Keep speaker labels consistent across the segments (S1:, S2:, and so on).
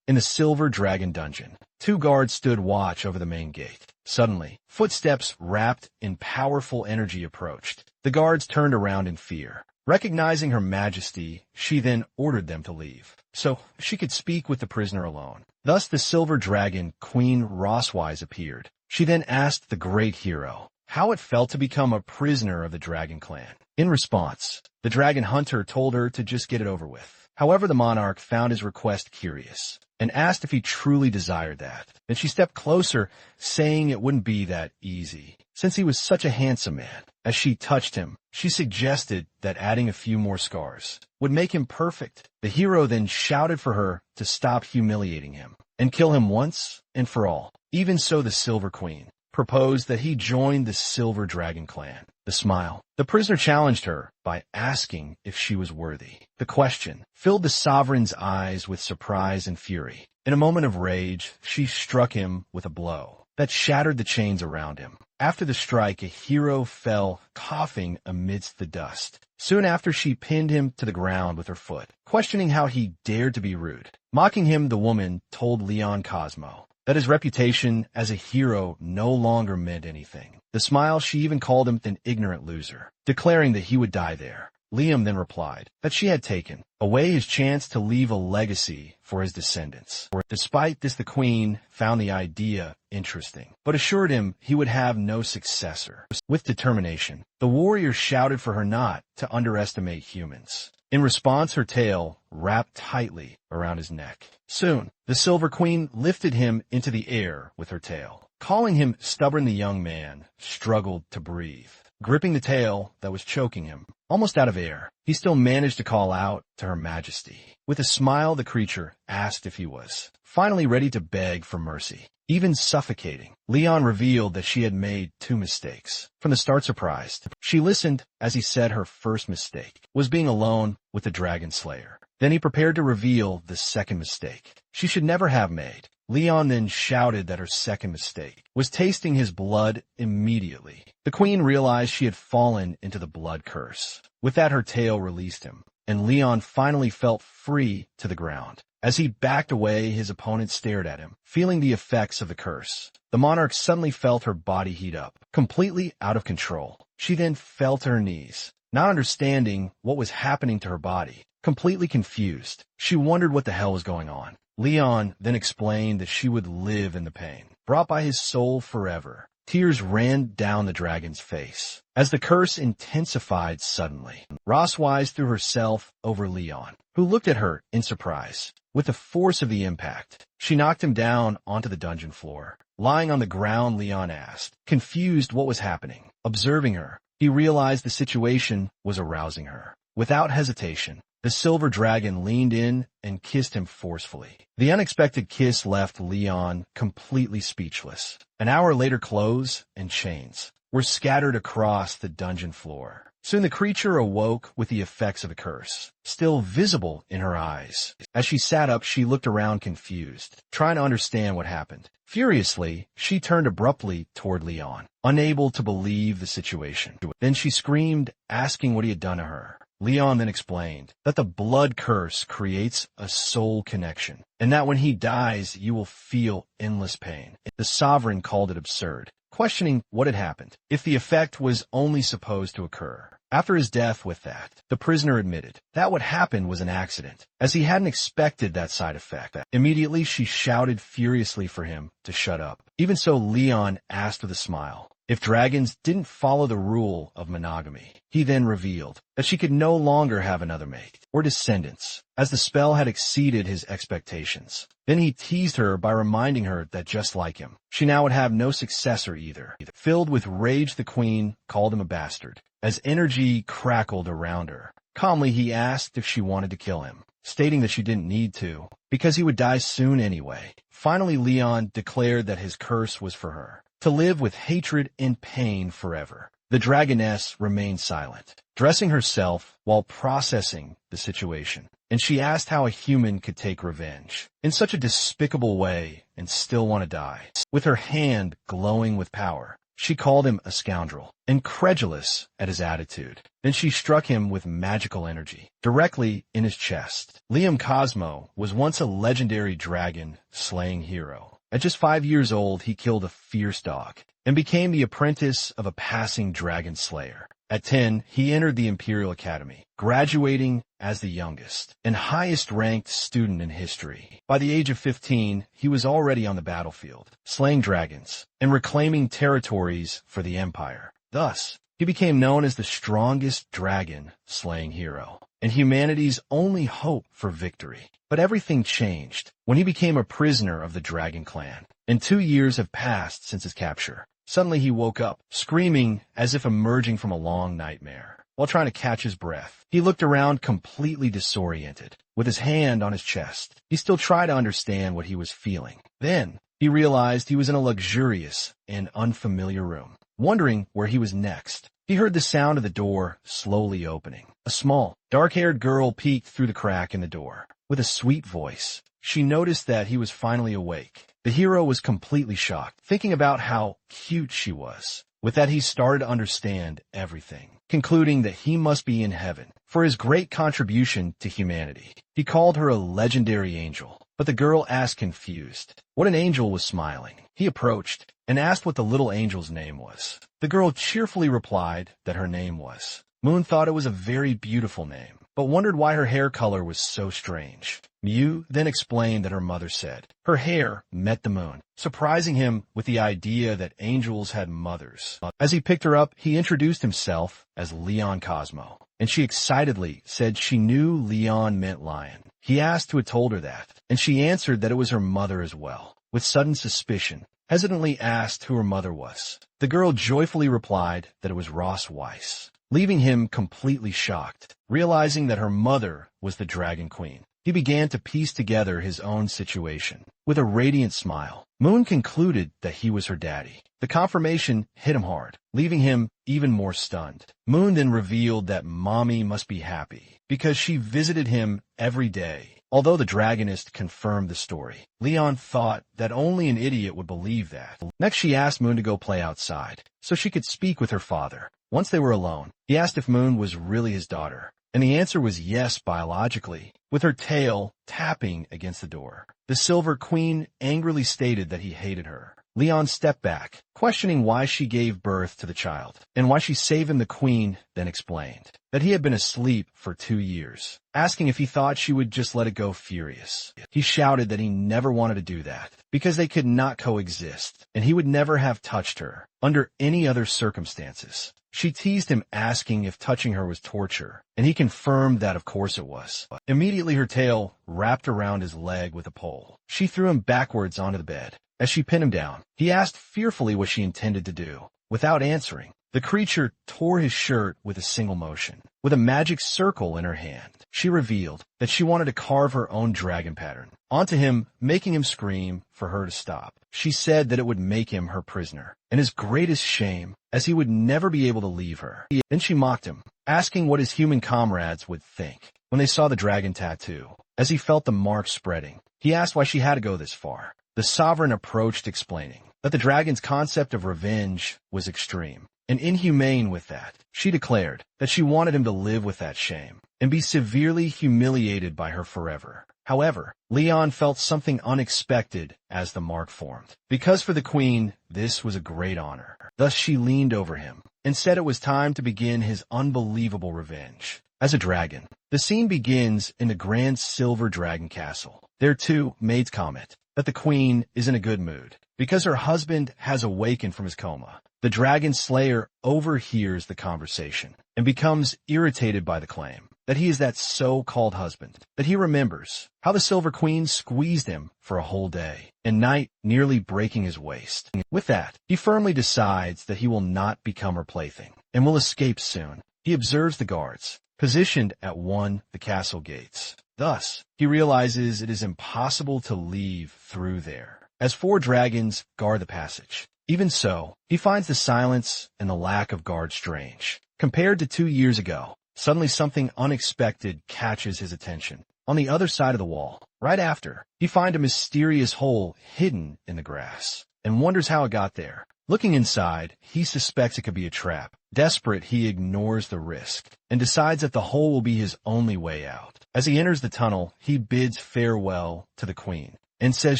S1: In the Silver Dragon dungeon, two guards stood watch over the main gate. Suddenly, footsteps wrapped in powerful energy approached. The guards turned around in fear. Recognizing Her Majesty, she then ordered them to leave, so she could speak with the prisoner alone. Thus the Silver Dragon, Queen Roswise, appeared. She then asked the great hero how it felt to become a prisoner of the Dragon Clan. In response, the Dragon Hunter told her to just get it over with. However, the monarch found his request curious and asked if he truly desired that. Then she stepped closer, saying it wouldn't be that easy, since he was such a handsome man. As she touched him, she suggested that adding a few more scars would make him perfect. The hero then shouted for her to stop humiliating him and kill him once and for all. Even so, the Silver Queen proposed that he join the Silver Dragon Clan. The smile. The prisoner challenged her by asking if she was worthy. The question filled the sovereign's eyes with surprise and fury. In a moment of rage, she struck him with a blow that shattered the chains around him. After the strike, a hero fell, coughing amidst the dust. Soon after, she pinned him to the ground with her foot, questioning how he dared to be rude. Mocking him, the woman told Leon Cosmo that his reputation as a hero no longer meant anything. The smile, she even called him an ignorant loser, declaring that he would die there. Liam then replied that she had taken away his chance to leave a legacy for his descendants. Despite this, the queen found the idea interesting, but assured him he would have no successor. With determination, the warrior shouted for her not to underestimate humans. In response, her tail wrapped tightly around his neck. Soon, the Silver Queen lifted him into the air with her tail. Calling him stubborn, the young man struggled to breathe, gripping the tail that was choking him. Almost out of air, he still managed to call out to Her Majesty. With a smile, the creature asked if he was finally ready to beg for mercy. Even suffocating, Leon revealed that she had made 2 mistakes. From the start, surprised, she listened as he said her first mistake was being alone with the Dragon Slayer. Then he prepared to reveal the second mistake she should never have made. Leon then shouted that her second mistake was tasting his blood immediately. The queen realized she had fallen into the blood curse. With that, her tail released him, and Leon finally felt free to the ground. As he backed away, his opponent stared at him, feeling the effects of the curse. The monarch suddenly felt her body heat up, completely out of control. She then fell to her knees, not understanding what was happening to her body. Completely confused, she wondered what the hell was going on. Leon then explained that she would live in the pain brought by his soul forever. Tears ran down the dragon's face as the curse intensified suddenly. Roswise threw herself over Leon, who looked at her in surprise. With the force of the impact, she knocked him down onto the dungeon floor. Lying on the ground, Leon asked, confused what was happening. Observing her, he realized the situation was arousing her. Without hesitation, the Silver Dragon leaned in and kissed him forcefully. The unexpected kiss left Leon completely speechless. An hour later, clothes and chains were scattered across the dungeon floor. Soon the creature awoke with the effects of a curse still visible in her eyes. As she sat up, she looked around confused, trying to understand what happened. Furiously, she turned abruptly toward Leon, unable to believe the situation. Then she screamed, asking what he had done to her. Leon then explained that the blood curse creates a soul connection, and that when he dies, you will feel endless pain. The sovereign called it absurd, questioning what had happened, if the effect was only supposed to occur after his death. With that, the prisoner admitted that what happened was an accident, as he hadn't expected that side effect. Immediately, she shouted furiously for him to shut up. Even so, Leon asked with a smile if dragons didn't follow the rule of monogamy. He then revealed that she could no longer have another mate or descendants, as the spell had exceeded his expectations. Then he teased her by reminding her that just like him, she now would have no successor either. Filled with rage, the queen called him a bastard. As energy crackled around her, calmly he asked if she wanted to kill him, stating that she didn't need to, because he would die soon anyway. Finally, Leon declared that his curse was for her to live with hatred and pain forever. The dragoness remained silent, dressing herself while processing the situation, and she asked how a human could take revenge in such a despicable way and still want to die. With her hand glowing with power, She called him a scoundrel, incredulous at his attitude. Then she struck him with magical energy, directly in his chest. Liam Cosmo was once a legendary dragon-slaying hero. At just 5 years old, he killed a fierce dog and became the apprentice of a passing dragon slayer. At 10, he entered the Imperial Academy, graduating as the youngest and highest-ranked student in history. By the age of 15, he was already on the battlefield, slaying dragons and reclaiming territories for the Empire. Thus, he became known as the strongest dragon-slaying hero and humanity's only hope for victory. But everything changed when he became a prisoner of the Dragon Clan, and 2 years have passed since his capture. Suddenly he woke up, screaming as if emerging from a long nightmare. While trying to catch his breath, he looked around completely disoriented, with his hand on his chest. He still tried to understand what he was feeling. Then, he realized he was in a luxurious and unfamiliar room. Wondering where he was next, he heard the sound of the door slowly opening. A small, dark-haired girl peeked through the crack in the door. With a sweet voice, she noticed that he was finally awake. The hero was completely shocked, thinking about how cute she was. With that, he started to understand everything, concluding that he must be in heaven for his great contribution to humanity. He called her a legendary angel, but the girl asked confused what an angel was smiling. He approached and asked what the little angel's name was. The girl cheerfully replied that her name was. Moon thought it was a very beautiful name, but wondered why her hair color was so strange. Mew then explained that her mother said her hair met the moon, surprising him with the idea that angels had mothers. As he picked her up, he introduced himself as Leon Cosmo, and she excitedly said she knew Leon meant lion. He asked who had told her that, and she answered that it was her mother as well. With sudden suspicion, hesitantly asked who her mother was. The girl joyfully replied that it was Ross Weiss, leaving him completely shocked. Realizing that her mother was the Dragon Queen, he began to piece together his own situation. With a radiant smile, Moon concluded that he was her daddy. The confirmation hit him hard, leaving him even more stunned. Moon then revealed that Mommy must be happy because she visited him every day. Although the dragonist confirmed the story, Leon thought that only an idiot would believe that. Next, she asked Moon to go play outside so she could speak with her father. Once they were alone, he asked if Moon was really his daughter, and the answer was yes biologically, with her tail tapping against the door. The Silver Queen angrily stated that he hated her. Leon stepped back, questioning why she gave birth to the child, and why she saved him. The queen then explained that he had been asleep for 2 years, asking if he thought she would just let it go furious. He shouted that he never wanted to do that, because they could not coexist, and he would never have touched her under any other circumstances. She teased him, asking if touching her was torture, and he confirmed that of course it was. Immediately her tail wrapped around his leg with a pole. She threw him backwards onto the bed. As she pinned him down, he asked fearfully what she intended to do. Without answering, the creature tore his shirt with a single motion. With a magic circle in her hand, she revealed that she wanted to carve her own dragon pattern onto him, making him scream for her to stop. She said that it would make him her prisoner, and his greatest shame, as he would never be able to leave her. Then she mocked him, asking what his human comrades would think when they saw the dragon tattoo. As he felt the mark spreading, he asked why she had to go this far. The sovereign approached, explaining that the dragon's concept of revenge was extreme and inhumane. With that, she declared that she wanted him to live with that shame and be severely humiliated by her forever. However, Leon felt something unexpected as the mark formed, because for the queen, this was a great honor. Thus she leaned over him and said it was time to begin his unbelievable revenge. As a dragon, the scene begins in the Grand Silver Dragon Castle. There too, maids comment that the queen is in a good mood because her husband has awakened from his coma. The dragon slayer overhears the conversation and becomes irritated by the claim that he is that so-called husband, that he remembers how the Silver Queen squeezed him for a whole day and night, nearly breaking his waist. With that, he firmly decides that he will not become her plaything and will escape soon. He observes the guards positioned at the castle gates. Thus, he realizes it is impossible to leave through there, as 4 dragons guard the passage. Even so, he finds the silence and the lack of guards strange. Compared to 2 years ago, suddenly something unexpected catches his attention. On the other side of the wall, right after, he finds a mysterious hole hidden in the grass, and wonders how it got there. Looking inside, he suspects it could be a trap. Desperate, he ignores the risk and decides that the hole will be his only way out. As he enters the tunnel, he bids farewell to the queen and says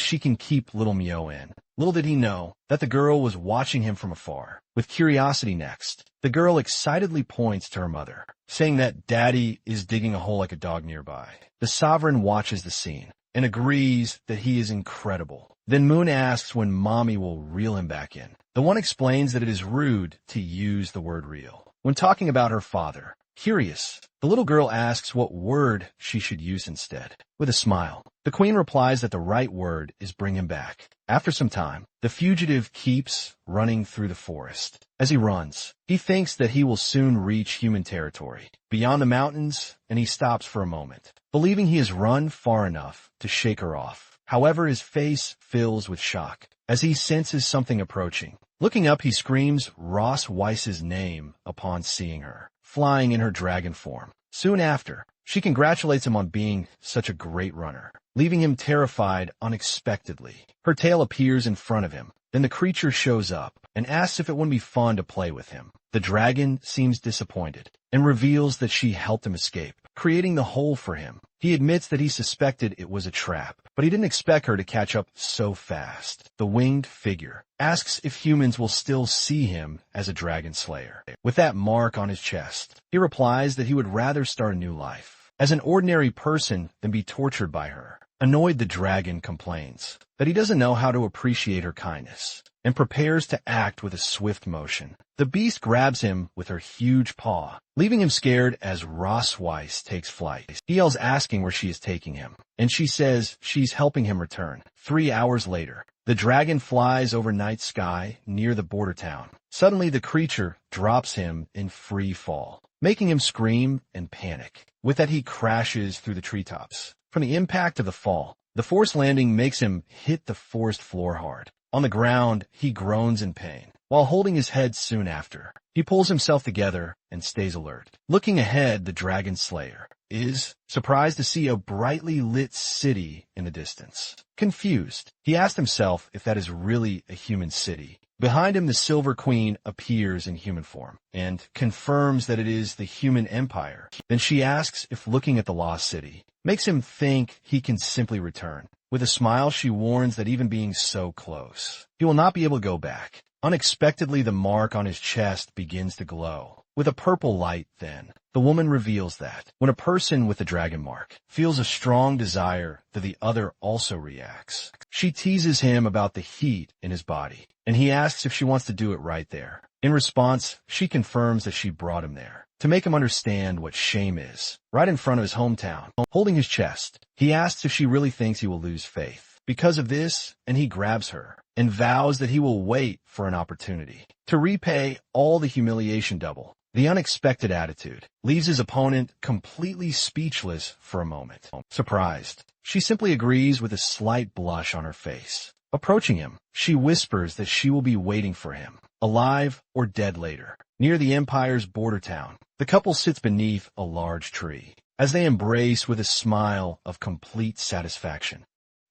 S1: she can keep little Mio in. Little did he know that the girl was watching him from afar. With curiosity next, the girl excitedly points to her mother, saying that Daddy is digging a hole like a dog nearby. The sovereign watches the scene and agrees that he is incredible. Then Moon asks when Mommy will reel him back in. The one explains that it is rude to use the word reel when talking about her father. Curious, the little girl asks what word she should use instead. With a smile, the queen replies that the right word is bring him back. After some time, the fugitive keeps running through the forest. As he runs, he thinks that he will soon reach human territory, beyond the mountains, and he stops for a moment, believing he has run far enough to shake her off. However, his face fills with shock as he senses something approaching. Looking up, he screams Ross Weiss's name upon seeing her, flying in her dragon form. Soon after, she congratulates him on being such a great runner, leaving him terrified unexpectedly. Her tail appears in front of him. Then the creature shows up and asks if it wouldn't be fun to play with him. The dragon seems disappointed and reveals that she helped him escape, creating the hole for him. He admits that he suspected it was a trap, but he didn't expect her to catch up so fast. The winged figure asks if humans will still see him as a dragon slayer. With that mark on his chest, he replies that he would rather start a new life as an ordinary person than be tortured by her. Annoyed, the dragon complains that he doesn't know how to appreciate her kindness and prepares to act with a swift motion. The beast grabs him with her huge paw, leaving him scared as Ross Weiss takes flight. He yells asking where she is taking him, and she says she's helping him return. 3 hours later, the dragon flies over night sky near the border town. Suddenly, the creature drops him in free fall, making him scream and panic. With that, he crashes through the treetops. From the impact of the fall, the forced landing makes him hit the forest floor hard. On the ground, he groans in pain, while holding his head soon after. He pulls himself together and stays alert. Looking ahead, the dragon slayer is surprised to see a brightly lit city in the distance. Confused, he asks himself if that is really a human city. Behind him, the Silver Queen appears in human form and confirms that it is the human empire. Then she asks if looking at the lost city makes him think he can simply return. With a smile, she warns that even being so close, he will not be able to go back. Unexpectedly, the mark on his chest begins to glow with a purple light. Then the woman reveals that when a person with the dragon mark feels a strong desire, that the other also reacts. She teases him about the heat in his body, and he asks if she wants to do it right there. In response, she confirms that she brought him there to make him understand what shame is, right in front of his hometown. Holding his chest, he asks if she really thinks he will lose faith because of this, and he grabs her and vows that he will wait for an opportunity to repay all the humiliation double. The unexpected attitude leaves his opponent completely speechless for a moment. Surprised, she simply agrees with a slight blush on her face. Approaching him, she whispers that she will be waiting for him, alive or dead later. Near the empire's border town, the couple sits beneath a large tree as they embrace with a smile of complete satisfaction.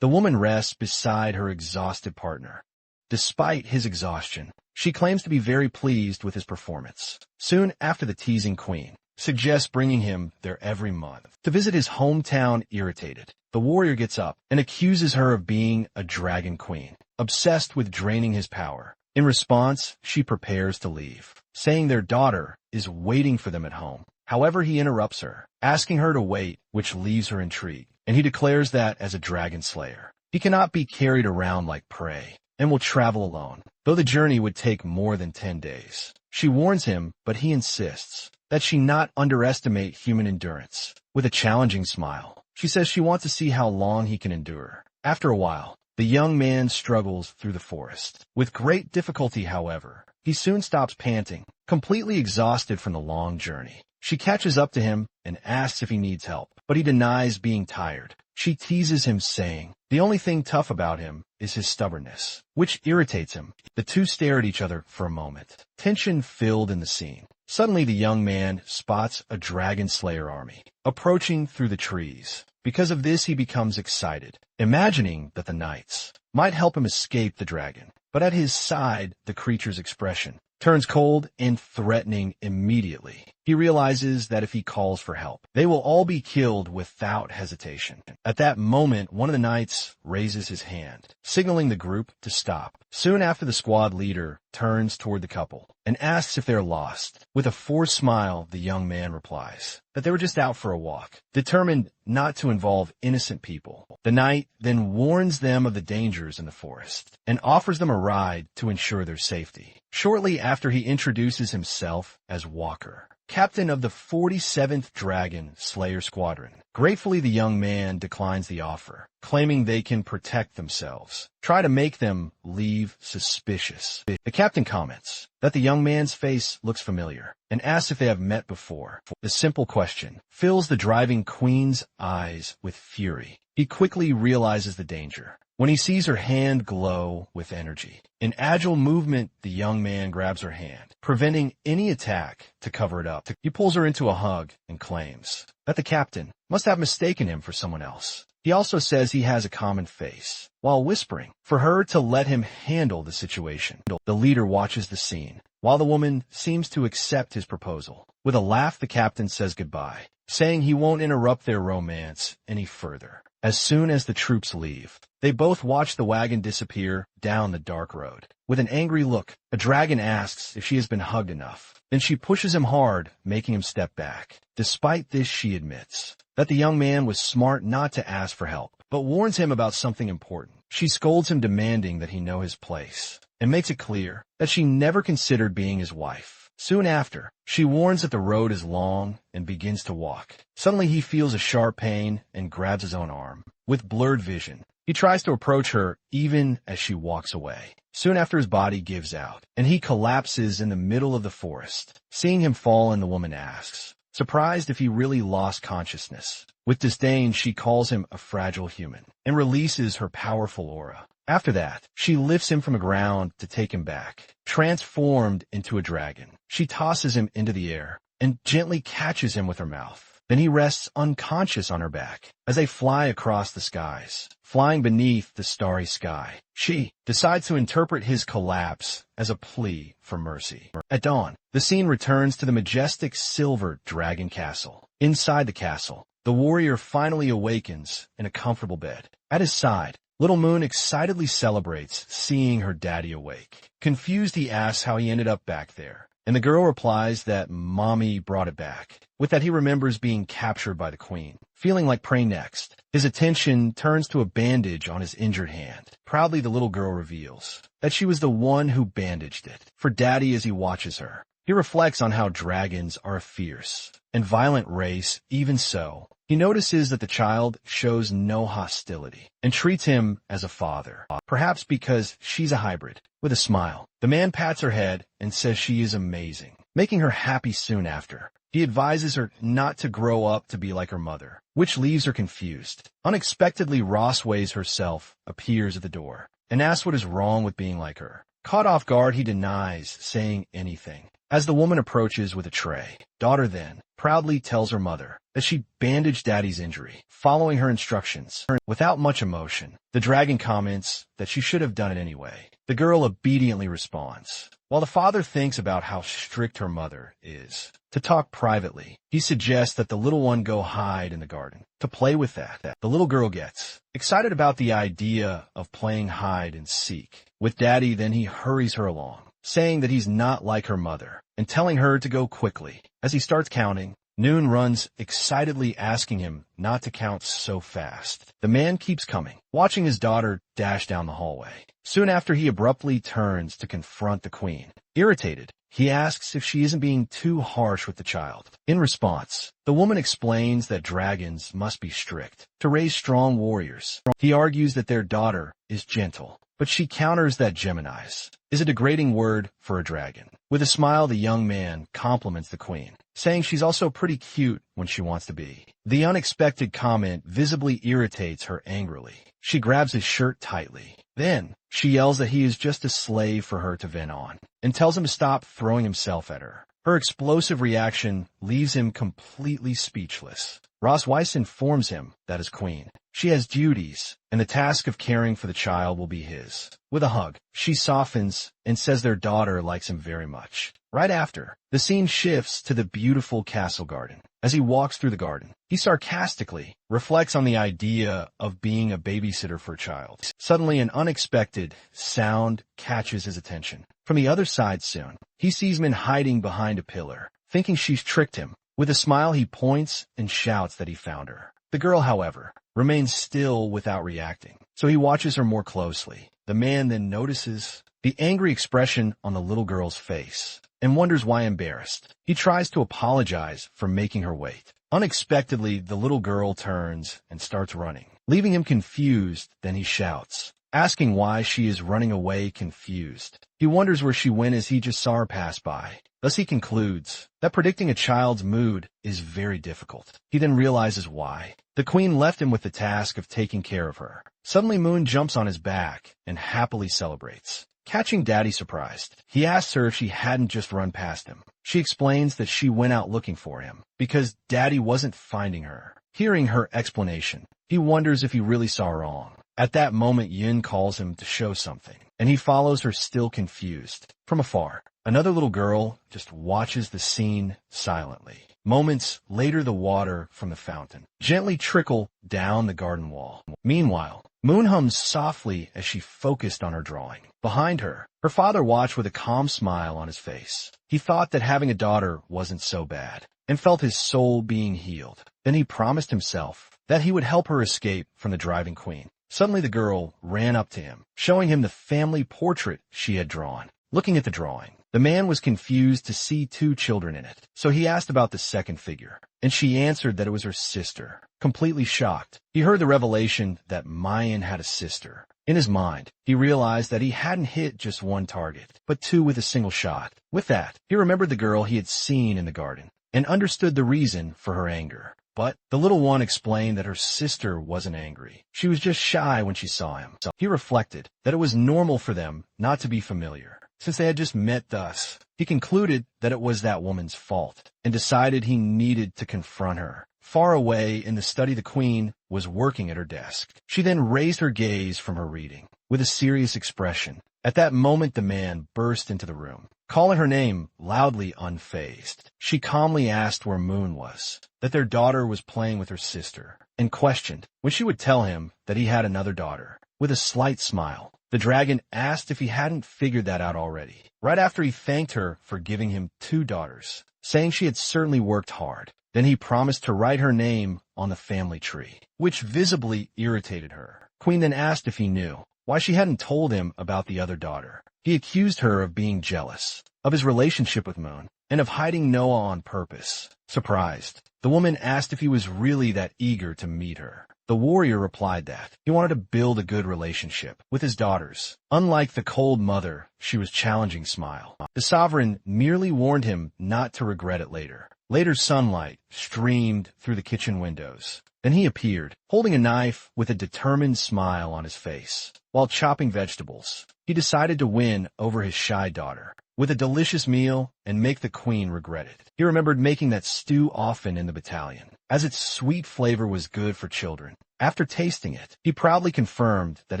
S1: The woman rests beside her exhausted partner. Despite his exhaustion, she claims to be very pleased with his performance. Soon after, the teasing queen suggests bringing him there every month to visit his hometown. Irritated, the warrior gets up and accuses her of being a dragon queen, obsessed with draining his power. In response, she prepares to leave, saying their daughter is waiting for them at home. However, he interrupts her, asking her to wait, which leaves her intrigued, and he declares that as a dragon slayer, he cannot be carried around like prey and will travel alone, though the journey would take more than 10 days. She warns him, but he insists that she not underestimate human endurance. With a challenging smile, she says she wants to see how long he can endure. After a while, the young man struggles through the forest. With great difficulty, however, he soon stops panting, completely exhausted from the long journey. She catches up to him and asks if he needs help, but he denies being tired. She teases him, saying the only thing tough about him is his stubbornness, which irritates him. The two stare at each other for a moment, tension filled in the scene. Suddenly, the young man spots a dragon slayer army approaching through the trees. Because of this, he becomes excited, imagining that the knights might help him escape the dragon. But at his side, the creature's expression turns cold and threatening immediately. He realizes that if he calls for help, they will all be killed without hesitation. At that moment, one of the knights raises his hand, signaling the group to stop. Soon after, the squad leader turns toward the couple and asks if they're lost. With a forced smile, the young man replies that they were just out for a walk, determined not to involve innocent people. The knight then warns them of the dangers in the forest and offers them a ride to ensure their safety. Shortly after, he introduces himself as Walker, captain of the 47th Dragon Slayer Squadron. Gratefully, the young man declines the offer, claiming they can protect themselves. Try to make them leave suspicious. The captain comments that the young man's face looks familiar and asks if they have met before. The simple question fills the driving queen's eyes with fury. He quickly realizes the danger when he sees her hand glow with energy. In agile movement, the young man grabs her hand, preventing any attack to cover it up. He pulls her into a hug and claims that the captain must have mistaken him for someone else. He also says he has a common face, while whispering for her to let him handle the situation. The leader watches the scene, while the woman seems to accept his proposal. With a laugh, the captain says goodbye, saying he won't interrupt their romance any further. As soon as the troops leave, they both watch the wagon disappear down the dark road. With an angry look, a dragon asks if she has been hugged enough. Then she pushes him hard, making him step back. Despite this, she admits that the young man was smart not to ask for help, but warns him about something important. She scolds him, demanding that he know his place, and makes it clear that she never considered being his wife. Soon after, she warns that the road is long and begins to walk. Suddenly, he feels a sharp pain and grabs his own arm. With blurred vision, he tries to approach her even as she walks away. Soon after, his body gives out, and he collapses in the middle of the forest. Seeing him fall, and the woman asks, surprised if he really lost consciousness. With disdain, she calls him a fragile human and releases her powerful aura. After that, she lifts him from the ground to take him back. Transformed into a dragon, she tosses him into the air and gently catches him with her mouth. Then he rests unconscious on her back as they fly across the skies. Flying beneath the starry sky, she decides to interpret his collapse as a plea for mercy. At dawn, the scene returns to the majestic silver dragon castle. Inside the castle, the warrior finally awakens in a comfortable bed. At his side, Little Moon excitedly celebrates seeing her daddy awake. Confused, he asks how he ended up back there, and the girl replies that mommy brought it back. With that, he remembers being captured by the queen. Feeling like prey next, his attention turns to a bandage on his injured hand. Proudly, the little girl reveals that she was the one who bandaged it for daddy. As he watches her, he reflects on how dragons are a fierce and violent race. Even so, he notices that the child shows no hostility and treats him as a father, perhaps because she's a hybrid. With a smile, the man pats her head and says she is amazing, making her happy. Soon after, he advises her not to grow up to be like her mother, which leaves her confused. Unexpectedly, Rossways herself appears at the door and asks what is wrong with being like her. Caught off guard, he denies saying anything. As the woman approaches with a tray, daughter then proudly tells her mother that she bandaged daddy's injury, following her instructions. Without much emotion, the dragon comments that she should have done it anyway. The girl obediently responds, while the father thinks about how strict her mother is. To talk privately, he suggests that the little one go hide in the garden to play with that. The little girl gets excited about the idea of playing hide and seek with daddy. Then he hurries her along, saying that he's not like her mother and telling her to go quickly. As he starts counting, Noon runs excitedly, asking him not to count so fast. The man keeps coming, watching his daughter dash down the hallway. Soon after, he abruptly turns to confront the queen. Irritated, he asks if she isn't being too harsh with the child. In response, the woman explains that dragons must be strict to raise strong warriors. He argues that their daughter is gentle, but she counters that Geminis is a degrading word for a dragon. With a smile, the young man compliments the queen, saying she's also pretty cute when she wants to be. The unexpected comment visibly irritates her angrily. She grabs his shirt tightly. Then, she yells that he is just a slave for her to vent on, and tells him to stop throwing himself at her. Her explosive reaction leaves him completely speechless. Ross Weiss informs him that as queen, she has duties, and the task of caring for the child will be his. With a hug, she softens and says their daughter likes him very much. Right after, the scene shifts to the beautiful castle garden. As he walks through the garden, he sarcastically reflects on the idea of being a babysitter for a child. Suddenly, an unexpected sound catches his attention. From the other side soon, he sees Min hiding behind a pillar, thinking she's tricked him. With a smile, he points and shouts that he found her. The girl, however, remains still without reacting, so he watches her more closely. The man then notices the angry expression on the little girl's face and wonders why embarrassed. He tries to apologize for making her wait. Unexpectedly, the little girl turns and starts running, leaving him confused. Then he shouts, asking why she is running away confused. He wonders where she went as he just saw her pass by. Thus he concludes that predicting a child's mood is very difficult. He then realizes why. The queen left him with the task of taking care of her. Suddenly Moon jumps on his back and happily celebrates. Catching Daddy surprised, he asks her if she hadn't just run past him. She explains that she went out looking for him because Daddy wasn't finding her. Hearing her explanation, he wonders if he really saw her wrong. At that moment, Yin calls him to show something, and he follows her still confused. From afar, another little girl just watches the scene silently. Moments later, the water from the fountain gently trickle down the garden wall. Meanwhile, Moon hums softly as she focused on her drawing. Behind her, her father watched with a calm smile on his face. He thought that having a daughter wasn't so bad, and felt his soul being healed. Then he promised himself that he would help her escape from the driving queen. Suddenly the girl ran up to him, showing him the family portrait she had drawn. Looking at the drawing, the man was confused to see two children in it, so he asked about the second figure, and she answered that it was her sister. Completely shocked, he heard the revelation that Mayan had a sister. In his mind, he realized that he hadn't hit just one target, but two with a single shot. With that, he remembered the girl he had seen in the garden, and understood the reason for her anger. But the little one explained that her sister wasn't angry. She was just shy when she saw him. So he reflected that it was normal for them not to be familiar, since they had just met thus. He concluded that it was that woman's fault, and decided he needed to confront her. Far away in the study, the queen was working at her desk. She then raised her gaze from her reading, with a serious expression. At that moment, the man burst into the room, calling her name loudly, unfazed. She calmly asked where Moon was, that their daughter was playing with her sister, and questioned when she would tell him that he had another daughter. With a slight smile, the dragon asked if he hadn't figured that out already. Right after, he thanked her for giving him two daughters, saying she had certainly worked hard. Then he promised to write her name on the family tree, which visibly irritated her. Queen then asked if he knew why she hadn't told him about the other daughter. He accused her of being jealous of his relationship with Moon, and of hiding Noah on purpose. Surprised, the woman asked if he was really that eager to meet her. The warrior replied that he wanted to build a good relationship with his daughters. Unlike the cold mother, she was challenging smile. The sovereign merely warned him not to regret it later. Later, sunlight streamed through the kitchen windows. Then he appeared, holding a knife with a determined smile on his face. While chopping vegetables, he decided to win over his shy daughter with a delicious meal and make the queen regret it. He remembered making that stew often in the battalion, as its sweet flavor was good for children. After tasting it, he proudly confirmed that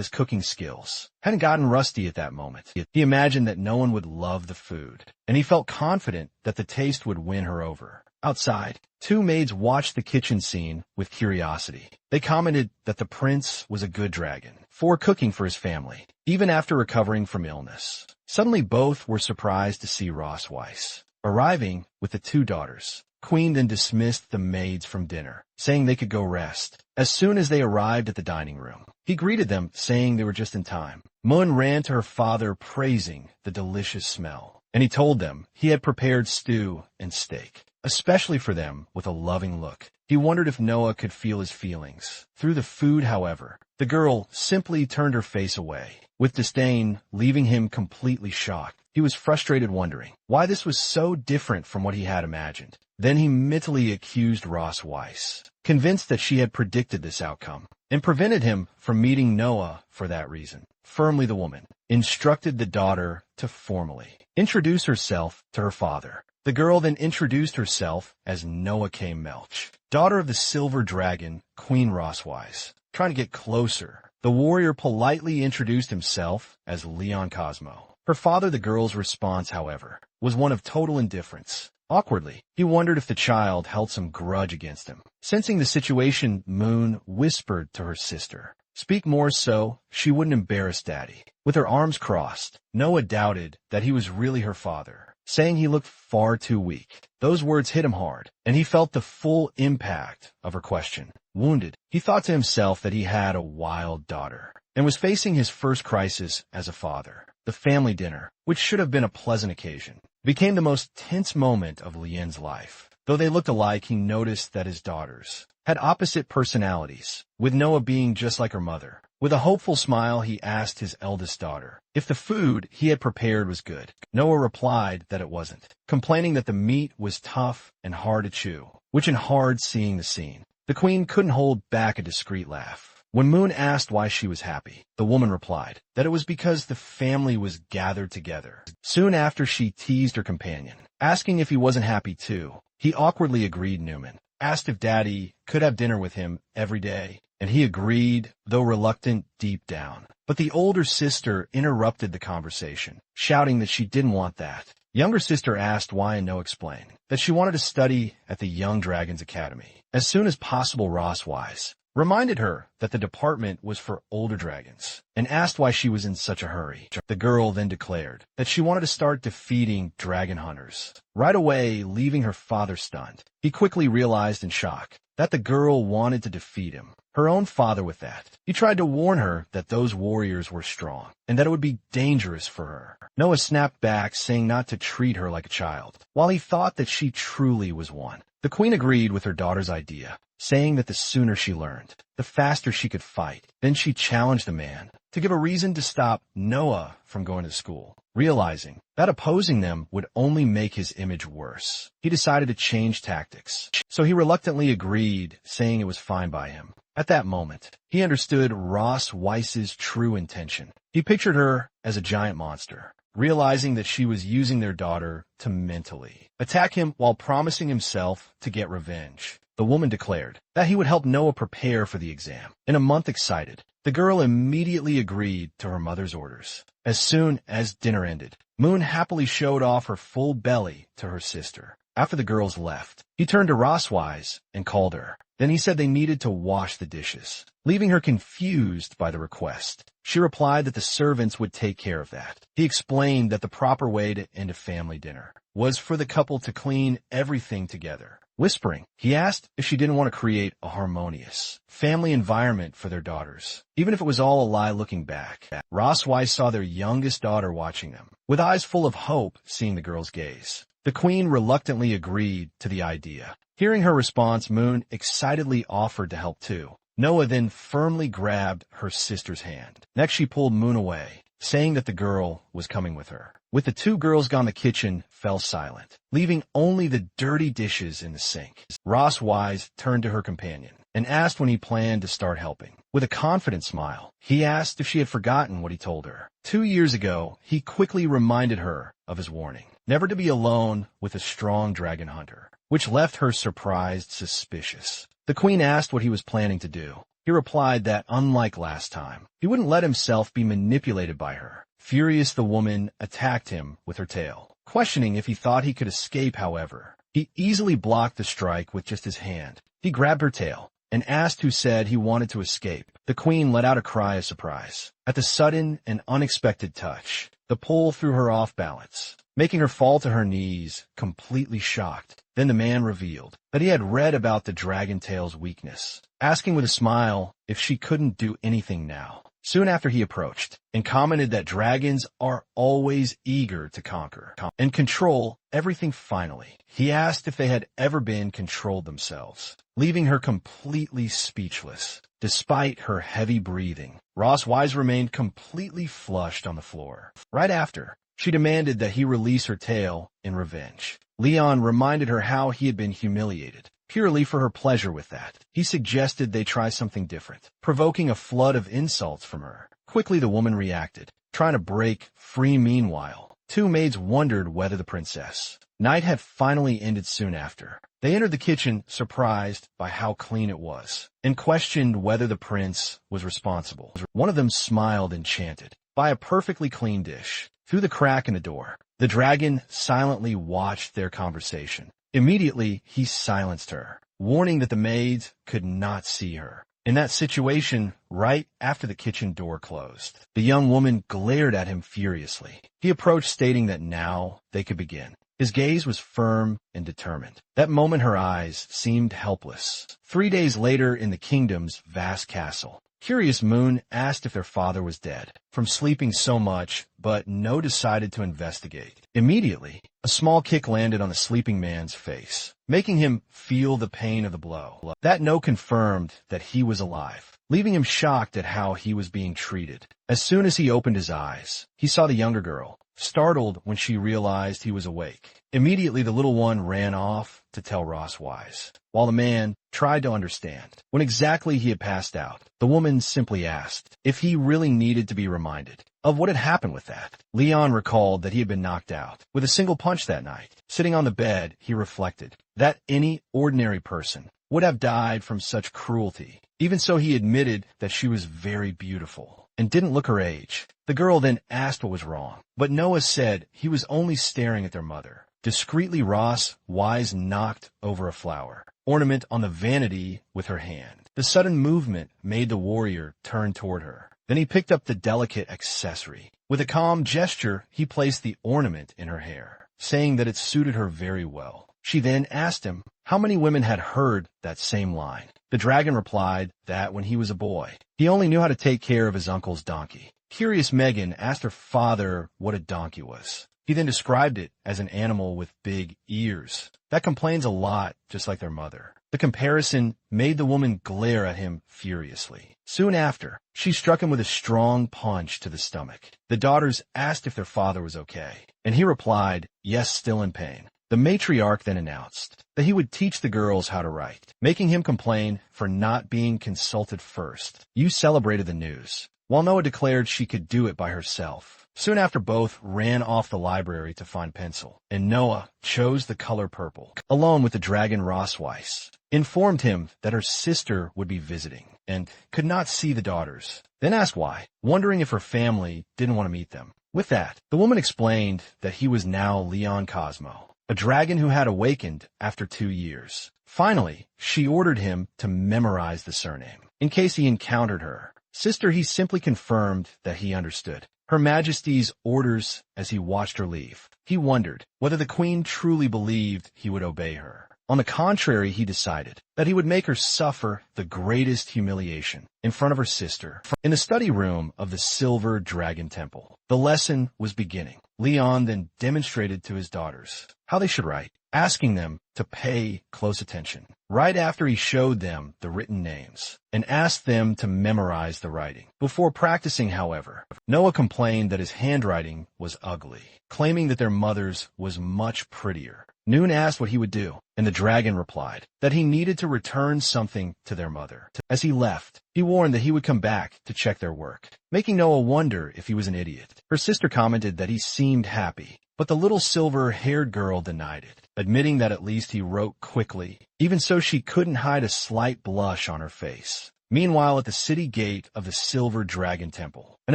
S1: his cooking skills hadn't gotten rusty at that moment. He imagined that no one would love the food, and he felt confident that the taste would win her over. Outside, two maids watched the kitchen scene with curiosity. They commented that the prince was a good dragon for cooking for his family, even after recovering from illness. Suddenly, both were surprised to see Ross Weiss arriving with the two daughters. Queen then dismissed the maids from dinner, saying they could go rest. As soon as they arrived at the dining room, he greeted them, saying they were just in time. Moon ran to her father, praising the delicious smell, and he told them he had prepared stew and steak, especially for them, with a loving look. He wondered if Noah could feel his feelings through the food. However, the girl simply turned her face away, with disdain, leaving him completely shocked. He was frustrated, wondering why this was so different from what he had imagined. Then he mentally accused Ross Weiss, convinced that she had predicted this outcome, and prevented him from meeting Noah for that reason. Firmly, the woman instructed the daughter to formally introduce herself to her father. The girl then introduced herself as Noah K. Melch, daughter of the Silver Dragon, Queen Roswise. Trying to get closer, the warrior politely introduced himself as Leon Cosmo. Her father, the girl's response, however, was one of total indifference. Awkwardly, he wondered if the child held some grudge against him. Sensing the situation, Moon whispered to her sister, "Speak more so she wouldn't embarrass Daddy." With her arms crossed, Noah doubted that he was really her father, saying he looked far too weak. Those words hit him hard, and he felt the full impact of her question. Wounded, he thought to himself that he had a wild daughter, and was facing his first crisis as a father. The family dinner, which should have been a pleasant occasion, became the most tense moment of Lien's life. Though they looked alike, he noticed that his daughters had opposite personalities, with Noah being just like her mother. With a hopeful smile, he asked his eldest daughter if the food he had prepared was good. Noah replied that it wasn't, complaining that the meat was tough and hard to chew, which enhanced seeing the scene. The queen couldn't hold back a discreet laugh. When Moon asked why she was happy, the woman replied that it was because the family was gathered together. Soon after, she teased her companion, asking if he wasn't happy too. He awkwardly agreed. Newman asked if Daddy could have dinner with him every day, and he agreed, though reluctant deep down. But the older sister interrupted the conversation, shouting that she didn't want that. Younger sister asked why, and Noah explained that she wanted to study at the Young Dragons Academy as soon as possible. Roswise reminded her that the department was for older dragons, and asked why she was in such a hurry. The girl then declared that she wanted to start defeating dragon hunters right away, leaving her father stunned. He quickly realized in shock that the girl wanted to defeat him, her own father, with that. He tried to warn her that those warriors were strong, and that it would be dangerous for her. Noah snapped back, saying not to treat her like a child, while he thought that she truly was one. The queen agreed with her daughter's idea, saying that the sooner she learned, the faster she could fight. Then she challenged the man to give a reason to stop Noah from going to school. Realizing that opposing them would only make his image worse, he decided to change tactics. So he reluctantly agreed, saying it was fine by him. At that moment, he understood Ross Weiss's true intention. He pictured her as a giant monster, realizing that she was using their daughter to mentally attack him while promising himself to get revenge. The woman declared that he would help Noah prepare for the exam. In a month, excited, the girl immediately agreed to her mother's orders. As soon as dinner ended, Moon happily showed off her full belly to her sister. After the girls left, he turned to Roswise and called her. Then he said they needed to wash the dishes, leaving her confused by the request. She replied that the servants would take care of that. He explained that the proper way to end a family dinner was for the couple to clean everything together. Whispering, he asked if she didn't want to create a harmonious family environment for their daughters, even if it was all a lie. Looking back, Roswise saw their youngest daughter watching them, with eyes full of hope seeing the girl's gaze. The queen reluctantly agreed to the idea. Hearing her response, Moon excitedly offered to help too. Noah then firmly grabbed her sister's hand. Next, she pulled Moon away, saying that the girl was coming with her. With the two girls gone, the kitchen fell silent, leaving only the dirty dishes in the sink. Ross Wise turned to her companion and asked when he planned to start helping. With a confident smile, he asked if she had forgotten what he told her 2 years ago. He quickly reminded her of his warning, never to be alone with a strong dragon hunter, which left her surprised, suspicious. The queen asked what he was planning to do. He replied that, unlike last time, he wouldn't let himself be manipulated by her. Furious, the woman attacked him with her tail, questioning if he thought he could escape. However, he easily blocked the strike with just his hand. He grabbed her tail and asked who said he wanted to escape. The queen let out a cry of surprise at the sudden and unexpected touch. The pull threw her off balance, making her fall to her knees, completely shocked. Then the man revealed that he had read about the dragon tail's weakness, asking with a smile if she couldn't do anything now. Soon after, he approached and commented that dragons are always eager to conquer and control everything. Finally, he asked if they had ever been controlled themselves, leaving her completely speechless. Despite her heavy breathing, Ross Wise remained completely flushed on the floor. Right after, she demanded that he release her tail in revenge. Leon reminded her how he had been humiliated, purely for her pleasure with that. He suggested they try something different, provoking a flood of insults from her. Quickly, the woman reacted, trying to break free. Meanwhile, two maids wondered whether the princess Night had finally ended soon after. They entered the kitchen, surprised by how clean it was, and questioned whether the prince was responsible. One of them smiled, enchanted by a perfectly clean dish. Through the crack in the door, the dragon silently watched their conversation. Immediately, he silenced her, warning that the maids could not see her. In that situation, right after the kitchen door closed, the young woman glared at him furiously. He approached, stating that now they could begin. His gaze was firm and determined. That moment her eyes seemed helpless. 3 days later, in the kingdom's vast castle, Curious Moon asked if their father was dead from sleeping so much, but No decided to investigate. Immediately, a small kick landed on the sleeping man's face, making him feel the pain of the blow. That No confirmed that he was alive, leaving him shocked at how he was being treated. As soon as he opened his eyes, he saw the younger girl, startled when she realized he was awake. Immediately, the little one ran off to tell Ross Wise, while the man tried to understand. When exactly he had passed out, the woman simply asked if he really needed to be reminded of what had happened with that. Leon recalled that he had been knocked out with a single punch that night. Sitting on the bed, he reflected that any ordinary person would have died from such cruelty. Even so, he admitted that she was very beautiful and didn't look her age. The girl then asked what was wrong, but Noah said he was only staring at their mother. Discreetly, Ross Wise knocked over a flower ornament on the vanity with her hand. The sudden movement made the warrior turn toward her. Then he picked up the delicate accessory. With a calm gesture, he placed the ornament in her hair, saying that it suited her very well. She then asked him how many women had heard that same line. The dragon replied that when he was a boy, he only knew how to take care of his uncle's donkey. Curious Megan asked her father what a donkey was. He then described it as an animal with big ears that complains a lot, just like their mother. The comparison made the woman glare at him furiously. Soon after, she struck him with a strong punch to the stomach. The daughters asked if their father was okay, and he replied, yes, still in pain. The matriarch then announced that he would teach the girls how to write, making him complain for not being consulted first. You celebrated the news, while Noah declared she could do it by herself. Soon after, both ran off the library to find pencil, and Noah chose the color purple. Alone with the dragon, Ross Weiss informed him that her sister would be visiting and could not see the daughters, then asked why, wondering if her family didn't want to meet them. With that, the woman explained that he was now Leon Cosmo, a dragon who had awakened after 2 years. Finally, she ordered him to memorize the surname. In case he encountered her sister, he simply confirmed that he understood Her Majesty's orders as he watched her leave. He wondered whether the queen truly believed he would obey her. On the contrary, he decided that he would make her suffer the greatest humiliation in front of her sister. In the study room of the Silver Dragon Temple, the lesson was beginning. Leon then demonstrated to his daughters how they should write, asking them to pay close attention. Right after, he showed them the written names and asked them to memorize the writing. Before practicing, however, Noah complained that his handwriting was ugly, claiming that their mother's was much prettier. Noon asked what he would do, and the dragon replied that he needed to return something to their mother. As he left, he warned that he would come back to check their work, making Noah wonder if he was an idiot. Her sister commented that he seemed happy, but the little silver-haired girl denied it, admitting that at least he wrote quickly. Even so, she couldn't hide a slight blush on her face. Meanwhile, at the city gate of the Silver Dragon Temple, an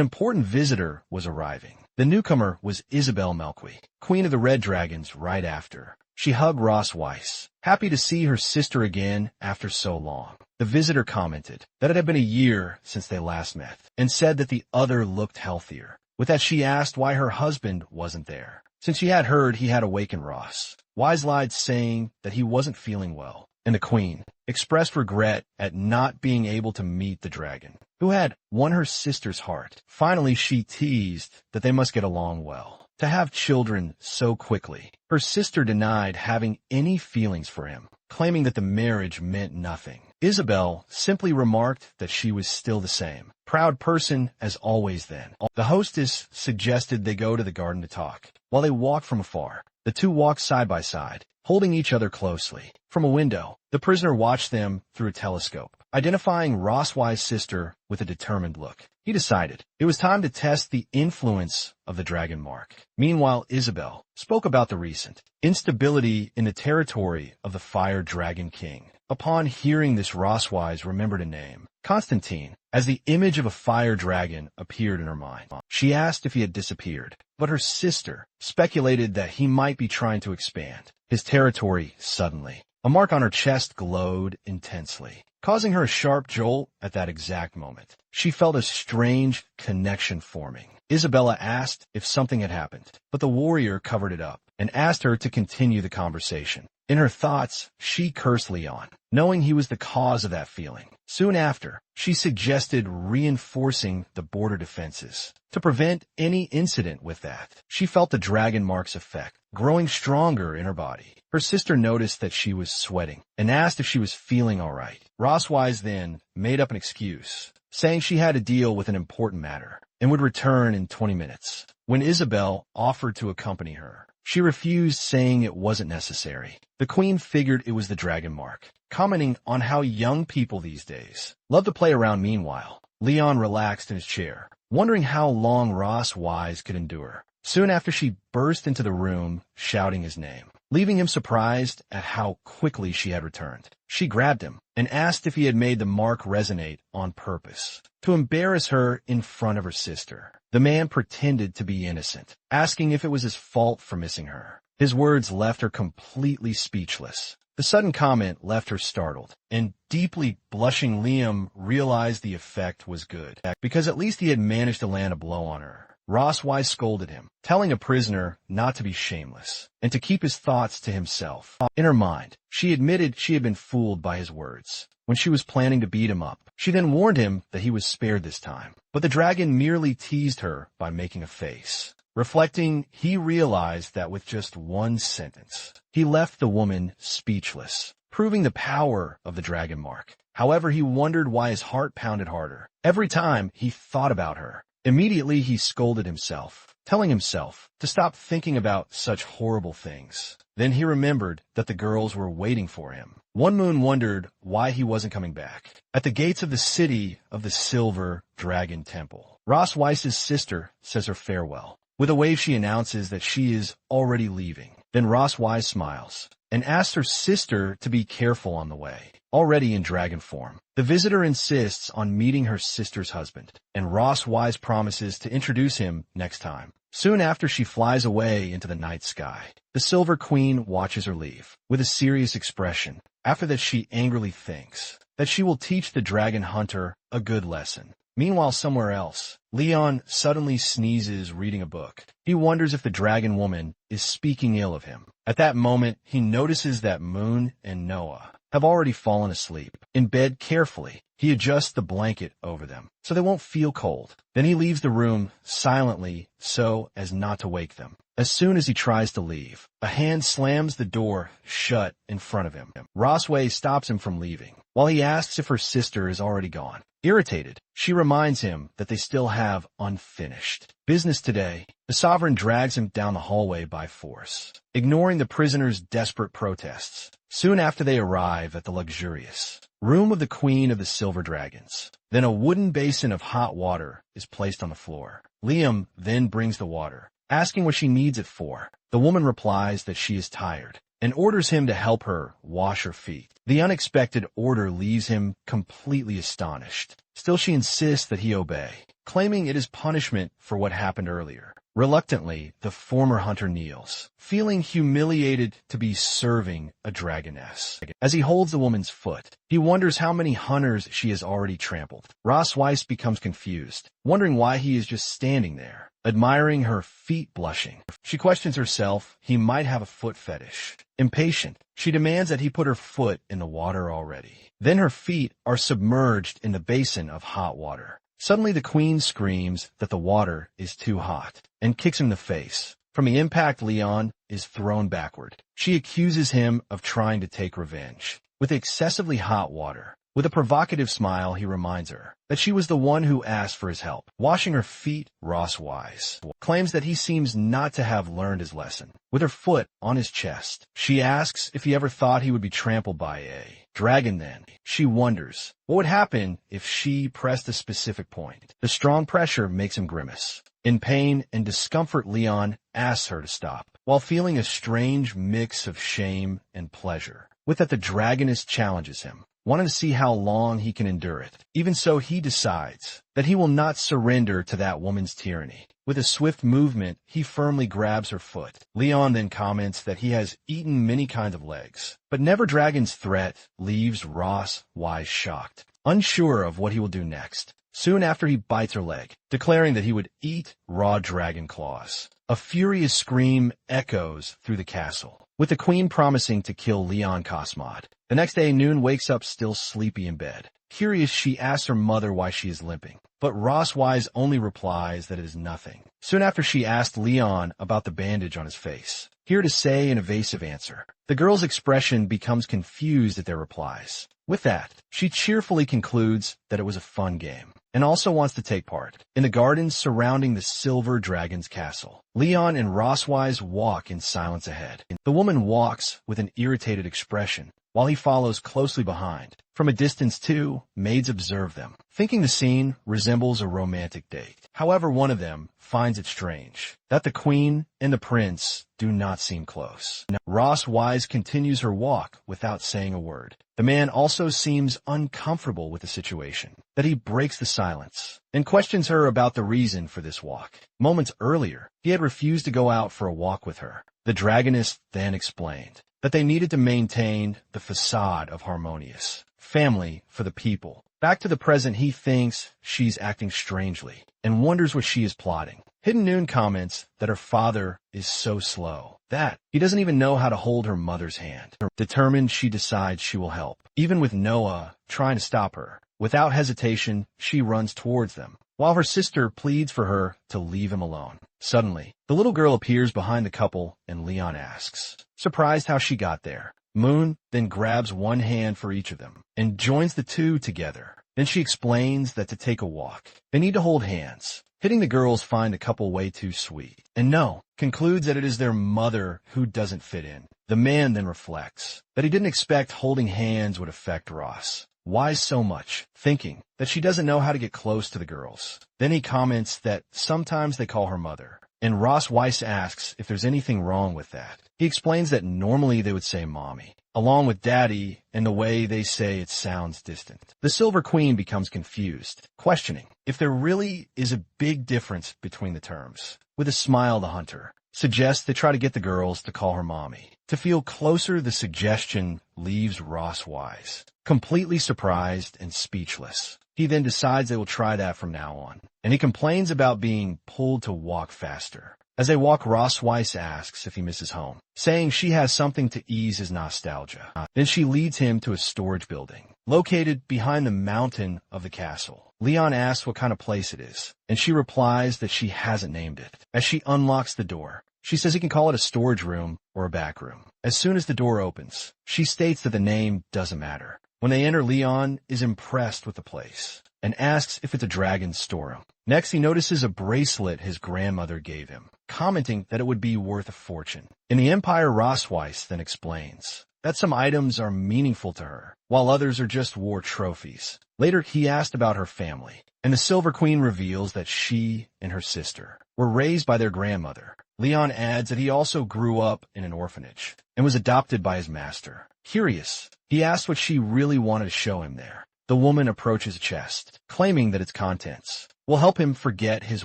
S1: important visitor was arriving. The newcomer was Isabel Melqui, Queen of the Red Dragons. Right after, she hugged Ross Weiss, happy to see her sister again after so long. The visitor commented that it had been a year since they last met, and said that the other looked healthier. With that, she asked why her husband wasn't there, since she had heard he had awakened Ross. Wise lied, saying that he wasn't feeling well, and the queen expressed regret at not being able to meet the dragon, who had won her sister's heart. Finally, she teased that they must get along well to have children so quickly. Her sister denied having any feelings for him, claiming that the marriage meant nothing. Isabel simply remarked that she was still the same proud person as always. Then the hostess suggested they go to the garden to talk. While they walked from afar, the two walked side by side, holding each other closely. From a window, the prisoner watched them through a telescope, identifying Roswei's sister with a determined look. He decided it was time to test the influence of the dragon mark. Meanwhile, Isabel spoke about the recent instability in the territory of the Fire Dragon King. Upon hearing this, Roswise remembered a name, Constantine, as the image of a fire dragon appeared in her mind. She asked if he had disappeared, but her sister speculated that he might be trying to expand his territory suddenly. A mark on her chest glowed intensely, causing her a sharp jolt at that exact moment. She felt a strange connection forming. Isabella asked if something had happened, but the warrior covered it up and asked her to continue the conversation. In her thoughts, she cursed Leon, knowing he was the cause of that feeling. Soon after, she suggested reinforcing the border defenses to prevent any incident with that. She felt the dragon mark's effect growing stronger in her body. Her sister noticed that she was sweating and asked if she was feeling all right. Roswise then made up an excuse, saying she had to deal with an important matter and would return in 20 minutes. When Isabel offered to accompany her, she refused, saying it wasn't necessary. The queen figured it was the dragon mark, commenting on how young people these days love to play around. Meanwhile, Leon relaxed in his chair, wondering how long Roswise could endure. Soon after, she burst into the room, shouting his name, leaving him surprised at how quickly she had returned. She grabbed him and asked if he had made the mark resonate on purpose, to embarrass her in front of her sister. The man pretended to be innocent, asking if it was his fault for missing her. His words left her completely speechless. The sudden comment left her startled, and deeply blushing. Liam realized the effect was good, because at least he had managed to land a blow on her. Roswise scolded him, telling a prisoner not to be shameless and to keep his thoughts to himself. In her mind, she admitted she had been fooled by his words when she was planning to beat him up. She then warned him that he was spared this time, but the dragon merely teased her by making a face. Reflecting, he realized that with just one sentence, he left the woman speechless, proving the power of the dragon mark. However, he wondered why his heart pounded harder every time he thought about her. Immediately, he scolded himself, telling himself to stop thinking about such horrible things. Then he remembered that the girls were waiting for him. One Moon wondered why he wasn't coming back. At the gates of the city of the Silver Dragon Temple, Roswise's sister says her farewell. With a wave, she announces that she is already leaving. Then Roswise smiles and asks her sister to be careful on the way. Already in dragon form, the visitor insists on meeting her sister's husband, and Roswise promises to introduce him next time. Soon after, she flies away into the night sky. The Silver Queen watches her leave with a serious expression. After that, she angrily thinks that she will teach the dragon hunter a good lesson. Meanwhile, somewhere else, Leon suddenly sneezes reading a book. He wonders if the dragon woman is speaking ill of him. At that moment, he notices that Moon and Noah have already fallen asleep. In bed, carefully, he adjusts the blanket over them so they won't feel cold. Then he leaves the room silently so as not to wake them. As soon as he tries to leave, a hand slams the door shut in front of him. Rosway stops him from leaving, while he asks if her sister is already gone. Irritated, she reminds him that they still have unfinished business today. The Sovereign drags him down the hallway by force, ignoring the prisoner's desperate protests. Soon after, they arrive at the luxurious room of the Queen of the Silver Dragons. Then a wooden basin of hot water is placed on the floor. Liam then brings the water, asking what she needs it for. The woman replies that she is tired and orders him to help her wash her feet. The unexpected order leaves him completely astonished. Still, she insists that he obey, claiming it is punishment for what happened earlier. Reluctantly, the former hunter kneels, feeling humiliated to be serving a dragoness. As he holds the woman's foot, he wonders how many hunters she has already trampled. Roswise becomes confused, wondering why he is just standing there, admiring her feet, blushing. She questions herself. He might have a foot fetish. Impatient, she demands that he put her foot in the water already. Then her feet are submerged in the basin of hot water. Suddenly, the queen screams that the water is too hot and kicks him in the face. From the impact, Leon is thrown backward. She accuses him of trying to take revenge. With excessively hot water, With a provocative smile, he reminds her that she was the one who asked for his help. Washing her feet, Ross Wise claims that he seems not to have learned his lesson. With her foot on his chest, she asks if he ever thought he would be trampled by a dragon then. She wonders what would happen if she pressed a specific point. The strong pressure makes him grimace. In pain and discomfort, Leon asks her to stop, while feeling a strange mix of shame and pleasure. With that, the dragoness challenges him, wanting to see how long he can endure it. Even so, he decides that he will not surrender to that woman's tyranny. With a swift movement, he firmly grabs her foot. Leon then comments that he has eaten many kinds of legs, but never dragon's threat leaves Ross Wise shocked, unsure of what he will do next. Soon after, he bites her leg, declaring that he would eat raw dragon claws. A furious scream echoes through the castle, with the queen promising to kill Leon Cosmod. The next day, Noon wakes up still sleepy in bed. Curious, she asks her mother why she is limping, but Ross Wise only replies that it is nothing. Soon after, she asked Leon about the bandage on his face, here to say an evasive answer. The girl's expression becomes confused at their replies. With that, she cheerfully concludes that it was a fun game, and also wants to take part in the gardens surrounding the Silver Dragon's castle. Leon and Ross Wise walk in silence ahead. The woman walks with an irritated expression, while he follows closely behind. From a distance, too, maids observe them, thinking the scene resembles a romantic date. However, one of them finds it strange that the queen and the prince do not seem close. Ross Wise continues her walk without saying a word. The man also seems uncomfortable with the situation, that he breaks the silence and questions her about the reason for this walk. Moments earlier, he had refused to go out for a walk with her. The dragoness then explained that they needed to maintain the facade of harmonious family for the people. Back to the present, he thinks she's acting strangely and wonders what she is plotting. Hidden Noon comments that her father is so slow that he doesn't even know how to hold her mother's hand. Determined, she decides she will help, even with Noah trying to stop her. Without hesitation, she runs towards them, while her sister pleads for her to leave him alone. Suddenly, the little girl appears behind the couple, and Leon asks, surprised how she got there. Moon then grabs one hand for each of them and joins the two together. Then she explains that to take a walk, they need to hold hands. Hitting the girls find the couple way too sweet, and No concludes that it is their mother who doesn't fit in. The man then reflects that he didn't expect holding hands would affect Ross Wise so much, thinking that she doesn't know how to get close to the girls. Then he comments that sometimes they call her mother, and Ross Wise asks if there's anything wrong with that. He explains that normally they would say mommy, along with daddy, and the way they say it sounds distant. The Silver Queen becomes confused, questioning if there really is a big difference between the terms. With a smile, the hunter suggests they try to get the girls to call her mommy. To feel closer, the suggestion leaves Ross Wise completely surprised and speechless. He then decides they will try that from now on, and he complains about being pulled to walk faster. As they walk, Ross Wise asks if he misses home, saying she has something to ease his nostalgia. Then she leads him to a storage building located behind the mountain of the castle. Leon asks what kind of place it is, and she replies that she hasn't named it. As she unlocks the door, she says he can call it a storage room or a back room. As soon as the door opens, she states that the name doesn't matter. When they enter, Leon is impressed with the place and asks if it's a dragon's storeroom. Next, he notices a bracelet his grandmother gave him, commenting that it would be worth a fortune. In the Empire, Ross Wise then explains that some items are meaningful to her, while others are just war trophies. Later, he asked about her family, and the Silver Queen reveals that she and her sister were raised by their grandmother. Leon adds that he also grew up in an orphanage and was adopted by his master. Curious, he asks what she really wanted to show him there. The woman approaches a chest, claiming that its contents will help him forget his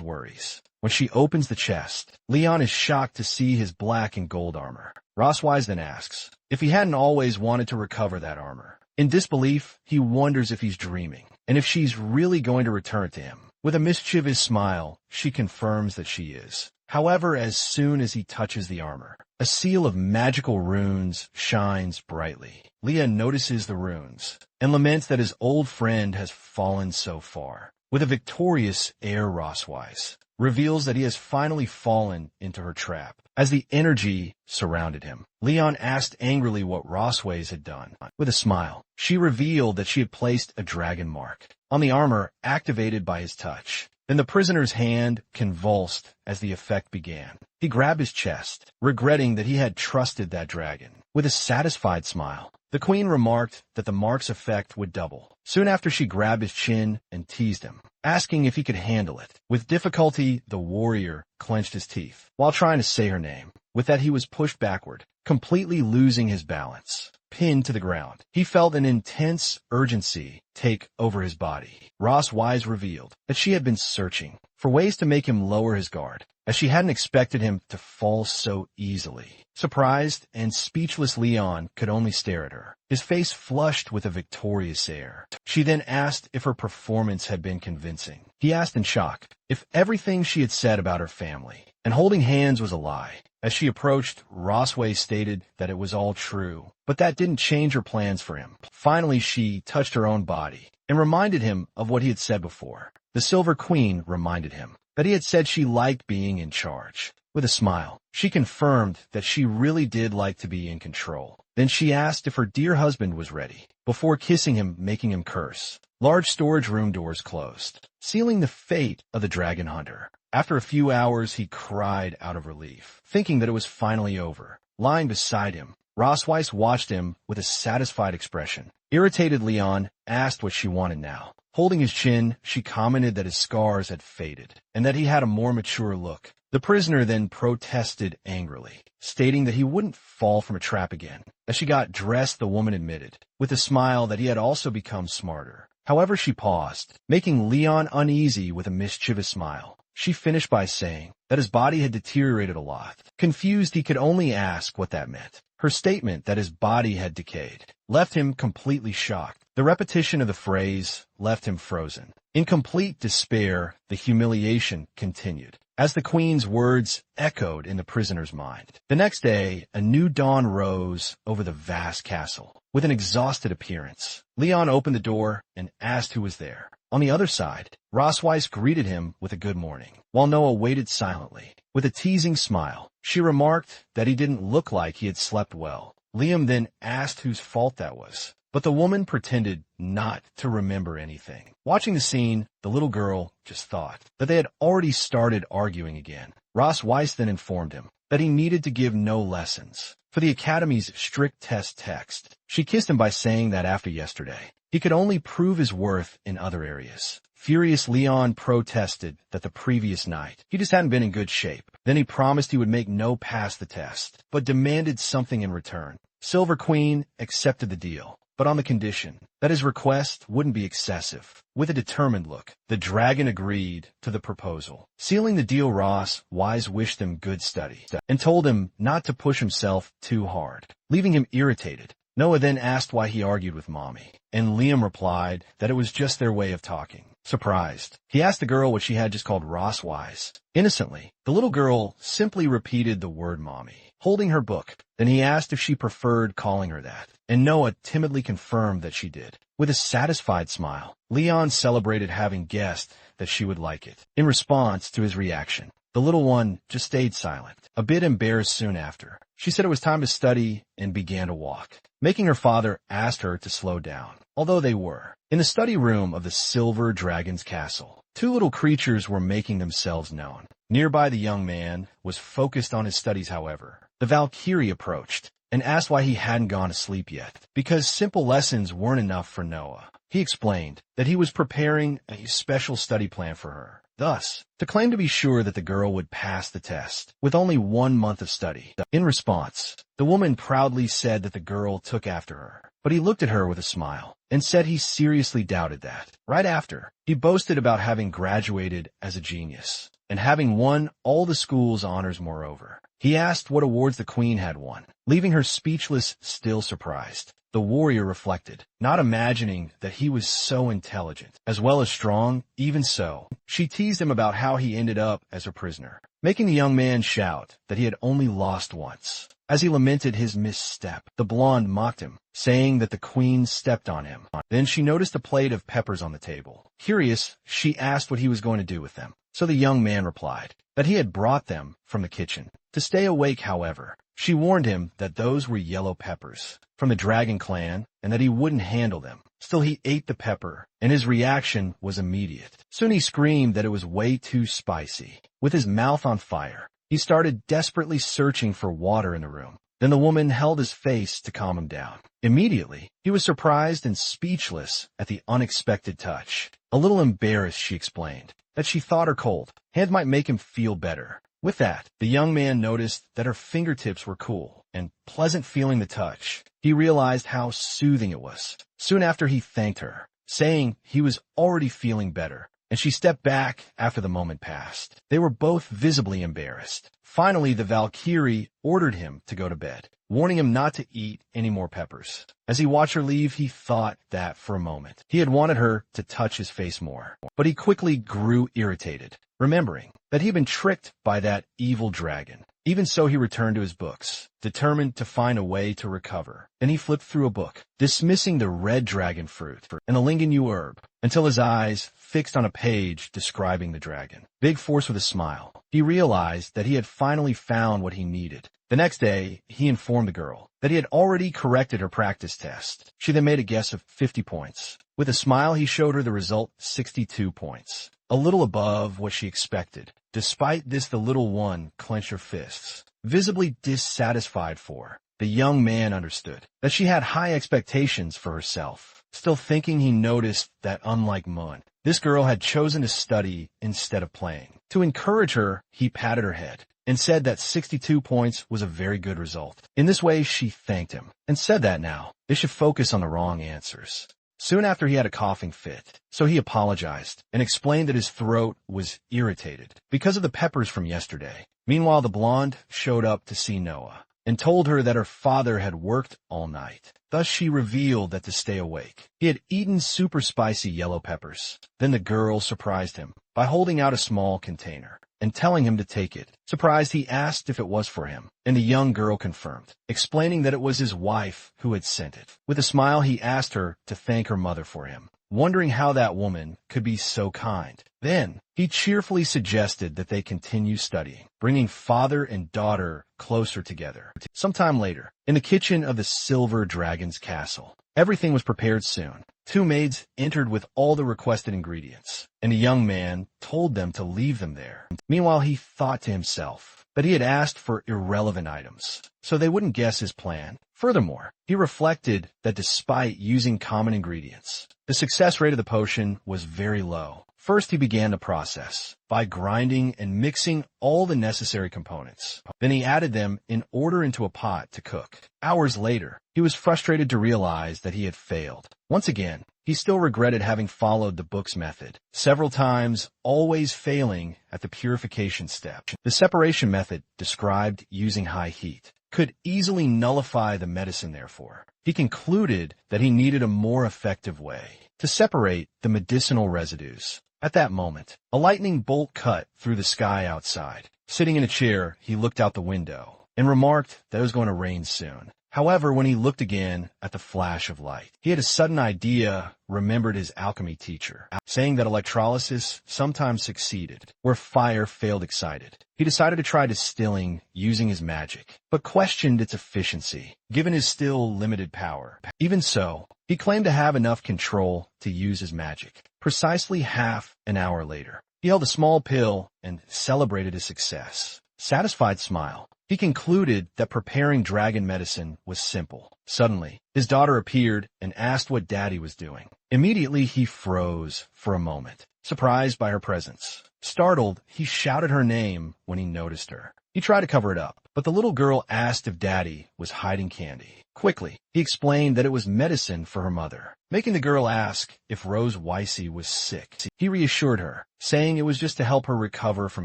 S1: worries. When she opens the chest, Leon is shocked to see his black and gold armor. Ross Wise then asks if he hadn't always wanted to recover that armor. In disbelief, he wonders if he's dreaming, and if she's really going to return it to him. With a mischievous smile, she confirms that she is. However, as soon as he touches the armor, a seal of magical runes shines brightly. Leon notices the runes and laments that his old friend has fallen so far. With a victorious air, Ross Wise reveals that he has finally fallen into her trap. As the energy surrounded him, Leon asked angrily what Rosways had done. With a smile, she revealed that she had placed a dragon mark on the armor activated by his touch. Then the prisoner's hand convulsed as the effect began. He grabbed his chest, regretting that he had trusted that dragon. With a satisfied smile, the queen remarked that the mark's effect would double. Soon after, she grabbed his chin and teased him, asking if he could handle it. With difficulty, the warrior clenched his teeth while trying to say her name. With that, he was pushed backward, completely losing his balance. Pinned to the ground, he felt an intense urgency take over his body. Ross Wise revealed that she had been searching for ways to make him lower his guard, as she hadn't expected him to fall so easily. Surprised and speechless, Leon could only stare at her, his face flushed with a victorious air. She then asked if her performance had been convincing. He asked in shock if everything she had said about her family and holding hands was a lie. As she approached, Rossway stated that it was all true, but that didn't change her plans for him. Finally, she touched her own body and reminded him of what he had said before. The Silver Queen reminded him that he had said she liked being in charge. With a smile, she confirmed that she really did like to be in control. Then she asked if her dear husband was ready, before kissing him, making him curse. Large storage room doors closed, sealing the fate of the dragon hunter. After a few hours, he cried out of relief, thinking that it was finally over. Lying beside him, Rossweiss watched him with a satisfied expression. Irritated, Leon asked what she wanted now. Holding his chin, she commented that his scars had faded and that he had a more mature look. The prisoner then protested angrily, stating that he wouldn't fall from a trap again. As she got dressed, the woman admitted, with a smile, that he had also become smarter. However, she paused, making Leon uneasy with a mischievous smile. She finished by saying that his body had deteriorated a lot. Confused, he could only ask what that meant. Her statement that his body had decayed left him completely shocked. The repetition of the phrase left him frozen. In complete despair, the humiliation continued, as the queen's words echoed in the prisoner's mind. The next day, a new dawn rose over the vast castle. With an exhausted appearance, Leon opened the door and asked who was there. On the other side, Rossweiss greeted him with a good morning, while Noah waited silently. With a teasing smile, she remarked that he didn't look like he had slept well. Liam then asked whose fault that was, but the woman pretended not to remember anything. Watching the scene, the little girl just thought that they had already started arguing again. Ross Weiss then informed him that he needed to give no lessons for the Academy's strict text. She kissed him by saying that after yesterday, he could only prove his worth in other areas. Furious, Leon protested that the previous night he just hadn't been in good shape. Then he promised he would make no pass the test, but demanded something in return. Silver Queen accepted the deal, but on the condition that his request wouldn't be excessive. With a determined look, the dragon agreed to the proposal. Sealing the deal, Ross Wise wished him good study and told him not to push himself too hard, leaving him irritated. Noah then asked why he argued with Mommy, and Liam replied that it was just their way of talking. Surprised, he asked the girl what she had just called Ross Wise. Innocently, the little girl simply repeated the word Mommy, holding her book. Then he asked if she preferred calling her that, and Noah timidly confirmed that she did. With a satisfied smile, Leon celebrated having guessed that she would like it. In response to his reaction, the little one just stayed silent, a bit embarrassed. Soon after, she said it was time to study and began to walk, making her father ask her to slow down. Although they were in the study room of the Silver Dragon's castle, two little creatures were making themselves known. Nearby, the young man was focused on his studies. However, the Valkyrie approached and asked why he hadn't gone to sleep yet, because simple lessons weren't enough for Noah. He explained that he was preparing a special study plan for her, thus to claim to be sure that the girl would pass the test with only 1 month of study. In response, the woman proudly said that the girl took after her, but he looked at her with a smile and said he seriously doubted that. Right after, he boasted about having graduated as a genius and having won all the school's honors. Moreover, he asked what awards the queen had won, leaving her speechless, still surprised. The the warrior reflected, not imagining that he was so intelligent, as well as strong. Even so, she teased him about how he ended up as a prisoner, making the young man shout that he had only lost once. As he lamented his misstep, the blonde mocked him, saying that the queen stepped on him. Then she noticed a plate of peppers on the table. Curious, she asked what he was going to do with them. So the young man replied that he had brought them from the kitchen. To stay awake, however, she warned him that those were yellow peppers from the dragon clan and that he wouldn't handle them. Still, he ate the pepper, and his reaction was immediate. Soon he screamed that it was way too spicy. With his mouth on fire, he started desperately searching for water in the room. Then the woman held his face to calm him down. Immediately, he was surprised and speechless at the unexpected touch. A little embarrassed, she explained that she thought her cold hand might make him feel better. With that, the young man noticed that her fingertips were cool and pleasant feeling the touch. He realized how soothing it was. Soon after, he thanked her, saying he was already feeling better, and she stepped back after the moment passed. They were both visibly embarrassed. Finally, the Valkyrie ordered him to go to bed, warning him not to eat any more peppers. As he watched her leave, he thought that for a moment he had wanted her to touch his face more. But he quickly grew irritated, remembering that he'd been tricked by that evil dragon. Even so, he returned to his books, determined to find a way to recover. Then he flipped through a book, dismissing the red dragon fruit and the Lingonyu herb, until his eyes fixed on a page describing the dragon. Big Force with a smile, he realized that he had finally found what he needed. The next day, he informed the girl that he had already corrected her practice test. She then made a guess of 50 points. With a smile, he showed her the result, 62 points, a little above what she expected. Despite this, the little one clenched her fists, visibly dissatisfied for. The young man understood that she had high expectations for herself. Still thinking, he noticed that unlike Moon, this girl had chosen to study instead of playing. To encourage her, he patted her head and said that 62 points was a very good result. In this way, she thanked him and said that now they should focus on the wrong answers. Soon after, he had a coughing fit, so he apologized and explained that his throat was irritated because of the peppers from yesterday. Meanwhile, the blonde showed up to see Noah and told her that her father had worked all night. Thus, she revealed that to stay awake, he had eaten super spicy yellow peppers. Then the girl surprised him by holding out a small container and telling him to take it. Surprised, he asked if it was for him, and the young girl confirmed, explaining that it was his wife who had sent it. With a smile, he asked her to thank her mother for him, wondering how that woman could be so kind. Then, he cheerfully suggested that they continue studying, bringing father and daughter closer together. Sometime later, in the kitchen of the Silver Dragon's castle, everything was prepared soon. Two maids entered with all the requested ingredients, and the young man told them to leave them there. Meanwhile, he thought to himself that he had asked for irrelevant items, so they wouldn't guess his plan. Furthermore, he reflected that despite using common ingredients, the success rate of the potion was very low. First, he began the process by grinding and mixing all the necessary components. Then he added them in order into a pot to cook. Hours later, he was frustrated to realize that he had failed. Once again, he still regretted having followed the book's method several times, always failing at the purification step. The separation method, described using high heat, could easily nullify the medicine. Therefore, he concluded that he needed a more effective way to separate the medicinal residues. At that moment, a lightning bolt cut through the sky outside. Sitting in a chair, he looked out the window and remarked that it was going to rain soon. However, when he looked again at the flash of light, he had a sudden idea, remembered his alchemy teacher, saying that electrolysis sometimes succeeded where fire failed excited. He decided to try distilling using his magic, but questioned its efficiency, given his still limited power. Even so, he claimed to have enough control to use his magic. Precisely half an hour later, he held a small pill and celebrated his success. Satisfied smile, he concluded that preparing dragon medicine was simple. Suddenly, his daughter appeared and asked what Daddy was doing. Immediately, he froze for a moment, surprised by her presence. Startled, he shouted her name when he noticed her. He tried to cover it up, but the little girl asked if Daddy was hiding candy. Quickly, he explained that it was medicine for her mother, making the girl ask if Rose Weissy was sick. He reassured her, saying it was just to help her recover from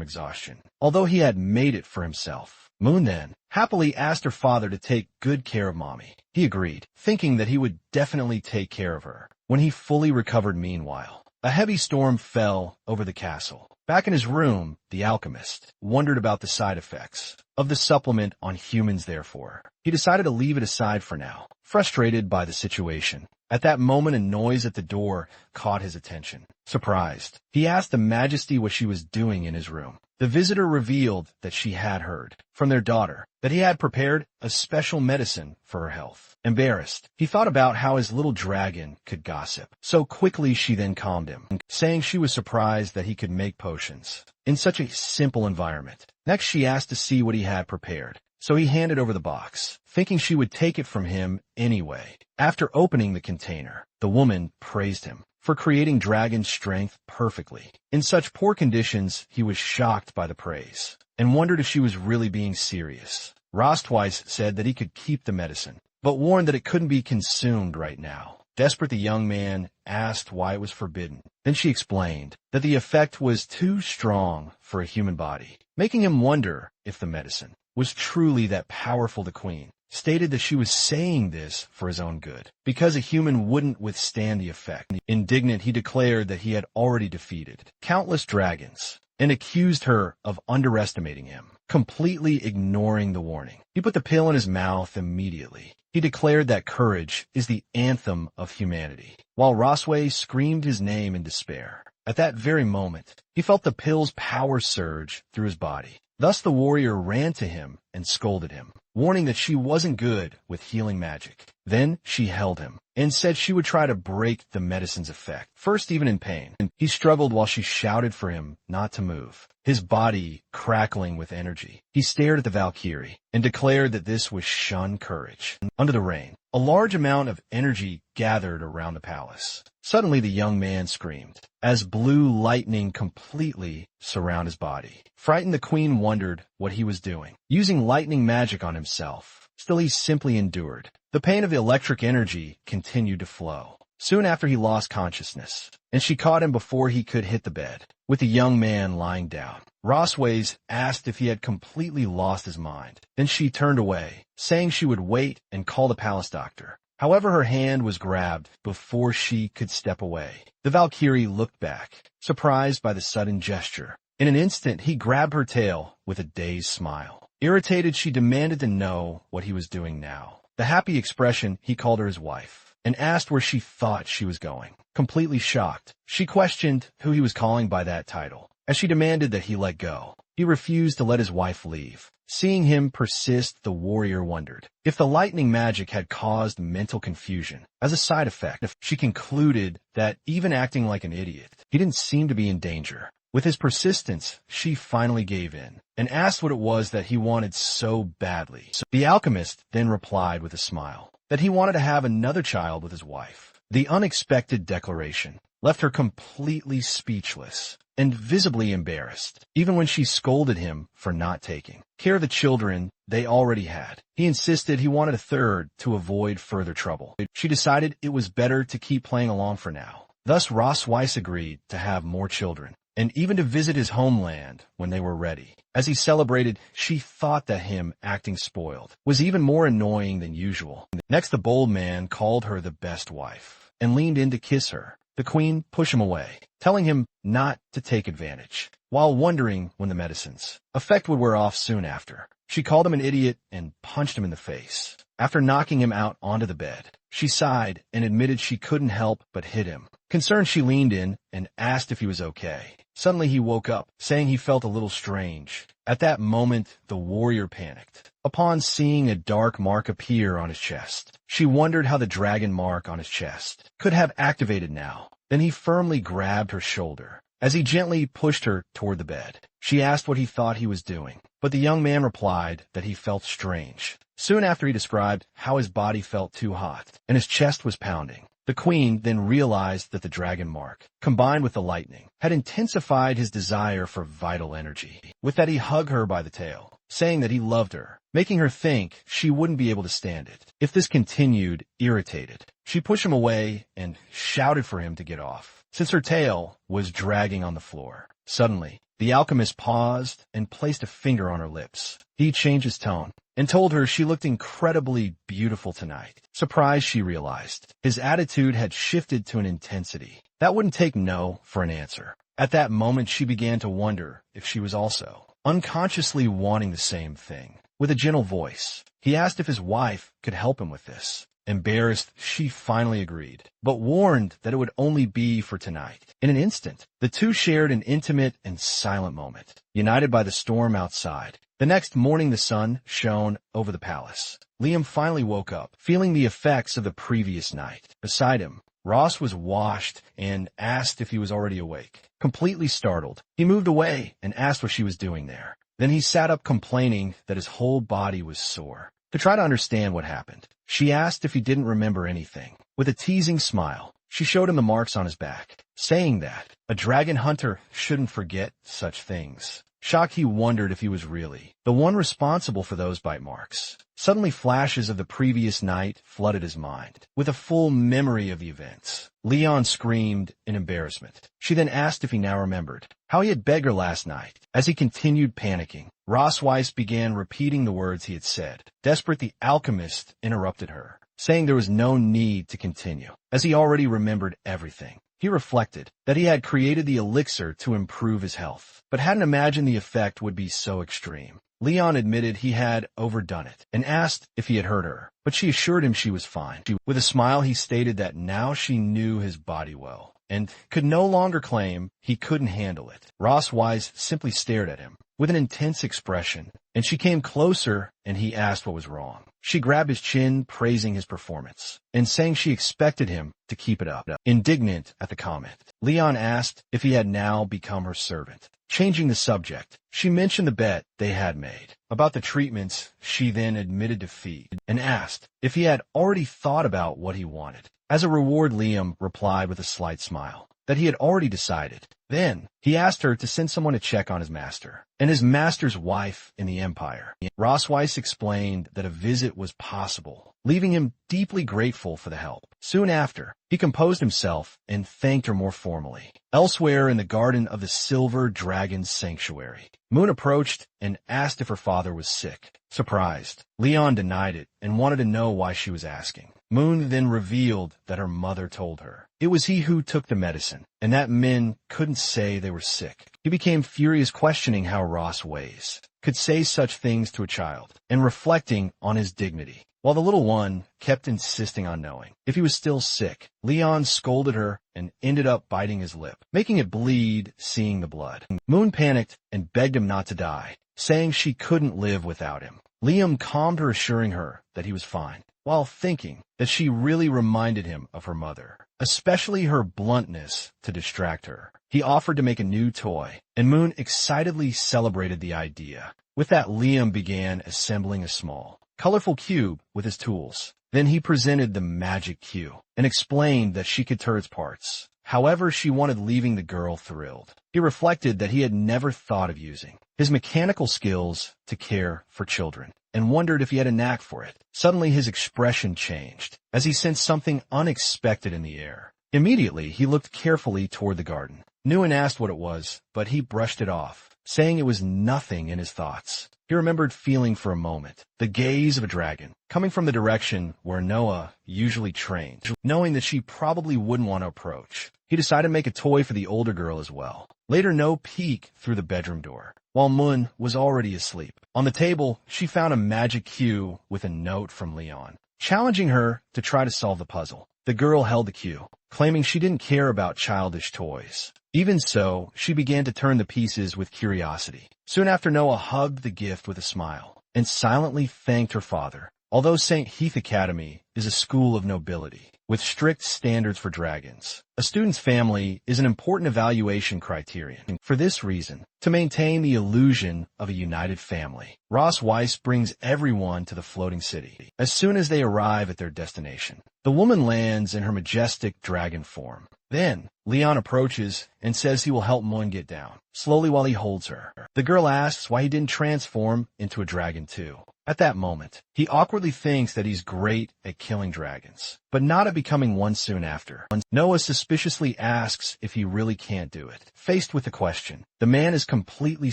S1: exhaustion, although he had made it for himself. Moon then happily asked her father to take good care of Mommy. He agreed, thinking that he would definitely take care of her. When he fully recovered meanwhile, a heavy storm fell over the castle. Back in his room, the alchemist wondered about the side effects of the supplement on humans therefore. He decided to leave it aside for now, frustrated by the situation. At that moment, a noise at the door caught his attention. Surprised, he asked the Majesty what she was doing in his room. The visitor revealed that she had heard from their daughter that he had prepared a special medicine for her health. Embarrassed, he thought about how his little dragon could gossip. So quickly she then calmed him, saying she was surprised that he could make potions in such a simple environment. Next, she asked to see what he had prepared. So he handed over the box, thinking she would take it from him anyway. After opening the container, the woman praised him for creating dragon strength perfectly. In such poor conditions, he was shocked by the praise and wondered if she was really being serious. Rostweiss said that he could keep the medicine, but warned that it couldn't be consumed right now. Desperate, the young man asked why it was forbidden. Then she explained that the effect was too strong for a human body, making him wonder if the medicine was truly that powerful. The queen stated that she was saying this for his own good, because a human wouldn't withstand the effect. Indignant, he declared that he had already defeated countless dragons and accused her of underestimating him, completely ignoring the warning. He put the pill in his mouth immediately. He declared that courage is the anthem of humanity, while Rosway screamed his name in despair. At that very moment, he felt the pill's power surge through his body. Thus the warrior ran to him and scolded him, warning that she wasn't good with healing magic. Then she held him and said she would try to break the medicine's effect, first even in pain. He struggled while she shouted for him not to move, his body crackling with energy. He stared at the Valkyrie and declared that this was Shun courage. Under the rain, a large amount of energy gathered around the palace. Suddenly the young man screamed, as blue lightning completely surrounded his body. Frightened, the queen wondered what he was doing, using lightning magic on himself. Still, he simply endured. The pain of the electric energy continued to flow. Soon after, he lost consciousness, and she caught him before he could hit the bed, with the young man lying down. Rosways asked if he had completely lost his mind. Then she turned away, saying she would wait and call the palace doctor. However, her hand was grabbed before she could step away. The Valkyrie looked back, surprised by the sudden gesture. In an instant, he grabbed her tail with a dazed smile. Irritated, she demanded to know what he was doing now. The happy expression, he called her his wife and asked where she thought she was going. Completely shocked, she questioned who he was calling by that title, as she demanded that he let go. He refused to let his wife leave. Seeing him persist, the warrior wondered if the lightning magic had caused mental confusion. As a side effect, she concluded that even acting like an idiot, he didn't seem to be in danger. With his persistence, she finally gave in and asked what it was that he wanted so badly. So the alchemist then replied with a smile that he wanted to have another child with his wife. The unexpected declaration left her completely speechless and visibly embarrassed, even when she scolded him for not taking care of the children they already had. He insisted he wanted a third to avoid further trouble. She decided it was better to keep playing along for now. Thus, Ross Weiss agreed to have more children, and even to visit his homeland when they were ready. As he celebrated, she thought that him acting spoiled was even more annoying than usual. Next, the bold man called her the best wife and leaned in to kiss her. The queen pushed him away, telling him not to take advantage, while wondering when the medicine's effect would wear off soon after. She called him an idiot and punched him in the face. After knocking him out onto the bed, she sighed and admitted she couldn't help but hit him. Concerned, she leaned in and asked if he was okay. Suddenly he woke up, saying he felt a little strange. At that moment, the warrior panicked upon seeing a dark mark appear on his chest. She wondered how the dragon mark on his chest could have activated now. Then he firmly grabbed her shoulder as he gently pushed her toward the bed. She asked what he thought he was doing, but the young man replied that he felt strange. Soon after, he described how his body felt too hot and his chest was pounding. The queen then realized that the dragon mark, combined with the lightning, had intensified his desire for vital energy. With that, he hugged her by the tail, saying that he loved her, making her think she wouldn't be able to stand it. If this continued, irritated, she pushed him away and shouted for him to get off, since her tail was dragging on the floor. Suddenly, The alchemist paused and placed a finger on her lips. He changed his tone and told her she looked incredibly beautiful tonight. Surprised, she realized his attitude had shifted to an intensity that wouldn't take no for an answer. At that moment, she began to wonder if she was also unconsciously wanting the same thing. With a gentle voice, he asked if his wife could help him with this. Embarrassed, she finally agreed, but warned that it would only be for tonight. In an instant, the two shared an intimate and silent moment, united by the storm outside. The next morning, the sun shone over the palace. Liam finally woke up, feeling the effects of the previous night. Beside him, Ross was washed and asked if he was already awake. Completely startled, he moved away and asked what she was doing there. Then he sat up, complaining that his whole body was sore. To try to understand what happened, she asked if he didn't remember anything. With a teasing smile, she showed him the marks on his back, saying that a dragon hunter shouldn't forget such things. Shocked, he wondered if he was really the one responsible for those bite marks. Suddenly, flashes of the previous night flooded his mind, with a full memory of the events. Leon screamed in embarrassment. She then asked if he now remembered how he had begged her last night. As he continued panicking, Ross Weiss began repeating the words he had said. Desperate, the alchemist interrupted her, saying there was no need to continue, as he already remembered everything. He reflected that he had created the elixir to improve his health, but hadn't imagined the effect would be so extreme. Leon admitted he had overdone it and asked if he had hurt her, but she assured him she was fine. With a smile, he stated that now she knew his body well and could no longer claim he couldn't handle it. Ross Wise simply stared at him with an intense expression, and she came closer and he asked what was wrong. She grabbed his chin, praising his performance and saying she expected him to keep it up. Indignant at the comment, Leon asked if he had now become her servant. Changing the subject, she mentioned the bet they had made about the treatments she then admitted defeat and asked if he had already thought about what he wanted. As a reward, Liam replied with a slight smile that he had already decided. Then he asked her to send someone to check on his master and his master's wife in the Empire. Ross Weiss explained that a visit was possible, leaving him deeply grateful for the help. Soon after, he composed himself and thanked her more formally. Elsewhere in the garden of the Silver Dragon Sanctuary, Moon approached and asked if her father was sick. Surprised, Leon denied it and wanted to know why she was asking. Moon then revealed that her mother told her it was he who took the medicine, and that men couldn't say they were sick. He became furious, questioning how Ross Weiss could say such things to a child, and reflecting on his dignity. While the little one kept insisting on knowing if he was still sick, Leon scolded her and ended up biting his lip, making it bleed, seeing the blood. Moon panicked and begged him not to die, saying she couldn't live without him. Liam calmed her, assuring her that he was fine, while thinking that she really reminded him of her mother, especially her bluntness to distract her. He offered to make a new toy, and Moon excitedly celebrated the idea. With that, Liam began assembling a small, colorful cube with his tools. Then he presented the magic cue and explained that she could tear its parts. However, she wanted, leaving the girl thrilled. He reflected that he had never thought of using his mechanical skills to care for children, and wondered if he had a knack for it. Suddenly, his expression changed as he sensed something unexpected in the air. Immediately, he looked carefully toward the garden. Nguyen asked what it was, but he brushed it off, saying it was nothing in his thoughts. He remembered feeling for a moment the gaze of a dragon coming from the direction where Noah usually trained. Knowing that she probably wouldn't want to approach, he decided to make a toy for the older girl as well. Later, No peeked through the bedroom door, while Moon was already asleep. On the table, she found a magic cue with a note from Leon, challenging her to try to solve the puzzle. The girl held the cue, claiming she didn't care about childish toys. Even so, she began to turn the pieces with curiosity. Soon after, Noah hugged the gift with a smile and silently thanked her father. Although St. Heath Academy is a school of nobility with strict standards for dragons, a student's family is an important evaluation criterion. For this reason, to maintain the illusion of a united family, Ross Weiss brings everyone to the floating city. As soon as they arrive at their destination, the woman lands in her majestic dragon form. Then, Leon approaches and says he will help Moon get down, slowly while he holds her. The girl asks why he didn't transform into a dragon too. At that moment, he awkwardly thinks that he's great at killing dragons, but not at becoming one soon after. Noah suspiciously asks if he really can't do it. Faced with the question, the man is completely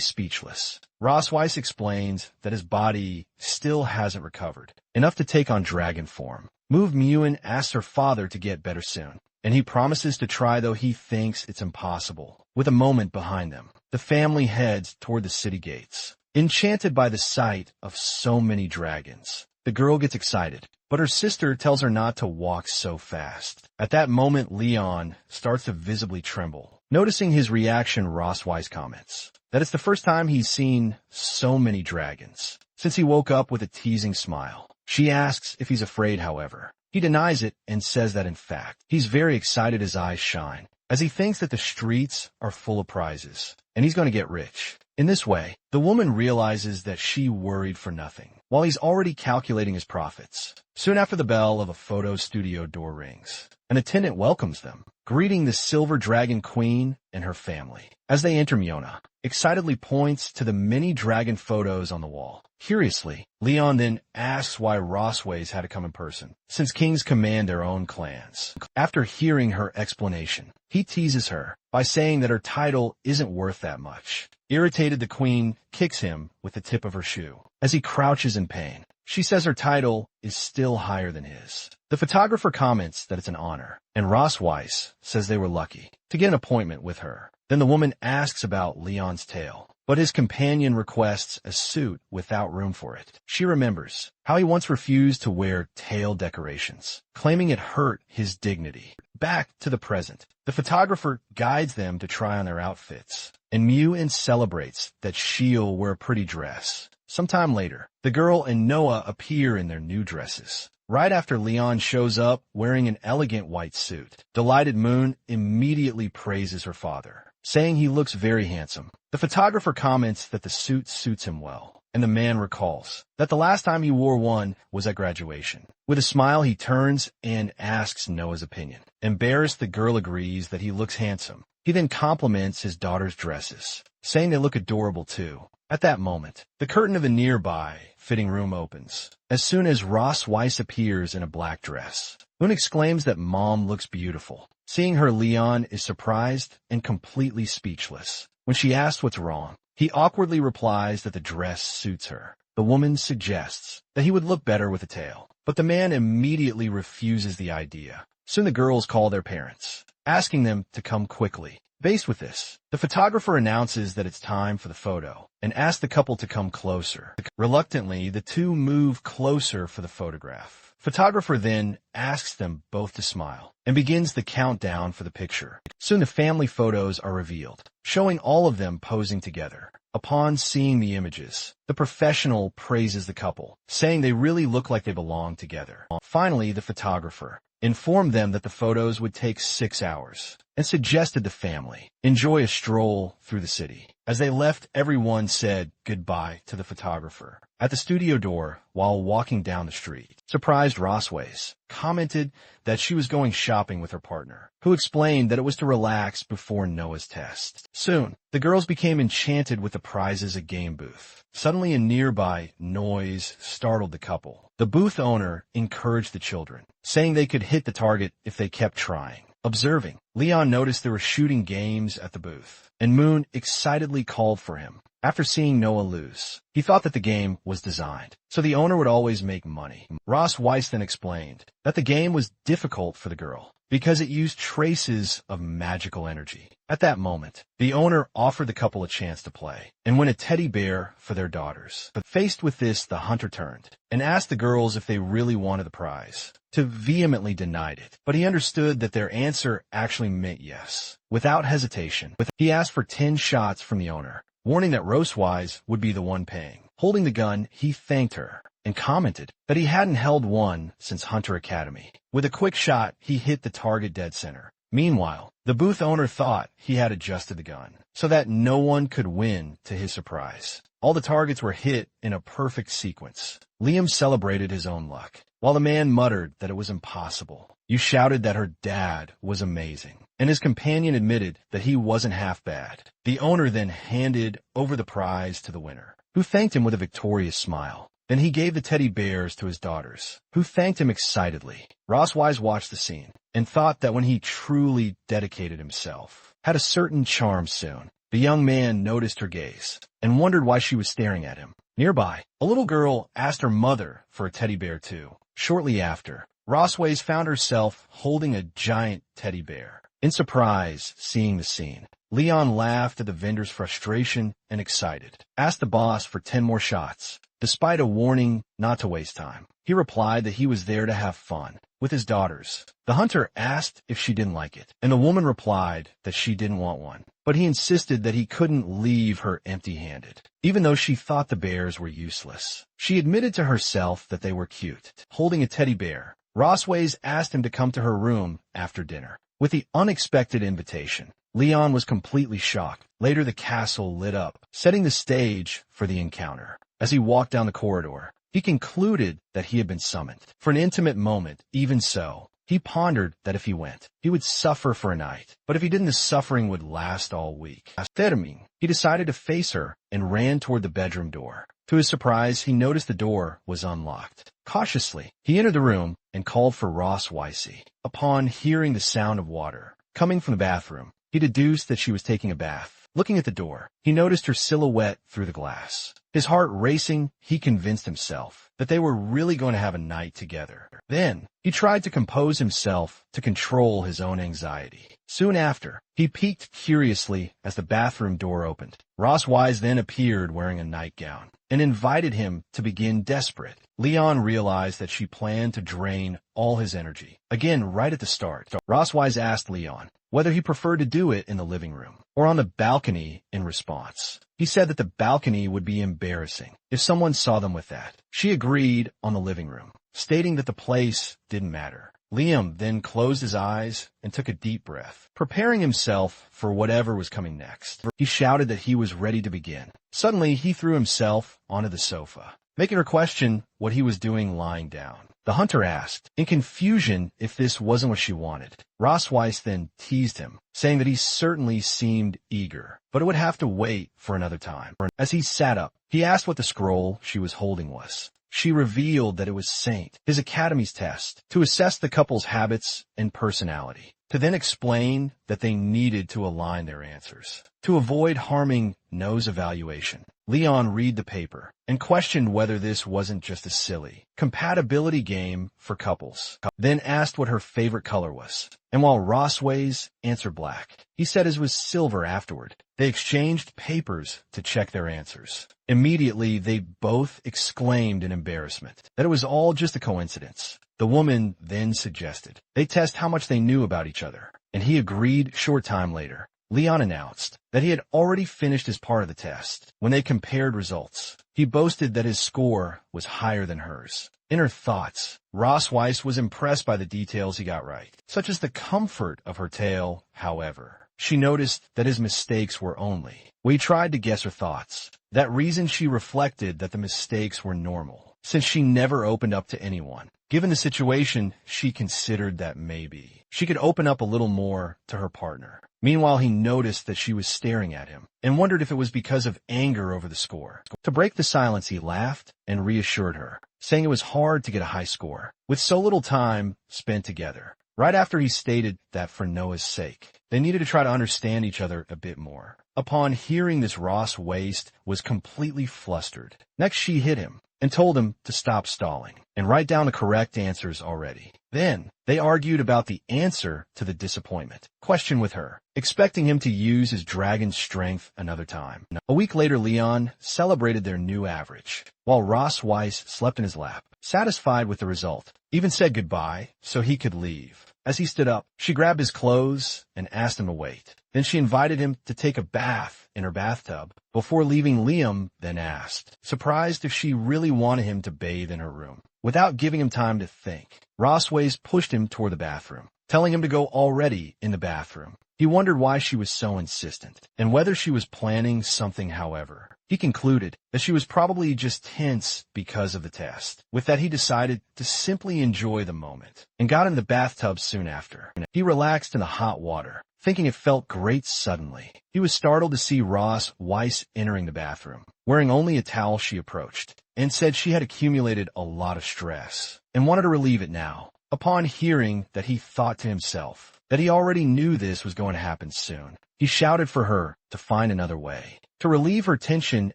S1: speechless. Ross Weiss explains that his body still hasn't recovered enough to take on dragon form. Move Muen asks her father to get better soon, and he promises to try, though he thinks it's impossible. With a moment behind them, the family heads toward the city gates. Enchanted by the sight of so many dragons, the girl gets excited, but her sister tells her not to walk so fast. At that moment, Leon starts to visibly tremble. Noticing his reaction, Ross Weiss comments that it's the first time he's seen so many dragons since he woke up with a teasing smile. She asks if he's afraid, however. He denies it and says that in fact, he's very excited. His eyes shine as he thinks that the streets are full of prizes and he's going to get rich. In this way, the woman realizes that she worried for nothing, while he's already calculating his profits. Soon after, the bell of a photo studio door rings. An attendant welcomes them, greeting the Silver Dragon Queen and her family. As they enter, Miona excitedly points to the many dragon photos on the wall. Curiously, Leon then asks why Rossways had to come in person, since kings command their own clans. After hearing her explanation, he teases her by saying that her title isn't worth that much. Irritated, the queen kicks him with the tip of her shoe. As he crouches in pain, she says her title is still higher than his. The photographer comments that it's an honor, and Ross Weiss says they were lucky to get an appointment with her. Then the woman asks about Leon's tail, but his companion requests a suit without room for it. She remembers how he once refused to wear tail decorations, claiming it hurt his dignity. Back to the present, the photographer guides them to try on their outfits, and Muen celebrates that she'll wear a pretty dress. Sometime later, the girl and Noah appear in their new dresses. Right after Leon shows up wearing an elegant white suit, delighted Moon immediately praises her father, saying he looks very handsome. The photographer comments that the suit suits him well, and the man recalls that the last time he wore one was at graduation. With a smile, he turns and asks Noah's opinion. Embarrassed, the girl agrees that he looks handsome. He then compliments his daughter's dresses, saying they look adorable too. At that moment, the curtain of a nearby fitting room opens. As soon as Ross Weiss appears in a black dress, Moon exclaims that Mom looks beautiful. Seeing her, Leon is surprised and completely speechless. When she asks what's wrong, he awkwardly replies that the dress suits her. The woman suggests that he would look better with a tail, but the man immediately refuses the idea. Soon the girls call their parents, asking them to come quickly. Faced with this, the photographer announces that it's time for the photo and asks the couple to come closer. Reluctantly, the two move closer for the photograph. Photographer then asks them both to smile and begins the countdown for the picture. Soon the family photos are revealed, showing all of them posing together. Upon seeing the images, the professional praises the couple, saying they really look like they belong together. Finally, the photographer informed them that the photos would take 6 hours and suggested the family enjoy a stroll through the city. As they left, everyone said goodbye to the photographer. At the studio door, while walking down the street, surprised Rossways commented that she was going shopping with her partner, who explained that it was to relax before Noah's test. Soon, the girls became enchanted with the prizes at game booth. Suddenly, a nearby noise startled the couple. The booth owner encouraged the children, saying they could hit the target if they kept trying. Observing, Leon noticed they were shooting games at the booth, and Moon excitedly called for him. After seeing Noah lose, he thought that the game was designed so the owner would always make money. Ross Weiss then explained that the game was difficult for the girl because it used traces of magical energy. At that moment, the owner offered the couple a chance to play and win a teddy bear for their daughters. But faced with this, the hunter turned and asked the girls if they really wanted the prize. To vehemently denied it, but he understood that their answer actually meant yes. Without hesitation, he asked for 10 shots from the owner, warning that Rosewise would be the one paying. Holding the gun, he thanked her and commented that he hadn't held one since Hunter Academy. With a quick shot, he hit the target dead center. Meanwhile, the booth owner thought he had adjusted the gun so that no one could win, to his surprise. All the targets were hit in a perfect sequence. Liam celebrated his own luck, while the man muttered that it was impossible. You shouted that her dad was amazing, and his companion admitted that he wasn't half bad. The owner then handed over the prize to the winner, who thanked him with a victorious smile. Then he gave the teddy bears to his daughters, who thanked him excitedly. Rosswise watched the scene and thought that when he truly dedicated himself, had a certain charm soon. The young man noticed her gaze and wondered why she was staring at him. Nearby, a little girl asked her mother for a teddy bear too. Shortly after, Rossways found herself holding a giant teddy bear. In surprise, seeing the scene, Leon laughed at the vendor's frustration and excited, asked the boss for 10 more shots, despite a warning not to waste time. He replied that he was there to have fun with his daughters. The hunter asked if she didn't like it, and the woman replied that she didn't want one, but he insisted that he couldn't leave her empty-handed, even though she thought the bears were useless. She admitted to herself that they were cute. Holding a teddy bear, Rossways asked him to come to her room after dinner. With the unexpected invitation, Leon was completely shocked. Later, the castle lit up, setting the stage for the encounter. As he walked down the corridor, he concluded that he had been summoned for an intimate moment. Even so, he pondered that if he went, he would suffer for a night, but if he didn't, the suffering would last all week. Determined, he decided to face her and ran toward the bedroom door. To his surprise, he noticed the door was unlocked. Cautiously, he entered the room and called for Rossways. Upon hearing the sound of water coming from the bathroom, he deduced that she was taking a bath. Looking at the door, he noticed her silhouette through the glass. His heart racing, he convinced himself that they were really going to have a night together. Then, he tried to compose himself to control his own anxiety. Soon after, he peeked curiously as the bathroom door opened. Rosswise then appeared wearing a nightgown and invited him to begin. Desperate, Leon realized that she planned to drain all his energy. Again, right at the start, Rosswise asked Leon whether he preferred to do it in the living room or on the balcony. In response, he said that the balcony would be embarrassing if someone saw them with that. She agreed on the living room, stating that the place didn't matter. Liam then closed his eyes and took a deep breath, preparing himself for whatever was coming next. He shouted that he was ready to begin. Suddenly, he threw himself onto the sofa, making her question what he was doing lying down. The hunter asked, in confusion, if this wasn't what she wanted. Rosswise then teased him, saying that he certainly seemed eager, but it would have to wait for another time. As he sat up, he asked what the scroll she was holding was. She revealed that it was Saint, his academy's test, to assess the couple's habits and personality, to then explain that they needed to align their answers. To avoid harming No's evaluation, Leon read the paper and questioned whether this wasn't just a silly compatibility game for couples, then asked what her favorite color was. And while Rossways answered black, he said his was silver afterward. They exchanged papers to check their answers. Immediately, they both exclaimed in embarrassment that it was all just a coincidence. The woman then suggested they test how much they knew about each other, and he agreed. Short time later, Leon announced that he had already finished his part of the test. When they compared results, he boasted that his score was higher than hers. In her thoughts, Rosswise was impressed by the details he got right, such as the comfort of her tail. However, she noticed that his mistakes were only. We tried to guess her thoughts. That reason, she reflected that the mistakes were normal, since she never opened up to anyone. Given the situation, she considered that maybe she could open up a little more to her partner. Meanwhile, he noticed that she was staring at him and wondered if it was because of anger over the score. To break the silence, he laughed and reassured her, saying it was hard to get a high score with so little time spent together. Right after, he stated that for Noah's sake, they needed to try to understand each other a bit more. Upon hearing this, Rosswais was completely flustered. Next, she hit him and told him to stop stalling and write down the correct answers already. Then, they argued about the answer to the disappointment question with her, expecting him to use his dragon strength another time. A week later, Leon celebrated their new average, while Rosswise slept in his lap, satisfied with the result, even said goodbye so he could leave. As he stood up, she grabbed his clothes and asked him to wait. Then she invited him to take a bath in her bathtub. Before leaving, Liam then asked, surprised, if she really wanted him to bathe in her room. Without giving him time to think, Rosswais pushed him toward the bathroom, telling him to go already in the bathroom. He wondered why she was so insistent, and whether she was planning something. However, he concluded that she was probably just tense because of the test. With that, he decided to simply enjoy the moment and got in the bathtub soon after. He relaxed in the hot water, thinking it felt great suddenly. He was startled to see Ross Weiss entering the bathroom, wearing only a towel. She approached and said she had accumulated a lot of stress and wanted to relieve it now. Upon hearing that, he thought to himself that he already knew this was going to happen soon. He shouted for her to find another way to relieve her tension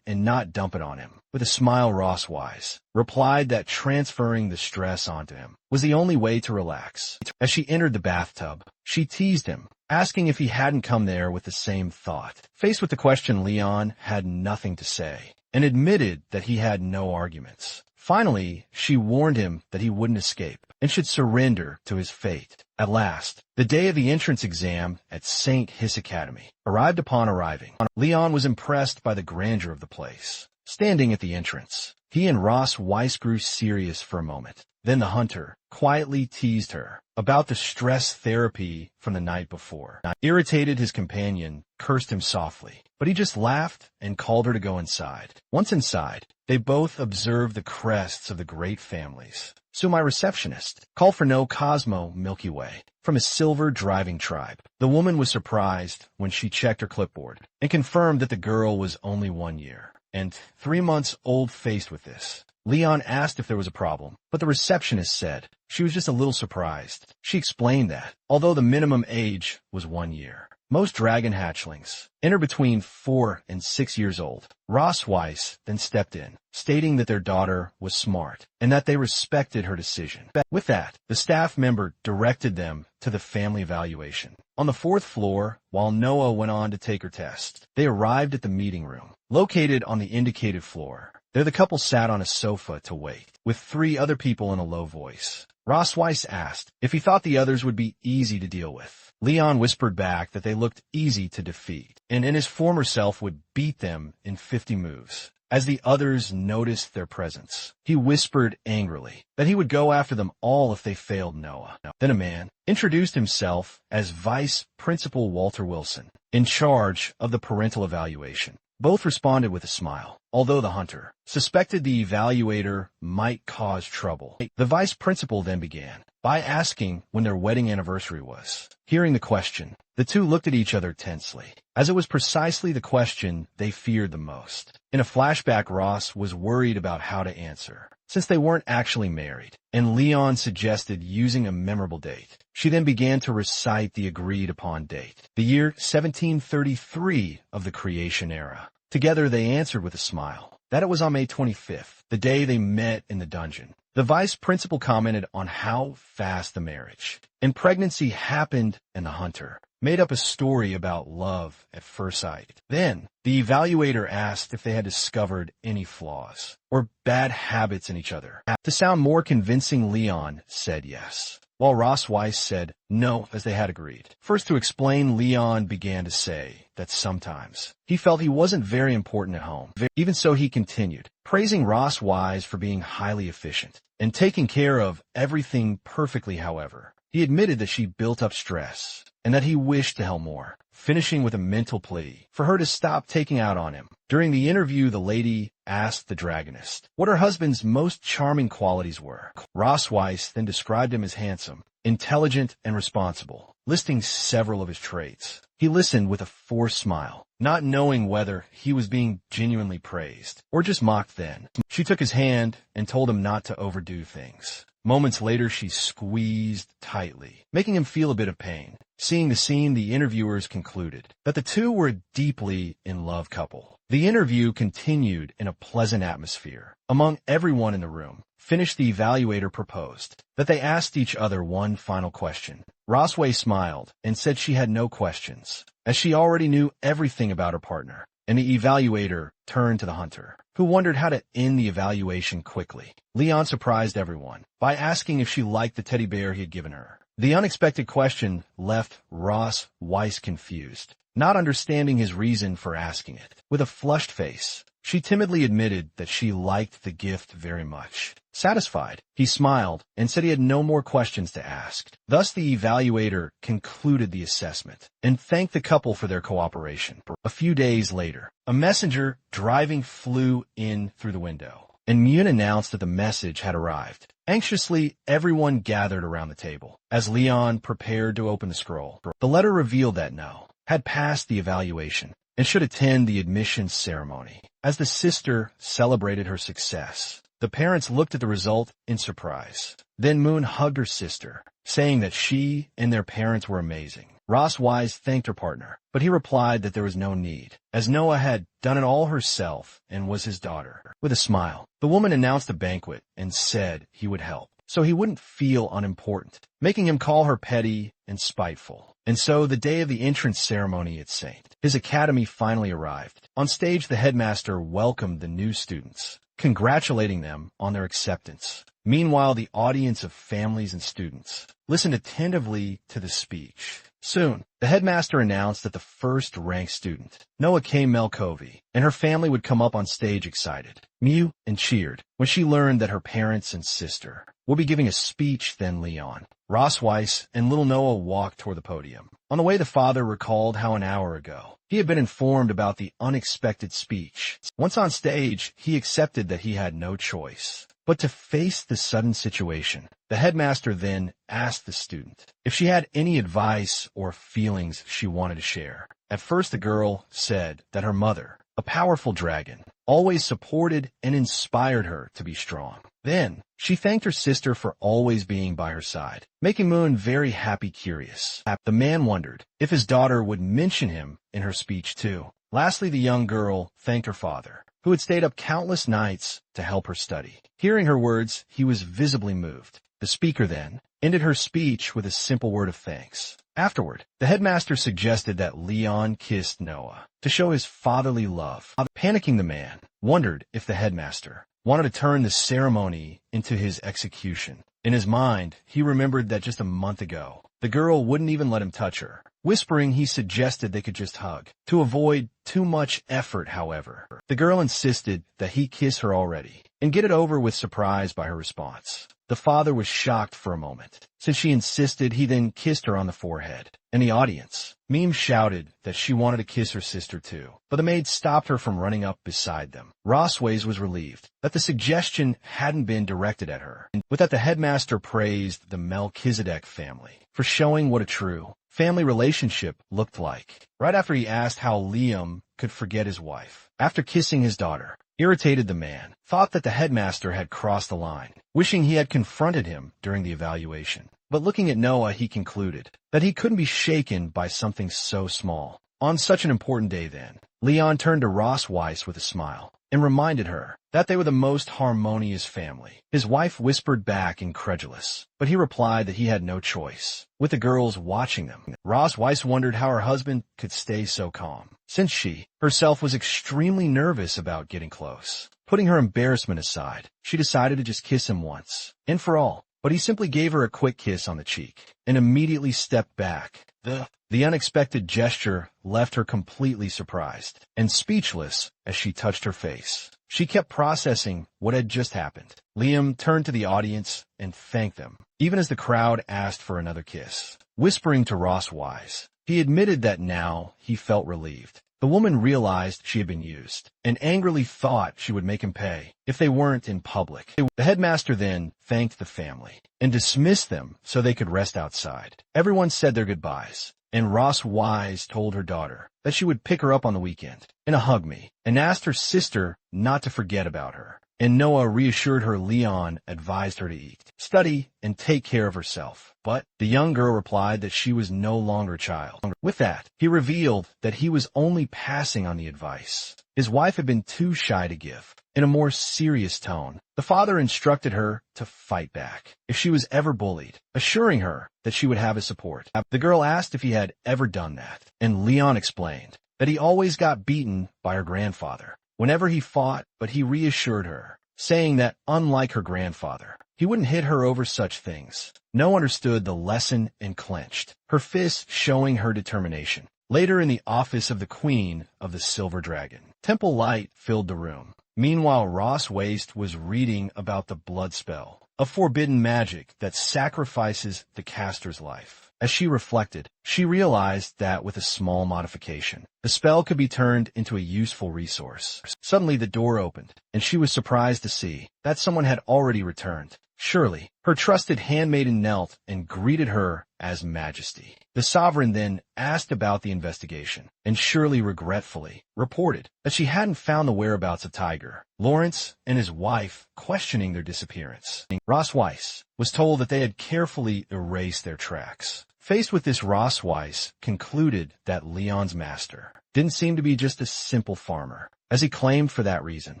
S1: and not dump it on him. With a smile, Ross Weiss replied that transferring the stress onto him was the only way to relax. As she entered the bathtub, she teased him, asking if he hadn't come there with the same thought. Faced with the question, Leon had nothing to say and admitted that he had no arguments. Finally, she warned him that he wouldn't escape and should surrender to his fate. At last, the day of the entrance exam at St. Hiss Academy arrived. Upon arriving, Leon was impressed by the grandeur of the place. Standing at the entrance, he and Ross Weiss grew serious for a moment. Then the hunter quietly teased her about the stress therapy from the night before. Irritated, his companion cursed him softly, but he just laughed and called her to go inside. Once inside, they both observed the crests of the great families. So my receptionist called for no Cosmo Milky Way from a silver driving tribe. The woman was surprised when she checked her clipboard and confirmed that the girl was only 1 year and 3 months old. Faced with this, Leon asked if there was a problem, but the receptionist said she was just a little surprised. She explained that, although the minimum age was 1 year, most dragon hatchlings enter between 4 and 6 years old. Ross Weiss then stepped in, stating that their daughter was smart and that they respected her decision. With that, the staff member directed them to the family evaluation on the 4th floor, while Noah went on to take her test. They arrived at the meeting room, located on the indicated floor. There the couple sat on a sofa to wait, with 3 other people. In a low voice, Ross Weiss asked if he thought the others would be easy to deal with. Leon whispered back that they looked easy to defeat, and in his former self would beat them in 50 moves. As the others noticed their presence, he whispered angrily that he would go after them all if they failed Noah. Then a man introduced himself as Vice Principal Walter Wilson, in charge of the parental evaluation. Both responded with a smile, although the hunter suspected the evaluator might cause trouble. The vice principal then began by asking when their wedding anniversary was. Hearing the question, the two looked at each other tensely, as it was precisely the question they feared the most. In a flashback, Ross was worried about how to answer, since they weren't actually married, and Leon suggested using a memorable date. She then began to recite the agreed-upon date, the year 1733 of the creation era. Together they answered with a smile that it was on May 25th, the day they met in the dungeon. The vice principal commented on how fast the marriage and pregnancy happened, and the hunter made up a story about love at first sight. Then, the evaluator asked if they had discovered any flaws or bad habits in each other. To sound more convincing, Leon said yes, while Ross Weiss said no, as they had agreed. First, to explain, Leon began to say that sometimes he felt he wasn't very important at home. Even so, he continued, praising Ross Weiss for being highly efficient and taking care of everything perfectly. However, he admitted that she built up stress and that he wished to help more, finishing with a mental plea for her to stop taking out on him. During the interview, the lady asked the dragonist what her husband's most charming qualities were. Ross Weiss then described him as handsome, intelligent, and responsible, listing several of his traits. He listened with a forced smile, not knowing whether he was being genuinely praised or just mocked. Then she took his hand and told him not to overdo things. Moments later, she squeezed tightly, making him feel a bit of pain. Seeing the scene, the interviewers concluded that the two were a deeply in love couple. The interview continued in a pleasant atmosphere among everyone in the room. Finished, the evaluator proposed that they asked each other one final question. Rossway smiled and said she had no questions, as she already knew everything about her partner, and the evaluator turned to the hunter, who wondered how to end the evaluation quickly. Leon surprised everyone by asking if she liked the teddy bear he had given her. The unexpected question left Ross Weiss confused, not understanding his reason for asking it. With a flushed face, she timidly admitted that she liked the gift very much. Satisfied, he smiled and said he had no more questions to ask. Thus, the evaluator concluded the assessment and thanked the couple for their cooperation. A few days later, a messenger driving flew in through the window. and Myun announced that the message had arrived. Anxiously, everyone gathered around the table. As Leon prepared to open the scroll, the letter revealed that No had passed the evaluation and should attend the admissions ceremony. As the sister celebrated her success, the parents looked at the result in surprise. Then Moon hugged her sister, saying that she and their parents were amazing. Ross Wise thanked her partner, but he replied that there was no need, as Noah had done it all herself and was his daughter. With a smile, the woman announced a banquet and said he would help, so he wouldn't feel unimportant, making him call her petty and spiteful. And so the day of the entrance ceremony at his academy finally arrived. On stage, the headmaster welcomed the new students, congratulating them on their acceptance. Meanwhile, the audience of families and students listened attentively to the speech. Soon, the headmaster announced that the first-ranked student, Noah K. Melkovi, and her family would come up on stage excited, Mew, and cheered when she learned that her parents and sister would be giving a speech. Then Leon, Ross Weiss, and little Noah walked toward the podium. On the way, the father recalled how an hour ago he had been informed about the unexpected speech. Once on stage, he accepted that he had no choice but to face the sudden situation. The headmaster then asked the student if she had any advice or feelings she wanted to share. At first, the girl said that her mother, a powerful dragon, always supported and inspired her to be strong. Then, she thanked her sister for always being by her side, making Moon very happy. Curious, the man wondered if his daughter would mention him in her speech too. Lastly, the young girl thanked her father, who had stayed up countless nights to help her study. Hearing her words, he was visibly moved. The speaker then ended her speech with a simple word of thanks. Afterward, the headmaster suggested that Leon kissed Noah to show his fatherly love. Panicking, the man wondered if the headmaster wanted to turn the ceremony into his execution. In his mind, he remembered that just a month ago, the girl wouldn't even let him touch her. Whispering, he suggested they could just hug. To avoid too much effort, however, the girl insisted that he kiss her already and get it over with, surprised by her response. The father was shocked for a moment. Since she insisted, he then kissed her on the forehead. In the audience, Meme shouted that she wanted to kiss her sister too, but the maid stopped her from running up beside them. Rossways was relieved that the suggestion hadn't been directed at her, but that the headmaster praised the Melchizedek family for showing what a true family relationship looked like. Right after, he asked how Liam could forget his wife after kissing his daughter. Irritated, the man thought that the headmaster had crossed the line, wishing he had confronted him during the evaluation. But looking at Noah, he concluded that he couldn't be shaken by something so small. On such an important day then, Leon turned to Ross Weiss with a smile and reminded her that they were the most harmonious family. His wife whispered back, incredulous, but he replied that he had no choice, with the girls watching them. Ross Weiss wondered how her husband could stay so calm, since she herself was extremely nervous about getting close. Putting her embarrassment aside, she decided to just kiss him once and for all, but he simply gave her a quick kiss on the cheek and immediately stepped back. The unexpected gesture left her completely surprised and speechless as she touched her face. She kept processing what had just happened. Liam turned to the audience and thanked them, even as the crowd asked for another kiss. Whispering to Ross Wise, he admitted that now he felt relieved. The woman realized she had been used and angrily thought she would make him pay if they weren't in public. The headmaster then thanked the family and dismissed them so they could rest outside. Everyone said their goodbyes, and Ross Wise told her daughter that she would pick her up on the weekend in a hug me, and asked her sister not to forget about her. And Noah reassured her Leon advised her to eat, study, and take care of herself. But the young girl replied that she was no longer a child. With that, he revealed that he was only passing on the advice his wife had been too shy to give. In a more serious tone, the father instructed her to fight back if she was ever bullied, assuring her that she would have his support. The girl asked if he had ever done that, and Leon explained that he always got beaten by her grandfather whenever he fought, but he reassured her, saying that unlike her grandfather, he wouldn't hit her over such things. No understood the lesson and clenched, her fists showing her determination. Later, in the office of the Queen of the Silver Dragon, temple light filled the room. Meanwhile, Ross Waste was reading about the blood spell, a forbidden magic that sacrifices the caster's life. As she reflected, she realized that with a small modification, the spell could be turned into a useful resource. Suddenly the door opened, and she was surprised to see that someone had already returned. Surely, her trusted handmaiden knelt and greeted her as Majesty. The sovereign then asked about the investigation, and Shirley regretfully reported that she hadn't found the whereabouts of Tiger, Lawrence, and his wife, questioning their disappearance. Ross Weiss was told that they had carefully erased their tracks. Faced with this, Ross Weiss concluded that Leon's master didn't seem to be just a simple farmer, as he claimed for that reason.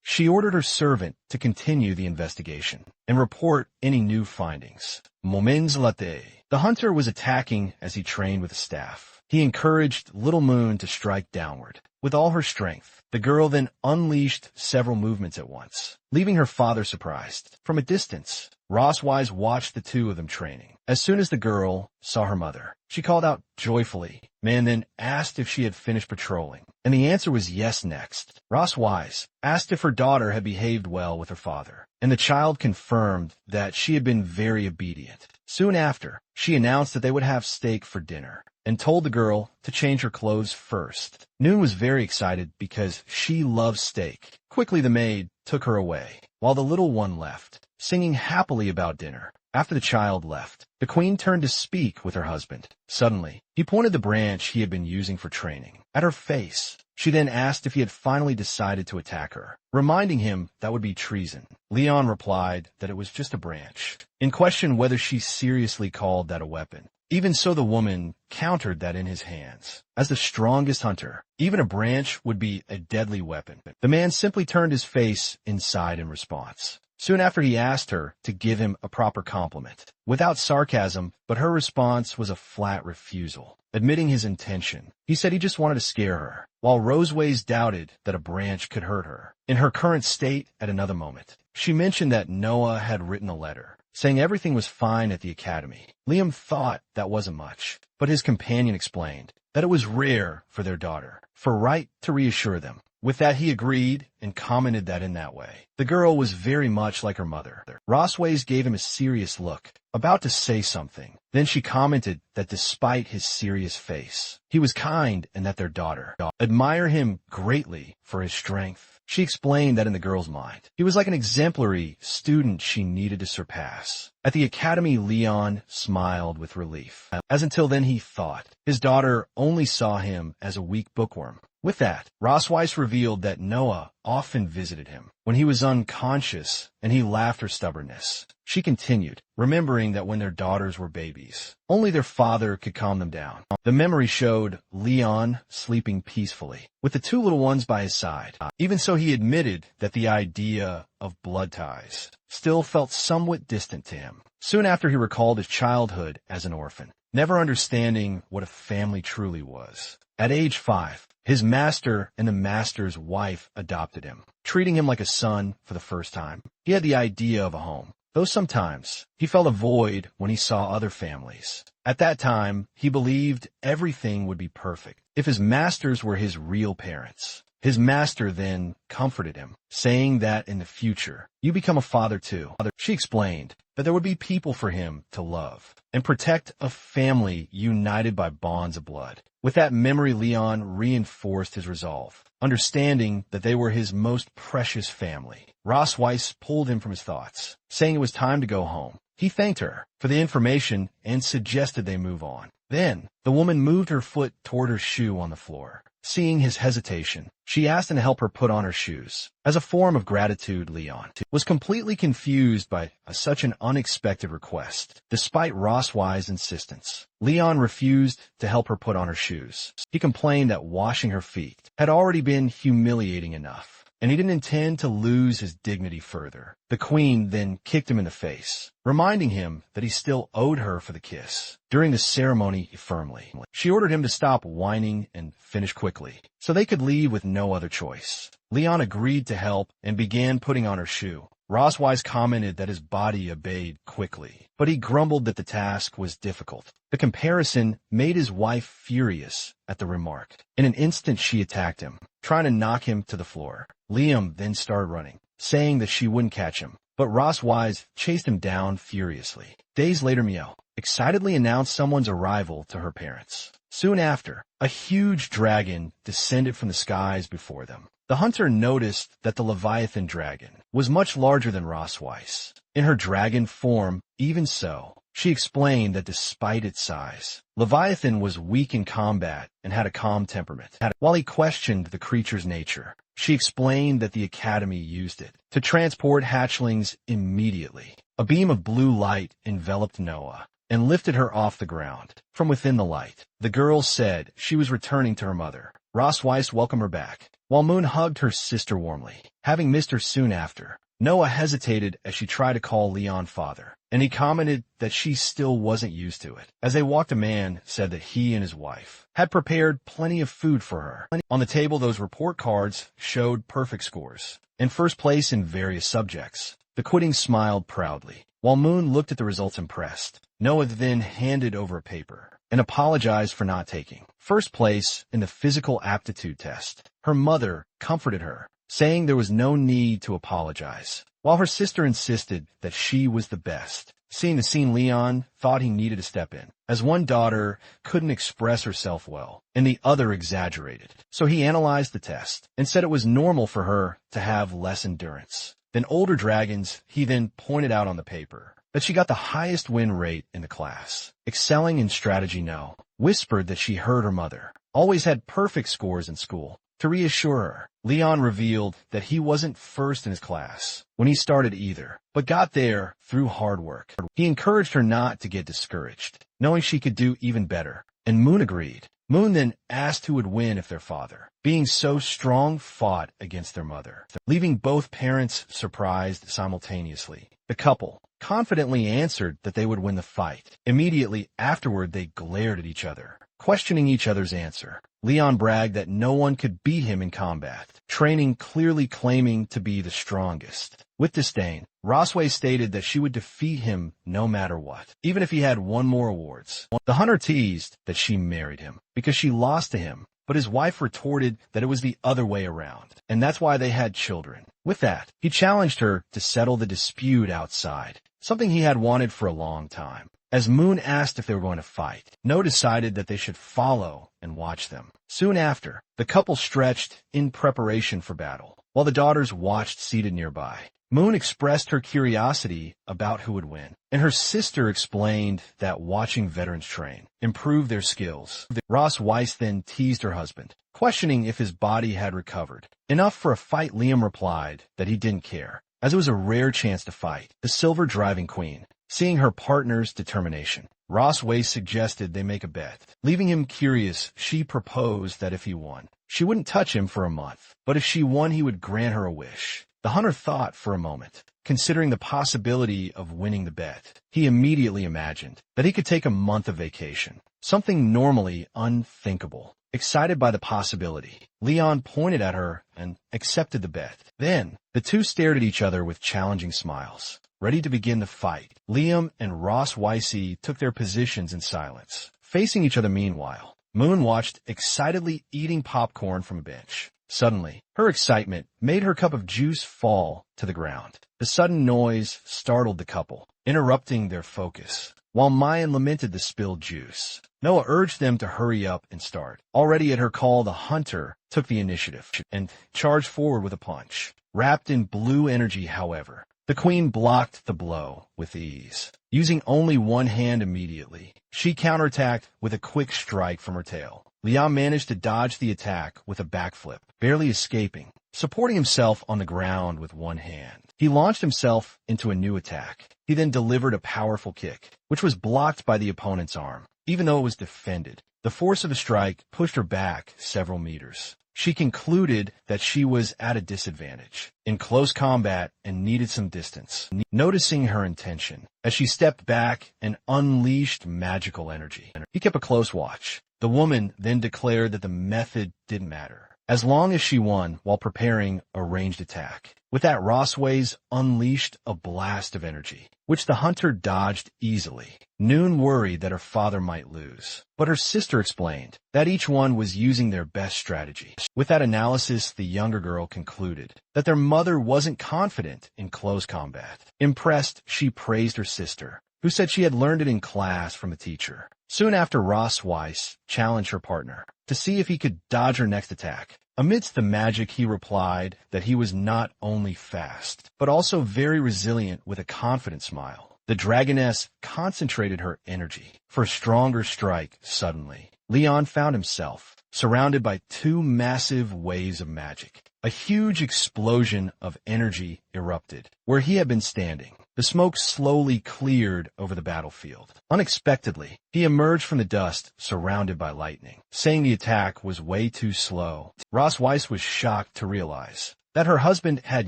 S1: She ordered her servant to continue the investigation and report any new findings. Moments later, the hunter was attacking as he trained with a staff. He encouraged Little Moon to strike downward with all her strength. The girl then unleashed several movements at once, leaving her father surprised. From a distance, Ross Wise watched the two of them training. As soon as the girl saw her mother, she called out joyfully. Man then asked if she had finished patrolling, and the answer was yes. Next, Ross Wise asked if her daughter had behaved well with her father, and the child confirmed that she had been very obedient. Soon after, she announced that they would have steak for dinner, and told the girl to change her clothes first. Noon was very excited because she loved steak. Quickly the maid took her away, while the little one left, singing happily about dinner. After the child left, the queen turned to speak with her husband. Suddenly, he pointed the branch he had been using for training at her face. She then asked if he had finally decided to attack her, reminding him that would be treason. Leon replied that it was just a branch, and questioned whether she seriously called that a weapon. Even so, the woman countered that in his hands, as the strongest hunter, even a branch would be a deadly weapon. The man simply turned his face inside in response. Soon after, he asked her to give him a proper compliment, without sarcasm, but her response was a flat refusal. Admitting his intention, he said he just wanted to scare her, while Roseways doubted that a branch could hurt her. In her current state, at another moment, she mentioned that Noah had written a letter, saying everything was fine at the academy. Liam thought that wasn't much, but his companion explained that it was rare for their daughter, for Wright to reassure them. With that, he agreed and commented that in that way, the girl was very much like her mother. Rossways gave him a serious look, about to say something. Then she commented that despite his serious face, he was kind and that their daughter admired him greatly for his strength. She explained that in the girl's mind, he was like an exemplary student she needed to surpass. At the academy, Leon smiled with relief, as until then he thought his daughter only saw him as a weak bookworm. With that, Rossweiss revealed that Noah often visited him when he was unconscious, and he laughed her stubbornness. She continued, remembering that when their daughters were babies, only their father could calm them down. The memory showed Leon sleeping peacefully, with the two little ones by his side. Even so, he admitted that the idea of blood ties still felt somewhat distant to him. Soon after, he recalled his childhood as an orphan, never understanding what a family truly was. At age 5, his master and the master's wife adopted him, treating him like a son for the first time. He had the idea of a home, though sometimes he felt a void when he saw other families. At that time, he believed everything would be perfect if his masters were his real parents. His master then comforted him, saying that in the future, you become a father too. She explained that there would be people for him to love and protect, a family united by bonds of blood. With that memory, Leon reinforced his resolve, understanding that they were his most precious family. Ross Weiss pulled him from his thoughts, saying it was time to go home. He thanked her for the information and suggested they move on. Then, the woman moved her foot toward her shoe on the floor. Seeing his hesitation, she asked him to help her put on her shoes. As a form of gratitude, Leon was completely confused by such an unexpected request. Despite Rossweiss' insistence, Leon refused to help her put on her shoes. He complained that washing her feet had already been humiliating enough, and he didn't intend to lose his dignity further. The queen then kicked him in the face, reminding him that he still owed her for the kiss. During the ceremony, firmly, she ordered him to stop whining and finish quickly, so they could leave with no other choice. Leon agreed to help and began putting on her shoe. Rossweiss commented that his body obeyed quickly, but he grumbled that the task was difficult. The comparison made his wife furious at the remark. In an instant, she attacked him, trying to knock him to the floor. Liam then started running, saying that she wouldn't catch him. but Ross Wise chased him down furiously. Days later, Miao excitedly announced someone's arrival to her parents. Soon after, a huge dragon descended from the skies before them. The hunter noticed that the Leviathan dragon was much larger than Ross Weiss. In her dragon form, even so, she explained that despite its size, Leviathan was weak in combat and had a calm temperament. While he questioned the creature's nature, she explained that the Academy used it to transport hatchlings immediately. A beam of blue light enveloped Noah and lifted her off the ground. From within the light, the girl said she was returning to her mother. Ross Weiss welcomed her back, while Moon hugged her sister warmly. Having missed her soon after, Noah hesitated as she tried to call Leon father, and he commented that she still wasn't used to it. As they walked, a man said that he and his wife had prepared plenty of food for her. On the table, those report cards showed perfect scores and first place in various subjects. The quitting smiled proudly, while Moon looked at the results impressed. Noah then handed over a paper and apologized for not taking first place in the physical aptitude test. Her mother comforted her, saying there was no need to apologize, while her sister insisted that she was the best. Seeing the scene, Leon thought he needed to step in, as one daughter couldn't express herself well, and the other exaggerated. So he analyzed the test and said it was normal for her to have less endurance than older dragons. He then pointed out on the paper that she got the highest win rate in the class, excelling in strategy. No, whispered that she heard her mother always had perfect scores in school. To reassure her, Leon revealed that he wasn't first in his class when he started either, but got there through hard work. He encouraged her not to get discouraged, knowing she could do even better, and Moon agreed. Moon then asked who would win if their father, being so strong, fought against their mother, leaving both parents surprised simultaneously. The couple confidently answered that they would win the fight. Immediately afterward, they glared at each other, questioning each other's answer. Leon bragged that no one could beat him in combat, training clearly claiming to be the strongest. With disdain, Rossway stated that she would defeat him no matter what, even if he had won more awards. The hunter teased that she married him because she lost to him, but his wife retorted that it was the other way around, and that's why they had children. With that, he challenged her to settle the dispute outside, something he had wanted for a long time. As Moon asked if they were going to fight, No decided that they should follow and watch them. Soon after, the couple stretched in preparation for battle, while the daughters watched seated nearby. Moon expressed her curiosity about who would win, and her sister explained that watching veterans train improved their skills. Ross Weiss then teased her husband, questioning if his body had recovered enough for a fight. Liam replied that he didn't care, as it was a rare chance to fight the Silver Driving Queen. Seeing her partner's determination, Ross Weiss suggested they make a bet. Leaving him curious, she proposed that if he won, she wouldn't touch him for a month, but if she won, he would grant her a wish. The hunter thought for a moment, considering the possibility of winning the bet. He immediately imagined that he could take a month of vacation, something normally unthinkable. Excited by the possibility, Leon pointed at her and accepted the bet. Then, the two stared at each other with challenging smiles, ready to begin the fight. Liam and Ross Weissy took their positions in silence, facing each other. Meanwhile, Moon watched excitedly eating popcorn from a bench. Suddenly, her excitement made her cup of juice fall to the ground. The sudden noise startled the couple, interrupting their focus. While Mayan lamented the spilled juice, Noah urged them to hurry up and start. Already at her call, the hunter took the initiative and charged forward with a punch. Wrapped in blue energy, however, the queen blocked the blow with ease. Using only one hand immediately, she counterattacked with a quick strike from her tail. Liam managed to dodge the attack with a backflip, barely escaping, supporting himself on the ground with one hand. He launched himself into a new attack. He then delivered a powerful kick, which was blocked by the opponent's arm. Even though it was defended, the force of the strike pushed her back several meters. She concluded that she was at a disadvantage in close combat and needed some distance. Noticing her intention, as she stepped back and unleashed magical energy, he kept a close watch. The woman then declared that the method didn't matter. as long as she won while preparing a ranged attack. With that, Rossways unleashed a blast of energy, which the hunter dodged easily. Noon worried that her father might lose, but her sister explained that each one was using their best strategy. With that analysis, the younger girl concluded that their mother wasn't confident in close combat. Impressed, she praised her sister, who said she had learned it in class from a teacher. Soon after, Ross Weiss challenged her partner to see if he could dodge her next attack. Amidst the magic, he replied that he was not only fast, but also very resilient with a confident smile. The dragoness concentrated her energy for a stronger strike. Suddenly, Leon found himself surrounded by two massive waves of magic. A huge explosion of energy erupted where he had been standing. The smoke slowly cleared over the battlefield. Unexpectedly, he emerged from the dust, surrounded by lightning, saying the attack was way too slow. Ross Weiss was shocked to realize that her husband had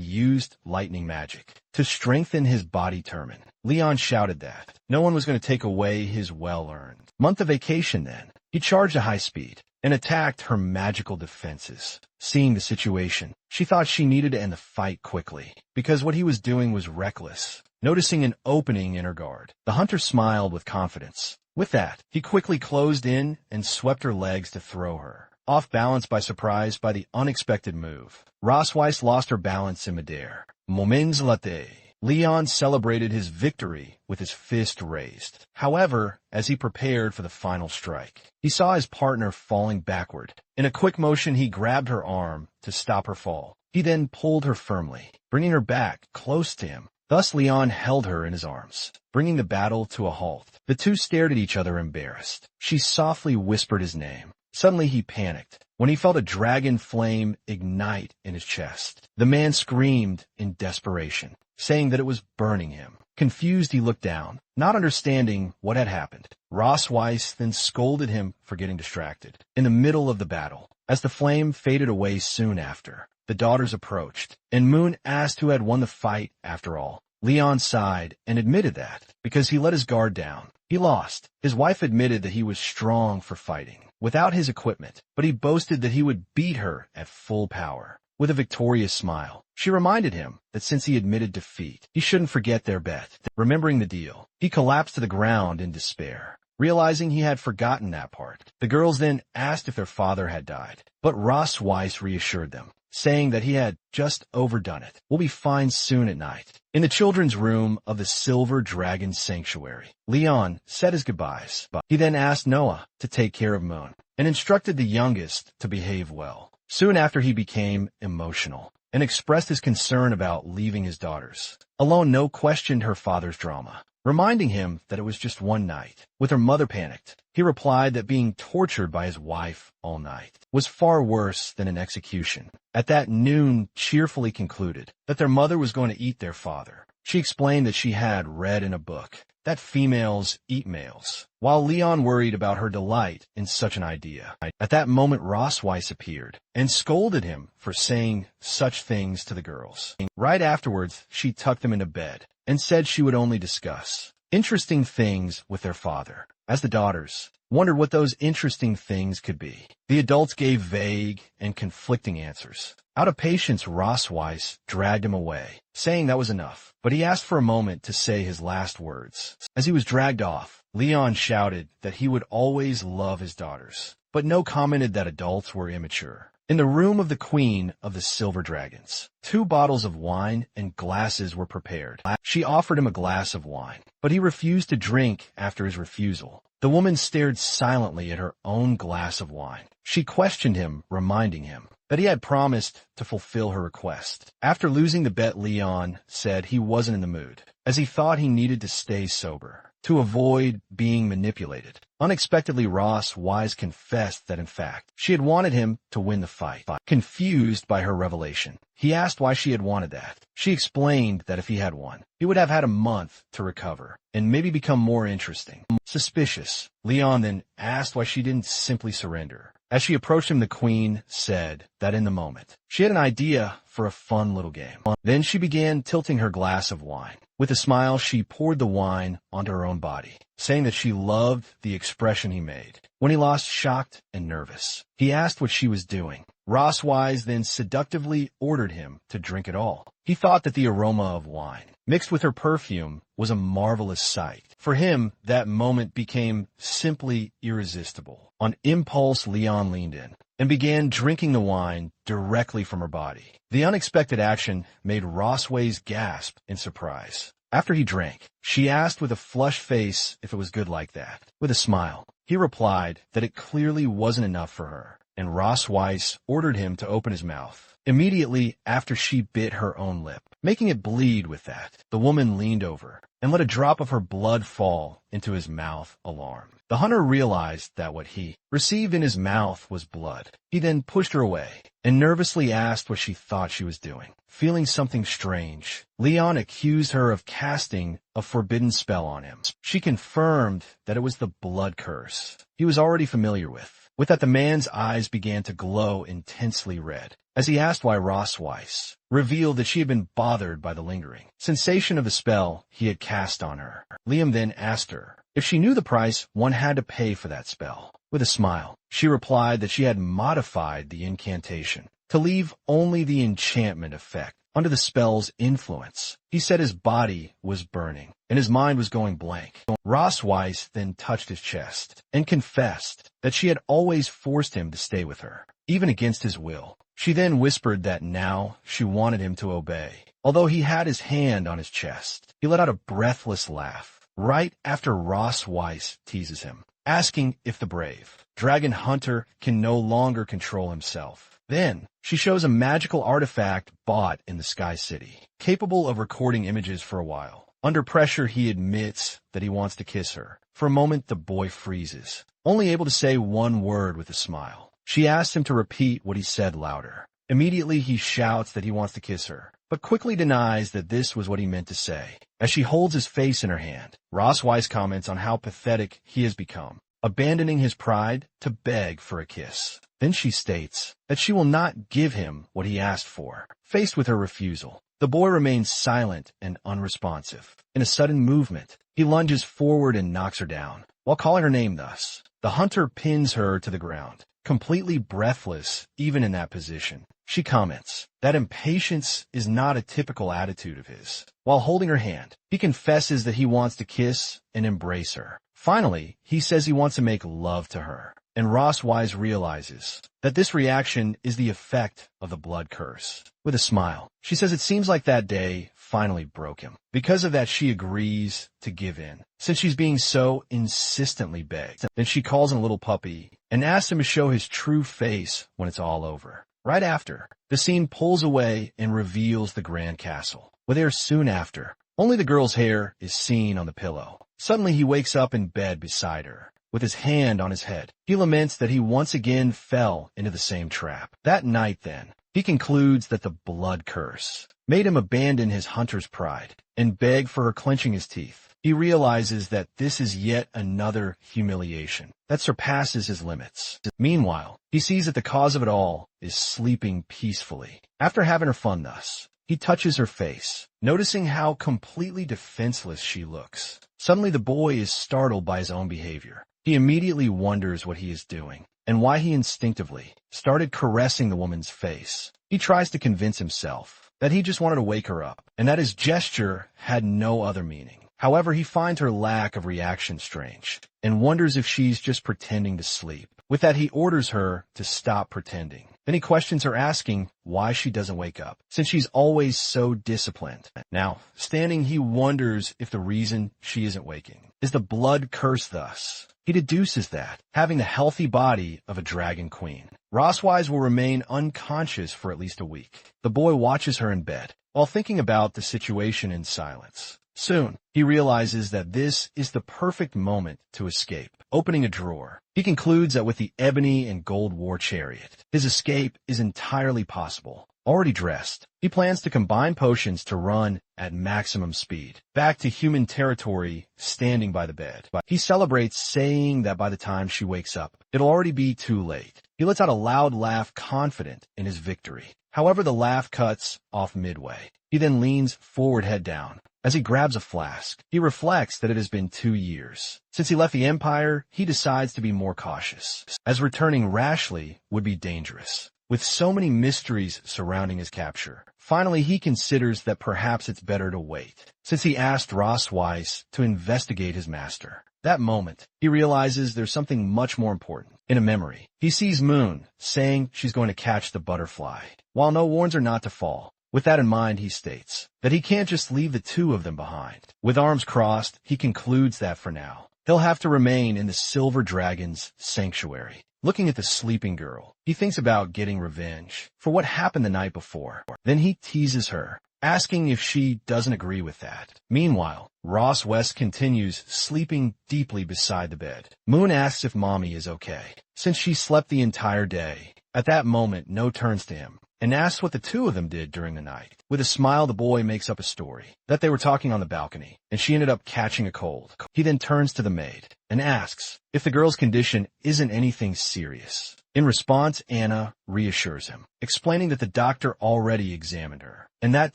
S1: used lightning magic to strengthen his body turban. Leon shouted that no one was going to take away his well-earned month of vacation then. He charged at high speed and attacked her magical defenses. Seeing the situation, she thought she needed to end the fight quickly, because what he was doing was reckless. Noticing an opening in her guard, the hunter smiled with confidence. With that, he quickly closed in and swept her legs to throw her off balance by surprise by the unexpected move. Ross Weiss lost her balance in midair. Moments later, Leon celebrated his victory with his fist raised. However, as he prepared for the final strike, he saw his partner falling backward. In a quick motion, he grabbed her arm to stop her fall. He then pulled her firmly, bringing her back close to him. Thus, Leon held her in his arms, bringing the battle to a halt. The two stared at each other embarrassed. She softly whispered his name. Suddenly, he panicked when he felt a dragon flame ignite in his chest. The man screamed in desperation, saying that it was burning him. Confused, he looked down, not understanding what had happened. Ross Weiss then scolded him for getting distracted. In the middle of the battle, as the flame faded away soon after, the daughters approached, and Moon asked who had won the fight after all. Leon sighed and admitted that, because he let his guard down, he lost. His wife admitted that he was strong for fighting without his equipment, but he boasted that he would beat her at full power. With a victorious smile, she reminded him that since he admitted defeat, he shouldn't forget their bet. Remembering the deal, he collapsed to the ground in despair, realizing he had forgotten that part. The girls then asked if their father had died, but Ross Weiss reassured them, saying that he had just overdone it. We'll be fine soon at night. In the children's room of the Silver Dragon Sanctuary, Leon said his goodbyes. He then asked Noah to take care of Moon and instructed the youngest to behave well. Soon after, he became emotional and expressed his concern about leaving his daughters alone. No questioned her father's drama, reminding him that it was just one night. With her mother panicked, he replied that being tortured by his wife all night was far worse than an execution. At that, Noon cheerfully concluded that their mother was going to eat their father. She explained that she had read in a book that females eat males, while Leon worried about her delight in such an idea. At that moment, Ross Weiss appeared and scolded him for saying such things to the girls. Right afterwards, she tucked them into bed and said she would only discuss interesting things with their father, as the daughters wondered what those interesting things could be. The adults gave vague and conflicting answers. Out of patience, Ross Weiss dragged him away, saying that was enough, but he asked for a moment to say his last words. As he was dragged off, Leon shouted that he would always love his daughters, but No commented that adults were immature. In the room of the Queen of the Silver Dragons, 2 bottles of wine and glasses were prepared. She offered him a glass of wine, but he refused to drink. After his refusal, the woman stared silently at her own glass of wine. She questioned him, reminding him that he had promised to fulfill her request. After losing the bet, Leon said he wasn't in the mood, as he thought he needed to stay sober to avoid being manipulated. Unexpectedly, Ross Weiss confessed that in fact, she had wanted him to win the fight. Confused by her revelation, he asked why she had wanted that. She explained that if he had won, he would have had a month to recover and maybe become more interesting. Suspicious, Leon then asked why she didn't simply surrender. As she approached him, the Queen said that in the moment, she had an idea for a fun little game. Then she began tilting her glass of wine, With a smile, she poured the wine onto her own body, saying that she loved the expression he made. When he lost, shocked and nervous, he asked what she was doing. Rosswise then seductively ordered him to drink it all. He thought that the aroma of wine, mixed with her perfume, was a marvelous sight. For him, that moment became simply irresistible. On impulse, Leon leaned in and began drinking the wine directly from her body. The unexpected action made Rossways gasp in surprise. After he drank, she asked with a flushed face if it was good like that. With a smile, he replied that it clearly wasn't enough for her, and Rossweiss ordered him to open his mouth. Immediately after she bit her own lip, making it bleed with that, the woman leaned over and let a drop of her blood fall into his mouth, alarmed. The hunter realized that what he received in his mouth was blood. He then pushed her away and nervously asked what she thought she was doing. Feeling something strange, Leon accused her of casting a forbidden spell on him. She confirmed that it was the blood curse he was already familiar with. With that, the man's eyes began to glow intensely red as he asked why. Rossweiss revealed that she had been bothered by the lingering sensation of the spell he had cast on her. Liam then asked her if she knew the price one had to pay for that spell. With a smile, she replied that she had modified the incantation to leave only the enchantment effect under the spell's influence. He said his body was burning and his mind was going blank. Rossweiss then touched his chest and confessed that she had always forced him to stay with her, even against his will. She then whispered that now she wanted him to obey. Although he had his hand on his chest, he let out a breathless laugh right after Rossweiss teases him, asking if the brave dragon hunter can no longer control himself. Then, she shows a magical artifact bought in the Sky City, capable of recording images for a while. Under pressure, he admits that he wants to kiss her. For a moment, the boy freezes, only able to say one word with a smile. She asks him to repeat what he said louder. Immediately, he shouts that he wants to kiss her, but quickly denies that this was what he meant to say. As she holds his face in her hand, Rossweiss comments on how pathetic he has become, abandoning his pride to beg for a kiss. Then she states that she will not give him what he asked for. Faced with her refusal, the boy remains silent and unresponsive. In a sudden movement, he lunges forward and knocks her down, while calling her name thus. The hunter pins her to the ground, completely breathless even in that position. She comments that impatience is not a typical attitude of his. While holding her hand, he confesses that he wants to kiss and embrace her. Finally, he says he wants to make love to her, and Rossweiss realizes that this reaction is the effect of the blood curse. With a smile, she says it seems like that day finally broke him. Because of that, she agrees to give in, since she's being so insistently begged. Then she calls in a little puppy and asks him to show his true face when it's all over. Right after, the scene pulls away and reveals the grand castle, where there soon after, only the girl's hair is seen on the pillow. Suddenly he wakes up in bed beside her, with his hand on his head. He laments that he once again fell into the same trap. That night then, he concludes that the blood curse made him abandon his hunter's pride and beg for her, clenching his teeth. He realizes that this is yet another humiliation that surpasses his limits. Meanwhile, he sees that the cause of it all is sleeping peacefully. After having her fun thus, he touches her face, noticing how completely defenseless she looks. Suddenly the boy is startled by his own behavior. He immediately wonders what he is doing and why he instinctively started caressing the woman's face. He tries to convince himself that he just wanted to wake her up and that his gesture had no other meaning. However, he finds her lack of reaction strange and wonders if she's just pretending to sleep. With that, he orders her to stop pretending. Then he questions her, asking why she doesn't wake up, since she's always so disciplined. Now, standing, he wonders if the reason she isn't waking is the blood curse thus. He deduces that, having the healthy body of a dragon queen, Rossweiss will remain unconscious for at least a week. The boy watches her in bed, while thinking about the situation in silence. Soon, he realizes that this is the perfect moment to escape. Opening a drawer, he concludes that with the ebony and gold war chariot, his escape is entirely possible. Already dressed, he plans to combine potions to run at maximum speed back to human territory, standing by the bed. He celebrates, saying that by the time she wakes up, it'll already be too late. He lets out a loud laugh, confident in his victory. However, the laugh cuts off midway. He then leans forward, head down, As he grabs a flask, he reflects that it has been 2 years. Since he left the Empire, he decides to be more cautious, as returning rashly would be dangerous. With so many mysteries surrounding his capture, finally he considers that perhaps it's better to wait, since he asked Ross Weiss to investigate his master. That moment, he realizes there's something much more important. In a memory, he sees Moon saying she's going to catch the butterfly, while No warns her not to fall. With that in mind, he states that he can't just leave the two of them behind. With arms crossed, he concludes that for now, he'll have to remain in the Silver Dragon's sanctuary. Looking at the sleeping girl, he thinks about getting revenge for what happened the night before. Then he teases her, asking if she doesn't agree with that. Meanwhile, Ross West continues sleeping deeply beside the bed. Moon asks if Mommy is okay, since she slept the entire day. At that moment, No turns to him and asks what the two of them did during the night. With a smile, the boy makes up a story that they were talking on the balcony, and she ended up catching a cold. He then turns to the maid and asks if the girl's condition isn't anything serious. In response, Anna reassures him, explaining that the doctor already examined her, and that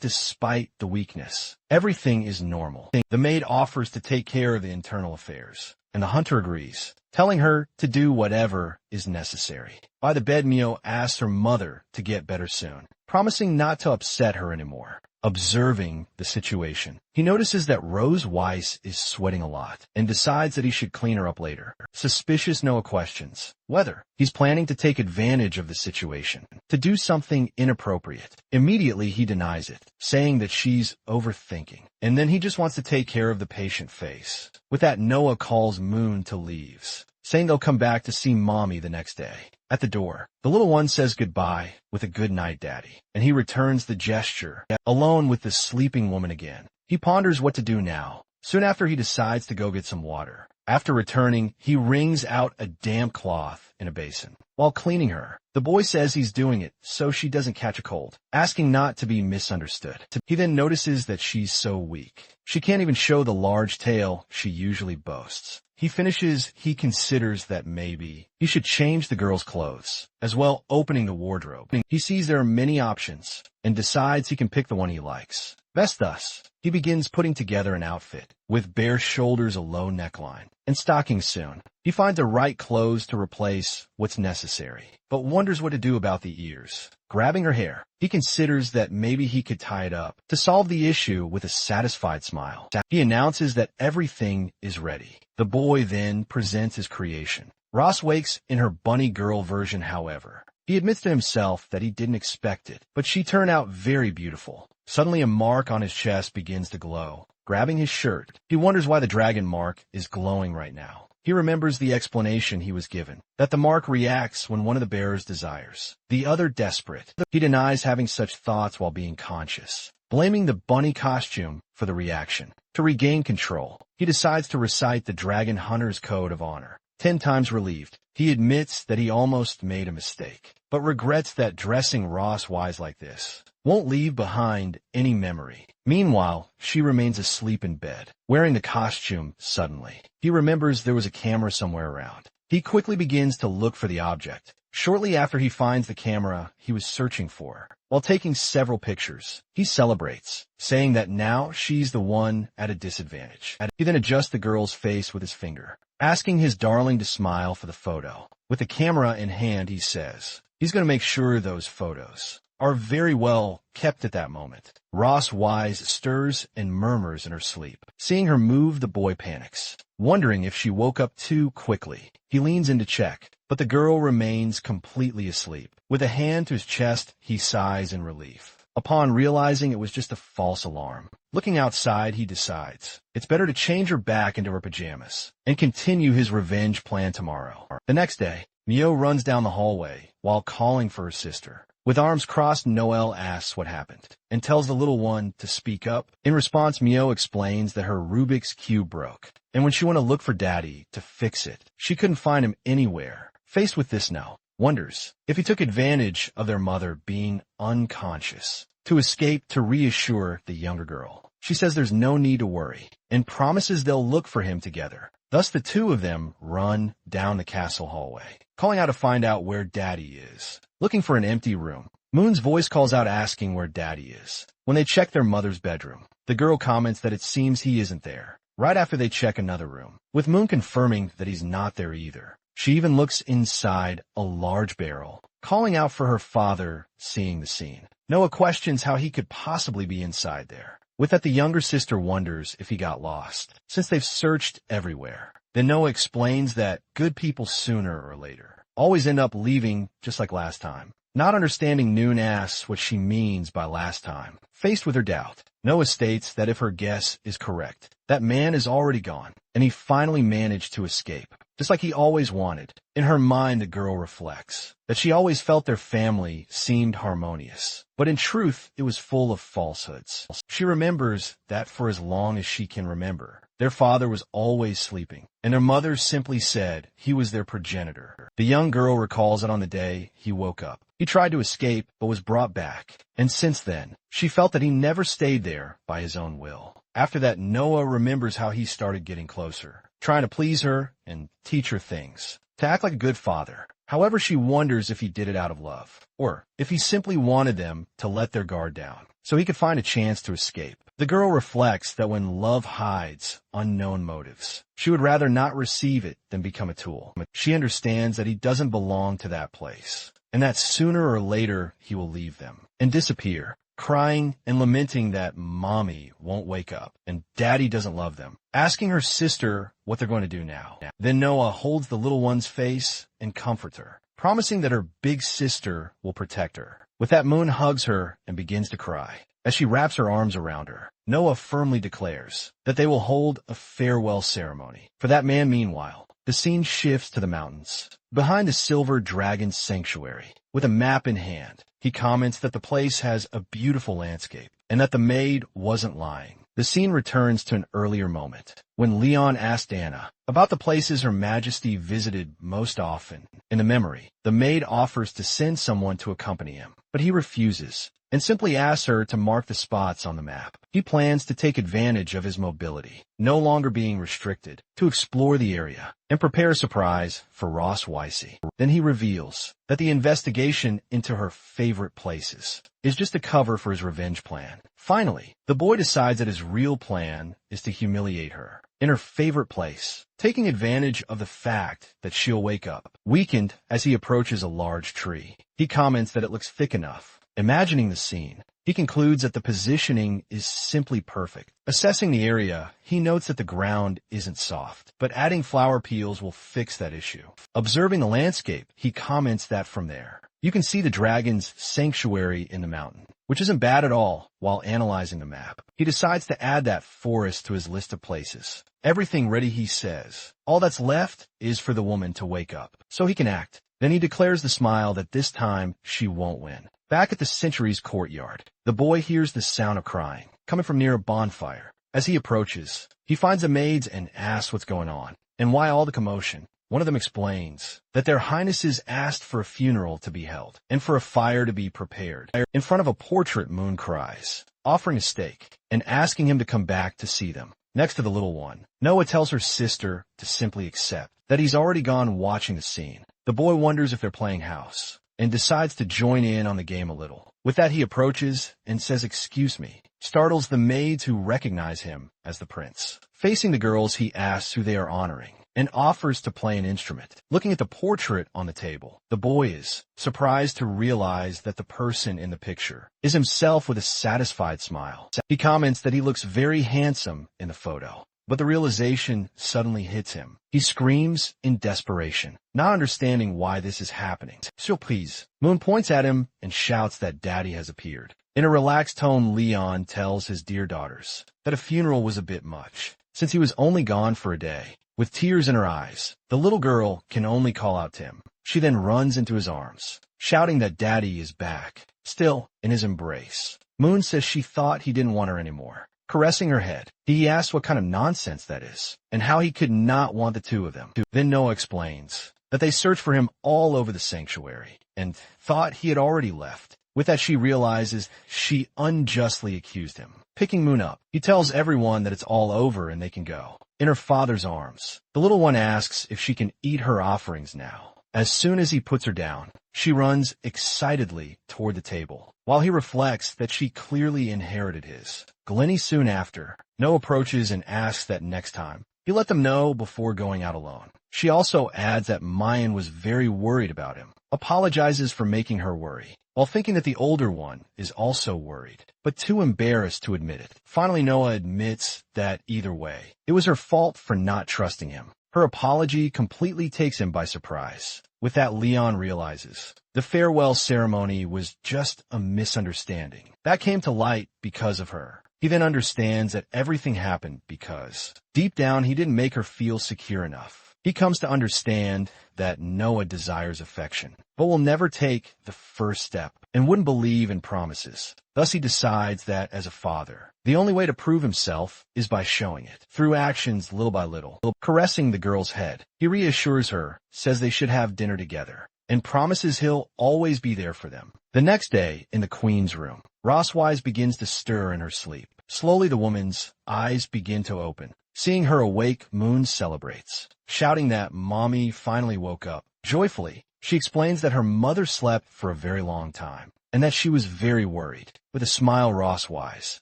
S1: despite the weakness, everything is normal. The maid offers to take care of the internal affairs, and the hunter agrees, telling her to do whatever is necessary. By the bed, Mio asks her mother to get better soon, promising not to upset her anymore. Observing the situation, he notices that Rose Weiss is sweating a lot and decides that he should clean her up later. Suspicious, Noah questions whether he's planning to take advantage of the situation to do something inappropriate. Immediately, he denies it, saying that she's overthinking, and then he just wants to take care of the patient face. With that, Noah calls Moon to leave, saying they'll come back to see Mommy the next day. At the door, the little one says goodbye with a good night, Daddy, and he returns the gesture, alone with the sleeping woman again. He ponders what to do now. Soon after, he decides to go get some water. After returning, he wrings out a damp cloth in a basin. While cleaning her, the boy says he's doing it so she doesn't catch a cold, asking not to be misunderstood. He then notices that she's so weak. She can't even show the large tail she usually boasts. He finishes, he considers that maybe he should change the girl's clothes, as well opening the wardrobe. He sees there are many options and decides he can pick the one he likes best. Thus, he begins putting together an outfit with bare shoulders, a low neckline, and stockings. Soon, he finds the right clothes to replace what's necessary, but wonders what to do about the ears. Grabbing her hair, he considers that maybe he could tie it up to solve the issue. With a satisfied smile, he announces that everything is ready. The boy then presents his creation. Ross wakes in her bunny girl version, however. He admits to himself that he didn't expect it, but she turned out very beautiful. Suddenly, a mark on his chest begins to glow. Grabbing his shirt, he wonders why the dragon mark is glowing right now. He remembers the explanation he was given, that the mark reacts when one of the bearers desires the other desperate. He denies having such thoughts while being conscious, blaming the bunny costume for the reaction. To regain control, he decides to recite the Dragon Hunter's Code of Honor. 10 times relieved, he admits that he almost made a mistake, but regrets that dressing Ross Wise like this won't leave behind any memory. Meanwhile, she remains asleep in bed, wearing the costume. Suddenly, he remembers there was a camera somewhere around. He quickly begins to look for the object. Shortly after, he finds the camera he was searching for. While taking several pictures, he celebrates, saying that now she's the one at a disadvantage. He then adjusts the girl's face with his finger, asking his darling to smile for the photo. With the camera in hand, he says he's going to make sure those photos are very well kept. At that moment, Ross Wise stirs and murmurs in her sleep. Seeing her move, the boy panics, wondering if she woke up too quickly. He leans in to check, but the girl remains completely asleep. With a hand to his chest, he sighs in relief, upon realizing it was just a false alarm. Looking outside, he decides it's better to change her back into her pajamas and continue his revenge plan tomorrow. The next day, Mio runs down the hallway while calling for her sister. With arms crossed, Noelle asks what happened and tells the little one to speak up. In response, Mio explains that her Rubik's Cube broke, and when she went to look for Daddy to fix it, she couldn't find him anywhere. Faced with this, No wonders if he took advantage of their mother being unconscious to escape. To reassure the younger girl, she says there's no need to worry and promises they'll look for him together. Thus, the two of them run down the castle hallway, calling out to find out where Daddy is. Looking for an empty room, Moon's voice calls out asking where Daddy is. When they check their mother's bedroom, The girl comments that it seems he isn't there, right after they check another room, with Moon confirming that he's not there either. She even looks inside a large barrel, calling out for her father, seeing the scene. Noah questions how he could possibly be inside there, with that the younger sister wonders if he got lost, since they've searched everywhere. Then Noah explains that good people sooner or later always end up leaving just like last time. Not understanding, Noon asks what she means by last time. Faced with her doubt, Noah states that if her guess is correct, that man is already gone, and he finally managed to escape, just like he always wanted. In her mind, the girl reflects that she always felt their family seemed harmonious, but in truth, it was full of falsehoods. She remembers that for as long as she can remember, their father was always sleeping, and their mother simply said he was their progenitor. The young girl recalls that on the day he woke up, he tried to escape but was brought back, and since then, she felt that he never stayed there by his own will. After that, Noah remembers how he started getting closer, trying to please her and teach her things, to act like a good father. However, she wonders if he did it out of love, or if he simply wanted them to let their guard down, so he could find a chance to escape. The girl reflects that when love hides unknown motives, she would rather not receive it than become a tool. She understands that he doesn't belong to that place, and that sooner or later he will leave them and disappear, crying and lamenting that mommy won't wake up and daddy doesn't love them, asking her sister what they're going to do now. Then Noah holds the little one's face and comforts her, promising that her big sister will protect her. With that, Moon hugs her and begins to cry. As she wraps her arms around her, Noah firmly declares that they will hold a farewell ceremony. For that man, meanwhile, the scene shifts to the mountains, behind the Silver Dragon Sanctuary. With a map in hand, he comments that the place has a beautiful landscape, and that the maid wasn't lying. The scene returns to an earlier moment, when Leon asked Anna about the places Her Majesty visited most often. In the memory, the maid offers to send someone to accompany him, but he refuses, and simply asks her to mark the spots on the map. He plans to take advantage of his mobility, no longer being restricted, to explore the area and prepare a surprise for Ross Weissy. Then he reveals that the investigation into her favorite places is just a cover for his revenge plan. Finally, the boy decides that his real plan is to humiliate her in her favorite place, taking advantage of the fact that she'll wake up, weakened as he approaches a large tree. He comments that it looks thick enough. Imagining the scene, he concludes that the positioning is simply perfect. Assessing the area, he notes that the ground isn't soft, but adding flower peels will fix that issue. Observing the landscape, he comments that from there, you can see the dragon's sanctuary in the mountain, which isn't bad at all. While analyzing the map, he decides to add that forest to his list of places. Everything ready, he says. All that's left is for the woman to wake up, so he can act. Then he declares the smile that this time she won't win. Back at the Century's courtyard, the boy hears the sound of crying, coming from near a bonfire. As he approaches, he finds the maids and asks what's going on, and why all the commotion. One of them explains that their highnesses asked for a funeral to be held, and for a fire to be prepared. In front of a portrait, Moon cries, offering a steak, and asking him to come back to see them. Next to the little one, Noah tells her sister to simply accept that he's already gone watching the scene. The boy wonders if they're playing house, and decides to join in on the game a little. With that, he approaches and says, "Excuse me," startles the maids who recognize him as the prince. Facing the girls, he asks who they are honoring, and offers to play an instrument. Looking at the portrait on the table, the boy is surprised to realize that the person in the picture is himself with a satisfied smile. He comments that he looks very handsome in the photo, but the realization suddenly hits him. He screams in desperation, not understanding why this is happening. Surprise. Moon points at him and shouts that daddy has appeared. In a relaxed tone, Leon tells his dear daughters that a funeral was a bit much, since he was only gone for a day. With tears in her eyes, the little girl can only call out to him. She then runs into his arms, shouting that daddy is back, still in his embrace. Moon says she thought he didn't want her anymore. Caressing her head, he asks what kind of nonsense that is, and how he could not want the two of them. Then Noah explains that they searched for him all over the sanctuary, and thought he had already left. With that, she realizes she unjustly accused him. Picking Moon up, he tells everyone that it's all over and they can go. In her father's arms, the little one asks if she can eat her offerings now. As soon as he puts her down, she runs excitedly toward the table, while he reflects that she clearly inherited his. Glenny soon after. No approaches and asks that next time he let them know before going out alone. She also adds that Mayan was very worried about him, apologizes for making her worry, while thinking that the older one is also worried, but too embarrassed to admit it. Finally, Noah admits that either way, it was her fault for not trusting him. Her apology completely takes him by surprise. With that, Leon realizes the farewell ceremony was just a misunderstanding. That came to light because of her. He then understands that everything happened because, deep down, he didn't make her feel secure enough. He comes to understand that Noah desires affection, but will never take the first step and wouldn't believe in promises. Thus he decides that, as a father, the only way to prove himself is by showing it, through actions little by little. Caressing the girl's head, he reassures her, says they should have dinner together, and promises he'll always be there for them. The next day, in the queen's room, Roswise begins to stir in her sleep. Slowly the woman's eyes begin to open. Seeing her awake, Moon celebrates, shouting that Mommy finally woke up. Joyfully, she explains that her mother slept for a very long time, and that she was very worried. With a smile, Roswise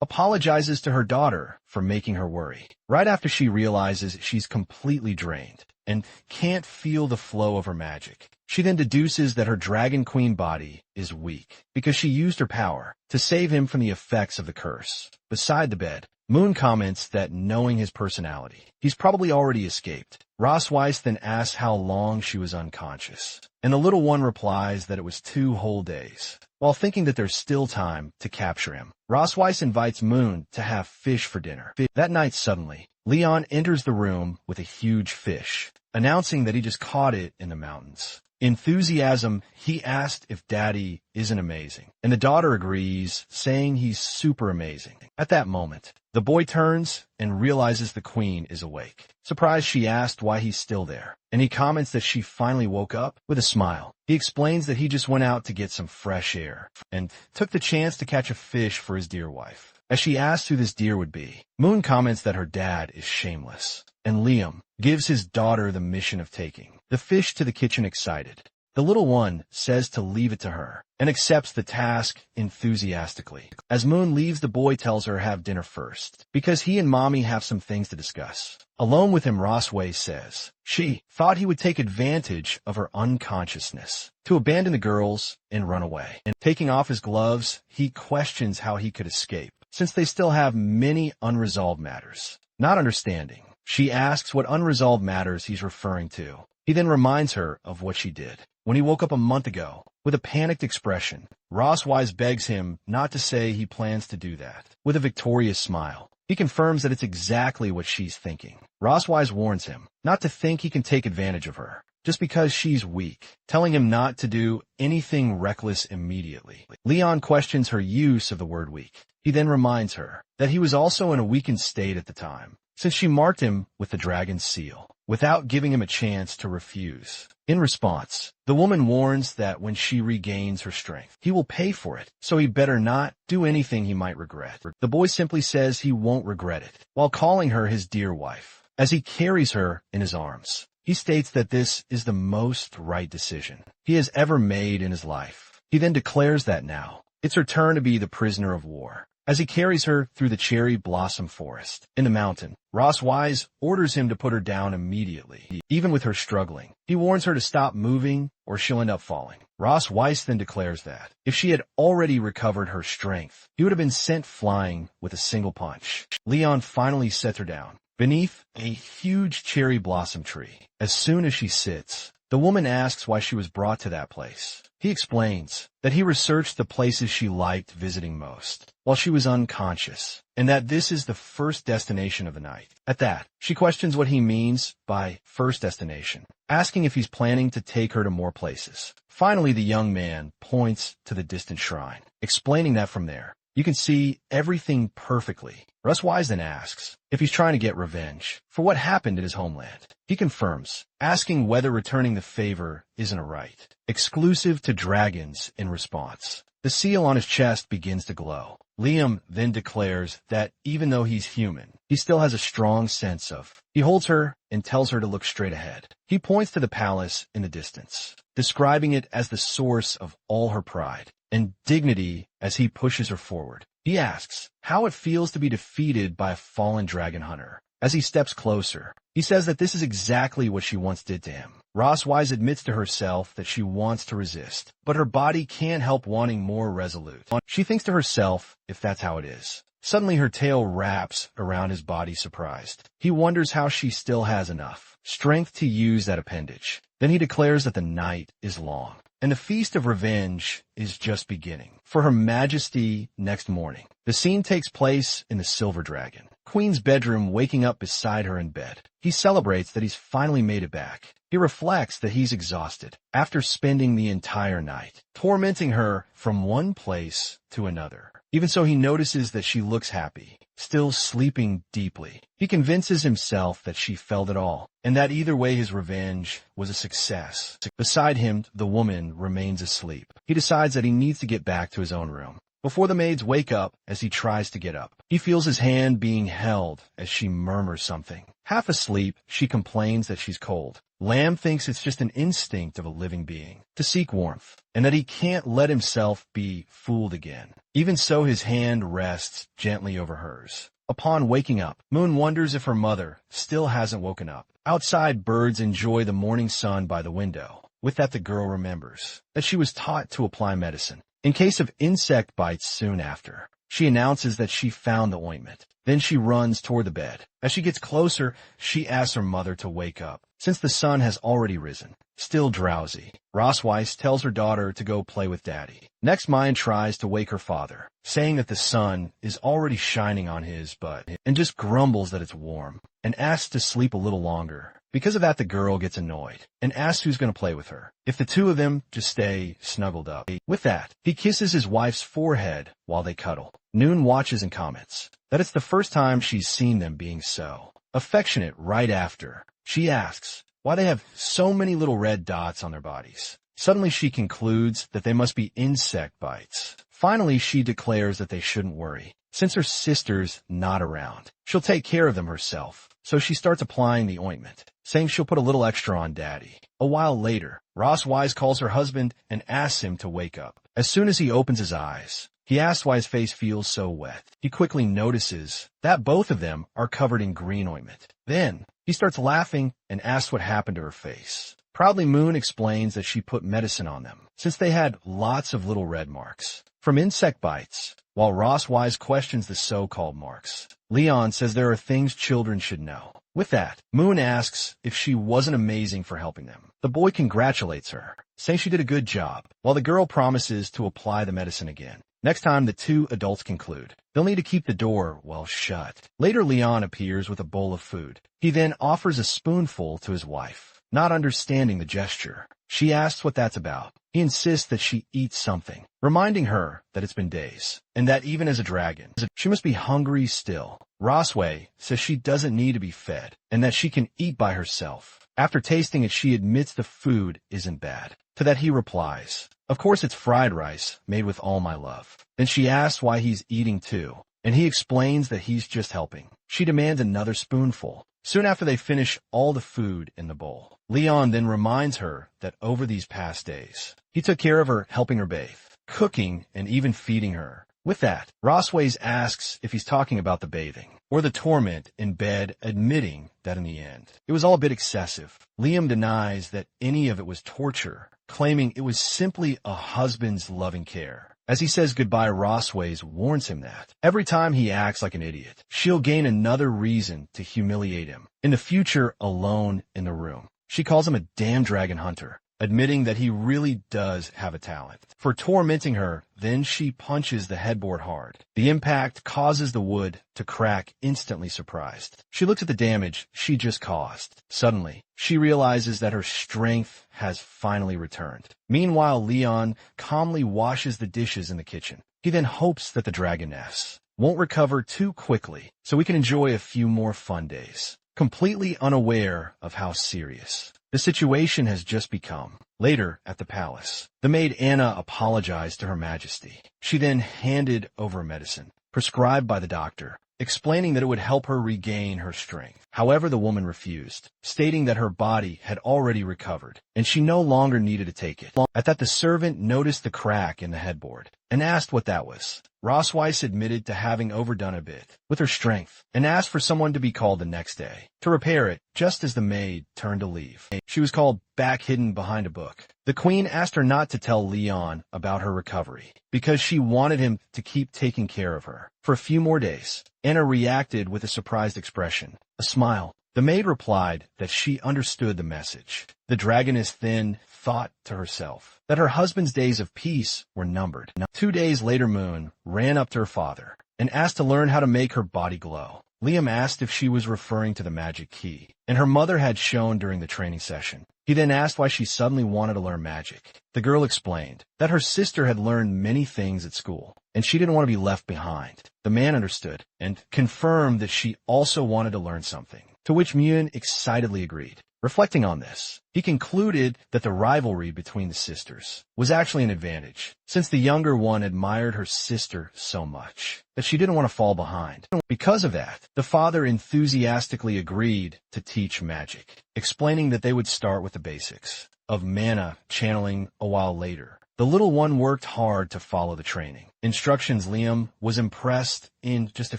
S1: apologizes to her daughter for making her worry. Right after she realizes she's completely drained and can't feel the flow of her magic, she then deduces that her Dragon Queen body is weak because she used her power to save him from the effects of the curse. Beside the bed, Moon comments that knowing his personality, he's probably already escaped. Roswise then asks how long she was unconscious, and the little one replies that it was 2 whole days. While thinking that there's still time to capture him, Roswise invites Moon to have fish for dinner. That night, suddenly, Leon enters the room with a huge fish, announcing that he just caught it in the mountains. Enthusiasm, he asked if Daddy isn't amazing, and the daughter agrees, saying he's super amazing. At that moment, the boy turns and realizes the queen is awake. Surprised, she asked why he's still there, and he comments that she finally woke up. With a smile, he explains that he just went out to get some fresh air and took the chance to catch a fish for his dear wife. As she asks who this deer would be, Moon comments that her dad is shameless, and Liam gives his daughter the mission of taking the fish to the kitchen excited. The little one says to leave it to her and accepts the task enthusiastically. As Moon leaves, the boy tells her have dinner first because he and Mommy have some things to discuss. Alone with him, Rosway says she thought he would take advantage of her unconsciousness to abandon the girls and run away. And taking off his gloves, he questions how he could escape, since they still have many unresolved matters. Not understanding, she asks what unresolved matters he's referring to. He then reminds her of what she did when he woke up a month ago. With a panicked expression, Roswise begs him not to say he plans to do that. With a victorious smile, he confirms that it's exactly what she's thinking. Roswise warns him not to think he can take advantage of her just because she's weak, telling him not to do anything reckless immediately. Leon questions her use of the word weak. He then reminds her that he was also in a weakened state at the time, since she marked him with the dragon's seal, without giving him a chance to refuse. In response, the woman warns that when she regains her strength, he will pay for it, so he better not do anything he might regret. The boy simply says he won't regret it, while calling her his dear wife. As he carries her in his arms, he states that this is the most right decision he has ever made in his life. He then declares that now it's her turn to be the prisoner of war. As he carries her through the cherry blossom forest in the mountain, Roswise orders him to put her down immediately, even with her struggling. He warns her to stop moving or she'll end up falling. Roswise then declares that if she had already recovered her strength, he would have been sent flying with a single punch. Leon finally sets her down beneath a huge cherry blossom tree. As soon as she sits, the woman asks why she was brought to that place. He explains that he researched the places she liked visiting most while she was unconscious, and that this is the first destination of the night. At that, she questions what he means by first destination, asking if he's planning to take her to more places. Finally, the young man points to the distant shrine, explaining that from there, you can see everything perfectly. Roswise then asks if he's trying to get revenge for what happened in his homeland. He confirms, asking whether returning the favor isn't a right exclusive to dragons. In response, the seal on his chest begins to glow. Liam then declares that even though he's human, he still has a strong sense of. He holds her and tells her to look straight ahead. He points to the palace in the distance, describing it as the source of all her pride and dignity as he pushes her forward. He asks how it feels to be defeated by a fallen dragon hunter. As he steps closer, he says that this is exactly what she once did to him. Wise admits to herself that she wants to resist, but her body can't help wanting more resolute. She thinks to herself, if that's how it is. Suddenly her tail wraps around his body, surprised. He wonders how she still has enough strength to use that appendage. Then he declares that the night is long, and the feast of revenge is just beginning. For Her Majesty next morning, the scene takes place in the Silver Dragon, Queen's bedroom, waking up beside her in bed. He celebrates that he's finally made it back. He reflects that he's exhausted after spending the entire night, tormenting her from one place to another. Even so, he notices that she looks happy, still sleeping deeply. He convinces himself that she felt it all, and that either way his revenge was a success. Beside him, the woman remains asleep. He decides that he needs to get back to his own room before the maids wake up. As he tries to get up, he feels his hand being held as she murmurs something. Half asleep, she complains that she's cold. Lamb thinks it's just an instinct of a living being to seek warmth, and that he can't let himself be fooled again. Even so, his hand rests gently over hers. Upon waking up, Moon wonders if her mother still hasn't woken up. Outside, birds enjoy the morning sun by the window. With that, the girl remembers that she was taught to apply medicine in case of insect bites soon after. She announces that she found the ointment. Then she runs toward the bed. As she gets closer, she asks her mother to wake up, since the sun has already risen. Still drowsy, Weiss tells her daughter to go play with Daddy. Next, Mayan tries to wake her father, saying that the sun is already shining on his butt, and just grumbles that it's warm, and asks to sleep a little longer. Because of that, the girl gets annoyed and asks who's going to play with her, if the two of them just stay snuggled up. With that, he kisses his wife's forehead while they cuddle. Noon watches and comments that it's the first time she's seen them being so affectionate. Right after, she asks why they have so many little red dots on their bodies. Suddenly she concludes that they must be insect bites. Finally, she declares that they shouldn't worry, since her sister's not around. She'll take care of them herself. So she starts applying the ointment, saying she'll put a little extra on Daddy. A while later, Wise calls her husband and asks him to wake up. As soon as he opens his eyes, he asks why his face feels so wet. He quickly notices that both of them are covered in green ointment. Then, he starts laughing and asks what happened to her face. Proudly, Moon explains that she put medicine on them, since they had lots of little red marks from insect bites. While Wise questions the so-called marks, Leon says there are things children should know. With that, Moon asks if she wasn't amazing for helping them. The boy congratulates her, saying she did a good job, while the girl promises to apply the medicine again. Next time, the two adults conclude they'll need to keep the door well shut. Later, Leon appears with a bowl of food. He then offers a spoonful to his wife. Not understanding the gesture, she asks what that's about. He insists that she eat something, reminding her that it's been days, and that even as a dragon, she must be hungry still. Rosway says she doesn't need to be fed, and that she can eat by herself. After tasting it, she admits the food isn't bad. To that he replies, "Of course it's fried rice, made with all my love." Then she asks why he's eating too, and he explains that he's just helping. She demands another spoonful. Soon after they finish all the food in the bowl, Leon then reminds her that over these past days, he took care of her, helping her bathe, cooking, and even feeding her. With that, Rosways asks if he's talking about the bathing or the torment in bed, admitting that in the end, it was all a bit excessive. Liam denies that any of it was torture, claiming it was simply a husband's loving care. As he says goodbye, Rosways warns him that every time he acts like an idiot, she'll gain another reason to humiliate him. In the future, alone in the room, she calls him a damn dragon hunter, admitting that he really does have a talent for tormenting her. Then she punches the headboard hard. The impact causes the wood to crack, instantly surprised. She looks at the damage she just caused. Suddenly, she realizes that her strength has finally returned. Meanwhile, Leon calmly washes the dishes in the kitchen. He then hopes that the dragoness won't recover too quickly, so we can enjoy a few more fun days, completely unaware of how serious the situation has just become. Later, at the palace, the maid Anna apologized to Her Majesty. She then handed over medicine, prescribed by the doctor, explaining that it would help her regain her strength. However, the woman refused, stating that her body had already recovered, and she no longer needed to take it. At that, the servant noticed the crack in the headboard, and asked what that was. Rosweiss admitted to having overdone a bit with her strength, and asked for someone to be called the next day to repair it, just as the maid turned to leave. She was called back, hidden behind a book. The queen asked her not to tell Leon about her recovery, because she wanted him to keep taking care of her for a few more days. Anna reacted with a surprised expression, a smile. The maid replied that she understood the message. The dragoness then thought to herself that her husband's days of peace were numbered. 2 days later, Moon ran up to her father and asked to learn how to make her body glow. Liam asked if she was referring to the magic key, and her mother had shown during the training session. He then asked why she suddenly wanted to learn magic. The girl explained that her sister had learned many things at school, and she didn't want to be left behind. The man understood and confirmed that she also wanted to learn something, to which Moon excitedly agreed. Reflecting on this, he concluded that the rivalry between the sisters was actually an advantage, since the younger one admired her sister so much that she didn't want to fall behind. Because of that, the father enthusiastically agreed to teach magic, explaining that they would start with the basics of mana channeling a while later. The little one worked hard to follow the training instructions. Liam was impressed in just a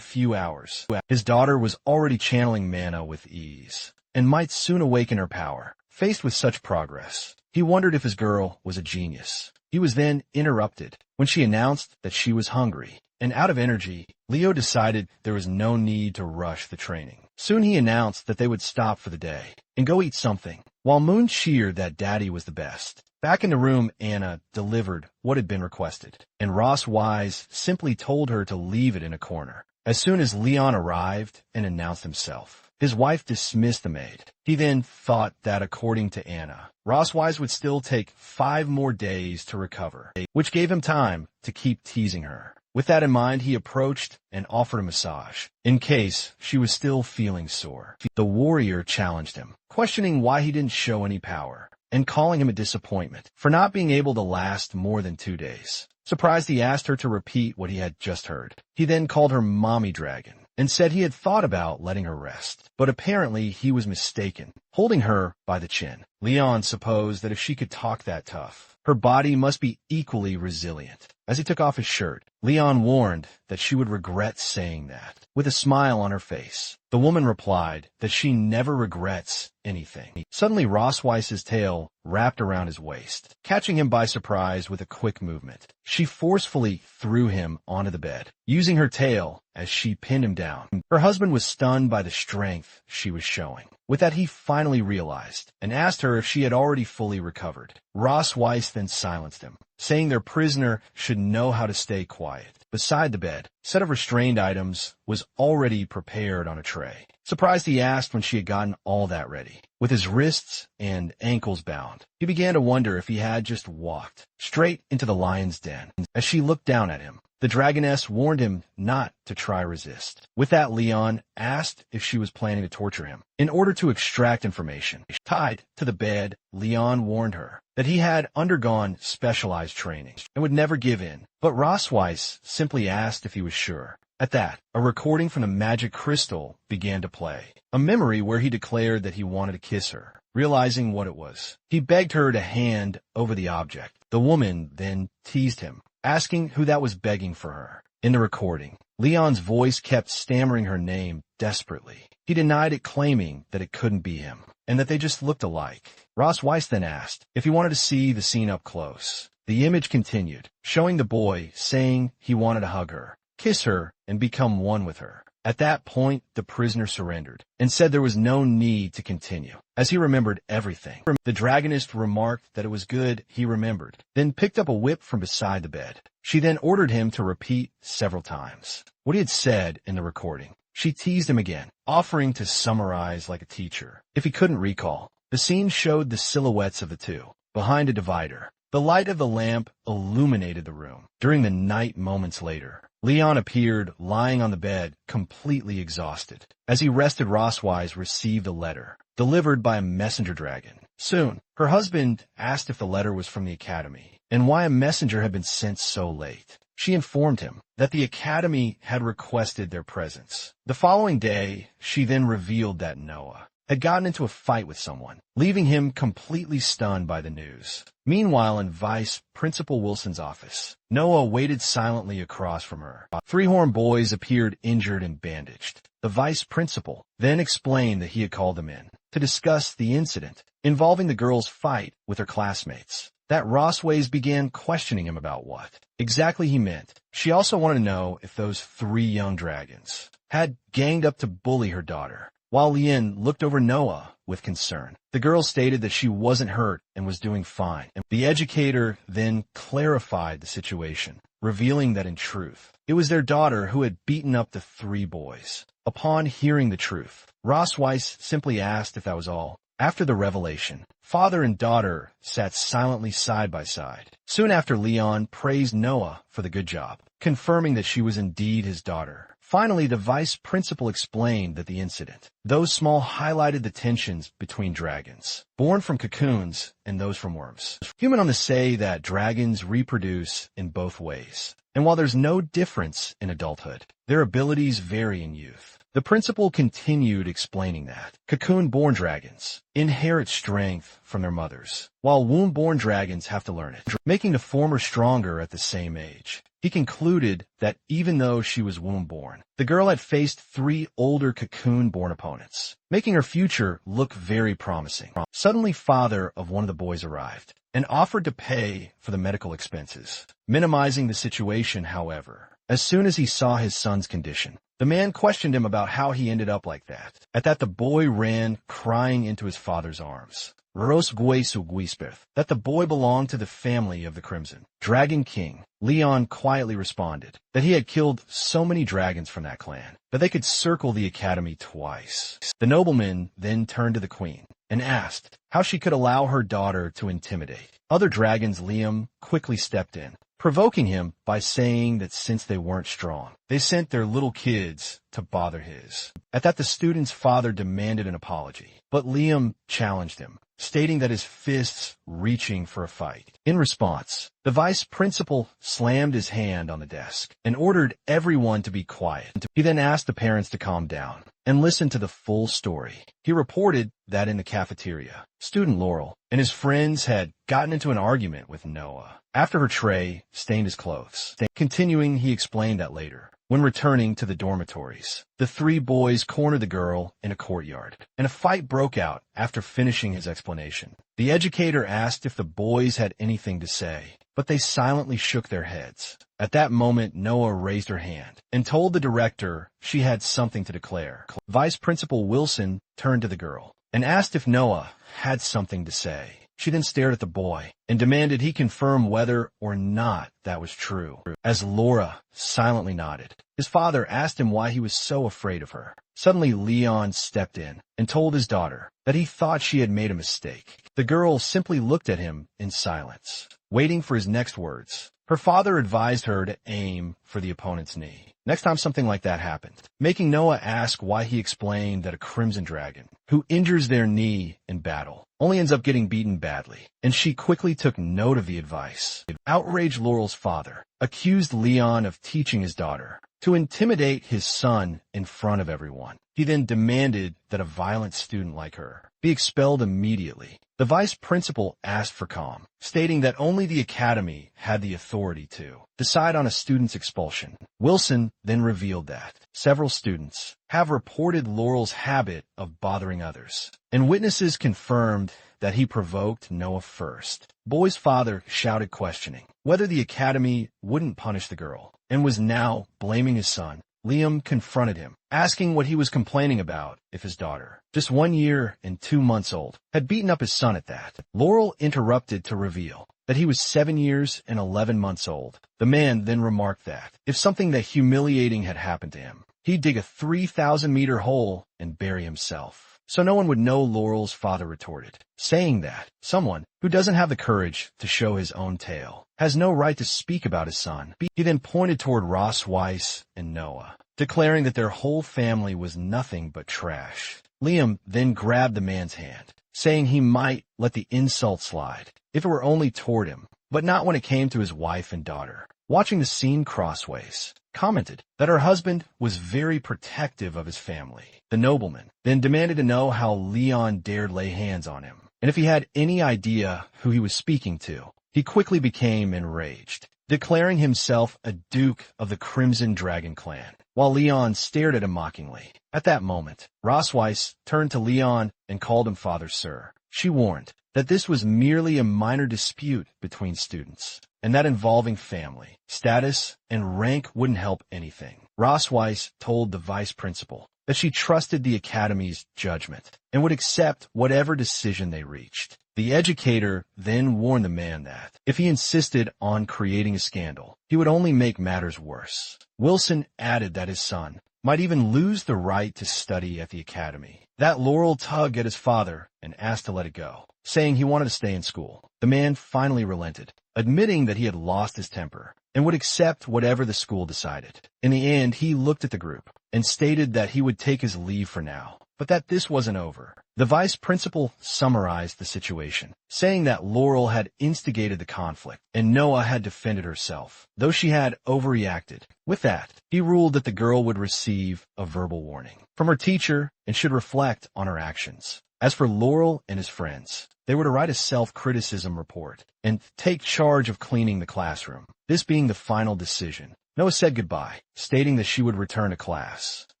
S1: few hours. His daughter was already channeling mana with ease, and might soon awaken her power. Faced with such progress, he wondered if his girl was a genius. He was then interrupted when she announced that she was hungry, and out of energy, Leo decided there was no need to rush the training. Soon he announced that they would stop for the day and go eat something, while Moon cheered that Daddy was the best. Back in the room, Anna delivered what had been requested, and Rosweiss simply told her to leave it in a corner. As soon as Leon arrived and announced himself, his wife dismissed the maid. He then thought that, according to Anna, Rosweiss would still take 5 more days to recover, which gave him time to keep teasing her. With that in mind, he approached and offered a massage, in case she was still feeling sore. The warrior challenged him, questioning why he didn't show any power, and calling him a disappointment for not being able to last more than 2 days. Surprised, he asked her to repeat what he had just heard. He then called her Mommy Dragon, and said he had thought about letting her rest, but apparently he was mistaken, holding her by the chin. Leon supposed that if she could talk that tough, her body must be equally resilient. As he took off his shirt, Leon warned that she would regret saying that. With a smile on her face, the woman replied that she never regrets anything. Suddenly, Rosweiss's tail wrapped around his waist, catching him by surprise with a quick movement. She forcefully threw him onto the bed, using her tail as she pinned him down. Her husband was stunned by the strength she was showing. With that, he finally realized and asked her if she had already fully recovered. Rosweiss then silenced him, saying their prisoner should know how to stay quiet. Beside the bed, a set of restrained items was already prepared on a tray. Surprised, he asked when she had gotten all that ready. With his wrists and ankles bound, he began to wonder if he had just walked straight into the lion's den. As she looked down at him, the dragoness warned him not to try resist. With that, Leon asked if she was planning to torture him in order to extract information. Tied to the bed, Leon warned her that he had undergone specialized training and would never give in, but Rosweiss simply asked if he was sure. At that, a recording from the magic crystal began to play, a memory where he declared that he wanted to kiss her. Realizing what it was, he begged her to hand over the object. The woman then teased him, asking who that was begging for her. In the recording, Leon's voice kept stammering her name desperately. He denied it, claiming that it couldn't be him, and that they just looked alike. Rosweiss then asked if he wanted to see the scene up close. The image continued, showing the boy saying he wanted to hug her, kiss her, and become one with her. At that point, the prisoner surrendered and said there was no need to continue, as he remembered everything. The dragonist remarked that it was good he remembered, then picked up a whip from beside the bed. She then ordered him to repeat several times what he had said in the recording. She teased him again, offering to summarize like a teacher if he couldn't recall. The scene showed the silhouettes of the two behind a divider. The light of the lamp illuminated the room. During the night moments later, Leon appeared lying on the bed, completely exhausted. As he rested, Rosweiss received a letter, delivered by a messenger dragon, Soon, her husband asked if the letter was from the academy and why a messenger had been sent so late. She informed him that the academy had requested their presence. The following day, she then revealed that Noah had gotten into a fight with someone, leaving him completely stunned by the news. Meanwhile, in Vice Principal Wilson's office, Noah waited silently across from her. Three Horn boys appeared injured and bandaged. The vice principal then explained that he had called them in to discuss the incident involving the girl's fight with her classmates. That Rossways began questioning him about what exactly he meant. She also wanted to know if those three young dragons had ganged up to bully her daughter. While Lien looked over Noah with concern, the girl stated that she wasn't hurt and was doing fine. The educator then clarified the situation, revealing that in truth, it was their daughter who had beaten up the three boys. Upon hearing the truth, Ross Weiss simply asked if that was all. After the revelation, father and daughter sat silently side by side. Soon after, Leon praised Noah for the good job, confirming that she was indeed his daughter. Finally, the vice principal explained that the incident, though small, highlighted the tensions between dragons, born from cocoons and those from worms. Human on the say that dragons reproduce in both ways, and while there's no difference in adulthood, their abilities vary in youth. The principal continued explaining that cocoon-born dragons inherit strength from their mothers, while womb-born dragons have to learn it, making the former stronger at the same age. He concluded that even though she was womb-born, the girl had faced three older cocoon-born opponents, making her future look very promising. Suddenly, father of one of the boys arrived and offered to pay for the medical expenses, minimizing the situation, however. As soon as he saw his son's condition, the man questioned him about how he ended up like that. At that, the boy ran crying into his father's arms. That the boy belonged to the family of the Crimson Dragon King. Leon quietly responded that he had killed so many dragons from that clan that they could circle the academy twice. The nobleman then turned to the queen and asked how she could allow her daughter to intimidate other dragons. Liam quickly stepped in, provoking him by saying that since they weren't strong, they sent their little kids to bother his. At that, the student's father demanded an apology, but Liam challenged him, stating that his fists reaching for a fight. In response, the vice principal slammed his hand on the desk and ordered everyone to be quiet. He then asked the parents to calm down and listen to the full story. He reported that in the cafeteria, student Laurel and his friends had gotten into an argument with Noah after her tray stained his clothes. Continuing, he explained that later, when returning to the dormitories, the three boys cornered the girl in a courtyard, and a fight broke out after finishing his explanation. The educator asked if the boys had anything to say, but they silently shook their heads. At that moment, Noah raised her hand and told the director she had something to declare. Vice Principal Wilson turned to the girl and asked if Noah had something to say. She then stared at the boy and demanded he confirm whether or not that was true. As Laura silently nodded, his father asked him why he was so afraid of her. Suddenly, Leon stepped in and told his daughter that he thought she had made a mistake. The girl simply looked at him in silence, waiting for his next words. Her father advised her to aim for the opponent's knee next time something like that happened, making Noah ask why he explained that a crimson dragon who injures their knee in battle only ends up getting beaten badly, and she quickly took note of the advice. Outraged, Laurel's father accused Leon of teaching his daughter to intimidate his son in front of everyone. He then demanded that a violent student like her be expelled immediately. The vice principal asked for calm, stating that only the academy had the authority to decide on a student's expulsion. Wilson then revealed that several students have reported Laurel's habit of bothering others, and witnesses confirmed that he provoked Noah first. Boy's father shouted, questioning whether the academy wouldn't punish the girl, and was now blaming his son. Liam confronted him, asking what he was complaining about if his daughter, just 1 year and 2 months old, had beaten up his son at that. Laurel interrupted to reveal that he was 7 years and 11 months old. The man then remarked that if something that humiliating had happened to him, he'd dig a 3,000-meter hole and bury himself, so no one would know. Laurel's father retorted, saying that someone who doesn't have the courage to show his own tail has no right to speak about his son. He then pointed toward Ross Weiss and Noah, declaring that their whole family was nothing but trash. Liam then grabbed the man's hand, saying he might let the insult slide if it were only toward him, but not when it came to his wife and daughter. Watching the scene crossways, commented that her husband was very protective of his family. The nobleman then demanded to know how Leon dared lay hands on him, and if he had any idea who he was speaking to. He quickly became enraged, declaring himself a duke of the Crimson Dragon clan, while Leon stared at him mockingly. At that moment, Rosweiss turned to Leon and called him Father Sir. She warned that this was merely a minor dispute between students, and that involving family, status, and rank wouldn't help anything. Rosweiss told the vice principal that she trusted the academy's judgment and would accept whatever decision they reached. The educator then warned the man that, if he insisted on creating a scandal, he would only make matters worse. Wilson added that his son might even lose the right to study at the academy. That Laurel tugged at his father and asked to let it go, saying he wanted to stay in school. The man finally relented, admitting that he had lost his temper and would accept whatever the school decided. In the end, he looked at the group and stated that he would take his leave for now, but that this wasn't over. The vice principal summarized the situation, saying that Laurel had instigated the conflict and Noah had defended herself, though she had overreacted. With that, he ruled that the girl would receive a verbal warning from her teacher and should reflect on her actions. As for Laurel and his friends, they were to write a self-criticism report and take charge of cleaning the classroom. This being the final decision, Noah said goodbye, stating that she would return to class,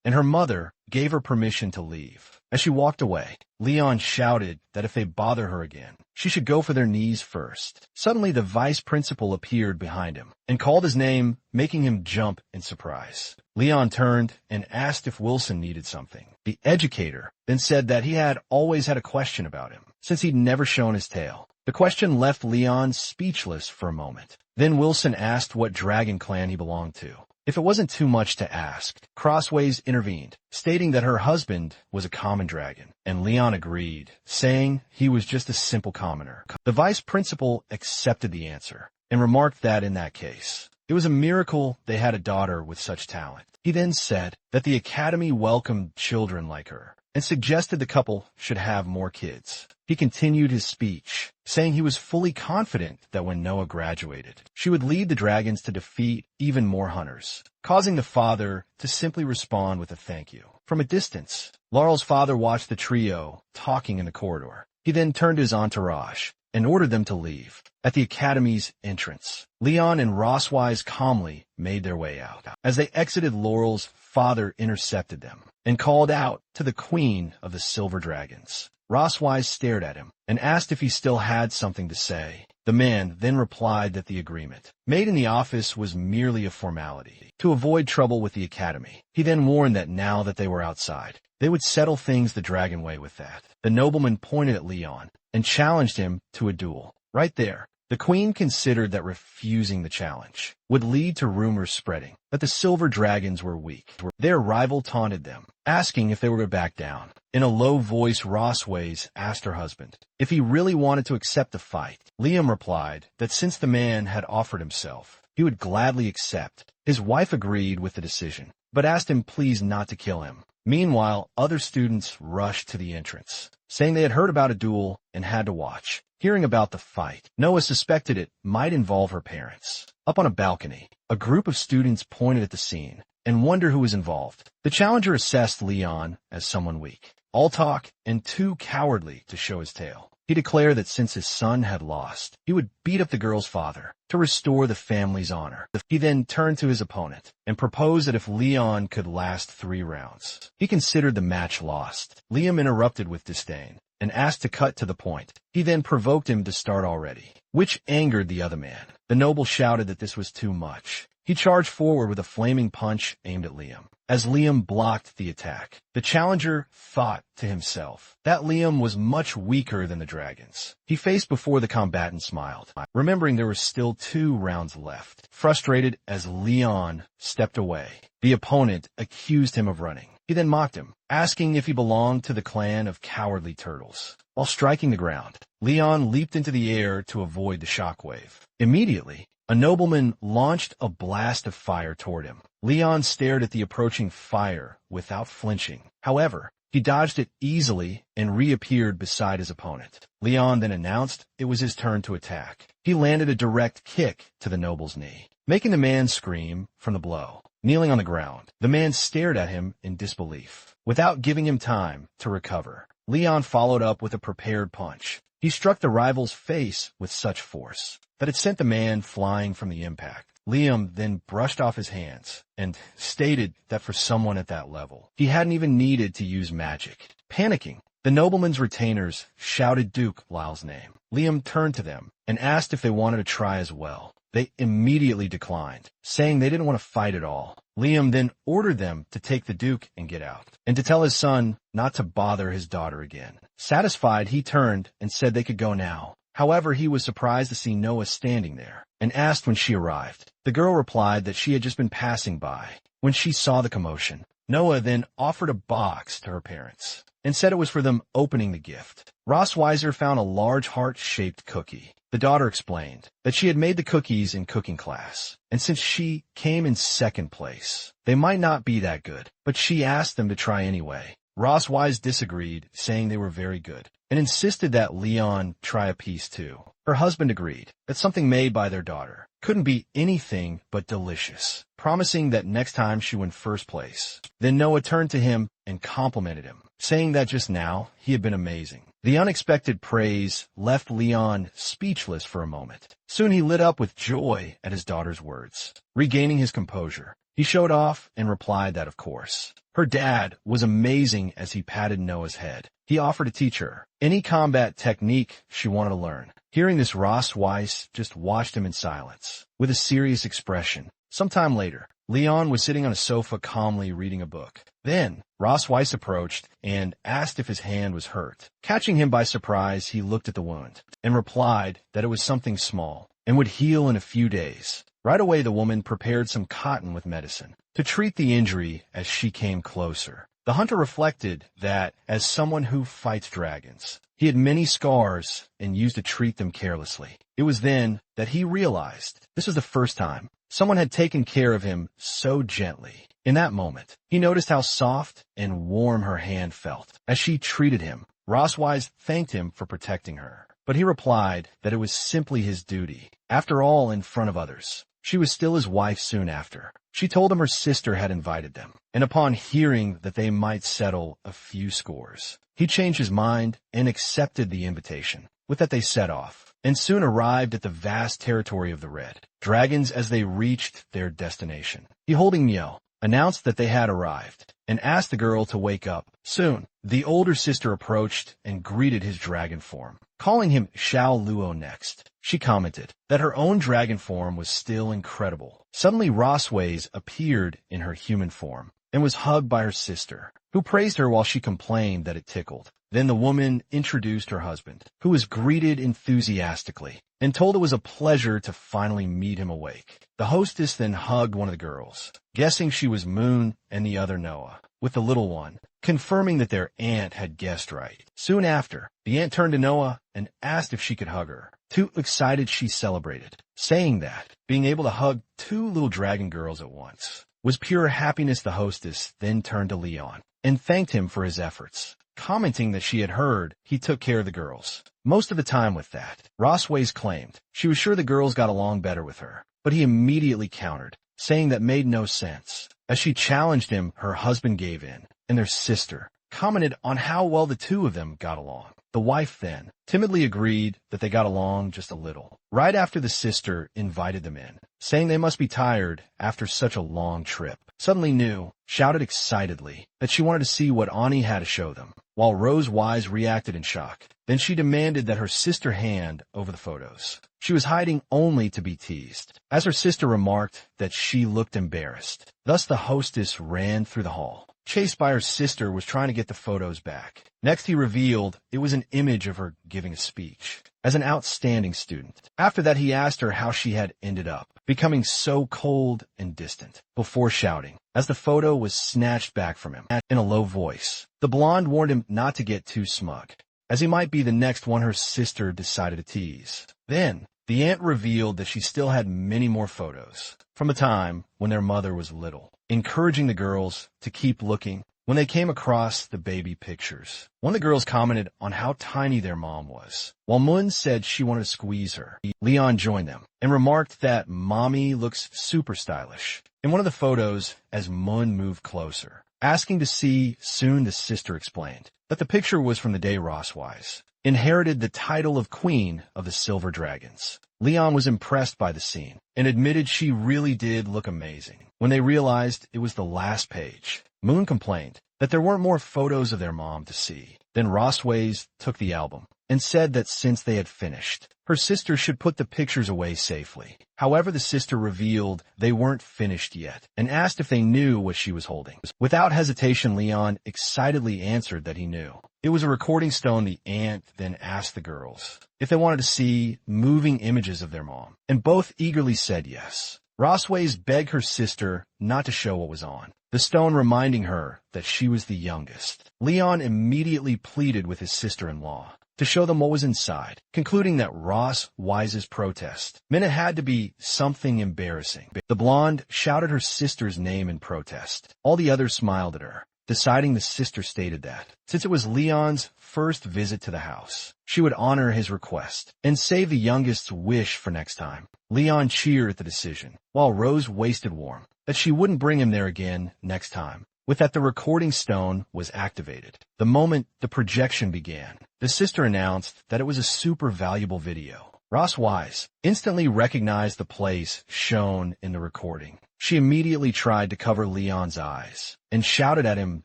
S1: and her mother gave her permission to leave. As she walked away, Leon shouted that if they bother her again, she should go for their knees first. Suddenly, the vice principal appeared behind him and called his name, making him jump in surprise. Leon turned and asked if Wilson needed something. The educator then said that he had always had a question about him, since he'd never shown his tail. The question left Leon speechless for a moment. Then Wilson asked what dragon clan he belonged to. If it wasn't too much to ask, Crossways intervened, stating that her husband was a common dragon, and Leon agreed, saying he was just a simple commoner. The vice principal accepted the answer and remarked that in that case, it was a miracle they had a daughter with such talent. He then said that the academy welcomed children like her and suggested the couple should have more kids. He continued his speech, saying he was fully confident that when Noah graduated, she would lead the dragons to defeat even more hunters, causing the father to simply respond with a thank you. From a distance, Laurel's father watched the trio talking in the corridor. He then turned to his entourage and ordered them to leave. At the academy's entrance, Leon and Rosweiss calmly made their way out. As they exited, Laurel's father intercepted them and called out to the queen of the silver dragons. Rosweiss stared at him and asked if he still had something to say. The man then replied that the agreement made in the office was merely a formality to avoid trouble with the academy. He then warned that now that they were outside, they would settle things the dragon way with that. The nobleman pointed at Leon and challenged him to a duel. Right there, the queen considered that refusing the challenge would lead to rumors spreading that the silver dragons were weak. Their rival taunted them, asking if they were to back down. In a low voice, Rosweiss asked her husband if he really wanted to accept the fight. Liam replied that since the man had offered himself, he would gladly accept. His wife agreed with the decision, but asked him please not to kill him. Meanwhile, other students rushed to the entrance, saying they had heard about a duel and had to watch. Hearing about the fight, Noah suspected it might involve her parents. Up on a balcony, a group of students pointed at the scene and wondered who was involved. The challenger assessed Leon as someone weak, all talk and too cowardly to show his tail. He declared that since his son had lost, he would beat up the girl's father to restore the family's honor. He then turned to his opponent and proposed that if Leon could last 3 rounds, he considered the match lost. Liam interrupted with disdain and asked to cut to the point. He then provoked him to start already, which angered the other man. The noble shouted that this was too much. He charged forward with a flaming punch aimed at Liam. As Liam blocked the attack, the challenger thought to himself that Liam was much weaker than the dragons. He faced before the combatant smiled, remembering there were still 2 rounds left. Frustrated as Leon stepped away, the opponent accused him of running. He then mocked him, asking if he belonged to the clan of cowardly turtles. While striking the ground, Leon leaped into the air to avoid the shockwave. Immediately, a nobleman launched a blast of fire toward him. Leon stared at the approaching fire without flinching. However, He dodged it easily and reappeared beside his opponent. Leon then announced it was his turn to attack. He landed a direct kick to the noble's knee, making the man scream from the blow. Kneeling on the ground, the man stared at him in disbelief. Without giving him time to recover, Leon followed up with a prepared punch. He struck the rival's face with such force that it sent the man flying from the impact. Liam then brushed off his hands and stated that for someone at that level, he hadn't even needed to use magic. Panicking, the nobleman's retainers shouted Duke Lyle's name. Liam turned to them and asked if they wanted to try as well. They immediately declined, saying they didn't want to fight at all. Liam then ordered them to take the Duke and get out, and to tell his son not to bother his daughter again. Satisfied, he turned and said they could go now. However, he was surprised to see Noah standing there and asked when she arrived. The girl replied that she had just been passing by when she saw the commotion. Noah then offered a box to her parents and said it was for them opening the gift. Rossweiser found a large heart-shaped cookie. The daughter explained that she had made the cookies in cooking class, and since she came in second place, they might not be that good, but she asked them to try anyway. Rossweiss disagreed, saying they were very good, and insisted that Leon try a piece too. Her husband agreed that something made by their daughter couldn't be anything but delicious, promising that next time she won first place. Then Noah turned to him and complimented him, saying that just now he had been amazing. The unexpected praise left Leon speechless for a moment. Soon he lit up with joy at his daughter's words. Regaining his composure, he showed off and replied that, of course, her dad was amazing as he patted Noah's head. He offered to teach her any combat technique she wanted to learn. Hearing this, Rossweiss just watched him in silence, with a serious expression. Sometime later, Leon was sitting on a sofa calmly reading a book. Then, Rossweiss approached and asked if his hand was hurt. Catching him by surprise, he looked at the wound and replied that it was something small and would heal in a few days. Right away, the woman prepared some cotton with medicine to treat the injury as she came closer. The hunter reflected that, as someone who fights dragons, he had many scars and used to treat them carelessly. It was then that he realized this was the first time someone had taken care of him so gently. In that moment, he noticed how soft and warm her hand felt as she treated him. Rossweiss thanked him for protecting her, but he replied that it was simply his duty. After all, in front of others, she was still his wife soon after. She told him her sister had invited them, and upon hearing that they might settle a few scores, he changed his mind and accepted the invitation. With that, they set off, and soon arrived at the vast territory of the Red Dragons. As they reached their destination, he, holding Miel, announced that they had arrived, and asked the girl to wake up. Soon, the older sister approached and greeted his dragon form, calling him Xiao Luo next. She commented that her own dragon form was still incredible. Suddenly, Rossweiss appeared in her human form and was hugged by her sister, who praised her while she complained that it tickled. Then the woman introduced her husband, who was greeted enthusiastically and told it was a pleasure to finally meet him awake. The hostess then hugged one of the girls, guessing she was Moon and the other Noah, with the little one, confirming that their aunt had guessed right. Soon after, the aunt turned to Noah and asked if she could hug her. Too excited, she celebrated, saying that being able to hug two little dragon girls at once was pure happiness. The hostess then turned to Leon and thanked him for his efforts, commenting that she had heard he took care of the girls most of the time. With that, Rossweiss claimed she was sure the girls got along better with her, but he immediately countered, saying that made no sense. As she challenged him, her husband gave in, and their sister commented on how well the two of them got along. The wife then timidly agreed that they got along just a little. Right after, the sister invited them in, saying they must be tired after such a long trip. Suddenly, Nu shouted excitedly that she wanted to see what Ani had to show them, while Rose Wise reacted in shock. Then she demanded that her sister hand over the photos. She was hiding only to be teased, as her sister remarked that she looked embarrassed. Thus, the hostess ran through the hall, chased by her sister, was trying to get the photos back. Next, he revealed it was an image of her giving a speech as an outstanding student. After that, he asked her how she had ended up becoming so cold and distant, before shouting as the photo was snatched back from him. In a low voice, the blonde warned him not to get too smug, as he might be the next one her sister decided to tease. Then, the aunt revealed that she still had many more photos from a time when their mother was little, encouraging the girls to keep looking when they came across the baby pictures. One of the girls commented on how tiny their mom was, while Moon said she wanted to squeeze her. Leon joined them and remarked that mommy looks super stylish. In one of the photos, as Moon moved closer, asking to see, soon the sister explained that the picture was from the day Ross Wise inherited the title of Queen of the Silver Dragons. Leon was impressed by the scene and admitted she really did look amazing. When they realized it was the last page, Moon complained that there weren't more photos of their mom to see. Then Ross Wise took the album and said that since they had finished, her sister should put the pictures away safely. However, the sister revealed they weren't finished yet and asked if they knew what she was holding. Without hesitation, Leon excitedly answered that he knew. It was a recording stone. The aunt then asked the girls if they wanted to see moving images of their mom, and both eagerly said yes. Ross Wise begged her sister not to show what was on the stone, reminding her that she was the youngest. Leon immediately pleaded with his sister-in-law to show them what was inside, concluding that Ross Wise's protest meant it had to be something embarrassing. The blonde shouted her sister's name in protest. All the others smiled at her, deciding the sister stated that, since it was Leon's first visit to the house, she would honor his request and save the youngest's wish for next time. Leon cheered at the decision, while Rose wasted warm that she wouldn't bring him there again next time. With that, the recording stone was activated. The moment the projection began, the sister announced that it was a super valuable video. Ross Wise instantly recognized the place shown in the recording. She immediately tried to cover Leon's eyes and shouted at him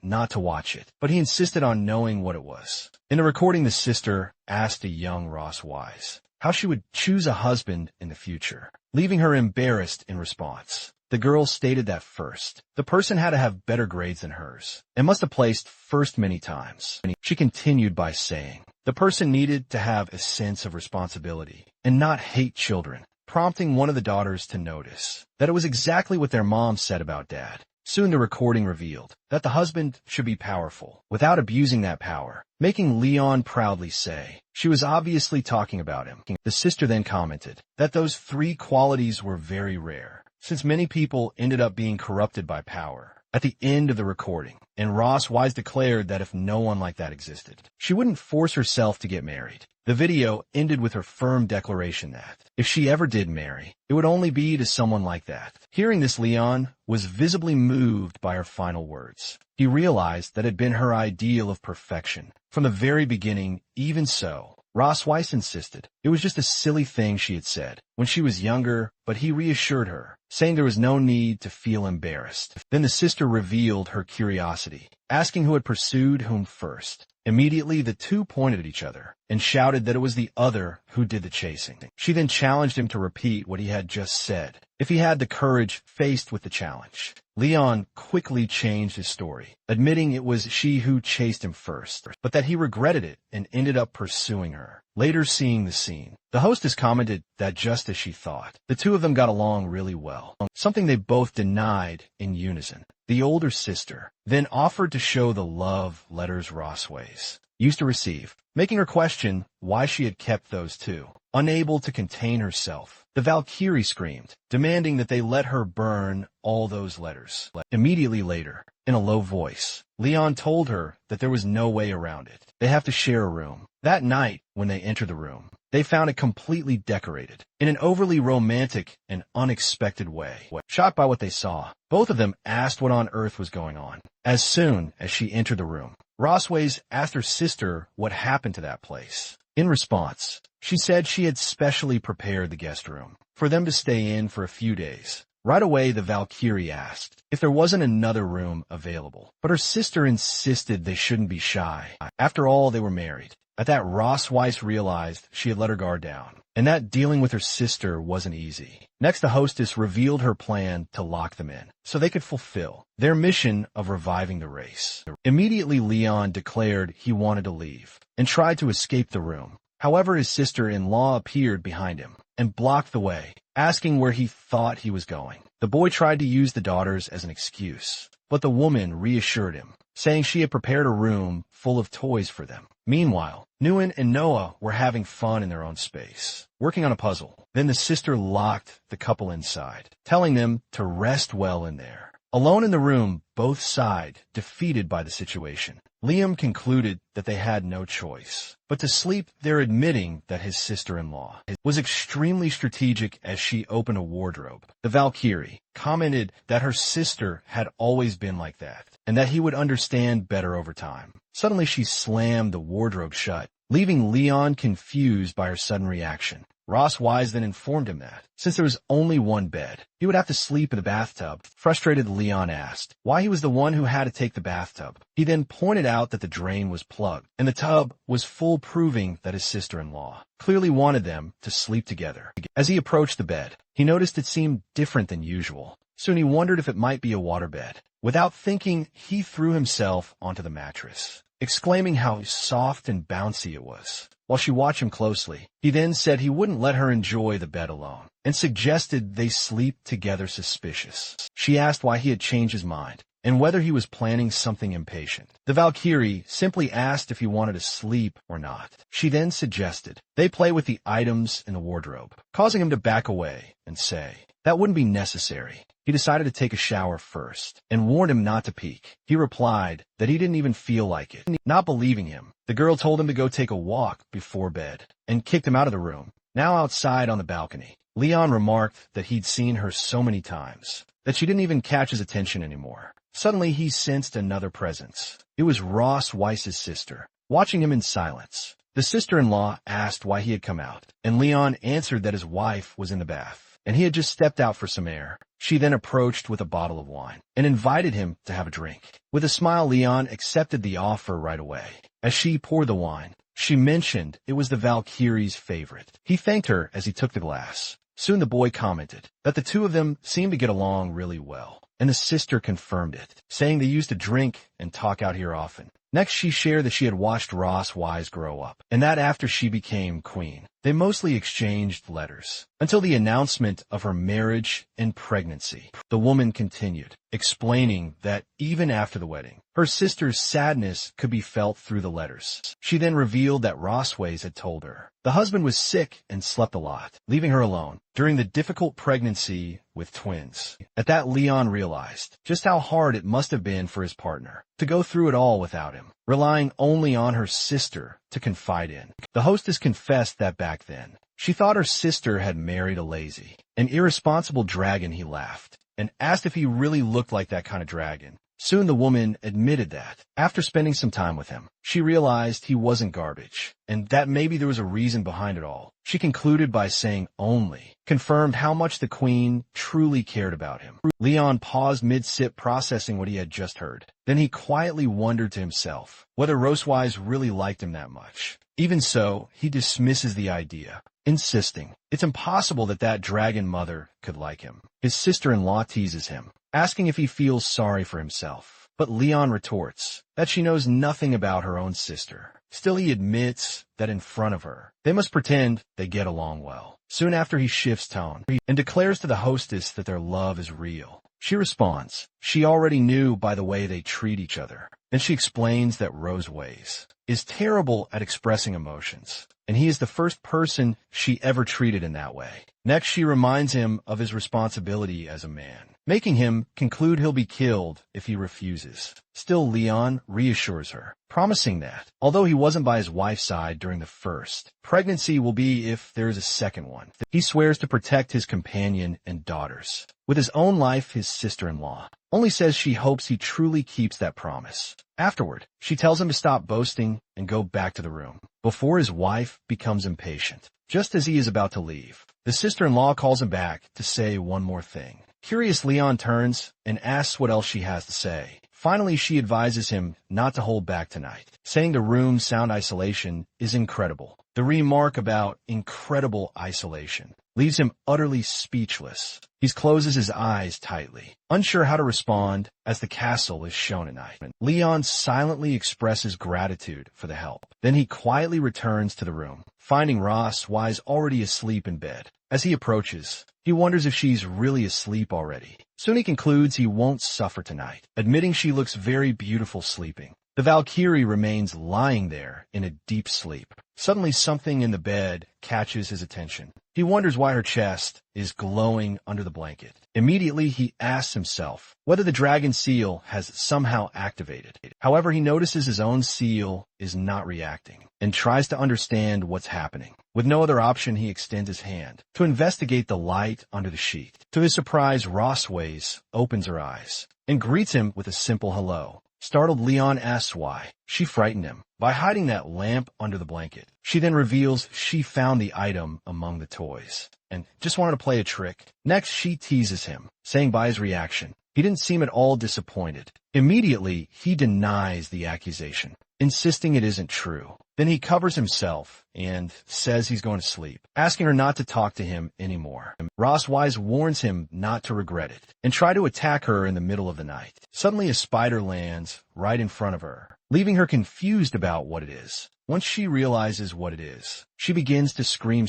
S1: not to watch it, but he insisted on knowing what it was. In the recording, the sister asked a young Ross Wise how she would choose a husband in the future, leaving her embarrassed in response. The girl stated that first, the person had to have better grades than hers and must have placed first many times. She continued by saying the person needed to have a sense of responsibility and not hate children, prompting one of the daughters to notice that it was exactly what their mom said about dad. Soon the recording revealed that the husband should be powerful without abusing that power, making Leon proudly say she was obviously talking about him. The sister then commented that those three qualities were very rare, since many people ended up being corrupted by power. At the end of the recording, and Ross Wise declared that if no one like that existed, she wouldn't force herself to get married. The video ended with her firm declaration that, if she ever did marry, it would only be to someone like that. Hearing this, Leon was visibly moved by her final words. He realized that it had been her ideal of perfection from the very beginning. Even so, Ross Weiss insisted it was just a silly thing she had said when she was younger, but he reassured her, saying there was no need to feel embarrassed. Then the sister revealed her curiosity, asking who had pursued whom first. Immediately, the two pointed at each other and shouted that it was the other who did the chasing. She then challenged him to repeat what he had just said, if he had the courage faced with the challenge. Leon quickly changed his story, admitting it was she who chased him first, but that he regretted it and ended up pursuing her. Later, seeing the scene, the hostess commented that just as she thought, the two of them got along really well, something they both denied in unison. The older sister then offered to show the love letters Ross Weiss used to receive, making her question why she had kept those two. Unable to contain herself, the Valkyrie screamed, demanding that they let her burn all those letters. Immediately later, in a low voice, Leon told her that there was no way around it. They have to share a room. That night, when they entered the room, they found it completely decorated in an overly romantic and unexpected way. Shocked by what they saw, both of them asked what on earth was going on. As soon as she entered the room, Ross Weiss asked her sister what happened to that place. In response, she said she had specially prepared the guest room for them to stay in for a few days. Right away, the Valkyrie asked if there wasn't another room available, but her sister insisted they shouldn't be shy. After all, they were married. At that, Ross Weiss realized she had let her guard down, and that dealing with her sister wasn't easy. Next, the hostess revealed her plan to lock them in, so they could fulfill their mission of reviving the race. Immediately, Leon declared he wanted to leave, and tried to escape the room. However, his sister-in-law appeared behind him, and blocked the way, asking where he thought he was going. The boy tried to use the daughters as an excuse, but the woman reassured him, saying she had prepared a room full of toys for them. Meanwhile, Nguyen and Noah were having fun in their own space, working on a puzzle. Then the sister locked the couple inside, telling them to rest well in there. Alone in the room, both sighed, defeated by the situation. Liam concluded that they had no choice but to sleep there, admitting that his sister-in-law was extremely strategic as she opened a wardrobe. The Valkyrie commented that her sister had always been like that, and that he would understand better over time. Suddenly she slammed the wardrobe shut, leaving Leon confused by her sudden reaction. Ross Wise then informed him that, since there was only one bed, he would have to sleep in the bathtub. Frustrated, Leon asked why he was the one who had to take the bathtub. He then pointed out that the drain was plugged, and the tub was full, proving that his sister-in-law clearly wanted them to sleep together. As he approached the bed, he noticed it seemed different than usual. Soon he wondered if it might be a waterbed. Without thinking, he threw himself onto the mattress, exclaiming how soft and bouncy it was. While she watched him closely, he then said he wouldn't let her enjoy the bed alone, and suggested they sleep together. Suspicious, she asked why he had changed his mind, and whether he was planning something impatient. The Valkyrie simply asked if he wanted to sleep or not. She then suggested they play with the items in the wardrobe, causing him to back away and say that wouldn't be necessary. He decided to take a shower first, and warned him not to peek. He replied that he didn't even feel like it. Not believing him, the girl told him to go take a walk before bed, and kicked him out of the room. Now outside on the balcony, Leon remarked that he'd seen her so many times that she didn't even catch his attention anymore. Suddenly he sensed another presence. It was Ross Weiss's sister, watching him in silence. The sister-in-law asked why he had come out, and Leon answered that his wife was in the bath, and he had just stepped out for some air. She then approached with a bottle of wine and invited him to have a drink. With a smile, Leon accepted the offer right away. As she poured the wine, she mentioned it was the Valkyrie's favorite. He thanked her as he took the glass. Soon the boy commented that the two of them seemed to get along really well, and the sister confirmed it, saying they used to drink and talk out here often. Next, she shared that she had watched Ross Wise grow up, and that after she became queen, they mostly exchanged letters until the announcement of her marriage and pregnancy. The woman continued, explaining that even after the wedding, her sister's sadness could be felt through the letters. She then revealed that Ross Wise had told her the husband was sick and slept a lot, leaving her alone during the difficult pregnancy with twins. At that, Leon realized just how hard it must have been for his partner to go through it all without him, relying only on her sister to confide in. The hostess confessed that back then, she thought her sister had married a lazy and irresponsible dragon. He laughed and asked if he really looked like that kind of dragon. Soon the woman admitted that, after spending some time with him, she realized he wasn't garbage, and that maybe there was a reason behind it all. She concluded by saying only, confirmed how much the queen truly cared about him. Leon paused mid-sip, processing what he had just heard. Then he quietly wondered to himself whether Rosewise really liked him that much. Even so, he dismisses the idea, insisting it's impossible that that dragon mother could like him. His sister-in-law teases him, asking if he feels sorry for himself. But Leon retorts that she knows nothing about her own sister. Still, he admits that in front of her, they must pretend they get along well. Soon after, he shifts tone and declares to the hostess that their love is real. She responds she already knew by the way they treat each other. Then she explains that Rose Wise is terrible at expressing emotions, and he is the first person she ever treated in that way. Next, she reminds him of his responsibility as a man, making him conclude he'll be killed if he refuses. Still, Leon reassures her, promising that, although he wasn't by his wife's side during the first, pregnancy will be if there is a second one. He swears to protect his companion and daughters. With his own life, his sister-in-law only says she hopes he truly keeps that promise. Afterward, she tells him to stop boasting and go back to the room before his wife becomes impatient. Just as he is about to leave, the sister-in-law calls him back to say one more thing. Curious, Leon turns and asks what else she has to say. Finally, she advises him not to hold back tonight, saying the room's sound isolation is incredible. The remark about incredible isolation leaves him utterly speechless. He closes his eyes tightly, unsure how to respond as the castle is shown at night. Leon silently expresses gratitude for the help. Then he quietly returns to the room, finding Ross Wise already asleep in bed. As he approaches, he wonders if she's really asleep already. Soon he concludes he won't suffer tonight, admitting she looks very beautiful sleeping. The Valkyrie remains lying there in a deep sleep. Suddenly, something in the bed catches his attention. He wonders why her chest is glowing under the blanket. Immediately, he asks himself whether the dragon seal has somehow activated. However, he notices his own seal is not reacting and tries to understand what's happening. With no other option, he extends his hand to investigate the light under the sheet. To his surprise, Rosways opens her eyes and greets him with a simple hello. Startled, Leon asks why. She frightened him by hiding that lamp under the blanket. She then reveals she found the item among the toys and just wanted to play a trick. Next, she teases him, saying by his reaction, he didn't seem at all disappointed. Immediately, he denies the accusation, insisting it isn't true. Then he covers himself and says he's going to sleep, asking her not to talk to him anymore. Ross Wise warns him not to regret it and try to attack her in the middle of the night. Suddenly, a spider lands right in front of her, leaving her confused about what it is. Once she realizes what it is, she begins to scream.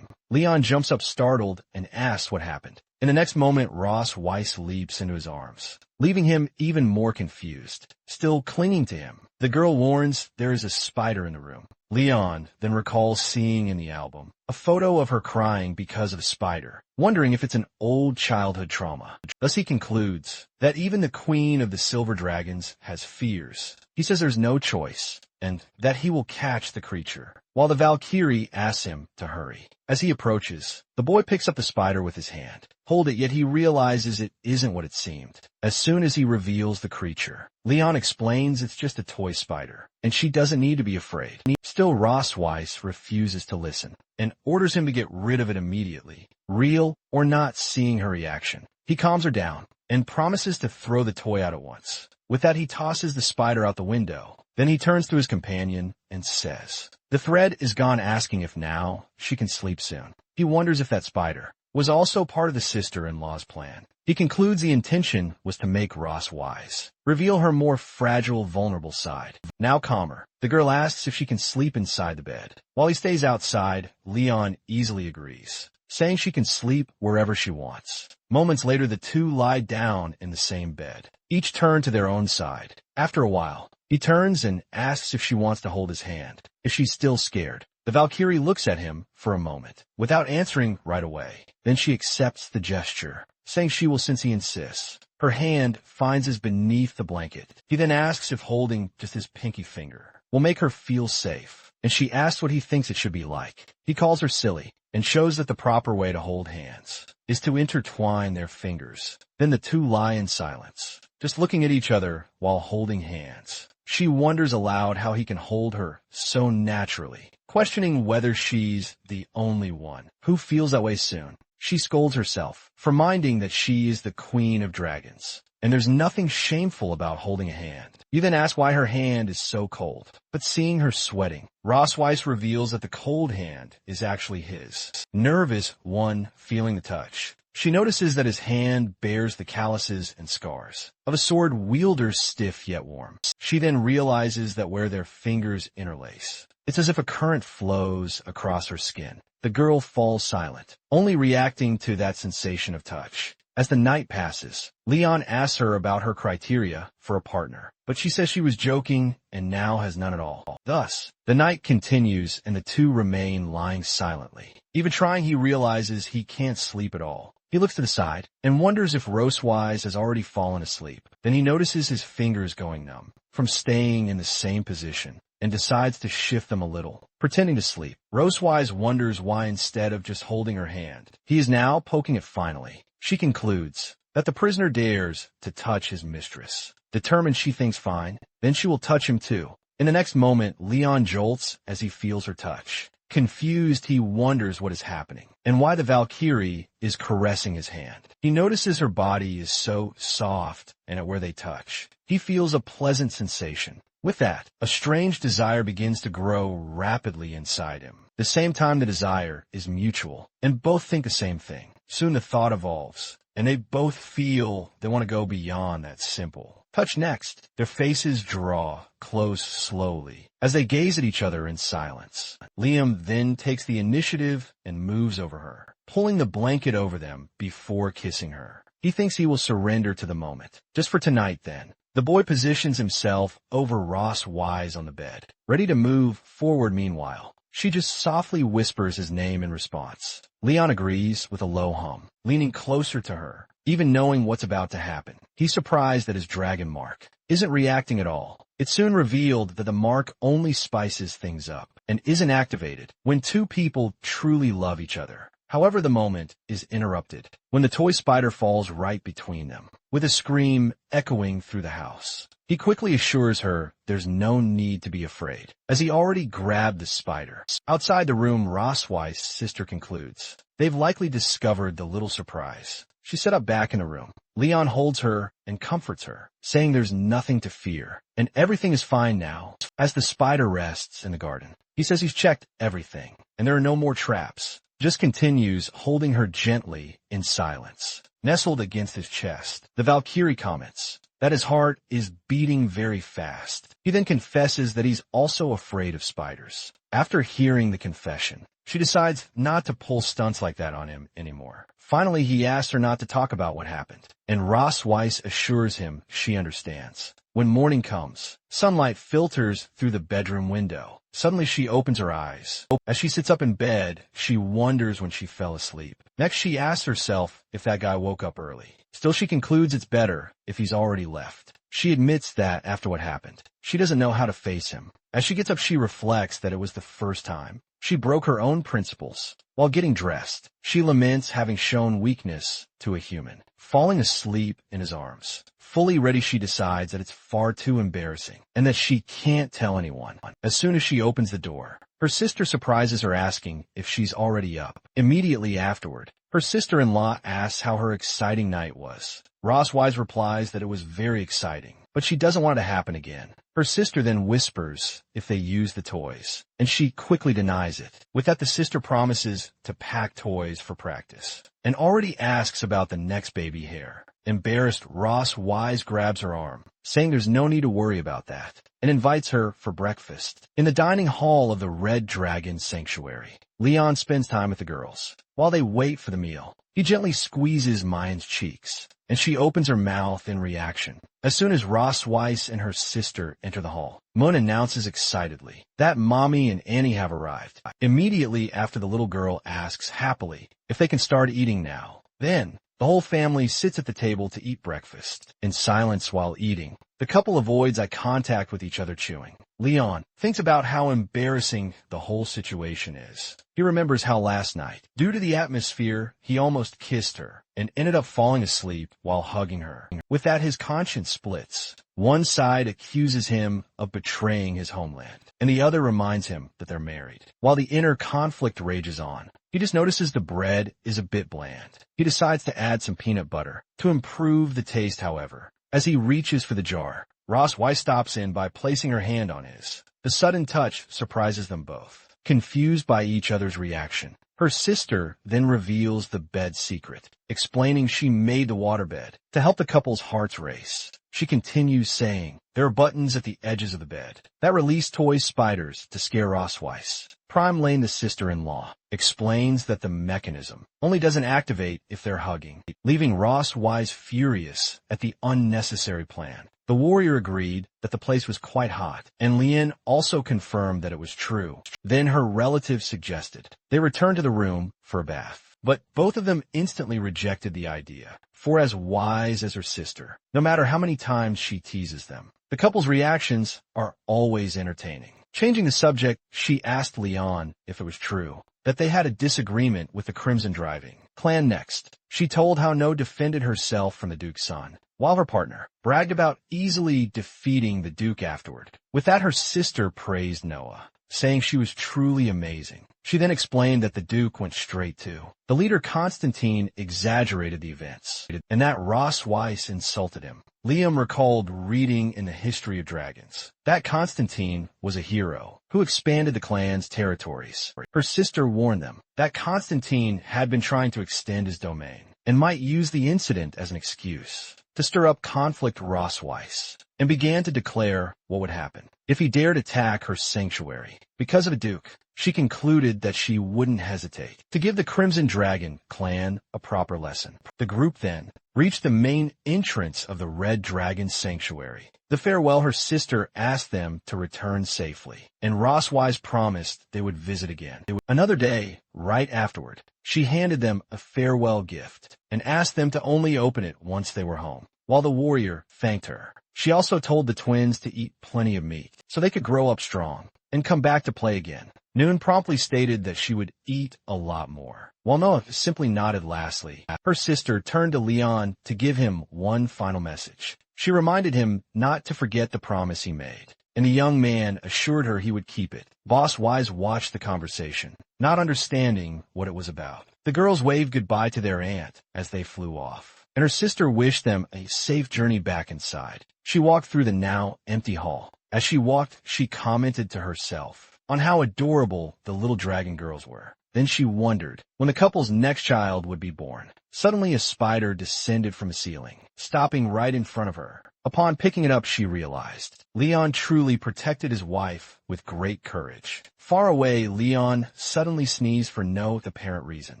S1: Leon jumps up startled and asks what happened. In the next moment, Ross Weiss leaps into his arms, leaving him even more confused, still clinging to him. The girl warns there is a spider in the room. Leon then recalls seeing in the album a photo of her crying because of a spider, wondering if it's an old childhood trauma. Thus he concludes that even the queen of the silver dragons has fears. He says there's no choice and that he will catch the creature, while the Valkyrie asks him to hurry. As he approaches, the boy picks up the spider with his hand. Hold it, yet he realizes it isn't what it seemed. As soon as he reveals the creature, Leon explains it's just a toy spider, and she doesn't need to be afraid. Still, Ross Weiss refuses to listen and orders him to get rid of it immediately, real or not. Seeing her reaction, he calms her down and promises to throw the toy out at once. With that, he tosses the spider out the window. Then he turns to his companion and says, the thread is gone, asking if now she can sleep soon. He wonders if that spider was also part of the sister-in-law's plan. He concludes the intention was to make Ross Wise reveal her more fragile, vulnerable side. Now calmer, the girl asks if she can sleep inside the bed. While he stays outside, Leon easily agrees, saying she can sleep wherever she wants. Moments later, the two lie down in the same bed, each turned to their own side. After a while, he turns and asks if she wants to hold his hand, if she's still scared. The Valkyrie looks at him for a moment, without answering right away. Then she accepts the gesture, saying she will since he insists. Her hand finds his beneath the blanket. He then asks if holding just his pinky finger will make her feel safe, and she asks what he thinks it should be like. He calls her silly and shows that the proper way to hold hands is to intertwine their fingers. Then the two lie in silence, just looking at each other while holding hands. She wonders aloud how he can hold her so naturally, questioning whether she's the only one who feels that way soon. She scolds herself for minding that she is the queen of dragons, and there's nothing shameful about holding a hand. You then ask why her hand is so cold, but seeing her sweating, Ross Weiss reveals that the cold hand is actually his. Nervous, one feeling the touch, she notices that his hand bears the calluses and scars of a sword wielder, stiff yet warm. She then realizes that where their fingers interlace, it's as if a current flows across her skin. The girl falls silent, only reacting to that sensation of touch. As the night passes, Leon asks her about her criteria for a partner, but she says she was joking and now has none at all. Thus, the night continues and the two remain lying silently. Even trying, he realizes he can't sleep at all. He looks to the side and wonders if Rosewise has already fallen asleep. Then he notices his fingers going numb from staying in the same position and decides to shift them a little, pretending to sleep. Rosewise wonders why instead of just holding her hand, he is now poking it finally. She concludes that the prisoner dares to touch his mistress. Determined she thinks fine, then she will touch him too. In the next moment, Leon jolts as he feels her touch. Confused, he wonders what is happening and why the Valkyrie is caressing his hand. He notices her body is so soft and at where they touch, he feels a pleasant sensation. With that, a strange desire begins to grow rapidly inside him. The same time, the desire is mutual and both think the same thing. Soon the thought evolves and they both feel they want to go beyond that simple touch. Next, their faces draw close slowly as they gaze at each other in silence. Liam then takes the initiative and moves over her, pulling the blanket over them before kissing her. He thinks he will surrender to the moment. Just for tonight then, the boy positions himself over Ross Wise on the bed, ready to move forward. Meanwhile, she just softly whispers his name in response. Leon agrees with a low hum, leaning closer to her, even knowing what's about to happen. He's surprised that his dragon mark isn't reacting at all. It's soon revealed that the mark only spices things up and isn't activated when two people truly love each other. However, the moment is interrupted when the toy spider falls right between them, with a scream echoing through the house. He quickly assures her there's no need to be afraid, as he already grabbed the spider. Outside the room, Ross Weiss's sister concludes they've likely discovered the little surprise. She's set up back in the room. Leon holds her and comforts her, saying there's nothing to fear, and everything is fine now. As the spider rests in the garden, he says he's checked everything, and there are no more traps. Just continues holding her gently in silence. Nestled against his chest, the Valkyrie comments that his heart is beating very fast. He then confesses that he's also afraid of spiders. After hearing the confession, she decides not to pull stunts like that on him anymore. Finally, he asks her not to talk about what happened, and Ross Weiss assures him she understands. When morning comes, sunlight filters through the bedroom window. Suddenly she opens her eyes. As she sits up in bed, she wonders when she fell asleep. Next, she asks herself if that guy woke up early. Still, she concludes it's better if he's already left. She admits that after what happened, she doesn't know how to face him. As she gets up, she reflects that it was the first time she broke her own principles. While getting dressed, she laments having shown weakness to a human, falling asleep in his arms. Fully ready, she decides that it's far too embarrassing and that she can't tell anyone. As soon as she opens the door, her sister surprises her asking if she's already up. Immediately afterward, her sister-in-law asks how her exciting night was. Ross Wise replies that it was very exciting, but she doesn't want it to happen again. Her sister then whispers if they use the toys, and she quickly denies it. With that, the sister promises to pack toys for practice, and already asks about the next baby hair. Embarrassed, Ross Wise grabs her arm, saying there's no need to worry about that, and invites her for breakfast. In the dining hall of the Red Dragon Sanctuary, Leon spends time with the girls. While they wait for the meal, he gently squeezes Mayan's cheeks, and she opens her mouth in reaction. As soon as Ross Weiss and her sister enter the hall, Moon announces excitedly that Mommy and Annie have arrived. Immediately after, the little girl asks happily if they can start eating now. Then, the whole family sits at the table to eat breakfast. In silence while eating, the couple avoids eye contact with each other chewing. Leon thinks about how embarrassing the whole situation is. He remembers how last night, due to the atmosphere, he almost kissed her and ended up falling asleep while hugging her. With that, his conscience splits. One side accuses him of betraying his homeland, and the other reminds him that they're married. While the inner conflict rages on, he just notices the bread is a bit bland. He decides to add some peanut butter to improve the taste, however. As he reaches for the jar, Ross Weiss stops in by placing her hand on his. The sudden touch surprises them both, confused by each other's reaction. Her sister then reveals the bed's secret, explaining she made the waterbed to help the couple's hearts race. She continues saying there are buttons at the edges of the bed that release toy spiders to scare Ross Weiss. Prime Lane, the sister-in-law, explains that the mechanism only doesn't activate if they're hugging, leaving Ross Weiss furious at the unnecessary plan. The warrior agreed that the place was quite hot, and Lien also confirmed that it was true. Then her relative suggested they return to the room for a bath. But both of them instantly rejected the idea, for as wise as her sister, no matter how many times she teases them, the couple's reactions are always entertaining. Changing the subject, she asked Leon if it was true that they had a disagreement with the Crimson Driving clan next. She told how No defended herself from the Duke's son, while her partner bragged about easily defeating the Duke afterward. With that, her sister praised Noah, saying she was truly amazing. She then explained that the Duke went straight to the leader. Constantine exaggerated the events, and that Ross Weiss insulted him. Liam recalled reading in the history of dragons that Constantine was a hero who expanded the clan's territories. Her sister warned them that Constantine had been trying to extend his domain and might use the incident as an excuse to stir up conflict. Ross Weiss and began to declare what would happen if he dared attack her sanctuary. Because of a duke, she concluded that she wouldn't hesitate to give the Crimson Dragon clan a proper lesson. The group then reached the main entrance of the Red Dragon Sanctuary. To farewell, her sister asked them to return safely, and Rosswise promised they would visit again. Another day, right afterward, she handed them a farewell gift and asked them to only open it once they were home. While the warrior thanked her, she also told the twins to eat plenty of meat so they could grow up strong and come back to play again. Noon promptly stated that she would eat a lot more, while Noah simply nodded lastly. Her sister turned to Leon to give him one final message. She reminded him not to forget the promise he made, and the young man assured her he would keep it. Boss Wise watched the conversation, not understanding what it was about. The girls waved goodbye to their aunt as they flew off, and her sister wished them a safe journey back inside. She walked through the now empty hall. As she walked, she commented to herself on how adorable the little dragon girls were. Then she wondered when the couple's next child would be born. Suddenly a spider descended from the ceiling, stopping right in front of her. Upon picking it up, she realized Leon truly protected his wife with great courage. Far away, Leon suddenly sneezed for no apparent reason.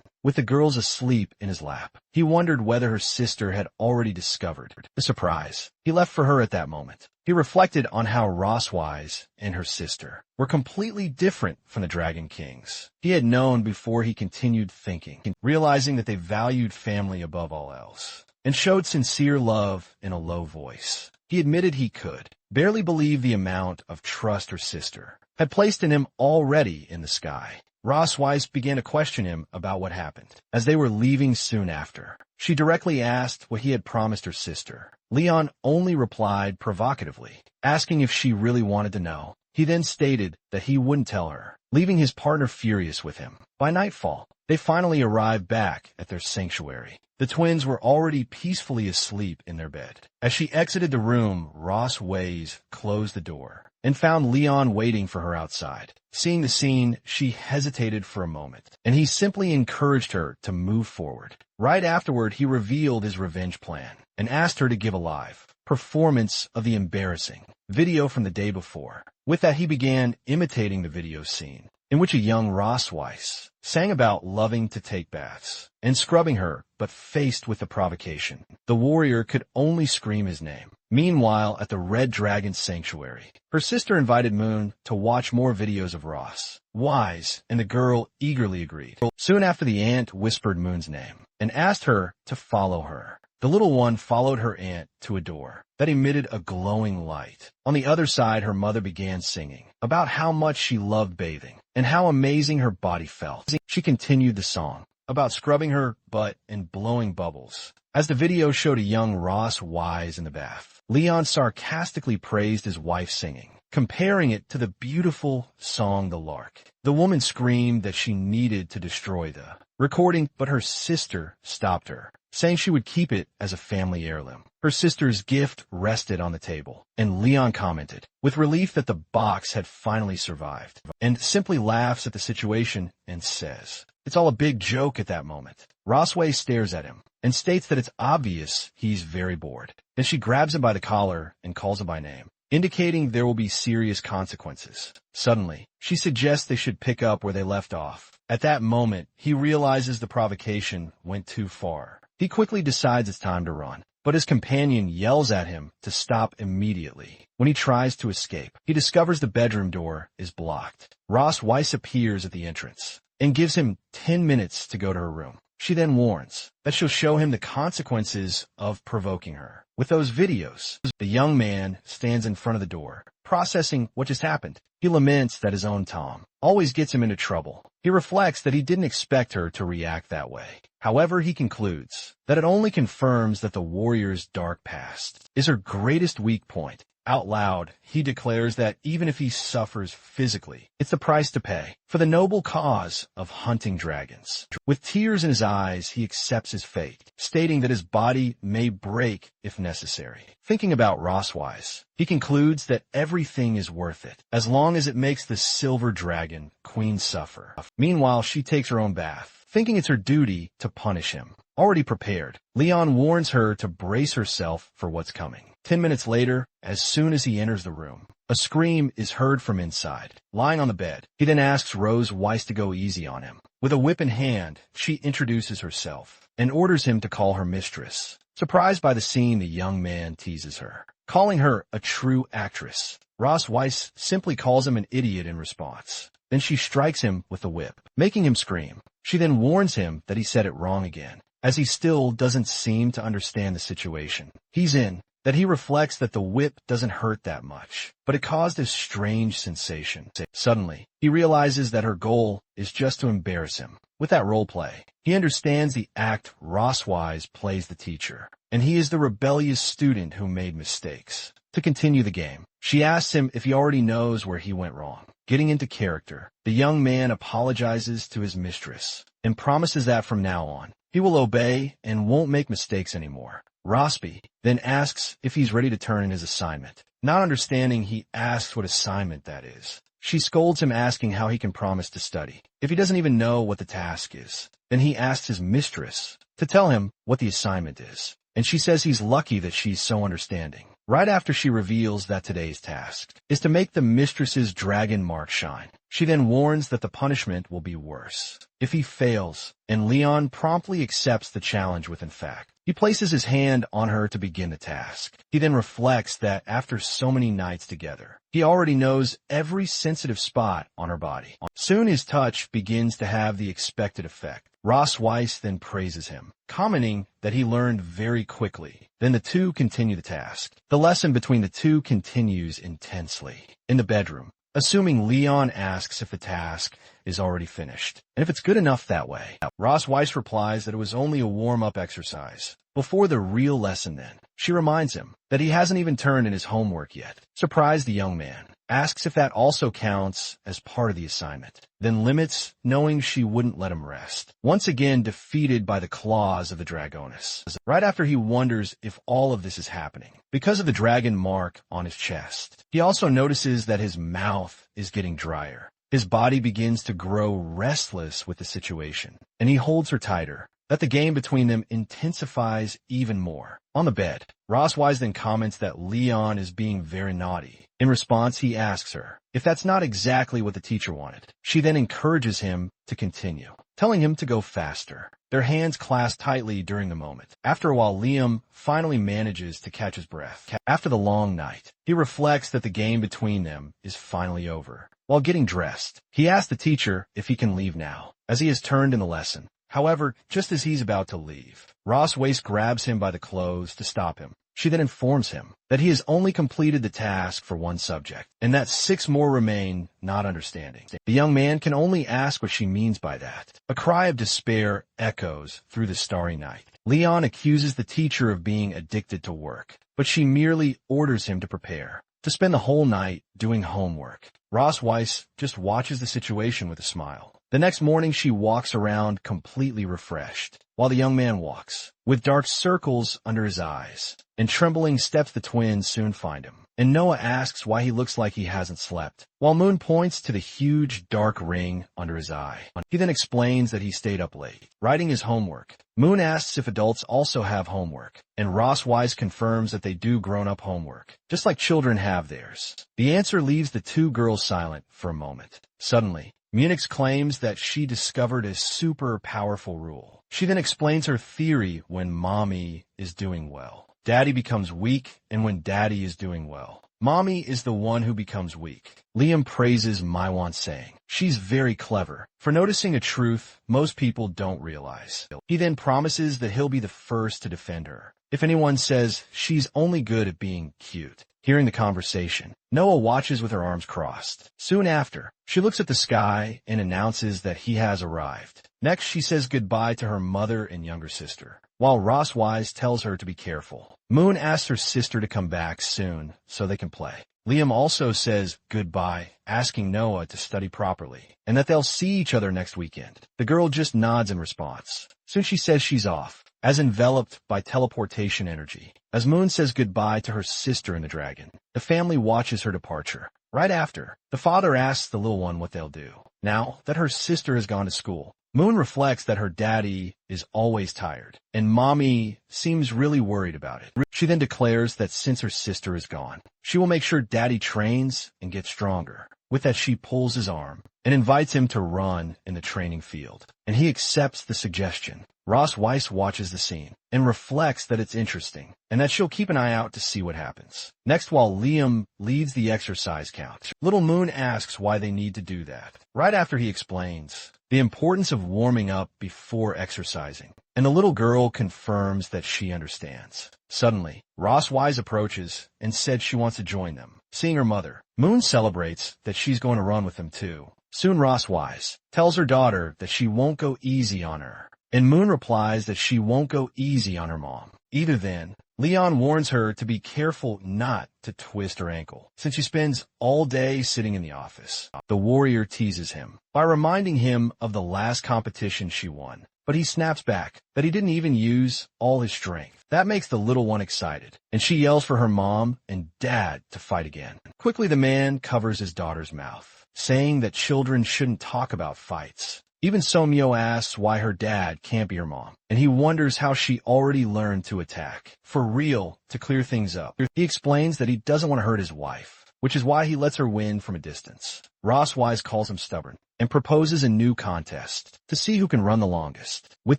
S1: With the girls asleep in his lap, he wondered whether her sister had already discovered the surprise he left for her at that moment. He reflected on how Rosswise and her sister were completely different from the Dragon Kings he had known before. He continued thinking, realizing that they valued family above all else and showed sincere love in a low voice. He admitted he could barely believe the amount of trust her sister had placed in him already in the sky. Rosswise began to question him about what happened. As they were leaving soon after, she directly asked what he had promised her sister. Leon only replied provocatively, asking if she really wanted to know. He then stated that he wouldn't tell her, leaving his partner furious with him. By nightfall, they finally arrived back at their sanctuary. The twins were already peacefully asleep in their bed. As she exited the room, Rosswise closed the door and found Leon waiting for her outside. Seeing the scene, she hesitated for a moment, and he simply encouraged her to move forward. Right afterward, he revealed his revenge plan and asked her to give a live performance of the embarrassing video from the day before. With that, he began imitating the video scene, in which a young Rosswise sang about loving to take baths and scrubbing her, but faced with the provocation, the warrior could only scream his name. Meanwhile, at the Red Dragon Sanctuary, her sister invited Moon to watch more videos of Ross Wise, and the girl eagerly agreed. Soon after, the aunt whispered Moon's name and asked her to follow her. The little one followed her aunt to a door that emitted a glowing light. On the other side, her mother began singing about how much she loved bathing and how amazing her body felt. She continued the song about scrubbing her butt and blowing bubbles. As the video showed a young Ross Wise in the bath, Leon sarcastically praised his wife's singing, comparing it to the beautiful song The Lark. The woman screamed that she needed to destroy the recording, but her sister stopped her, saying she would keep it as a family heirloom. Her sister's gift rested on the table, and Leon commented with relief that the box had finally survived, and simply laughs at the situation and says, "It's all a big joke." At that moment, Rossway stares at him and states that it's obvious he's very bored. Then she grabs him by the collar and calls him by name, indicating there will be serious consequences. Suddenly, she suggests they should pick up where they left off. At that moment, he realizes the provocation went too far. He quickly decides it's time to run, but his companion yells at him to stop immediately. When he tries to escape, he discovers the bedroom door is blocked. Ross Weiss appears at the entrance and gives him 10 minutes to go to her room. She then warns that she'll show him the consequences of provoking her. With those videos, the young man stands in front of the door, processing what just happened. He laments that his own Tom always gets him into trouble. He reflects that he didn't expect her to react that way. However, he concludes that it only confirms that the warrior's dark past is her greatest weak point. Out loud, he declares that even if he suffers physically, it's the price to pay for the noble cause of hunting dragons. With tears in his eyes, he accepts his fate, stating that his body may break if necessary. Thinking about Rosswise, he concludes that everything is worth it, as long as it makes the silver dragon queen suffer. Meanwhile, she takes her own bath, thinking it's her duty to punish him. Already prepared, Leon warns her to brace herself for what's coming. 10 minutes later, as soon as he enters the room, a scream is heard from inside. Lying on the bed, he then asks Rose Weiss to go easy on him. With a whip in hand, she introduces herself and orders him to call her mistress. Surprised by the scene, the young man teases her, calling her a true actress. Ross Weiss simply calls him an idiot in response. Then she strikes him with the whip, making him scream. She then warns him that he said it wrong again, as he still doesn't seem to understand the situation he's in, that he reflects that the whip doesn't hurt that much, but it caused a strange sensation. Suddenly, he realizes that her goal is just to embarrass him. With that role play, he understands the act Ross Weiss plays the teacher, and he is the rebellious student who made mistakes. To continue the game, she asks him if he already knows where he went wrong. Getting into character, the young man apologizes to his mistress and promises that from now on, he will obey and won't make mistakes anymore. Rosby then asks if he's ready to turn in his assignment. Not understanding he asks what assignment that is. She scolds him, asking how he can promise to study if he doesn't even know what the task is. Then he asks his mistress to tell him what the assignment is, and she says he's lucky that she's so understanding. Right after she reveals that today's task is to make the mistress's dragon mark shine, she then warns that the punishment will be worse if he fails, and Leon promptly accepts the challenge with fact. He places his hand on her to begin the task. He then reflects that after so many nights together, he already knows every sensitive spot on her body. Soon his touch begins to have the expected effect. Ross Weiss then praises him, commenting that he learned very quickly. Then the two continue the task. The lesson between the two continues intensely. In the bedroom, assuming Leon asks if the task is already finished, and if it's good enough that way. Ross Weiss replies that it was only a warm-up exercise before the real lesson then. She reminds him that he hasn't even turned in his homework yet. Surprised, the young man asks if that also counts as part of the assignment, then limits, knowing she wouldn't let him rest. Once again defeated by the claws of the Dragoness. Right after he wonders if all of this is happening because of the dragon mark on his chest, he also notices that his mouth is getting drier. His body begins to grow restless with the situation, and he holds her tighter. That the game between them intensifies even more. On the bed, Ross Weiss then comments that Leon is being very naughty. In response, he asks her if that's not exactly what the teacher wanted. She then encourages him to continue, telling him to go faster. Their hands clasp tightly during the moment. After a while, Liam finally manages to catch his breath. After the long night, he reflects that the game between them is finally over. While getting dressed, he asks the teacher if he can leave now, as he has turned in the lesson. However, just as he's about to leave, Ross Weiss grabs him by the clothes to stop him. She then informs him that he has only completed the task for one subject, and that 6 more remain, not understanding. The young man can only ask what she means by that. A cry of despair echoes through the starry night. Leon accuses the teacher of being addicted to work, but she merely orders him to prepare, to spend the whole night doing homework. Ross Weiss just watches the situation with a smile. The next morning, she walks around completely refreshed, while the young man walks, with dark circles under his eyes. And trembling steps, the twins soon find him, and Noah asks why he looks like he hasn't slept, while Moon points to the huge dark ring under his eye. He then explains that he stayed up late, writing his homework. Moon asks if adults also have homework, and Ross Weiss confirms that they do grown-up homework, just like children have theirs. The answer leaves the two girls silent for a moment. Suddenly, Munich claims that she discovered a super powerful rule. She then explains her theory: when mommy is doing well, daddy becomes weak, and when daddy is doing well, mommy is the one who becomes weak. Liam praises Maiwan, saying she's very clever for noticing a truth most people don't realize. He then promises that he'll be the first to defend her if anyone says she's only good at being cute. Hearing the conversation, Noah watches with her arms crossed. Soon after, she looks at the sky and announces that he has arrived. Next, she says goodbye to her mother and younger sister, while Ross Weiss tells her to be careful. Moon asks her sister to come back soon so they can play. Liam also says goodbye, asking Noah to study properly, and that they'll see each other next weekend. The girl just nods in response. Soon she says she's off, as enveloped by teleportation energy. As Moon says goodbye to her sister and the dragon, the family watches her departure. Right after, the father asks the little one what they'll do now that her sister has gone to school. Moon reflects that her daddy is always tired, and mommy seems really worried about it. She then declares that since her sister is gone, she will make sure daddy trains and gets stronger. With that, she pulls his arm and invites him to run in the training field, and he accepts the suggestion. Ross Weiss watches the scene and reflects that it's interesting and that she'll keep an eye out to see what happens. Next, while Liam leads the exercise count, Little Moon asks why they need to do that. Right after he explains the importance of warming up before exercising, and the little girl confirms that she understands. Suddenly, Ross Wise approaches and said she wants to join them. Seeing her mother, Moon celebrates that she's going to run with them too. Soon Ross Wise tells her daughter that she won't go easy on her, and Moon replies that she won't go easy on her mom. Either then, Leon warns her to be careful not to twist her ankle, since she spends all day sitting in the office. The warrior teases him by reminding him of the last competition she won, but he snaps back that he didn't even use all his strength. That makes the little one excited, and she yells for her mom and dad to fight again. Quickly, the man covers his daughter's mouth, saying that children shouldn't talk about fights. Even Somyo asks why her dad can't be her mom, and he wonders how she already learned to attack, for real, to clear things up. He explains that he doesn't want to hurt his wife, which is why he lets her win from a distance. Ross Wise calls him stubborn and proposes a new contest to see who can run the longest. With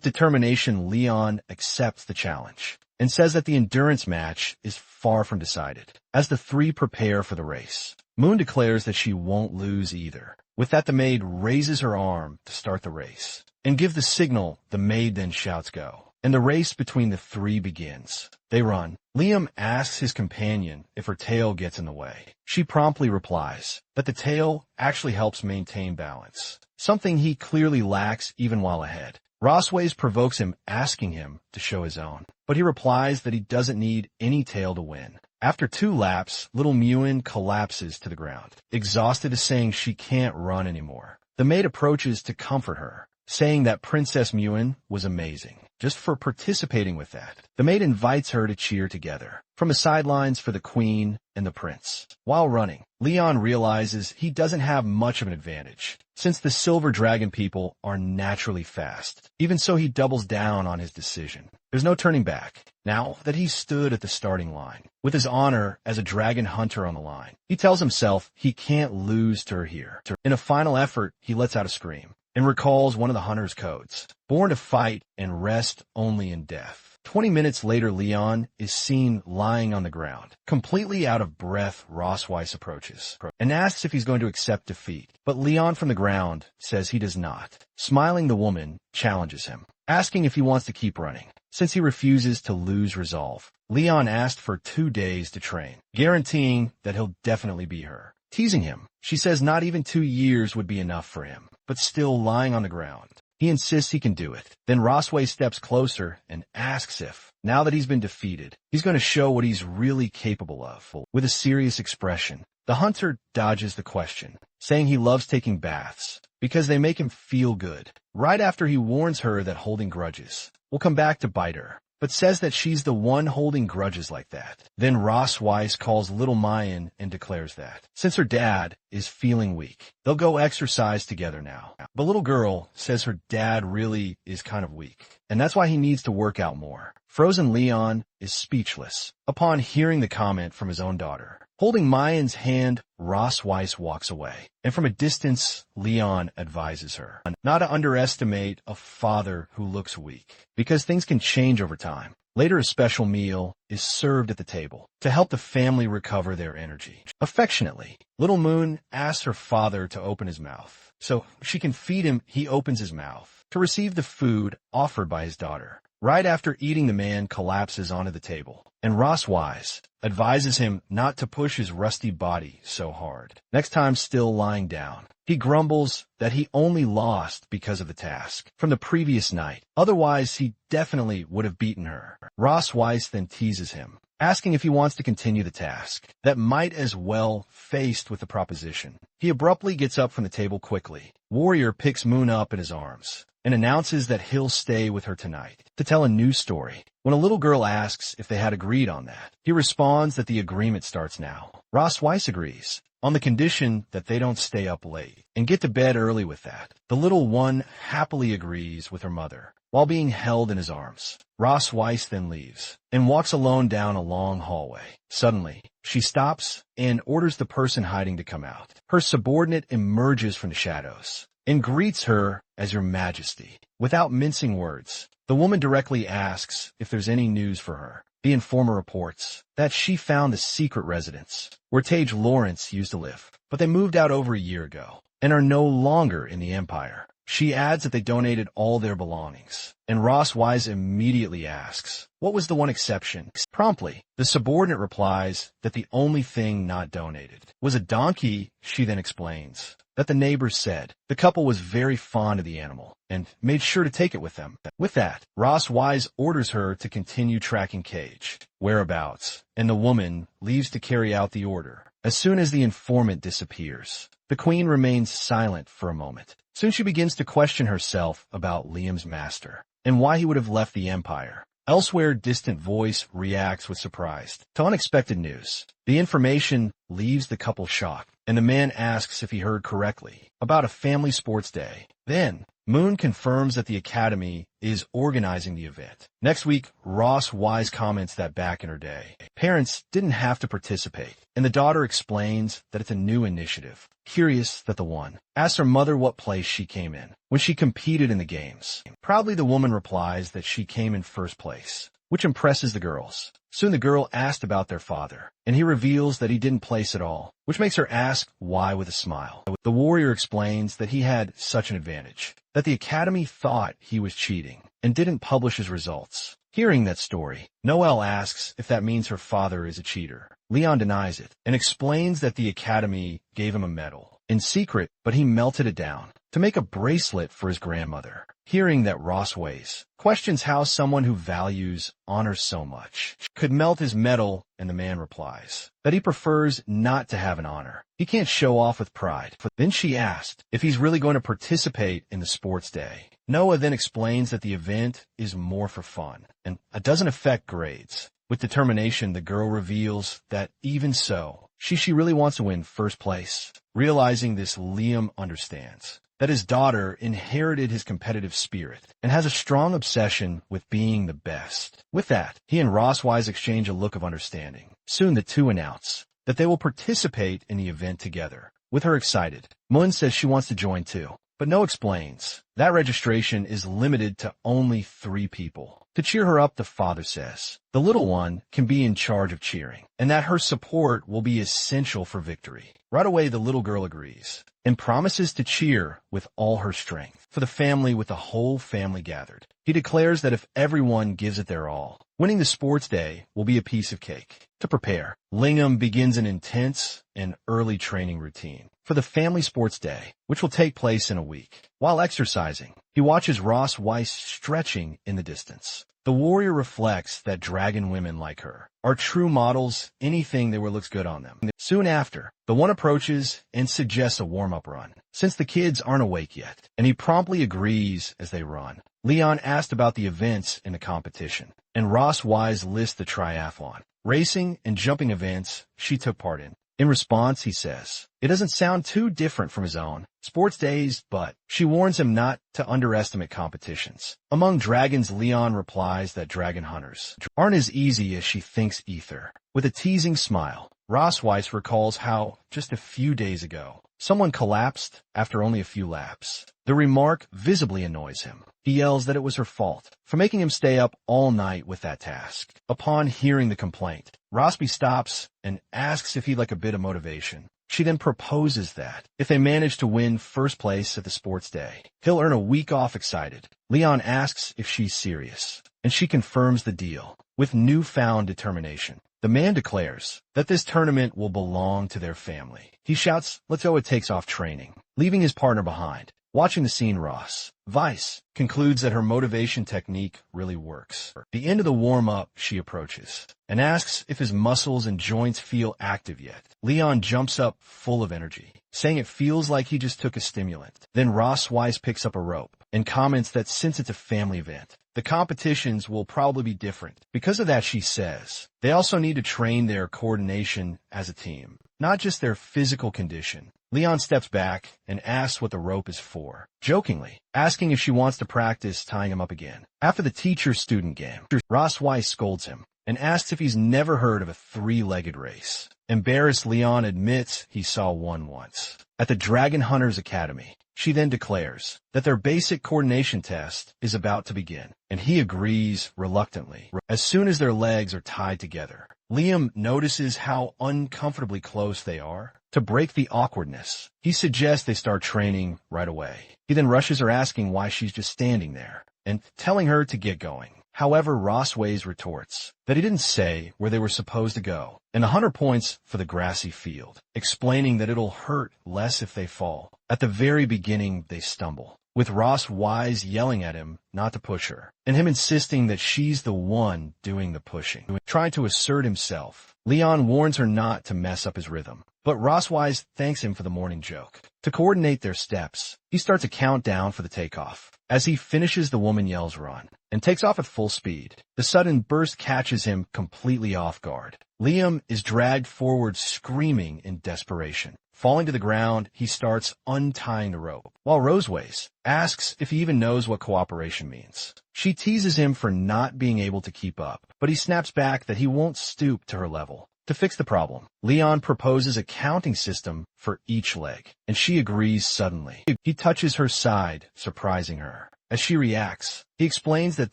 S1: determination, Leon accepts the challenge and says that the endurance match is far from decided. As the three prepare for the race, Moon declares that she won't lose either. With that, the maid raises her arm to start the race and give the signal. The maid then shouts go, and the race between the three begins. They run. Liam asks his companion if her tail gets in the way. She promptly replies that the tail actually helps maintain balance, something he clearly lacks even while ahead. Rossways provokes him, asking him to show his own, but he replies that he doesn't need any tail to win. After 2 laps, little Muen collapses to the ground, exhausted, as saying she can't run anymore. The maid approaches to comfort her, saying that Princess Muen was amazing just for participating with that. The maid invites her to cheer together from the sidelines for the queen and the prince. While running, Leon realizes he doesn't have much of an advantage, since the Silver Dragon people are naturally fast. Even so, he doubles down on his decision. There's no turning back, now that he stood at the starting line, with his honor as a dragon hunter on the line. He tells himself he can't lose to her here. In a final effort, he lets out a scream and recalls one of the hunter's codes: born to fight and rest only in death. 20 minutes later, Leon is seen lying on the ground. Completely out of breath, Ross Weiss approaches and asks if he's going to accept defeat. But Leon from the ground says he does not. Smiling, the woman challenges him, asking if he wants to keep running. Since he refuses to lose resolve, Leon asked for 2 days to train, guaranteeing that he'll definitely be her. Teasing him, she says not even 2 years would be enough for him, but still lying on the ground, he insists he can do it. Then Rossway steps closer and asks if, now that he's been defeated, he's going to show what he's really capable of. With a serious expression, the hunter dodges the question, saying he loves taking baths because they make him feel good. Right after he warns her that holding grudges will come back to bite her, but says that she's the one holding grudges like that. Then Ross Weiss calls little Mayan and declares that, since her dad is feeling weak, they'll go exercise together now. The little girl says her dad really is kind of weak, and that's why he needs to work out more. Frozen Leon is speechless upon hearing the comment from his own daughter. Holding Mayan's hand, Ross Weiss walks away, and from a distance, Leon advises her not to underestimate a father who looks weak, because things can change over time. Later, a special meal is served at the table to help the family recover their energy. Affectionately, Little Moon asks her father to open his mouth so she can feed him. He opens his mouth to receive the food offered by his daughter. Right after eating, the man collapses onto the table, and Ross Wise advises him not to push his rusty body so hard. Next time, still lying down, he grumbles that he only lost because of the task from the previous night. Otherwise, he definitely would have beaten her. Ross Weiss then teases him, asking if he wants to continue the task that might as well faced with the proposition. He abruptly gets up from the table quickly. Warrior picks Moon up in his arms and announces that he'll stay with her tonight to tell a new story. When a little girl asks if they had agreed on that, he responds that the agreement starts now. Ross Weiss agrees, on the condition that they don't stay up late and get to bed early with that. The little one happily agrees with her mother while being held in his arms. Ross Weiss then leaves and walks alone down a long hallway. Suddenly, she stops and orders the person hiding to come out. Her subordinate emerges from the shadows and greets her as Your Majesty. Without mincing words, the woman directly asks if there's any news for her. The informer reports that she found the secret residence where Tage Lawrence used to live, but they moved out over a year ago and are no longer in the Empire. She adds that they donated all their belongings, and Ross Wise immediately asks, what was the one exception? Promptly, the subordinate replies that the only thing not donated was a donkey. She then explains that the neighbors said the couple was very fond of the animal and made sure to take it with them. With that, Ross Wise orders her to continue tracking Cage whereabouts, and the woman leaves to carry out the order. As soon as the informant disappears, the queen remains silent for a moment. Soon she begins to question herself about Liam's master and why he would have left the Empire. Elsewhere, Distant Voice reacts with surprise to unexpected news. The information leaves the couple shocked, and the man asks if he heard correctly about a family sports day. Then, Moon confirms that the Academy is organizing the event. Next week, Ross Wise comments that back in her day, parents didn't have to participate, and the daughter explains that it's a new initiative. Curious that the one asks her mother what place she came in when she competed in the games. Proudly, the woman replies that she came in first place, which impresses the girls. Soon the girl asked about their father, and he reveals that he didn't place at all, which makes her ask why with a smile. The warrior explains that he had such an advantage, that the Academy thought he was cheating and didn't publish his results. Hearing that story, Noelle asks if that means her father is a cheater. Leon denies it and explains that the Academy gave him a medal in secret, but he melted it down to make a bracelet for his grandmother. Hearing that, Ross Weiss questions how someone who values honor so much could melt his medal, and the man replies that he prefers not to have an honor. He can't show off with pride. Then she asked if he's really going to participate in the sports day. Noah then explains that the event is more for fun and it doesn't affect grades. With determination, the girl reveals that even so, she really wants to win first place. Realizing this, Liam understands that his daughter inherited his competitive spirit and has a strong obsession with being the best. With that, he and Ross Wise exchange a look of understanding. Soon the two announce that they will participate in the event together. With her excited, Moon says she wants to join too, but No explains that registration is limited to only 3 people. To cheer her up, the father says the little one can be in charge of cheering and that her support will be essential for victory. Right away, the little girl agrees and promises to cheer with all her strength for the family. With the whole family gathered, he declares that if everyone gives it their all, winning the sports day will be a piece of cake. To prepare, Lingham begins an intense and early training routine for the family sports day, which will take place in a week. While exercising, he watches Ross Weiss stretching in the distance. The warrior reflects that dragon women like her are true models. Anything they wear looks good on them. Soon after, the one approaches and suggests a warm-up run, since the kids aren't awake yet, and he promptly agrees as they run. Leon asked about the events in the competition, and Ross Wise lists the triathlon, racing, and jumping events she took part in. In response, he says it doesn't sound too different from his own sports days, but she warns him not to underestimate competitions. Among dragons, Leon replies that dragon hunters aren't as easy as she thinks either. With a teasing smile, Ross Weiss recalls how, just a few days ago, someone collapsed after only a few laps. The remark visibly annoys him. He yells that it was her fault for making him stay up all night with that task. Upon hearing the complaint, Rosby stops and asks if he'd like a bit of motivation. She then proposes that if they manage to win first place at the sports day, he'll earn a week off. Excited, Leon asks if she's serious, and she confirms the deal with newfound determination. The man declares that this tournament will belong to their family. He shouts, "Let's go!" It takes off training, leaving his partner behind. Watching the scene, Ross Weiss concludes that her motivation technique really works. At the end of the warm-up, she approaches and asks if his muscles and joints feel active yet. Leon jumps up full of energy, saying it feels like he just took a stimulant. Then Ross Weiss picks up a rope and comments that since it's a family event, the competitions will probably be different. Because of that, she says, they also need to train their coordination as a team. not just their physical condition. Leon steps back and asks what the rope is for, jokingly, asking if she wants to practice tying him up again. After the teacher-student game, Ross Weiss scolds him and asks if he's never heard of a three-legged race. Embarrassed, Leon admits he saw one once at the Dragon Hunters Academy. She then declares that their basic coordination test is about to begin, and he agrees reluctantly. As soon as their legs are tied together, Liam notices how uncomfortably close they are. To break the awkwardness, he suggests they start training right away. He then rushes her, asking why she's just standing there and telling her to get going. However, Ross Weiss retorts that he didn't say where they were supposed to go, and 100 points for the grassy field, explaining that it'll hurt less if they fall. At the very beginning, they stumble, with Ross Weiss yelling at him not to push her, and him insisting that she's the one doing the pushing. Trying to assert himself, Leon warns her not to mess up his rhythm, but Ross Weiss thanks him for the morning joke. To coordinate their steps, he starts a countdown for the takeoff. As he finishes, the woman yells "run" and takes off at full speed. The sudden burst catches him completely off guard. Liam is dragged forward screaming in desperation. Falling to the ground, he starts untying the rope, while Roseways asks if he even knows what cooperation means. She teases him for not being able to keep up, but he snaps back that he won't stoop to her level. To fix the problem, Leon proposes a counting system for each leg, and she agrees suddenly. He touches her side, surprising her. As she reacts, he explains that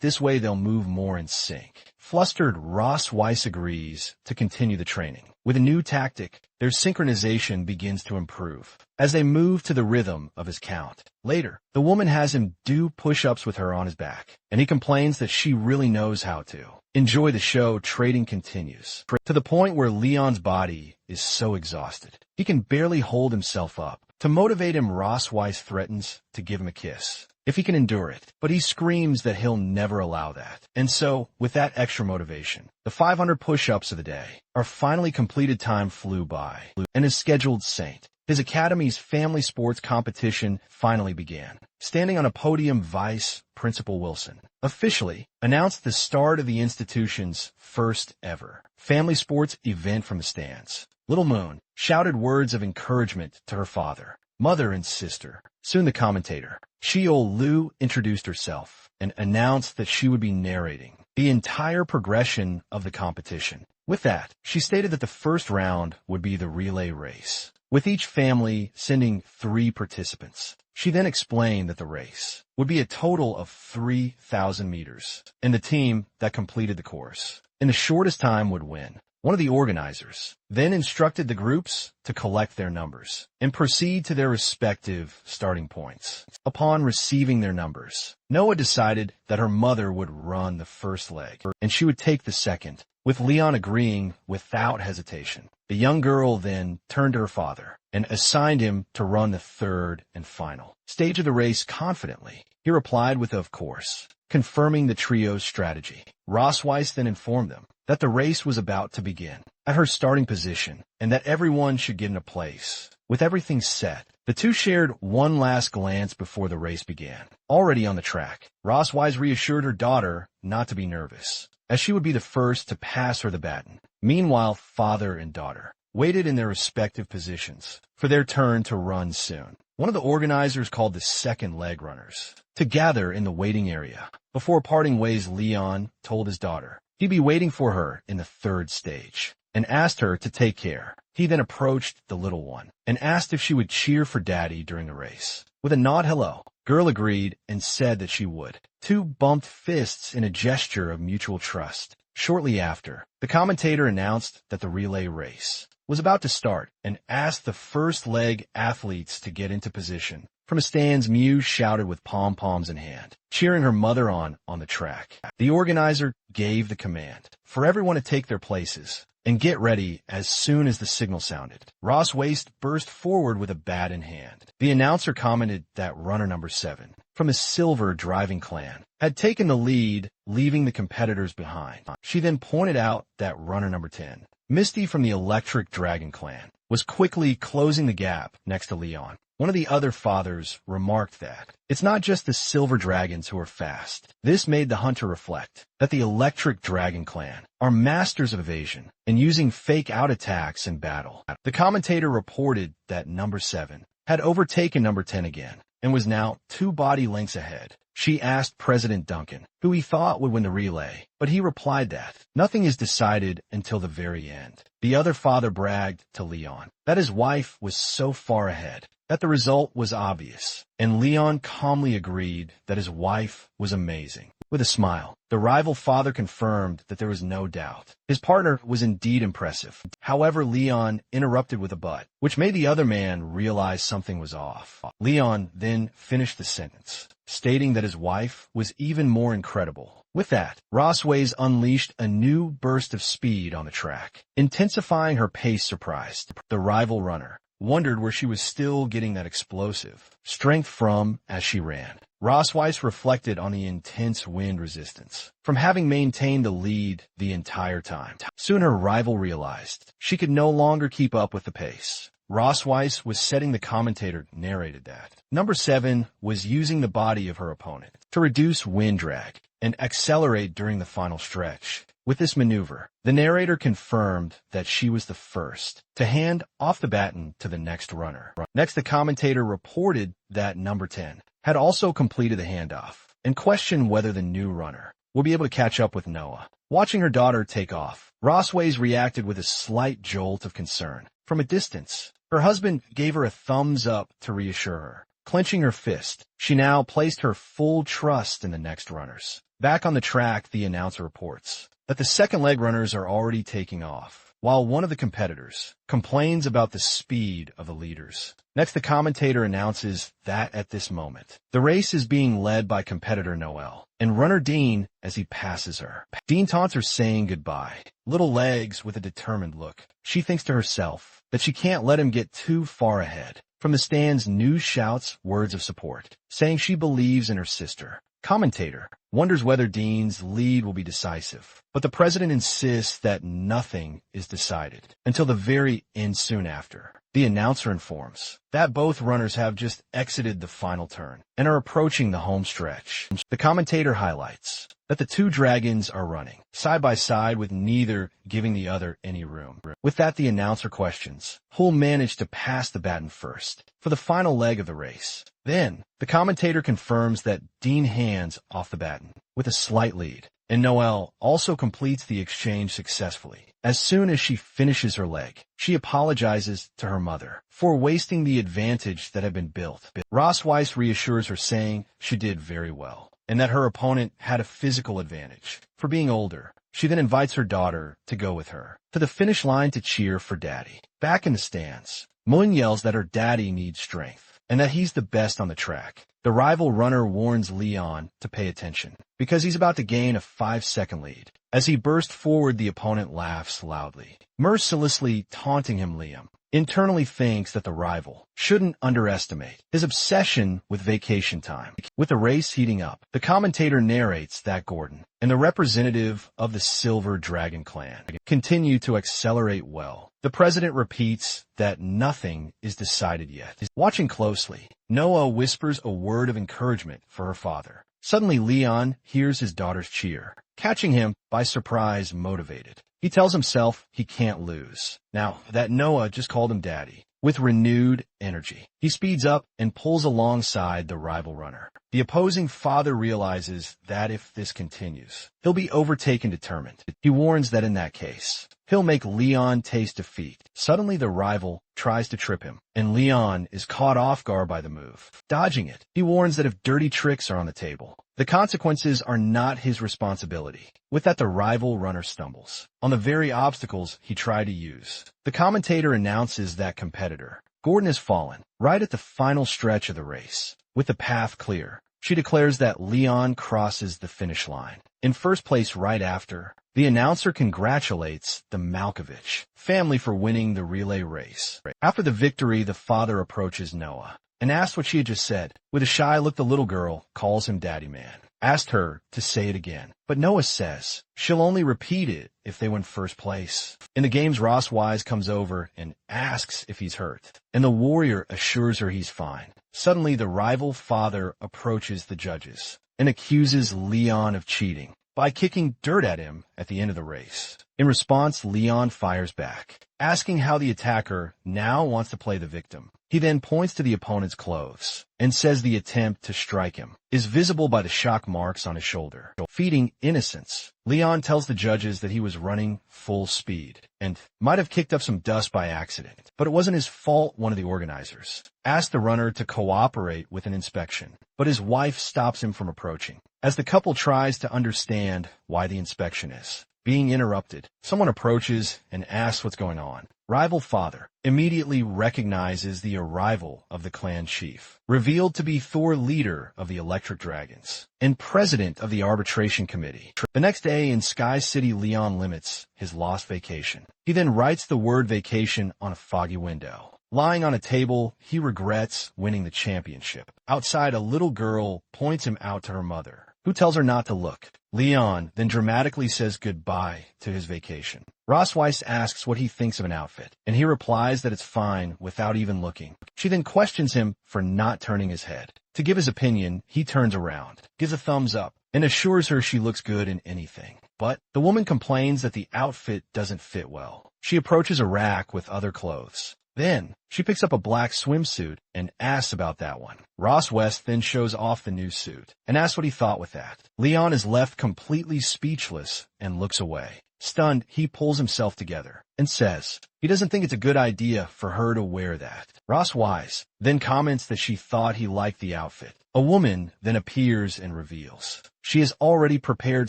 S1: this way they'll move more in sync. Flustered, Ross Weiss agrees to continue the training. With a new tactic, their synchronization begins to improve as they move to the rhythm of his count. Later, the woman has him do push-ups with her on his back, and he complains that she really knows how to. Enjoy the show. Trading continues, to the point where Leon's body is so exhausted he can barely hold himself up. To motivate him, Ross Weiss threatens to give him a kiss if he can endure it, but he screams that he'll never allow that. And so, with that extra motivation, the 500 push-ups of the day are finally completed. Time flew by, and his scheduled saint, his academy's family sports competition, finally began. Standing on a podium, Vice Principal Wilson officially announced the start of the institution's first ever family sports event from the stands. Little Moon shouted words of encouragement to her father, mother, and sister. Soon the commentator, Sheol Liu, introduced herself and announced that she would be narrating the entire progression of the competition. With that, she stated that the first round would be the relay race, with each family sending 3 participants. She then explained that the race would be a total of 3,000 meters, and the team that completed the course in the shortest time would win. One of the organizers then instructed the groups to collect their numbers and proceed to their respective starting points. Upon receiving their numbers, Noah decided that her mother would run the first leg, and she would take the second, with Leon agreeing without hesitation. The young girl then turned to her father and assigned him to run the third and final stage of the race confidently. He replied with "of course," confirming the trio's strategy. Ross Weiss then informed them that the race was about to begin at her starting position and that everyone should get in a place. With everything set, the two shared one last glance before the race began. Already on the track, Ross Weiss reassured her daughter not to be nervous, as she would be the first to pass her the baton. Meanwhile, father and daughter waited in their respective positions for their turn to run soon. One of the organizers called the second leg runners to gather in the waiting area. Before parting ways, Leon told his daughter he'd be waiting for her in the third stage and asked her to take care. He then approached the little one and asked if she would cheer for Daddy during the race. With a nod hello, girl agreed and said that she would. Two bumped fists in a gesture of mutual trust. Shortly after, the commentator announced that the relay race was about to start and asked the first leg athletes to get into position. From a stands, Mew shouted with pom-poms in hand, cheering her mother on the track. The organizer gave the command for everyone to take their places and get ready as soon as the signal sounded. Ross Weiss burst forward with a bat in hand. The announcer commented that runner number 7 from the Silver Driving Clan had taken the lead, leaving the competitors behind. She then pointed out that runner number 10, Misty from the Electric Dragon Clan, was quickly closing the gap next to Leon. One of the other fathers remarked that it's not just the silver dragons who are fast. This made the hunter reflect that the electric dragon clan are masters of evasion and using fake out attacks in battle. The commentator reported that number 7 had overtaken number 10 again and was now 2 body lengths ahead. She asked President Duncan who he thought would win the relay, but he replied that nothing is decided until the very end. The other father bragged to Leon that his wife was so far ahead that the result was obvious, and Leon calmly agreed that his wife was amazing. With a smile, the rival father confirmed that there was no doubt. His partner was indeed impressive. However, Leon interrupted with a but, which made the other man realize something was off. Leon then finished the sentence, stating that his wife was even more incredible. With that, Rossways unleashed a new burst of speed on the track, intensifying her pace. Surprised, the rival runner wondered where she was still getting that explosive strength from as she ran. Rossweiss reflected on the intense wind resistance from having maintained the lead the entire time. Soon her rival realized she could no longer keep up with the pace. Rossweiss was setting the commentator narrated that number 7 was using the body of her opponent to reduce wind drag and accelerate during the final stretch. With this maneuver, the narrator confirmed that she was the first to hand off the baton to the next runner. Next, the commentator reported that number 10 had also completed the handoff and questioned whether the new runner will be able to catch up with Noah. Watching her daughter take off, Rossways reacted with a slight jolt of concern. From a distance, her husband gave her a thumbs up to reassure her. Clenching her fist, she now placed her full trust in the next runners. Back on the track, the announcer reports that the second leg runners are already taking off, while one of the competitors complains about the speed of the leaders. Next, the commentator announces that at this moment, the race is being led by competitor Noel and runner Dean as he passes her. Dean taunts her, saying goodbye. Little legs with a determined look. She thinks to herself that she can't let him get too far ahead. From the stands, news shouts words of support, saying she believes in her sister. Commentator wonders whether Dean's lead will be decisive, but the president insists that nothing is decided until the very end. Soon after, the announcer informs that both runners have just exited the final turn and are approaching the home stretch. The commentator highlights that the 2 dragons are running side by side with neither giving the other any room. With that, the announcer questions who'll manage to pass the baton first for the final leg of the race. Then, the commentator confirms that Dean hands off the baton with a slight lead, and Noelle also completes the exchange successfully. As soon as she finishes her leg, she apologizes to her mother for wasting the advantage that had been built. Rossweiss reassures her, saying she did very well, and that her opponent had a physical advantage for being older. She then invites her daughter to go with her to the finish line to cheer for Daddy. Back in the stands, Moon yells that her daddy needs strength and that he's the best on the track. The rival runner warns Leon to pay attention because he's about to gain a 5-second lead. As he bursts forward, the opponent laughs loudly, mercilessly taunting him. Liam internally thinks that the rival shouldn't underestimate his obsession with vacation time. With the race heating up, the commentator narrates that Gordon and the representative of the Silver Dragon clan continue to accelerate well. The president repeats that nothing is decided yet. Watching closely, Noah whispers a word of encouragement for her father. Suddenly, Leon hears his daughter's cheer, catching him by surprise. Motivated, he tells himself he can't lose, now that Noah just called him daddy. With renewed energy, he speeds up and pulls alongside the rival runner. The opposing father realizes that if this continues, he'll be overtaken. Determined, he warns that in that case, he'll make Leon taste defeat. Suddenly, the rival tries to trip him, and Leon is caught off guard by the move. Dodging it, he warns that if dirty tricks are on the table, the consequences are not his responsibility. With that, the rival runner stumbles on the very obstacles he tried to use. The commentator announces that competitor Gordon has fallen right at the final stretch of the race. With the path clear, she declares that Leon crosses the finish line in first place. Right after, the announcer congratulates the Malkovich family for winning the relay race. After the victory, the father approaches Noah and asks what she had just said. With a shy look, the little girl calls him Daddy Man. asked her to say it again. But Noah says she'll only repeat it if they win first place. In the games, Ross Wise comes over and asks if he's hurt, and the warrior assures her he's fine. Suddenly, the rival father approaches the judges and accuses Leon of cheating by kicking dirt at him at the end of the race. In response, Leon fires back, asking how the attacker now wants to play the victim. He then points to the opponent's clothes and says the attempt to strike him is visible by the shock marks on his shoulder. Feeding innocence, Leon tells the judges that he was running full speed and might have kicked up some dust by accident, but it wasn't his fault. One of the organizers asked the runner to cooperate with an inspection, but his wife stops him from approaching. As the couple tries to understand why the inspection is being interrupted, someone approaches and asks what's going on. Rival father immediately recognizes the arrival of the clan chief, revealed to be Thor, leader of the Electric Dragons and president of the arbitration committee. The next day in Sky City, Leon limits his lost vacation. He then writes the word vacation on a foggy window. Lying on a table, he regrets winning the championship. Outside, a little girl points him out to her mother, who tells her not to look. Leon then dramatically says goodbye to his vacation. Ross Weiss asks what he thinks of an outfit, and he replies that it's fine without even looking. She then questions him for not turning his head. To give his opinion, he turns around, gives a thumbs up, and assures her she looks good in anything. But the woman complains that the outfit doesn't fit well. She approaches a rack with other clothes. Then, she picks up a black swimsuit and asks about that one. Ross West then shows off the new suit and asks what he thought with that. Leon is left completely speechless and looks away. Stunned, he pulls himself together and says he doesn't think it's a good idea for her to wear that. Ross Wise then comments that she thought he liked the outfit. A woman then appears and reveals she has already prepared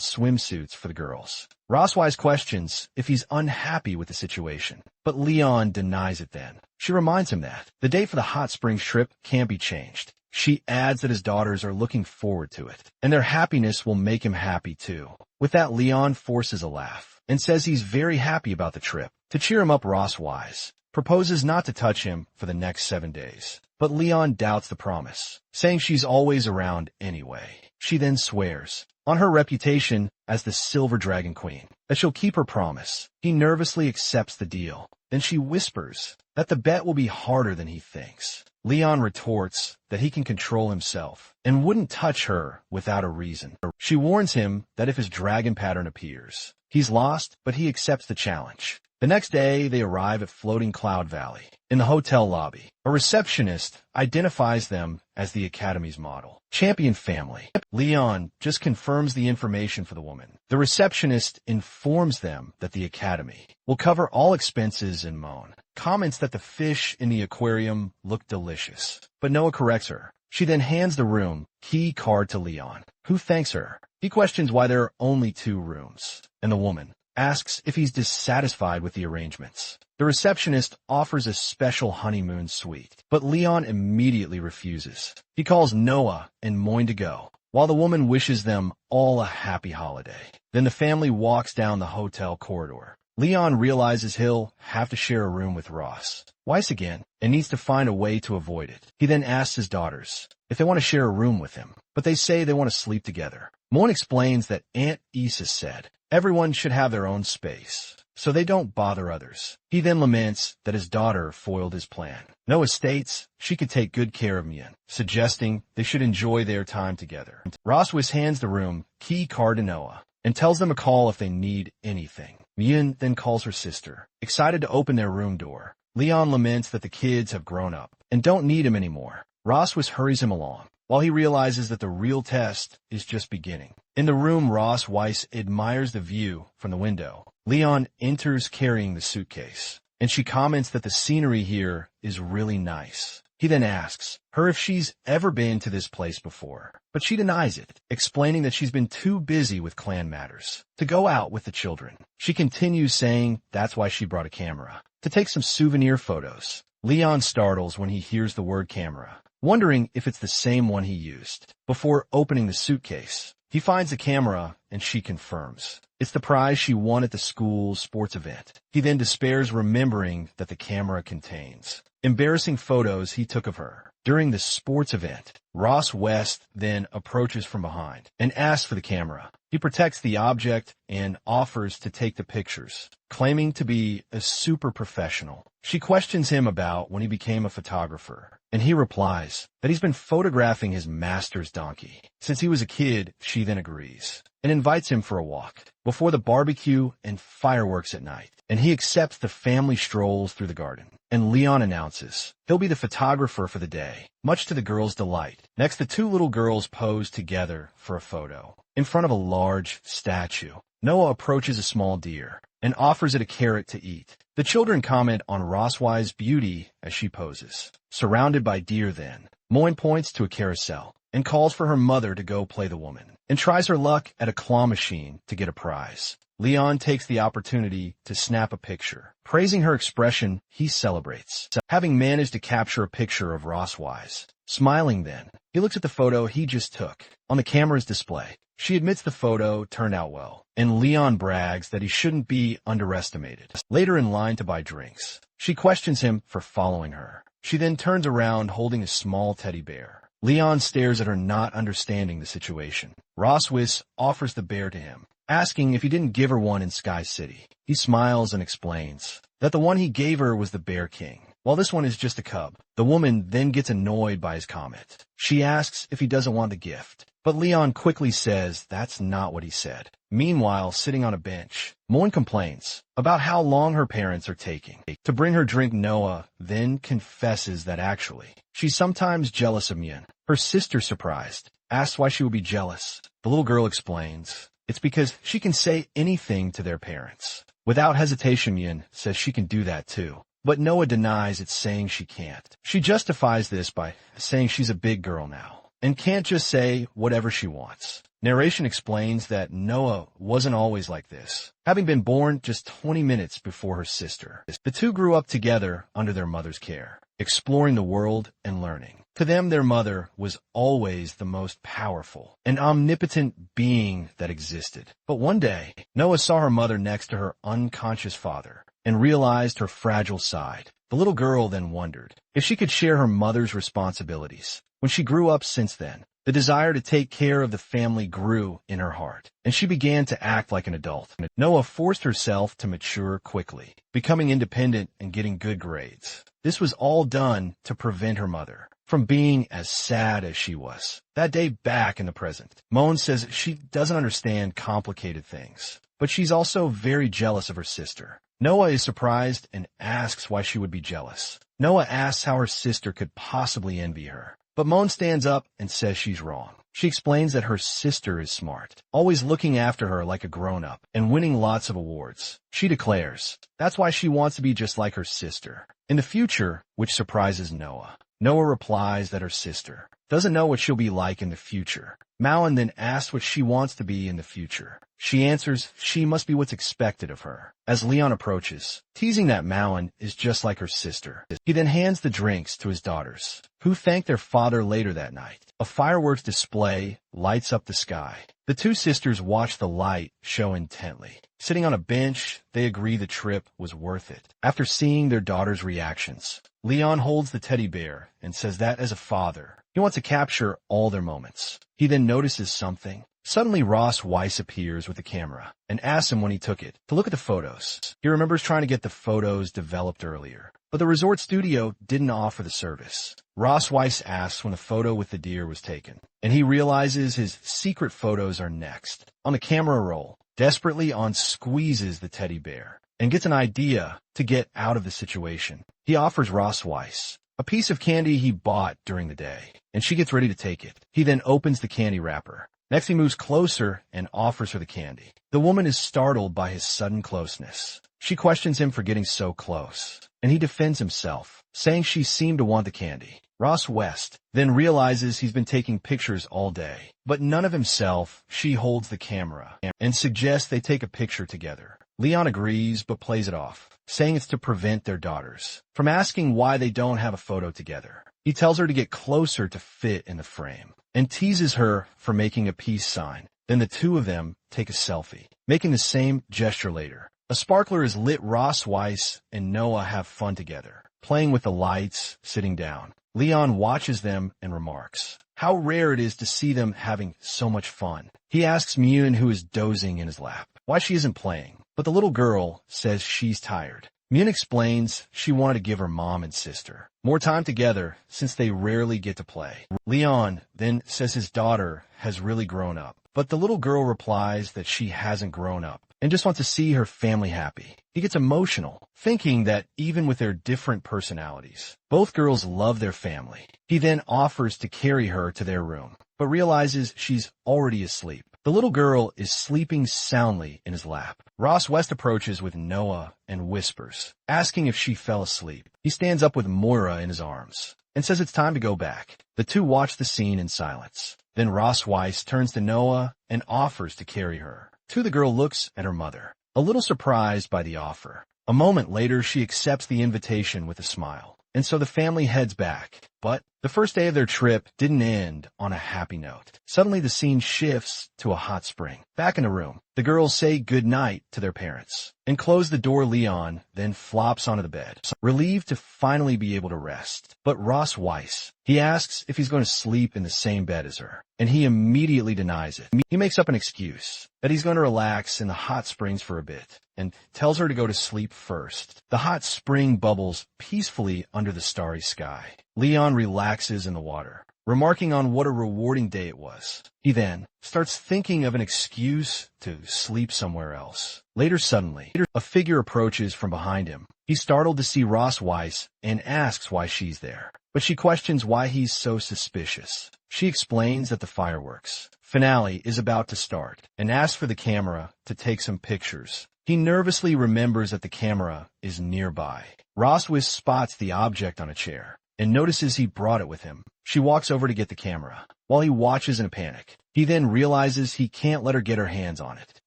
S1: swimsuits for the girls. Ross Wise questions if he's unhappy with the situation, but Leon denies it then. She reminds him that the date for the hot springs trip can't be changed. She adds that his daughters are looking forward to it, and their happiness will make him happy too. With that, Leon forces a laugh and says he's very happy about the trip. To cheer him up, Ross Wise proposes not to touch him for the next 7 days. But Leon doubts the promise, saying she's always around anyway. She then swears on her reputation as the Silver Dragon Queen that she'll keep her promise. He nervously accepts the deal. Then she whispers that the bet will be harder than he thinks. Leon retorts that he can control himself and wouldn't touch her without a reason. She warns him that if his dragon pattern appears, he's lost, but he accepts the challenge. The next day, they arrive at Floating Cloud Valley. In the hotel lobby, a receptionist identifies them as the Academy's model. Champion family. Leon just confirms the information for the woman. The receptionist informs them that the Academy will cover all expenses and Moan comments that the fish in the aquarium look delicious. But Noah corrects her. She then hands the room key card to Leon, who thanks her. He questions why there are only 2 rooms, and the woman asks if he's dissatisfied with the arrangements. The receptionist offers a special honeymoon suite, but Leon immediately refuses. He calls Noah and Moin to go, while the woman wishes them all a happy holiday. Then the family walks down the hotel corridor. Leon realizes he'll have to share a room with Ross Weiss again and needs to find a way to avoid it. He then asks his daughters if they want to share a room with him, but they say they want to sleep together. Moin explains that Aunt Isis said everyone should have their own space, so they don't bother others. He then laments that his daughter foiled his plan. Noah states she could take good care of Mien, suggesting they should enjoy their time together. Ross Weiss hands the room key card to Noah and tells them to call if they need anything. Mien then calls her sister, excited to open their room door. Leon laments that the kids have grown up and don't need him anymore. Ross Weiss hurries him along, while he realizes that the real test is just beginning. In the room, Ross Weiss admires the view from the window. Leon enters carrying the suitcase, and she comments that the scenery here is really nice. He then asks her if she's ever been to this place before, but she denies it, explaining that she's been too busy with clan matters to go out with the children. She continues saying that's why she brought a camera, to take some souvenir photos. Leon startles when he hears the word camera, wondering if it's the same one he used. Before opening the suitcase, he finds the camera and she confirms it's the prize she won at the school's sports event. He then despairs, remembering that the camera contains embarrassing photos he took of her during the sports event. Ross West then approaches from behind and asks for the camera. He protects the object and offers to take the pictures, claiming to be a super professional. She questions him about when he became a photographer, and he replies that he's been photographing his master's donkey since he was a kid. She then agrees and invites him for a walk before the barbecue and fireworks at night, and he accepts the family strolls through the garden. And Leon announces he'll be the photographer for the day, much to the girls' delight. Next, the two little girls pose together for a photo in front of a large statue. Noah approaches a small deer and offers it a carrot to eat. The children comment on Roswise's beauty as she poses. Surrounded by deer then, Moin points to a carousel and calls for her mother to go play the woman, and tries her luck at a claw machine to get a prize. Leon takes the opportunity to snap a picture. Praising her expression, he celebrates, having managed to capture a picture of Roswise. Smiling then, he looks at the photo he just took on the camera's display. She admits the photo turned out well, and Leon brags that he shouldn't be underestimated. Later in line to buy drinks, she questions him for following her. She then turns around holding a small teddy bear. Leon stares at her, not understanding the situation. Roswis offers the bear to him, asking if he didn't give her one in Sky City. He smiles and explains that the one he gave her was the Bear King, while this one is just a cub. The woman then gets annoyed by his comment. She asks if he doesn't want the gift, but Leon quickly says that's not what he said. Meanwhile, sitting on a bench, Moin complains about how long her parents are taking to bring her drink. Noah then confesses that actually she's sometimes jealous of Mien. Her sister, surprised, asks why she would be jealous. The little girl explains it's because she can say anything to their parents. Without hesitation, Mien says she can do that too. But Noah denies it's, saying she can't. She justifies this by saying she's a big girl now and can't just say whatever she wants. Narration explains that Noah wasn't always like this, having been born just 20 minutes before her sister. The two grew up together under their mother's care, exploring the world and learning. To them, their mother was always the most powerful and omnipotent being that existed. But one day, Noah saw her mother next to her unconscious father and realized her fragile side. The little girl then wondered if she could share her mother's responsibilities. When she grew up since then, the desire to take care of the family grew in her heart, and she began to act like an adult. Noah forced herself to mature quickly, becoming independent and getting good grades. This was all done to prevent her mother from being as sad as she was. That day back in the present, Moan says she doesn't understand complicated things, but she's also very jealous of her sister. Noah is surprised and asks why she would be jealous. Noah asks how her sister could possibly envy her, but Moan stands up and says she's wrong. She explains that her sister is smart, always looking after her like a grown-up, and winning lots of awards. She declares that's why she wants to be just like her sister in the future, which surprises Noah. Noah replies that her sister doesn't know what she'll be like in the future. Mauen then asks what she wants to be in the future. She answers she must be what's expected of her. As Leon approaches, teasing that Mauen is just like her sister, he then hands the drinks to his daughters, who thank their father later that night. A fireworks display lights up the sky. The two sisters watch the light show intently. Sitting on a bench, they agree the trip was worth it. After seeing their daughter's reactions, Leon holds the teddy bear and says that as a father, he wants to capture all their moments. He then notices something. Suddenly, Ross Weiss appears with the camera and asks him when he took it to look at the photos. He remembers trying to get the photos developed earlier, but the resort studio didn't offer the service. Ross Weiss asks when the photo with the deer was taken, and he realizes his secret photos are next. On the camera roll, desperately On squeezes the teddy bear and gets an idea to get out of the situation. He offers Ross Weiss a piece of candy he bought during the day, and she gets ready to take it. He then opens the candy wrapper. Next, he moves closer and offers her the candy. The woman is startled by his sudden closeness. She questions him for getting so close, and he defends himself, saying she seemed to want the candy. Ross West then realizes he's been taking pictures all day, but none of himself. She holds the camera and suggests they take a picture together. Leon agrees but plays it off, saying it's to prevent their daughters from asking why they don't have a photo together. He tells her to get closer to fit in the frame and teases her for making a peace sign. Then the two of them take a selfie, making the same gesture later. A sparkler is lit. Ross Weiss and Noah have fun together, playing with the lights, sitting down. Leon watches them and remarks how rare it is to see them having so much fun. He asks Myun, who is dozing in his lap, why she isn't playing, but the little girl says she's tired. Myun explains she wanted to give her mom and sister more time together since they rarely get to play. Leon then says his daughter has really grown up, but the little girl replies that she hasn't grown up and just wants to see her family happy. He gets emotional, thinking that even with their different personalities, both girls love their family. He then offers to carry her to their room, but realizes she's already asleep. The little girl is sleeping soundly in his lap. Ross West approaches with Noah and whispers, asking if she fell asleep. He stands up with Moira in his arms and says it's time to go back. The two watch the scene in silence. Then Ross Weiss turns to Noah and offers to carry her. The girl looks at her mother, a little surprised by the offer. A moment later, she accepts the invitation with a smile, and so the family heads back. But the first day of their trip didn't end on a happy note. Suddenly, the scene shifts to a hot spring. Back in the room, the girls say goodnight to their parents and close the door. Leon then flops onto the bed, relieved to finally be able to rest. But Ross Weiss, he asks if he's going to sleep in the same bed as her, and he immediately denies it. He makes up an excuse that he's going to relax in the hot springs for a bit and tells her to go to sleep first. The hot spring bubbles peacefully under the starry sky. Leon relaxes in the water, remarking on what a rewarding day it was. He then starts thinking of an excuse to sleep somewhere else. Later, suddenly, a figure approaches from behind him. He's startled to see Ross Weiss and asks why she's there, but she questions why he's so suspicious. She explains that the fireworks finale is about to start and asks for the camera to take some pictures. He nervously remembers that the camera is nearby. Ross Weiss spots the object on a chair and notices he brought it with him. She walks over to get the camera, while he watches in a panic. He then realizes he can't let her get her hands on it.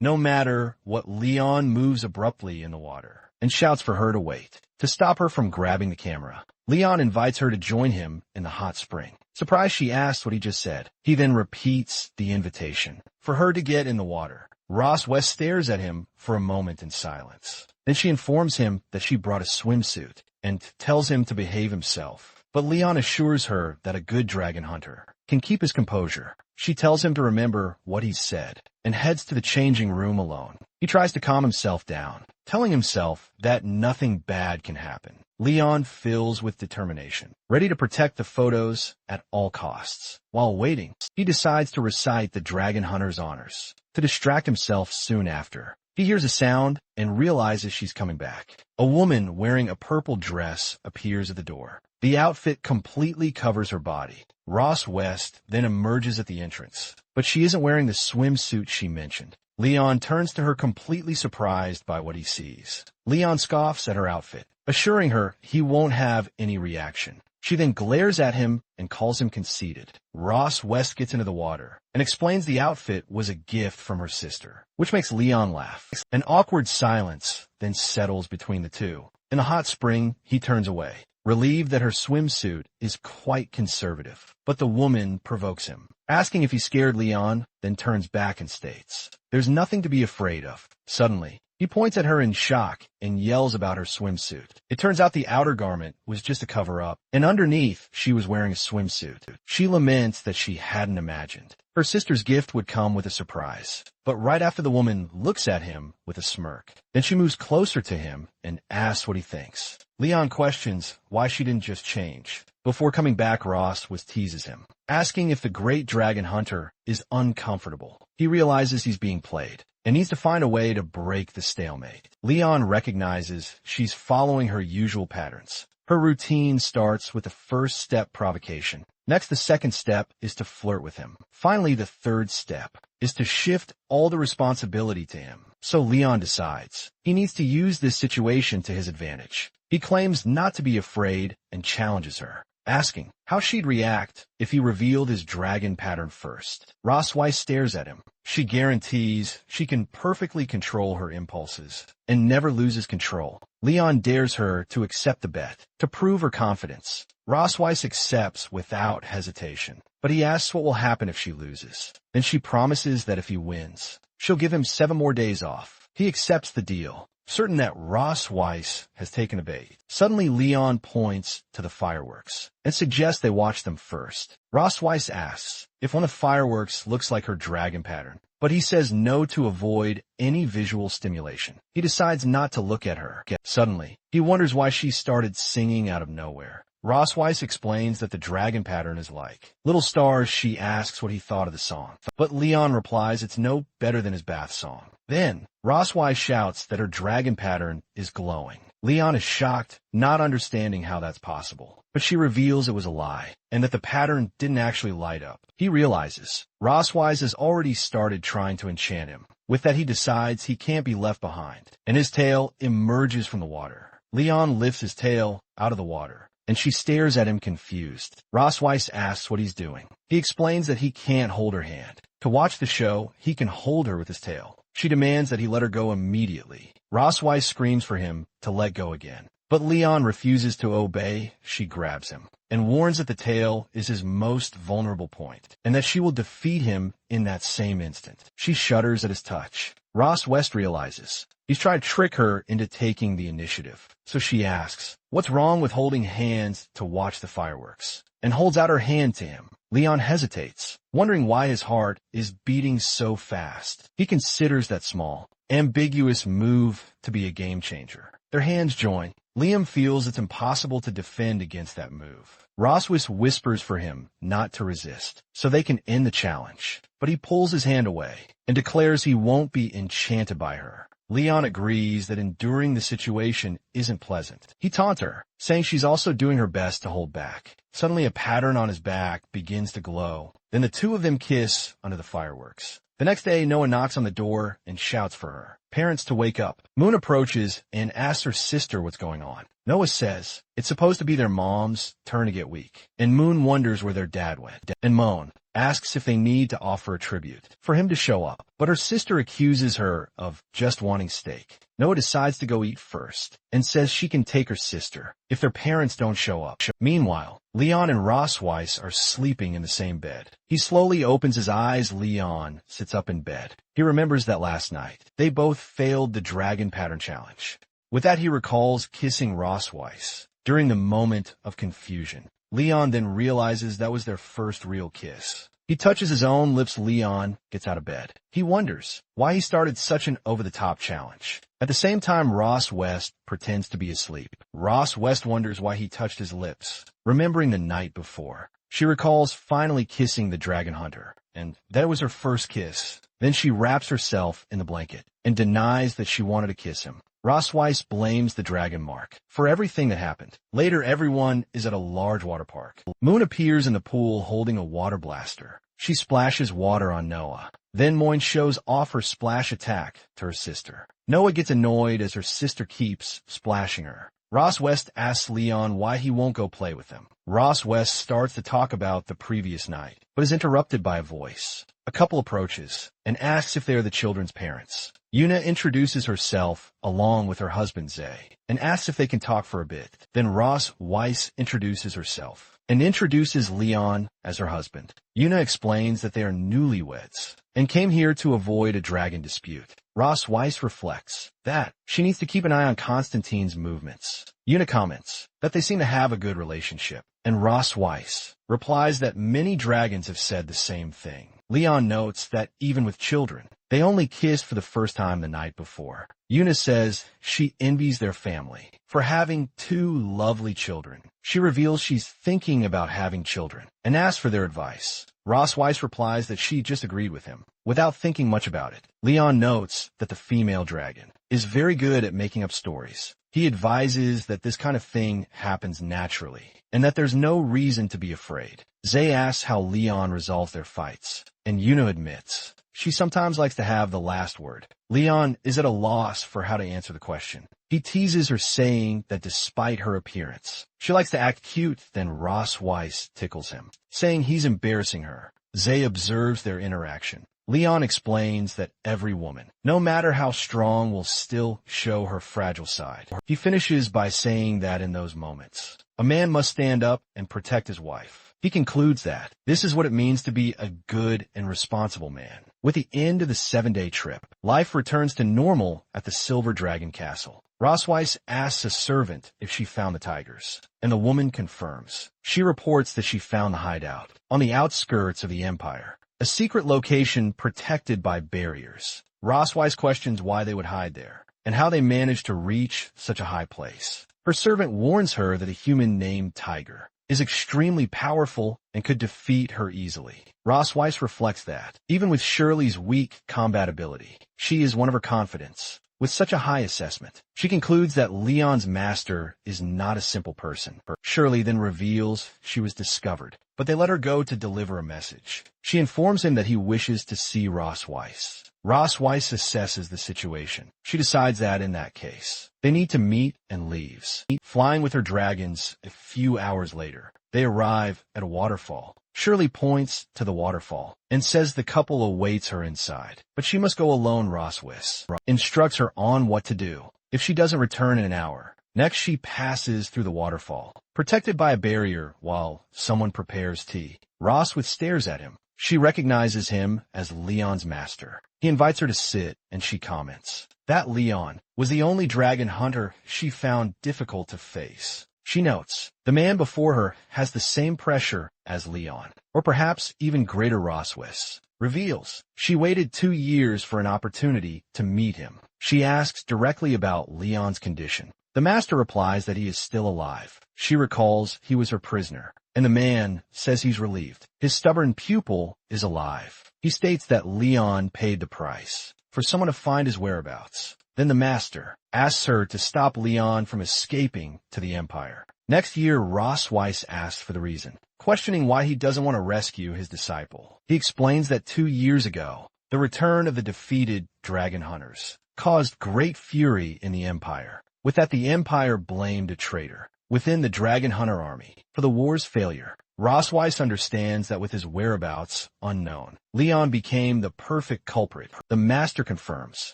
S1: No matter what, Leon moves abruptly in the water and shouts for her to wait, to stop her from grabbing the camera. Leon invites her to join him in the hot spring. Surprised she asks what he just said, he then repeats the invitation for her to get in the water. Ross West stares at him for a moment in silence. Then she informs him that she brought a swimsuit and tells him to behave himself. But Leon assures her that a good dragon hunter can keep his composure. She tells him to remember what he said and heads to the changing room alone. He tries to calm himself down, telling himself that nothing bad can happen. Leon fills with determination, ready to protect the photos at all costs. While waiting, he decides to recite the dragon hunter's honors to distract himself soon after. He hears a sound and realizes she's coming back. A woman wearing a purple dress appears at the door. The outfit completely covers her body. Ross West then emerges at the entrance, but she isn't wearing the swimsuit she mentioned. Leon turns to her completely surprised by what he sees. Leon scoffs at her outfit, assuring her he won't have any reaction. She then glares at him and calls him conceited. Ross West gets into the water and explains the outfit was a gift from her sister, which makes Leon laugh. An awkward silence then settles between the two. In the hot spring, he turns away, relieved that her swimsuit is quite conservative. But the woman provokes him, asking if he's scared. Leon then turns back and states, "There's nothing to be afraid of." Suddenly, he points at her in shock and yells about her swimsuit. It turns out the outer garment was just a cover-up, and underneath she was wearing a swimsuit. She laments that she hadn't imagined her sister's gift would come with a surprise. But right after, the woman looks at him with a smirk. Then she moves closer to him and asks what he thinks. Leon questions why she didn't just change. Before coming back, Ross teases him, asking if the great dragon hunter is uncomfortable. He realizes he's being played and needs to find a way to break the stalemate. Leon recognizes she's following her usual patterns. Her routine starts with the first step provocation. Next, the second step is to flirt with him. Finally, the third step is to shift all the responsibility to him. So Leon decides he needs to use this situation to his advantage. He claims not to be afraid and challenges her, asking how she'd react if he revealed his dragon pattern first. Ross Weiss stares at him. She guarantees she can perfectly control her impulses and never loses control. Leon dares her to accept the bet to prove her confidence. Ross Weiss accepts without hesitation, but he asks what will happen if she loses. Then she promises that if he wins, she'll give him 7 more days off. He accepts the deal, certain that Ross Weiss has taken a bait. Suddenly, Leon points to the fireworks and suggests they watch them first. Ross Weiss asks if one of the fireworks looks like her dragon pattern, but he says no to avoid any visual stimulation. He decides not to look at her. Suddenly, he wonders why she started singing out of nowhere. Ross Weiss explains that the dragon pattern is like little stars. She asks what he thought of the song, but Leon replies it's no better than his bath song. Then, Ross Weiss shouts that her dragon pattern is glowing. Leon is shocked, not understanding how that's possible, but she reveals it was a lie, and that the pattern didn't actually light up. He realizes Ross Weiss has already started trying to enchant him. With that, he decides he can't be left behind, and his tail emerges from the water. Leon lifts his tail out of the water, and she stares at him confused. Ross Weiss asks what he's doing. He explains that he can't hold her hand. To watch the show, he can hold her with his tail. She demands that he let her go immediately. Ross Weiss screams for him to let go again, but Leon refuses to obey. She grabs him and warns that the tail is his most vulnerable point, and that she will defeat him in that same instant. She shudders at his touch. Ross Weiss realizes he's tried to trick her into taking the initiative, so she asks, "What's wrong with holding hands to watch the fireworks?" and holds out her hand to him. Leon hesitates, wondering why his heart is beating so fast. He considers that small, ambiguous move to be a game changer. Their hands join. Liam feels it's impossible to defend against that move. Ross Weiss whispers for him not to resist, so they can end the challenge. But he pulls his hand away and declares he won't be enchanted by her. Leon agrees that enduring the situation isn't pleasant. He taunts her, saying she's also doing her best to hold back. Suddenly, a pattern on his back begins to glow. Then the two of them kiss under the fireworks. The next day, Noah knocks on the door and shouts for her parents to wake up. Moon approaches and asks her sister what's going on. Noah says it's supposed to be their mom's turn to get weak, and Moon wonders where their dad went. And Moon asks if they need to offer a tribute for him to show up, but her sister accuses her of just wanting steak. Noah decides to go eat first and says she can take her sister if their parents don't show up. Meanwhile, Leon and Ross Weiss are sleeping in the same bed. He slowly opens his eyes. Leon sits up in bed. He remembers that last night they both failed the dragon pattern challenge. With that, he recalls kissing Ross Weiss during the moment of confusion. Leon then realizes that was their first real kiss. He touches his own lips. Leon gets out of bed. He wonders why he started such an over-the-top challenge. At the same time, Ross Weiss pretends to be asleep. Ross Weiss wonders why he touched his lips, remembering the night before. She recalls finally kissing the dragon hunter, and that was her first kiss. Then she wraps herself in the blanket and denies that she wanted to kiss him. Ross Weiss blames the dragon mark for everything that happened. Later, everyone is at a large water park. Moon appears in the pool holding a water blaster. She splashes water on Noah. Then Moon shows off her splash attack to her sister. Noah gets annoyed as her sister keeps splashing her. Ross Weiss asks Leon why he won't go play with them. Ross Weiss starts to talk about the previous night, but is interrupted by a voice. A couple approaches and asks if they are the children's parents. Yuna introduces herself along with her husband Zay and asks if they can talk for a bit. Then Ross Weiss introduces herself and introduces Leon as her husband. Yuna explains that they are newlyweds and came here to avoid a dragon dispute. Ross Weiss reflects that she needs to keep an eye on Constantine's movements. Yuna comments that they seem to have a good relationship, and Ross Weiss replies that many dragons have said the same thing. Leon notes that even with children, they only kissed for the first time the night before. Yuna says she envies their family for having two lovely children. She reveals she's thinking about having children and asks for their advice. Ross Weiss replies that she just agreed with him without thinking much about it. Leon notes that the female dragon is very good at making up stories. He advises that this kind of thing happens naturally and that there's no reason to be afraid. Zay asks how Leon resolves their fights, and Yuna admits she sometimes likes to have the last word. Leon is at a loss for how to answer the question. He teases her, saying that despite her appearance, she likes to act cute. Then Ross Weiss tickles him, saying he's embarrassing her. Zay observes their interaction. Leon explains that every woman, no matter how strong, will still show her fragile side. He finishes by saying that in those moments, a man must stand up and protect his wife. He concludes that this is what it means to be a good and responsible man. With the end of the 7-day trip, life returns to normal at the Silver Dragon Castle. Rosweiss asks a servant if she found the tigers, and the woman confirms. She reports that she found the hideout on the outskirts of the Empire, a secret location protected by barriers. Rosweiss questions why they would hide there, and how they managed to reach such a high place. Her servant warns her that a human named Tiger is extremely powerful and could defeat her easily. Rosweiss reflects that, even with Shirley's weak combat ability, she is one of her confidants. With such a high assessment, she concludes that Leon's master is not a simple person. Shirley then reveals she was discovered, but they let her go to deliver a message. She informs him that he wishes to see Rosweiss. Rosweiss assesses the situation. She decides that in that case, they need to meet and leaves. Flying with her dragons, a few hours later, they arrive at a waterfall. Shirley points to the waterfall and says the couple awaits her inside. But she must go alone. Rosweiss instructs her on what to do if she doesn't return in an hour. Next, she passes through the waterfall, protected by a barrier while someone prepares tea. Rosweiss stares at him. She recognizes him as Leon's master. He invites her to sit, and she comments that Leon was the only dragon hunter she found difficult to face. She notes the man before her has the same pressure as Leon, or perhaps even greater. Rosweiss reveals she waited 2 years for an opportunity to meet him. She asks directly about Leon's condition. The master replies that he is still alive. She recalls he was her prisoner, and the man says he's relieved. His stubborn pupil is alive. He states that Leon paid the price for someone to find his whereabouts. Then the master asks her to stop Leon from escaping to the Empire. Next year, Rosweiss asks for the reason, questioning why he doesn't want to rescue his disciple. He explains that 2 years ago, the return of the defeated dragon hunters caused great fury in the Empire, with that the Empire blamed a traitor within the dragon hunter army for the war's failure. Rosweiss understands that with his whereabouts unknown, Leon became the perfect culprit. The master confirms,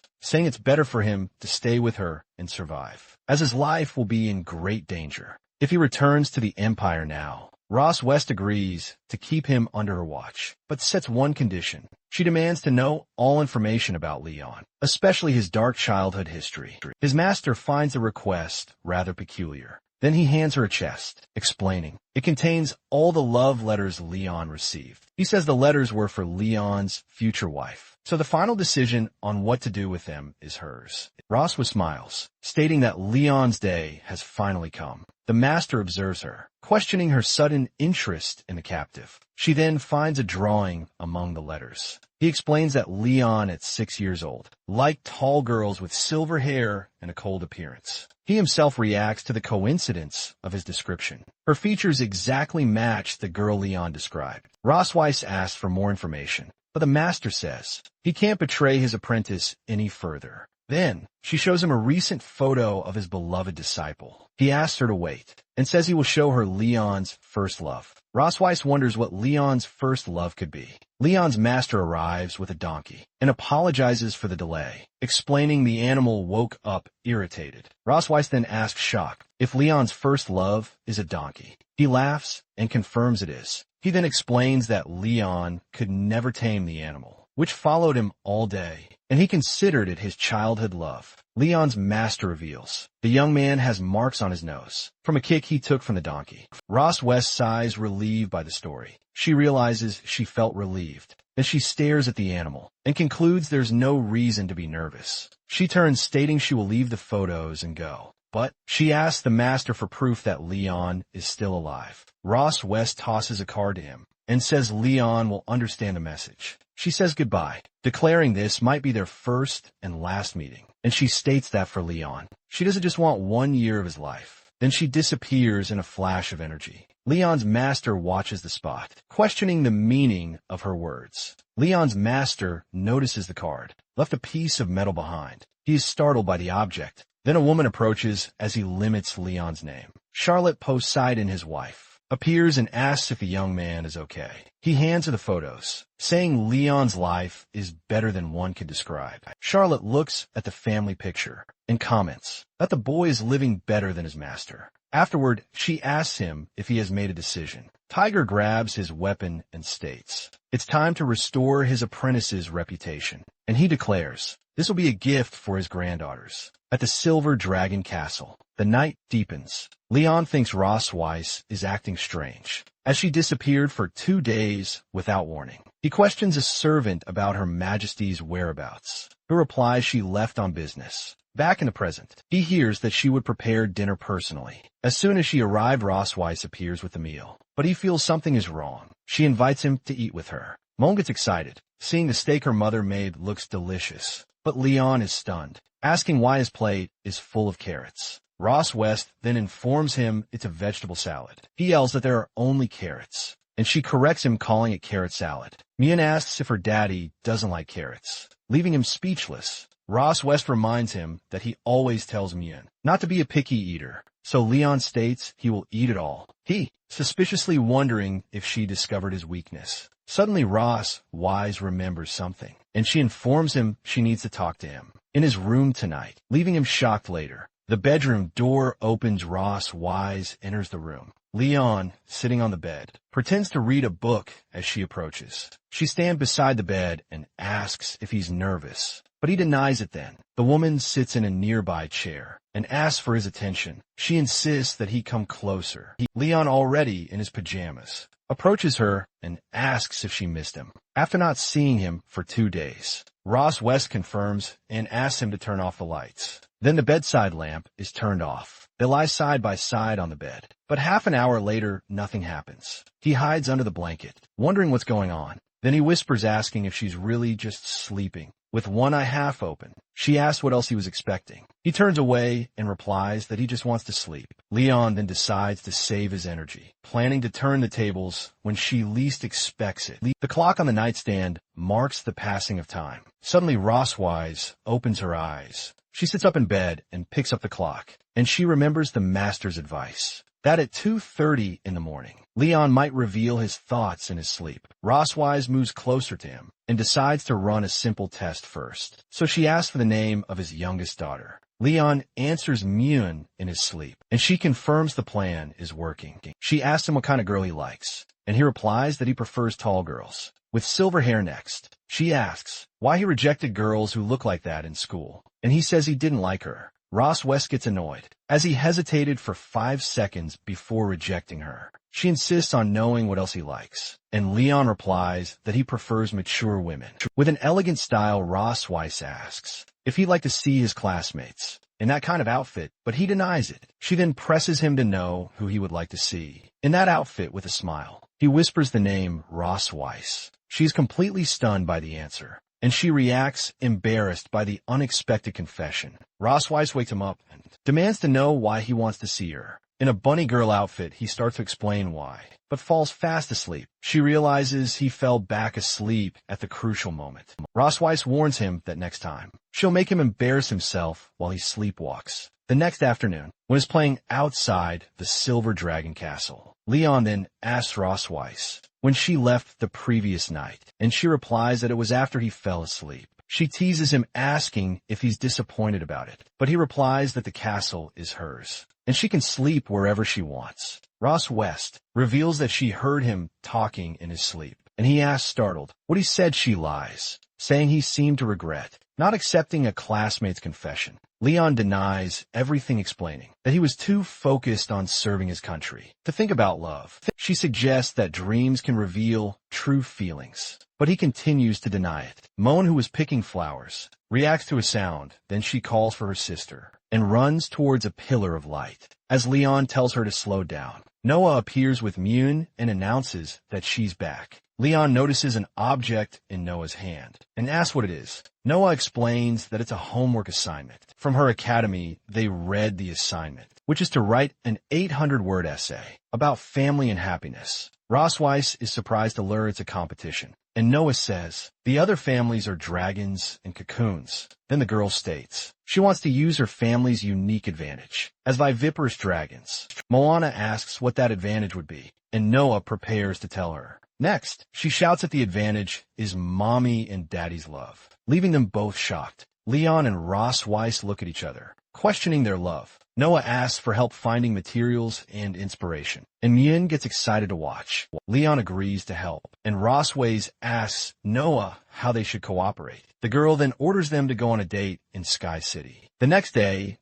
S1: saying it's better for him to stay with her and survive, as his life will be in great danger if he returns to the Empire now. Rosweiss agrees to keep him under her watch, but sets one condition. She demands to know all information about Leon, especially his dark childhood history. His master finds the request rather peculiar. Then he hands her a chest, explaining it contains all the love letters Leon received. He says the letters were for Leon's future wife, so the final decision on what to do with them is hers. Rosweiss smiles, stating that Leon's day has finally come. The master observes her, questioning her sudden interest in the captive. She then finds a drawing among the letters. He explains that Leon, at 6 years old, liked tall girls with silver hair and a cold appearance. He himself reacts to the coincidence of his description. Her features exactly match the girl Leon described. Rosweiss asks for more information, but the master says he can't betray his apprentice any further. Then, she shows him a recent photo of his beloved disciple. He asks her to wait, and says he will show her Leon's first love. Rosweiss wonders what Leon's first love could be. Leon's master arrives with a donkey, and apologizes for the delay, explaining the animal woke up irritated. Rosweiss then asks Shock if Leon's first love is a donkey. He laughs, and confirms it is. He then explains that Leon could never tame the animal, which followed him all day, and he considered it his childhood love. Leon's master reveals the young man has marks on his nose from a kick he took from the donkey. Rosweiss sighs, relieved by the story. She realizes she felt relieved. Then she stares at the animal and concludes there's no reason to be nervous. She turns, stating she will leave the photos and go. But she asks the master for proof that Leon is still alive. Rosweiss tosses a card to him and says Leon will understand the message. She says goodbye, declaring this might be their first and last meeting, and she states that for Leon, she doesn't just want 1 year of his life. Then she disappears in a flash of energy. Leon's master watches the spot, questioning the meaning of her words. Leon's master notices the card, left a piece of metal behind. He is startled by the object. Then a woman approaches as he limits Leon's name. Charlotte Poseidon, his wife, appears and asks if the young man is okay. He hands her the photos, saying Leon's life is better than one could describe. Charlotte looks at the family picture and comments that the boy is living better than his master. Afterward, she asks him if he has made a decision. Tiger grabs his weapon and states, "It's time to restore his apprentice's reputation." And he declares, this will be a gift for his granddaughters. At the Silver Dragon Castle, the night deepens. Leon thinks Ross Weiss is acting strange, as she disappeared for 2 days without warning. He questions a servant about Her Majesty's whereabouts, who replies she left on business. Back in the present, he hears that she would prepare dinner personally. As soon as she arrived, Ross Weiss appears with the meal, but he feels something is wrong. She invites him to eat with her. Mon gets excited, seeing the steak her mother made looks delicious, but Leon is stunned, asking why his plate is full of carrots. Ross West then informs him it's a vegetable salad. He yells that there are only carrots, and she corrects him, calling it carrot salad. Mian asks if her daddy doesn't like carrots, leaving him speechless. Ross West reminds him that he always tells Mian not to be a picky eater, so Leon states he will eat it all. He, suspiciously wondering if she discovered his weakness. Suddenly Ross Wise remembers something, and she informs him she needs to talk to him in his room tonight, leaving him shocked later. The bedroom door opens. Ross Wise enters the room. Leon, sitting on the bed, pretends to read a book as she approaches. She stands beside the bed and asks if he's nervous, but he denies it then. The woman sits in a nearby chair and asks for his attention. She insists that he come closer. Leon, already in his pajamas, approaches her and asks if she missed him. After not seeing him for 2 days, Ross West confirms and asks him to turn off the lights. Then the bedside lamp is turned off. They lie side by side on the bed. But half an hour later, nothing happens. He hides under the blanket, wondering what's going on. Then he whispers, asking if she's really just sleeping, with one eye half open. She asks what else he was expecting. He turns away and replies that he just wants to sleep. Leon then decides to save his energy, planning to turn the tables when she least expects it. The clock on the nightstand marks the passing of time. Suddenly, Ross Wise opens her eyes. She sits up in bed and picks up the clock, and she remembers the master's advice that at 2:30 in the morning, Leon might reveal his thoughts in his sleep. Ross Wise moves closer to him and decides to run a simple test first. So she asks for the name of his youngest daughter. Leon answers Myun in his sleep, and she confirms the plan is working. She asks him what kind of girl he likes, and he replies that he prefers tall girls with silver hair. Next, she asks why he rejected girls who look like that in school, and he says he didn't like her. Ross West gets annoyed, as he hesitated for 5 seconds before rejecting her. She insists on knowing what else he likes, and Leon replies that he prefers mature women. With an elegant style, Ross Weiss asks if he'd like to see his classmates in that kind of outfit, but he denies it. She then presses him to know who he would like to see in that outfit with a smile. He whispers the name Ross Weiss. She's completely stunned by the answer, and she reacts embarrassed by the unexpected confession. Ross Weiss wakes him up and demands to know why he wants to see her. In a bunny girl outfit, he starts to explain why, but falls fast asleep. She realizes he fell back asleep at the crucial moment. Ross Weiss warns him that next time, she'll make him embarrass himself while he sleepwalks. The next afternoon, when he's playing outside the Silver Dragon Castle, Leon then asks Ross Weiss when she left the previous night, and she replies that it was after he fell asleep. She teases him, asking if he's disappointed about it, but he replies that the castle is hers, and she can sleep wherever she wants. Ross West reveals that she heard him talking in his sleep, and he asks, startled, what he said. She lies, saying he seemed to regret not accepting a classmate's confession. Leon denies everything, explaining that he was too focused on serving his country to think about love. She suggests that dreams can reveal true feelings, but he continues to deny it. Mon, who was picking flowers, reacts to a sound. Then she calls for her sister and runs towards a pillar of light, as Leon tells her to slow down. Noah appears with Myun and announces that she's back. Leon notices an object in Noah's hand and asks what it is. Noah explains that it's a homework assignment. From her academy, they read the assignment, which is to write an 800-word essay about family and happiness. Ross Weiss is surprised to learn it's a competition, and Noah says the other families are dragons and cocoons. Then the girl states she wants to use her family's unique advantage as viviparous dragons. Moana asks what that advantage would be, and Noah prepares to tell her. Next, she shouts that the advantage is mommy and daddy's love, leaving them both shocked. Leon and Ross Weiss look at each other, questioning their love. Noah asks for help finding materials and inspiration, and Mien gets excited to watch. Leon agrees to help, and Rossways asks Noah how they should cooperate. The girl then orders them to go on a date in Sky City. The next day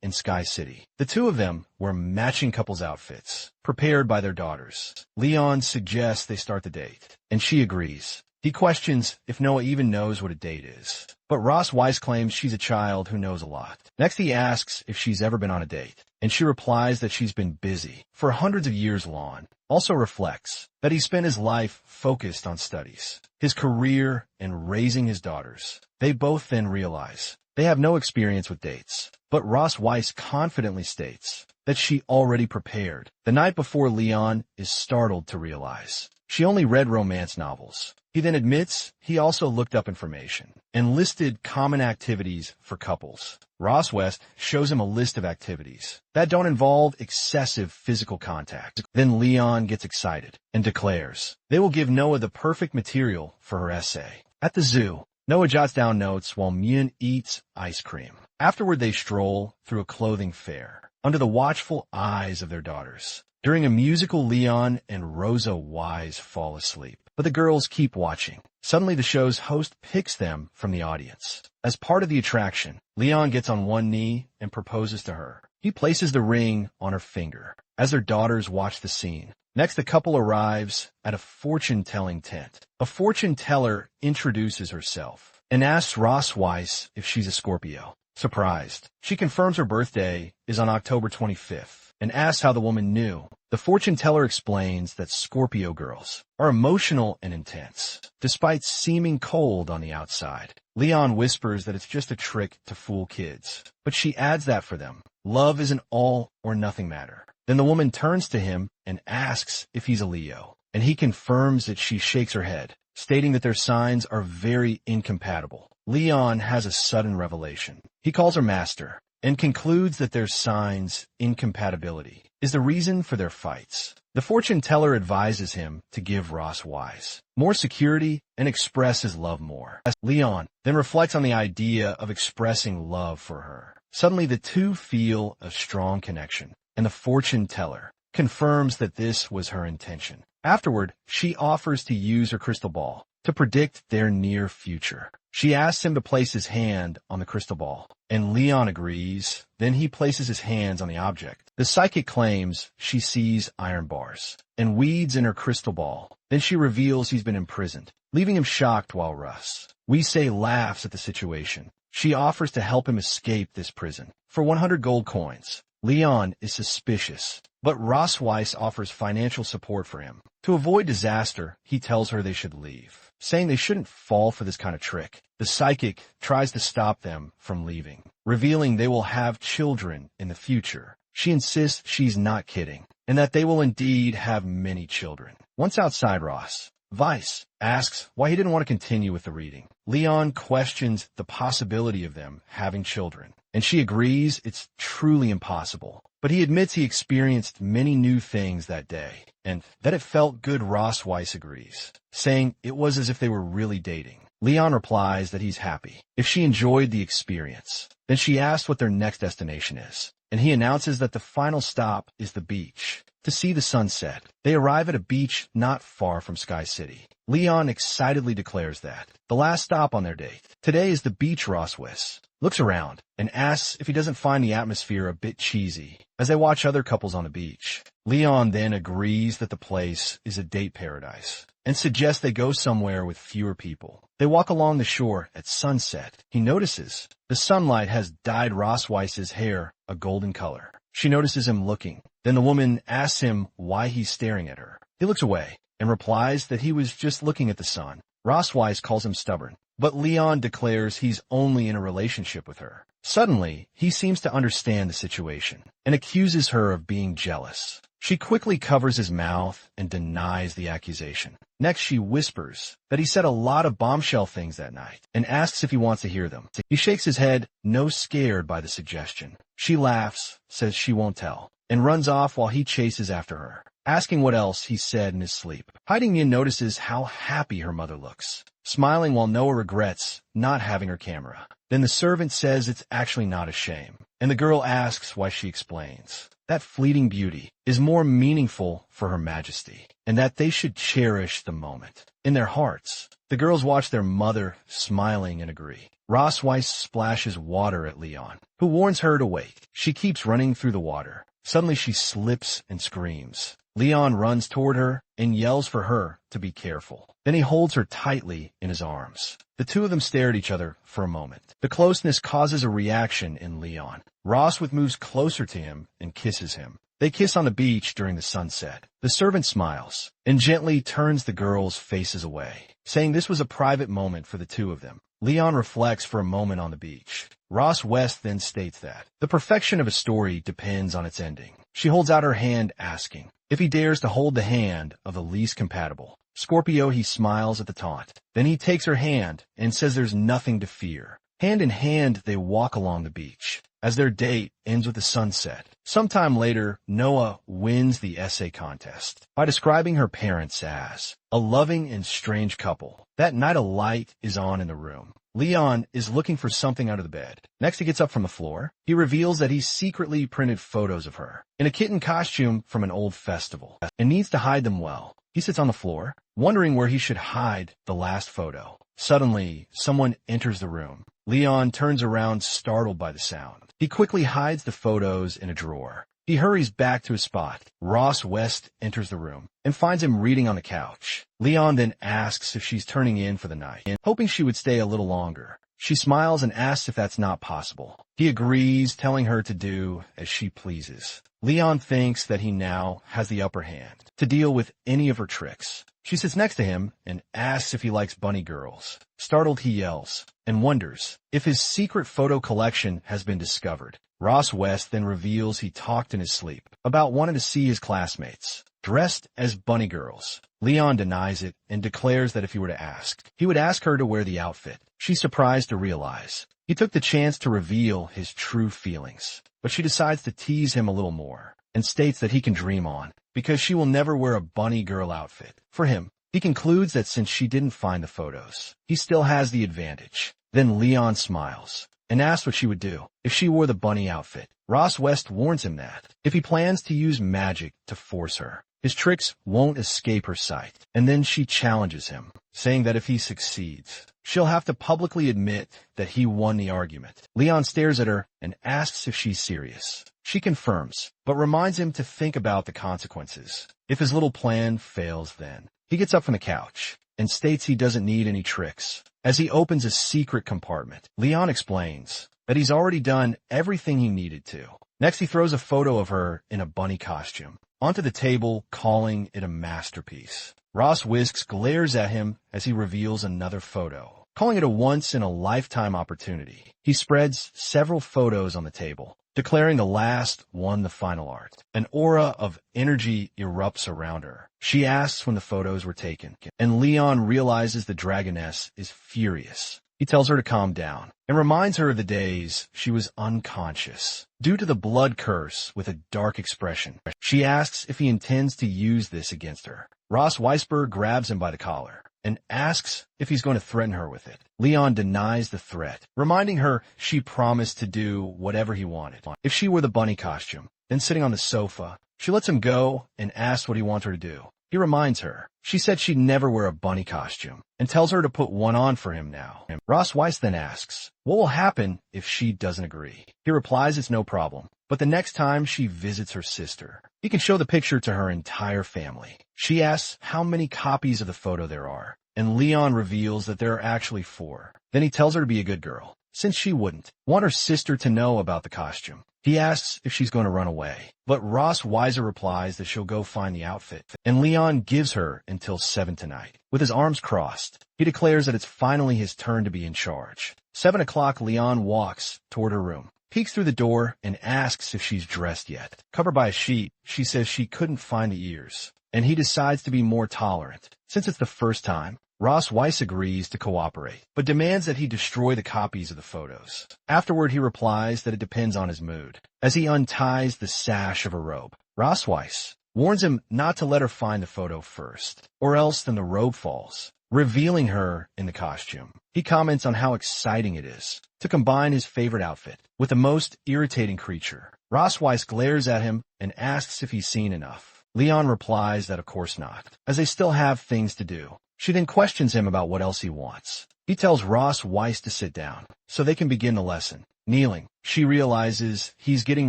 S1: in Sky City, the two of them wear matching couples outfits, prepared by their daughters. Leon suggests they start the date, and she agrees. He questions if Noah even knows what a date is, but Ross Weiss claims she's a child who knows a lot. Next he asks if she's ever been on a date, and she replies that she's been busy for hundreds of years. Lon also reflects that he spent his life focused on studies, his career, and raising his daughters. They both then realize they have no experience with dates, but Ross Weiss confidently states that she already prepared. The night before, Leon is startled to realize she only read romance novels. He then admits he also looked up information and listed common activities for couples. Ross West shows him a list of activities that don't involve excessive physical contact. Then Leon gets excited and declares they will give Noah the perfect material for her essay. At the zoo, Noah jots down notes while Mien eats ice cream. Afterward, they stroll through a clothing fair under the watchful eyes of their daughters. During a musical, Leon and Rosa Wise fall asleep, but the girls keep watching. Suddenly, the show's host picks them from the audience. As part of the attraction, Leon gets on one knee and proposes to her. He places the ring on her finger as their daughters watch the scene. Next, the couple arrives at a fortune-telling tent. A fortune teller introduces herself and asks Ross Weiss if she's a Scorpio. Surprised, she confirms her birthday is on October 25th. And asks how the woman knew. The fortune teller explains that Scorpio girls are emotional and intense, despite seeming cold on the outside. Leon whispers that it's just a trick to fool kids, but she adds that for them, love is an all-or-nothing matter. Then the woman turns to him and asks if he's a Leo, and he confirms that. She shakes her head, stating that their signs are very incompatible. Leon has a sudden revelation. He calls her master, and concludes that their signs' incompatibility is the reason for their fights. The fortune teller advises him to give Ross Wise more security and express his love more. Leon then reflects on the idea of expressing love for her. Suddenly, the two feel a strong connection, and the fortune teller confirms that this was her intention. Afterward, she offers to use her crystal ball to predict their near future. She asks him to place his hand on the crystal ball, and Leon agrees. Then he places his hands on the object. The psychic claims she sees iron bars and weeds in her crystal ball. Then she reveals he's been imprisoned, leaving him shocked while Russ Weissay laughs at the situation. She offers to help him escape this prison for 100 gold coins. Leon is suspicious, but Ross Weiss offers financial support for him. To avoid disaster, he tells her they should leave, saying they shouldn't fall for this kind of trick. The psychic tries to stop them from leaving, revealing they will have children in the future. She insists she's not kidding, and that they will indeed have many children. Once outside, Ross Weiss asks why he didn't want to continue with the reading. Leon questions the possibility of them having children, and she agrees it's truly impossible. But he admits he experienced many new things that day, and that it felt good. Ross Weiss agrees, saying it was as if they were really dating. Leon replies that he's happy if she enjoyed the experience. Then she asks what their next destination is, and he announces that the final stop is the beach to see the sunset. They arrive at a beach not far from Sky City. Leon excitedly declares that the last stop on their date today is the beach. Ross Weiss looks around and asks if he doesn't find the atmosphere a bit cheesy as they watch other couples on the beach. Leon then agrees that the place is a date paradise and suggests they go somewhere with fewer people. They walk along the shore at sunset. He notices the sunlight has dyed Ross Weiss's hair a golden color. She notices him looking. Then the woman asks him why he's staring at her. He looks away and replies that he was just looking at the sun. Ross Weiss calls him stubborn, but Leon declares he's only in a relationship with her. Suddenly, he seems to understand the situation and accuses her of being jealous. She quickly covers his mouth and denies the accusation. Next, she whispers that he said a lot of bombshell things that night and asks if he wants to hear them. He shakes his head, no scared by the suggestion. She laughs, says she won't tell, and runs off while he chases after her, asking what else he said in his sleep. Hiding in notices how happy her mother looks smiling while Noah regrets not having her camera. Then the servant says it's actually not a shame, and the girl asks why. She explains that fleeting beauty is more meaningful for Her Majesty, and that they should cherish the moment. In their hearts, the girls watch their mother, smiling, and agree. Ross Weiss splashes water at Leon, who warns her to wait. She keeps running through the water. Suddenly she slips and screams. Leon runs toward her and yells for her to be careful. Then he holds her tightly in his arms. The two of them stare at each other for a moment. The closeness causes a reaction in Leon. Rosswith moves closer to him and kisses him. They kiss on the beach during the sunset. The servant smiles and gently turns the girls' faces away, saying this was a private moment for the two of them. Leon reflects for a moment on the beach. Ross West then states that the perfection of a story depends on its ending. She holds out her hand, asking if he dares to hold the hand of the least compatible. Scorpio, he smiles at the taunt. Then he takes her hand and says there's nothing to fear. Hand in hand, they walk along the beach as their date ends with the sunset. Sometime later, Noah wins the essay contest by describing her parents as a loving and strange couple. That night, a light is on in the room. Leon is looking for something under the bed. Next, he gets up from the floor. He reveals that he secretly printed photos of her in a kitten costume from an old festival and needs to hide them well. He sits on the floor, wondering where he should hide the last photo. Suddenly, someone enters the room. Leon turns around, startled by the sound. He quickly hides the photos in a drawer. He hurries back to his spot. Ross West enters the room and finds him reading on the couch. Leon then asks if she's turning in for the night, hoping she would stay a little longer. She smiles and asks if that's not possible. He agrees, telling her to do as she pleases. Leon thinks that he now has the upper hand to deal with any of her tricks. She sits next to him and asks if he likes bunny girls. Startled, he yells and wonders if his secret photo collection has been discovered. Ross West then reveals he talked in his sleep about wanting to see his classmates dressed as bunny girls. Leon denies it and declares that if he were to ask, he would ask her to wear the outfit. She's surprised to realize he took the chance to reveal his true feelings, but she decides to tease him a little more and states that he can dream on because she will never wear a bunny girl outfit. For him, he concludes that since she didn't find the photos, he still has the advantage. Then Leon smiles and asks what she would do if she wore the bunny outfit. Ross West warns him that if he plans to use magic to force her, his tricks won't escape her sight. And then she challenges him, saying that if he succeeds, she'll have to publicly admit that he won the argument. Leon stares at her and asks if she's serious. She confirms, but reminds him to think about the consequences if his little plan fails. Then he gets up from the couch and states he doesn't need any tricks. As he opens a secret compartment, Leon explains that he's already done everything he needed to. Next, he throws a photo of her in a bunny costume onto the table, calling it a masterpiece. Ross West glares at him as he reveals another photo, calling it a once-in-a-lifetime opportunity. He spreads several photos on the table, declaring the last won the final art. An aura of energy erupts around her. She asks when the photos were taken, and Leon realizes the dragoness is furious. He tells her to calm down and reminds her of the days she was unconscious due to the blood curse with a dark expression. She asks if he intends to use this against her. Ross Weisberg grabs him by the collar and asks if he's going to threaten her with it. Leon denies the threat, reminding her she promised to do whatever he wanted if she wore the bunny costume. Then sitting on the sofa, she lets him go and asks what he wants her to do. He reminds her she said she'd never wear a bunny costume and tells her to put one on for him now. Ross Weiss then asks what will happen if she doesn't agree. He replies it's no problem, but the next time she visits her sister, he can show the picture to her entire family. She asks how many copies of the photo there are, and Leon reveals that there are actually 4. Then he tells her to be a good girl, since she wouldn't want her sister to know about the costume. He asks if she's going to run away, but Ross Weiser replies that she'll go find the outfit, and Leon gives her until 7 tonight. With his arms crossed, he declares that it's finally his turn to be in charge. 7 o'clock, Leon walks toward her room, peeks through the door, and asks if she's dressed yet. Covered by a sheet, she says she couldn't find the ears, and he decides to be more tolerant. Since it's the first time, Ross Weiss agrees to cooperate, but demands that he destroy the copies of the photos. Afterward, he replies that it depends on his mood, as he unties the sash of her robe. Ross Weiss warns him not to let her find the photo first, or else then the robe falls. revealing her in the costume. He comments on how exciting it is to combine his favorite outfit with the most irritating creature. Ross Weiss glares at him and asks if he's seen enough. Leon replies that of course not, as they still have things to do. She then questions him about what else he wants. He tells Ross Weiss to sit down so they can begin the lesson. Kneeling, she realizes he's getting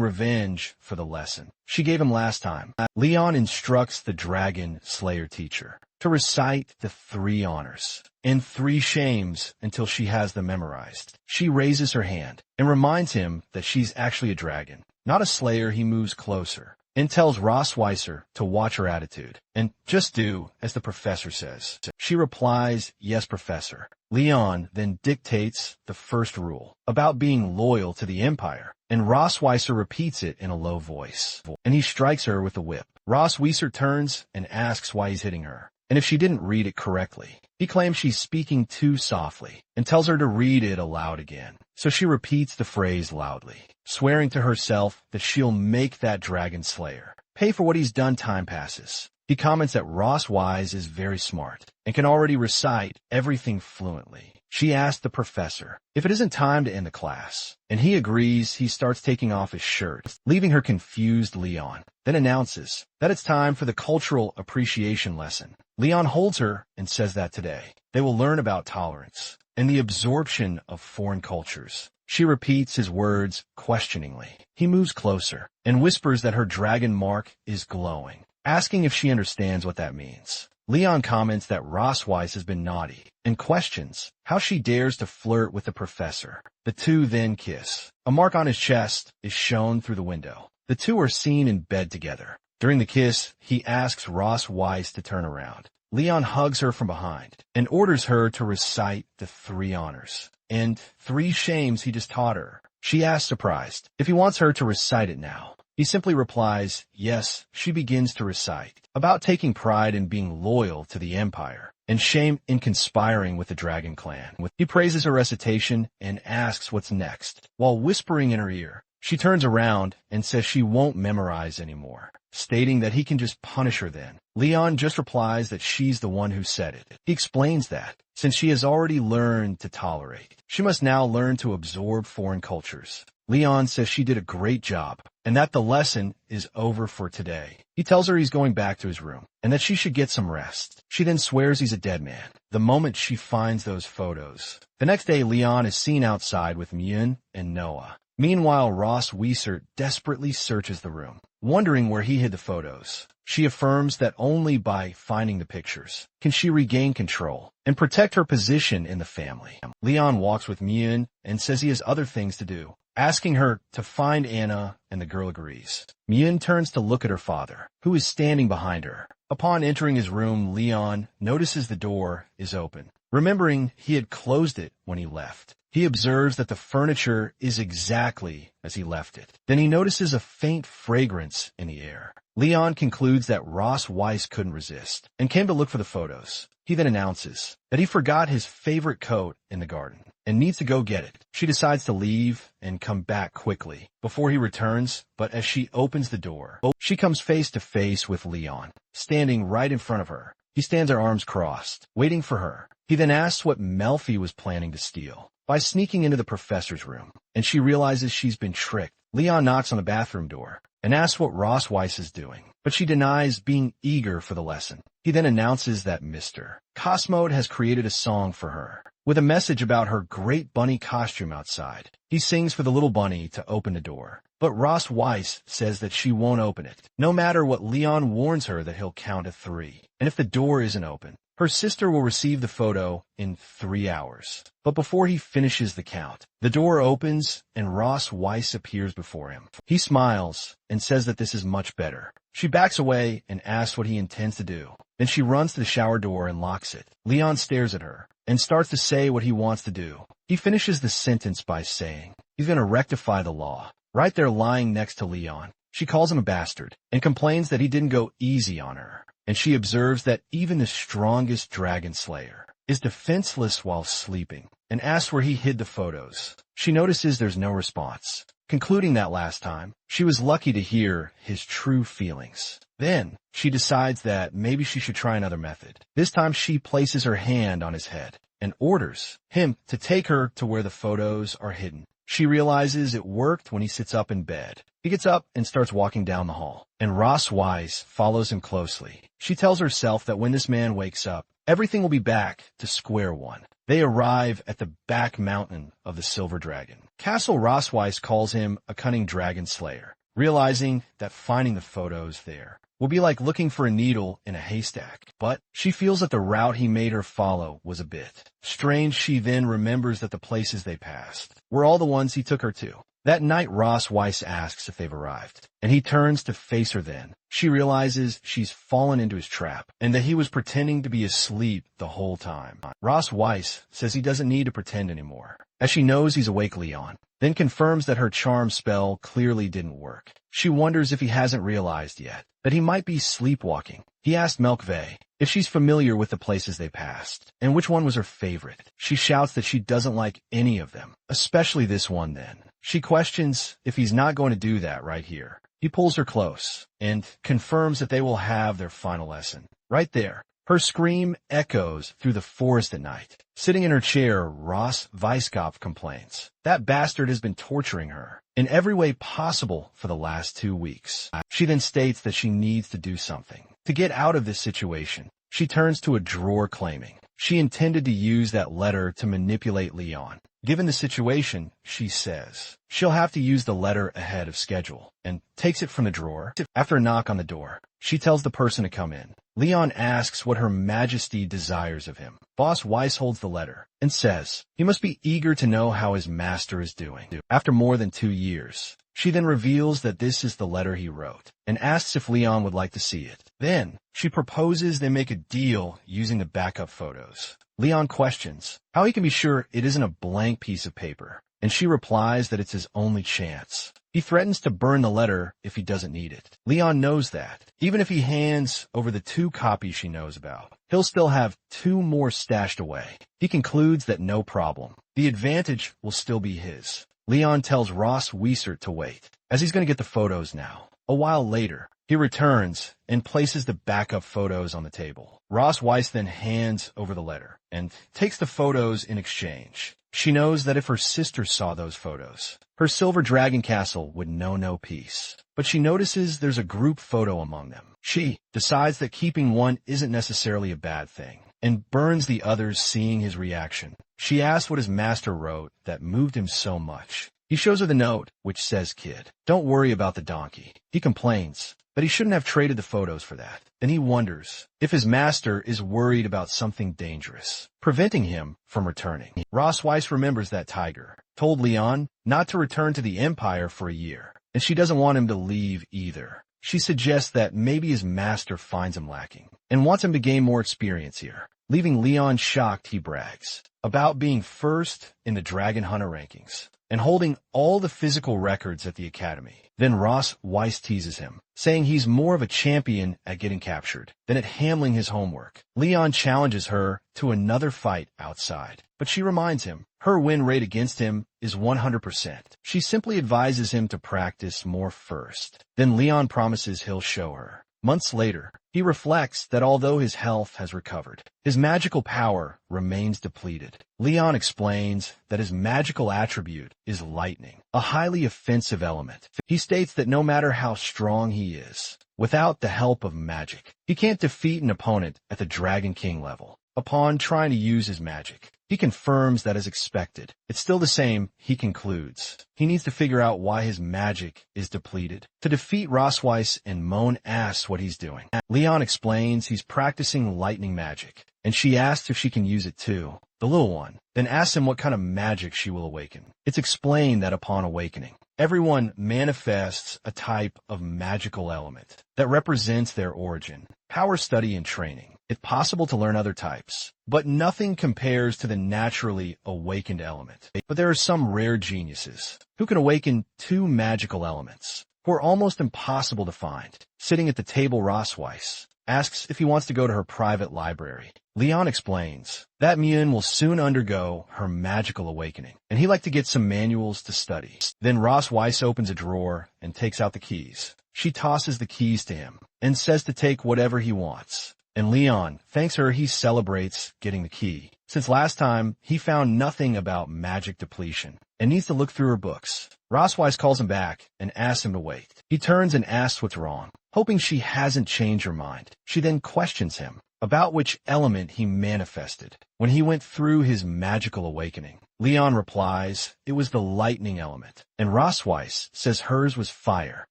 S1: revenge for the lesson she gave him last time. Leon instructs the Dragon Slayer teacher to recite the 3 honors and 3 shames until she has them memorized. She raises her hand and reminds him that she's actually a dragon, not a slayer. He moves closer and tells Ross Weiser to watch her attitude and just do as the professor says. She replies, "Yes, professor." Leon then dictates the first rule about being loyal to the Empire, and Ross Weiser repeats it in a low voice, and he strikes her with a whip. Ross Weiser turns and asks why he's hitting her, and if she didn't read it correctly. He claims she's speaking too softly and tells her to read it aloud again. So she repeats the phrase loudly, swearing to herself that she'll make that dragon slayer pay for what he's done. Time passes. He comments that Ross Wise is very smart and can already recite everything fluently. She asks the professor if it isn't time to end the class, and he agrees. He starts taking off his shirt, leaving her confused. Leon then announces that it's time for the cultural appreciation lesson. Leon holds her and says that today they will learn about tolerance and the absorption of foreign cultures. She repeats his words questioningly. He moves closer and whispers that her dragon mark is glowing, asking if she understands what that means. Leon comments that Ross Weiss has been naughty and questions how she dares to flirt with the professor. The two then kiss. A mark on his chest is shown through the window. The two are seen in bed together. During the kiss, he asks Ross Weiss to turn around. Leon hugs her from behind and orders her to recite the 3 honors and 3 shames he just taught her. She asks, surprised, if he wants her to recite it now. He simply replies, yes. She begins to recite about taking pride in being loyal to the Empire and shame in conspiring with the Dragon Clan. He praises her recitation and asks what's next, while whispering in her ear. She turns around and says she won't memorize anymore, stating that he can just punish her then. Leon just replies that she's the one who said it. He explains that, since she has already learned to tolerate, she must now learn to absorb foreign cultures. Leon says she did a great job, and that the lesson is over for today. He tells her he's going back to his room, and that she should get some rest. She then swears he's a dead man the moment she finds those photos. The next day, Leon is seen outside with Myun and Noah. Meanwhile, Ross Weiser desperately searches the room, wondering where he hid the photos. She affirms that only by finding the pictures can she regain control and protect her position in the family. Leon walks with Myun and says he has other things to do, asking her to find Anna, and the girl agrees. Myun turns to look at her father, who is standing behind her. Upon entering his room, Leon notices the door is open. Remembering he had closed it when he left, he observes that the furniture is exactly as he left it. Then he notices a faint fragrance in the air. Leon concludes that Ross Weiss couldn't resist and came to look for the photos. He then announces that he forgot his favorite coat in the garden and needs to go get it. She decides to leave and come back quickly before he returns, but as she opens the door, she comes face to face with Leon, standing right in front of her. He stands her arms crossed, waiting for her. He then asks what Melfi was planning to steal by sneaking into the professor's room, and she realizes she's been tricked. Leon knocks on the bathroom door and asks what Ross Weiss is doing, but she denies being eager for the lesson. He then announces that Mr. Cosmode has created a song for her, with a message about her great bunny costume outside. He sings for the little bunny to open the door, but Ross Weiss says that she won't open it, no matter what. Leon warns her that he'll count to 3, and if the door isn't open, her sister will receive the photo in 3 hours. But before he finishes the count, the door opens and Ross Weiss appears before him. He smiles and says that this is much better. She backs away and asks what he intends to do. Then she runs to the shower door and locks it. Leon stares at her and starts to say what he wants to do. He finishes the sentence by saying he's going to rectify the law. Right there lying next to Leon, she calls him a bastard and complains that he didn't go easy on her. And she observes that even the strongest dragon slayer is defenseless while sleeping and asks where he hid the photos. She notices there's no response, concluding that last time she was lucky to hear his true feelings. Then, she decides that maybe she should try another method. This time she places her hand on his head and orders him to take her to where the photos are hidden. She realizes it worked when he sits up in bed. He gets up and starts walking down the hall, and Ross Weiss follows him closely. She tells herself that when this man wakes up, everything will be back to square one. They arrive at the back mountain of the Silver Dragon. Castle Ross Weiss calls him a cunning dragon slayer, realizing that finding the photos there will be like looking for a needle in a haystack. But she feels that the route he made her follow was a bit strange. She then remembers that the places they passed were all the ones he took her to. That night, Ross Weiss asks if they've arrived, and he turns to face her then. She realizes she's fallen into his trap, and that he was pretending to be asleep the whole time. Ross Weiss says he doesn't need to pretend anymore, as she knows he's awake. Leon then confirms that her charm spell clearly didn't work. She wonders if he hasn't realized yet that he might be sleepwalking. He asked Melkveh if she's familiar with the places they passed, and which one was her favorite. She shouts that she doesn't like any of them, especially this one then. She questions if he's not going to do that right here. He pulls her close and confirms that they will have their final lesson. Right there, her scream echoes through the forest at night. Sitting in her chair, Ross Weisskopf complains. That bastard has been torturing her in every way possible for the last 2 weeks. She then states that she needs to do something to get out of this situation. She turns to a drawer claiming she intended to use that letter to manipulate Leon. Given the situation, she says she'll have to use the letter ahead of schedule and takes it from the drawer. After a knock on the door, she tells the person to come in. Leon asks what Her Majesty desires of him. Boss Weiss holds the letter and says he must be eager to know how his master is doing. After more than 2 years, she then reveals that this is the letter he wrote and asks if Leon would like to see it. Then, she proposes they make a deal using the backup photos. Leon questions how he can be sure it isn't a blank piece of paper, and she replies that it's his only chance. He threatens to burn the letter if he doesn't need it. Leon knows that even if he hands over the 2 copies she knows about, he'll still have 2 more stashed away. He concludes that no problem. The advantage will still be his. Leon tells Ross Wiesert to wait, as he's going to get the photos now. A while later, he returns and places the backup photos on the table. Ross Weiss then hands over the letter and takes the photos in exchange. She knows that if her sister saw those photos, her Silver Dragon Castle would know no peace. But she notices there's a group photo among them. She decides that keeping one isn't necessarily a bad thing and burns the others, seeing his reaction. She asks what his master wrote that moved him so much. He shows her the note, which says, "Kid, don't worry about the donkey." He complains that he shouldn't have traded the photos for that. Then he wonders if his master is worried about something dangerous, preventing him from returning. Ross Weiss remembers that Tiger told Leon not to return to the Empire for a year, and she doesn't want him to leave either. She suggests that maybe his master finds him lacking and wants him to gain more experience here. Leaving Leon shocked, he brags about being first in the Dragon Hunter rankings and holding all the physical records at the academy. Then Ross Weiss teases him, saying he's more of a champion at getting captured than at handling his homework. Leon challenges her to another fight outside, but she reminds him her win rate against him is 100%. She simply advises him to practice more first. Then Leon promises he'll show her. Months later, he reflects that although his health has recovered, his magical power remains depleted. Leon explains that his magical attribute is lightning, a highly offensive element. He states that no matter how strong he is, without the help of magic, he can't defeat an opponent at the Dragon King level. Upon trying to use his magic, he confirms that as expected, it's still the same. He concludes he needs to figure out why his magic is depleted. To defeat Ross Weiss, and Moan asks what he's doing. Leon explains he's practicing lightning magic, and she asks if she can use it too. The little one then asks him what kind of magic she will awaken. It's explained that upon awakening, everyone manifests a type of magical element that represents their origin, power, study, and training. It's possible to learn other types, but nothing compares to the naturally awakened element. But there are some rare geniuses who can awaken 2 magical elements, who are almost impossible to find. Sitting at the table, Ross Weiss asks if he wants to go to her private library. Leon explains that Mien will soon undergo her magical awakening, and he'd like to get some manuals to study. Then Ross Weiss opens a drawer and takes out the keys. She tosses the keys to him and says to take whatever he wants. And Leon thanks her. He celebrates getting the key, since last time he found nothing about magic depletion and needs to look through her books. Rossweiss calls him back and asks him to wait. He turns and asks what's wrong, hoping she hasn't changed her mind. She then questions him about which element he manifested when he went through his magical awakening. Leon replies it was the lightning element, and Rossweiss says hers was fire.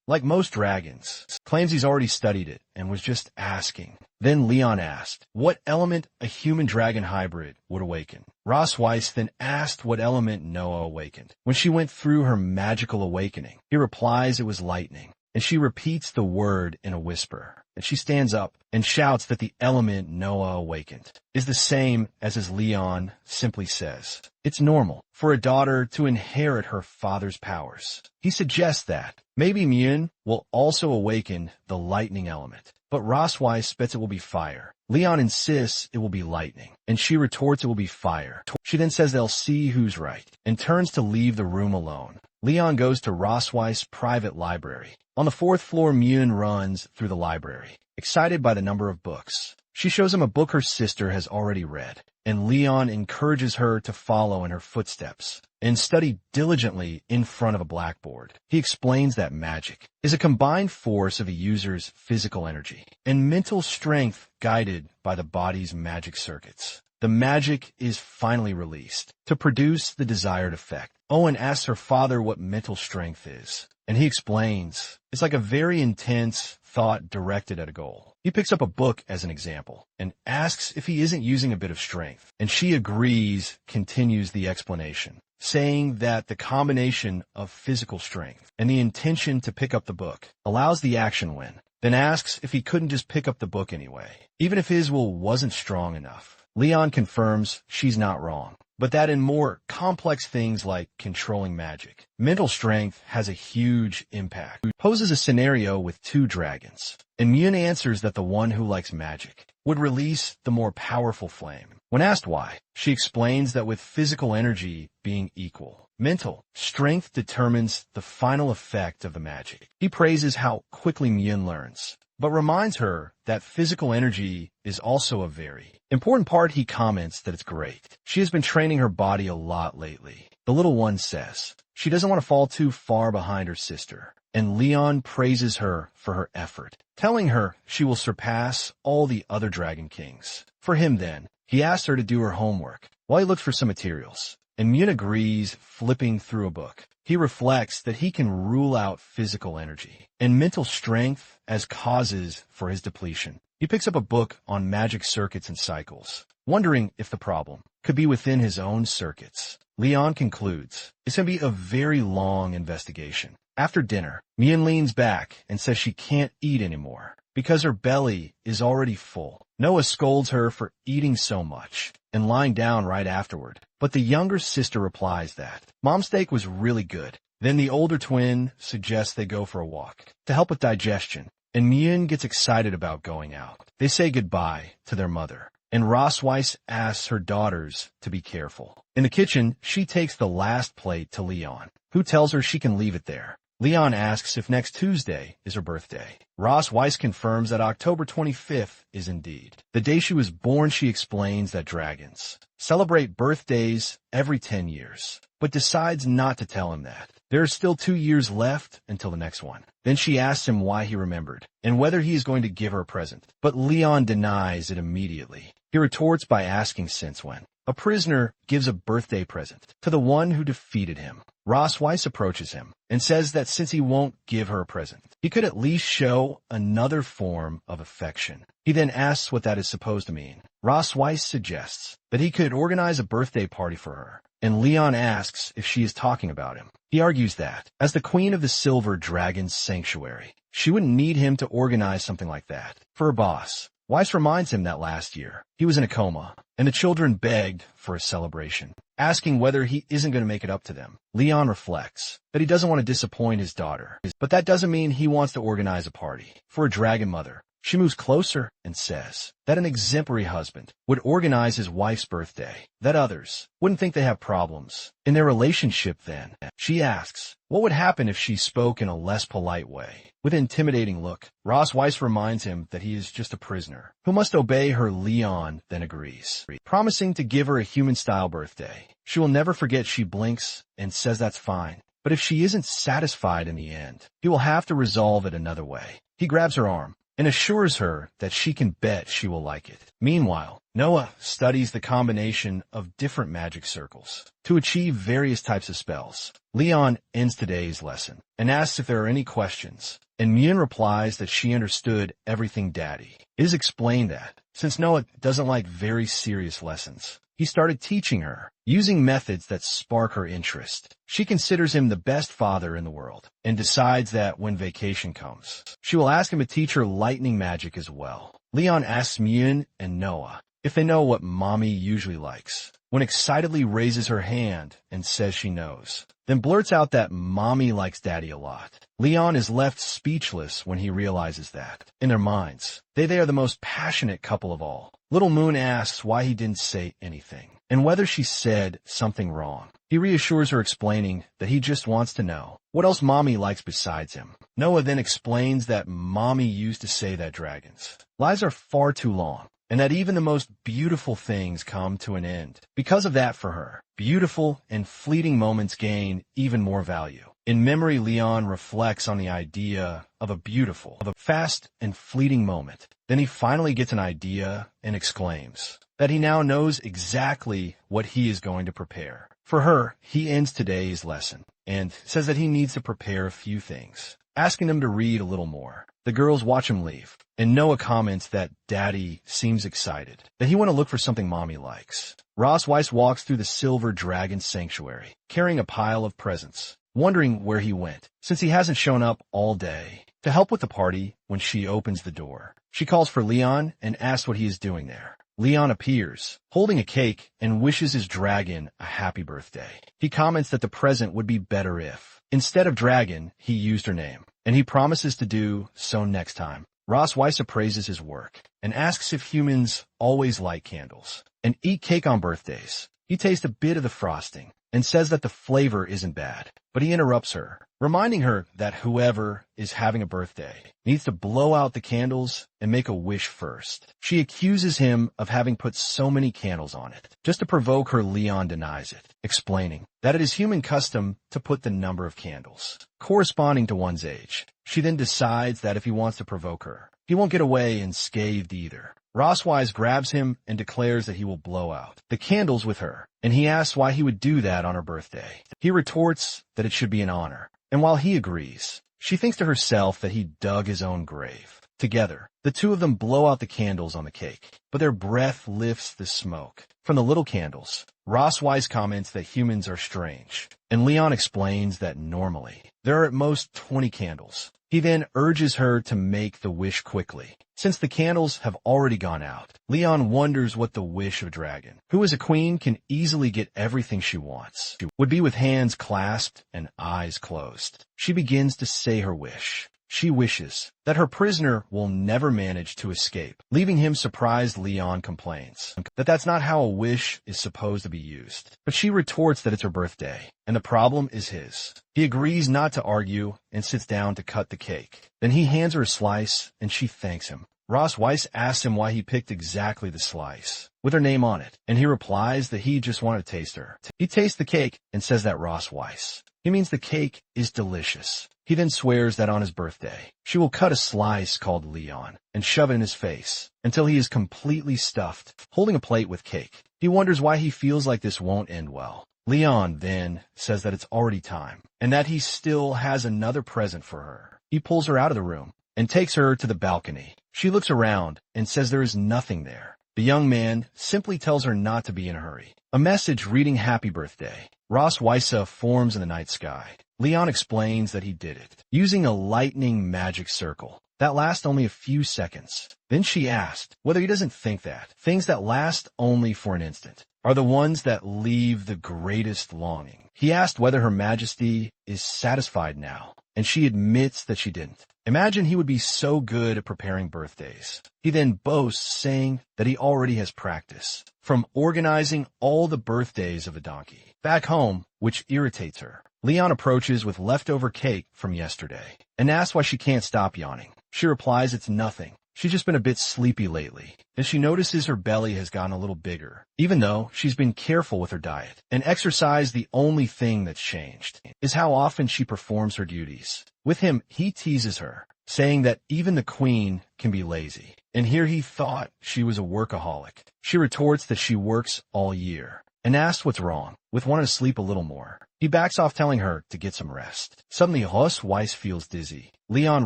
S1: Like most dragons, claims he's already studied it and was just asking. Then Leon asked what element a human-dragon hybrid would awaken. Rossweiss then asked what element Noah awakened when she went through her magical awakening. He replies it was lightning, and she repeats the word in a whisper. And she stands up and shouts that the element Noah awakened is the same as Leon simply says. It's normal for a daughter to inherit her father's powers. He suggests that maybe Myun will also awaken the lightning element, but Rossweiss bets it will be fire. Leon insists it will be lightning, and she retorts it will be fire. She then says they'll see who's right, and turns to leave the room alone. Leon goes to Rossweiss' private library. On the 4th floor, Myun runs through the library, excited by the number of books. She shows him a book her sister has already read, and Leon encourages her to follow in her footsteps and study diligently in front of a blackboard. He explains that magic is a combined force of a user's physical energy and mental strength guided by the body's magic circuits. The magic is finally released to produce the desired effect. Owen asks her father what mental strength is, and he explains it's like a very intense thought directed at a goal. He picks up a book as an example and asks if he isn't using a bit of strength, and she agrees, continues the explanation, saying that the combination of physical strength and the intention to pick up the book allows the action win, then asks if he couldn't just pick up the book anyway, even if his will wasn't strong enough. Leon confirms she's not wrong, but that in more complex things like controlling magic, mental strength has a huge impact. Poses a scenario with 2 dragons, and Myun answers that the one who likes magic would release the more powerful flame. When asked why, she explains that with physical energy being equal, mental strength determines the final effect of the magic. He praises how quickly Myun learns, but reminds her that physical energy is also a very important part. He comments that it's great. She has been training her body a lot lately. The little one says she doesn't want to fall too far behind her sister, and Leon praises her for her effort, telling her she will surpass all the other Dragon Kings. For him then, he asks her to do her homework while he looks for some materials, and Myun agrees, flipping through a book. He reflects that he can rule out physical energy and mental strength as causes for his depletion. He picks up a book on magic circuits and cycles, wondering if the problem could be within his own circuits. Leon concludes it's going to be a very long investigation. After dinner, Myun leans back and says she can't eat anymore because her belly is already full. Noah scolds her for eating so much and lying down right afterward, but the younger sister replies that mom's steak was really good. Then the older twin suggests they go for a walk to help with digestion, and Myun gets excited about going out. They say goodbye to their mother, and Rossweiss asks her daughters to be careful. In the kitchen, she takes the last plate to Leon, who tells her she can leave it there. Leon asks if next Tuesday is her birthday. Rossweiss confirms that October 25th is indeed the day she was born. She explains that dragons celebrate birthdays every 10 years, but decides not to tell him that. There are still 2 years left until the next one. Then she asks him why he remembered and whether he is going to give her a present, but Leon denies it immediately. He retorts by asking since when a prisoner gives a birthday present to the one who defeated him. Rossweiss approaches him and says that since he won't give her a present, he could at least show another form of affection. He then asks what that is supposed to mean. Rossweiss suggests that he could organize a birthday party for her, and Leon asks if she is talking about him. He argues that, as the queen of the Silver Dragon's sanctuary, she wouldn't need him to organize something like that for her boss. Weiss reminds him that last year, he was in a coma, and the children begged for a celebration, asking whether he isn't going to make it up to them. Leon reflects that he doesn't want to disappoint his daughter, but that doesn't mean he wants to organize a party for a dragon mother. She moves closer and says that an exemplary husband would organize his wife's birthday, that others wouldn't think they have problems in their relationship then. She asks what would happen if she spoke in a less polite way. With an intimidating look, Ross Weiss reminds him that he is just a prisoner who must obey her. Leon then agrees, promising to give her a human-style birthday. She will never forget. She blinks and says that's fine. But if she isn't satisfied in the end, he will have to resolve it another way. He grabs her arm and assures her that she can bet she will like it. Meanwhile, Noah studies the combination of different magic circles to achieve various types of spells. Leon ends today's lesson and asks if there are any questions, and Myun replies that she understood everything Daddy. It is explained that, since Noah doesn't like very serious lessons, he started teaching her using methods that spark her interest. She considers him the best father in the world and decides that when vacation comes, she will ask him to teach her lightning magic as well. Leon asks Myun and Noah if they know what Mommy usually likes, when excitedly raises her hand and says she knows, then blurts out that Mommy likes Daddy a lot. Leon is left speechless when he realizes that, in their minds, they are the most passionate couple of all. Little Moon asks why he didn't say anything, and whether she said something wrong. He reassures her, explaining that he just wants to know what else Mommy likes besides him. Noah then explains that Mommy used to say that dragons' lives are far too long, and that even the most beautiful things come to an end. Because of that, for her, beautiful and fleeting moments gain even more value. In memory, Leon reflects on the idea of a fast and fleeting moment. Then he finally gets an idea and exclaims that he now knows exactly what he is going to prepare. For her, he ends today's lesson and says that he needs to prepare a few things, asking them to read a little more. The girls watch him leave, and Noah comments that Daddy seems excited, that he want to look for something Mommy likes. Ross Weiss walks through the Silver Dragon Sanctuary, carrying a pile of presents, wondering where he went, since he hasn't shown up all day to help with the party. When she opens the door, she calls for Leon and asks what he is doing there. Leon appears, holding a cake, and wishes his dragon a happy birthday. He comments that the present would be better if, instead of dragon, he used her name, and he promises to do so next time. Ross Weiss appraises his work and asks if humans always light candles and eat cake on birthdays. He tastes a bit of the frosting and says that the flavor isn't bad, but he interrupts her, reminding her that whoever is having a birthday needs to blow out the candles and make a wish first. She accuses him of having put so many candles on it. Just to provoke her, Leon denies it, explaining that it is human custom to put the number of candles corresponding to one's age. She then decides that if he wants to provoke her, he won't get away unscathed either. Ross Weiss grabs him and declares that he will blow out the candles with her, and he asks why he would do that on her birthday. He retorts that it should be an honor, and while he agrees, she thinks to herself that he dug his own grave. Together, the two of them blow out the candles on the cake, but their breath lifts the smoke from the little candles. Ross Weiss comments that humans are strange, and Leon explains that normally there are at most 20 candles. He then urges her to make the wish quickly, since the candles have already gone out. Leon wonders what the wish of a dragon, who as a queen can easily get everything she wants, would be with hands clasped and eyes closed. She begins to say her wish. She wishes that her prisoner will never manage to escape, leaving him surprised. Leon complains that that's not how a wish is supposed to be used, but she retorts that it's her birthday, and the problem is his. He agrees not to argue and sits down to cut the cake. Then he hands her a slice, and she thanks him. Ross Weiss asks him why he picked exactly the slice with her name on it, and he replies that he just wanted to taste her. He tastes the cake and says that Ross Weiss, he means the cake is delicious. He then swears that on his birthday, she will cut a slice called Leon and shove it in his face until he is completely stuffed, holding a plate with cake. He wonders why he feels like this won't end well. Leon then says that it's already time and that he still has another present for her. He pulls her out of the room and takes her to the balcony. She looks around and says there is nothing there. The young man simply tells her not to be in a hurry. A message reading happy birthday. Ross Weiss forms in the night sky. Leon explains that he did it using a lightning magic circle that lasts only a few seconds. Then she asked whether he doesn't think that things that last only for an instant are the ones that leave the greatest longing. He asked whether Her Majesty is satisfied now, and she admits that she didn't. Imagine he would be so good at preparing birthdays. He then boasts, saying that he already has practice from organizing all the birthdays of a donkey. Back home, which irritates her, Leon approaches with leftover cake from yesterday and asks why she can't stop yawning. She replies it's nothing. She's just been a bit sleepy lately, and she notices her belly has gotten a little bigger, even though she's been careful with her diet. And exercise, the only thing that's changed, is how often she performs her duties. With him, he teases her, saying that even the queen can be lazy. And here he thought she was a workaholic. She retorts that she works all year, and asks what's wrong, with wanting to sleep a little more. He backs off, telling her to get some rest. Suddenly, Ross Weiss feels dizzy. Leon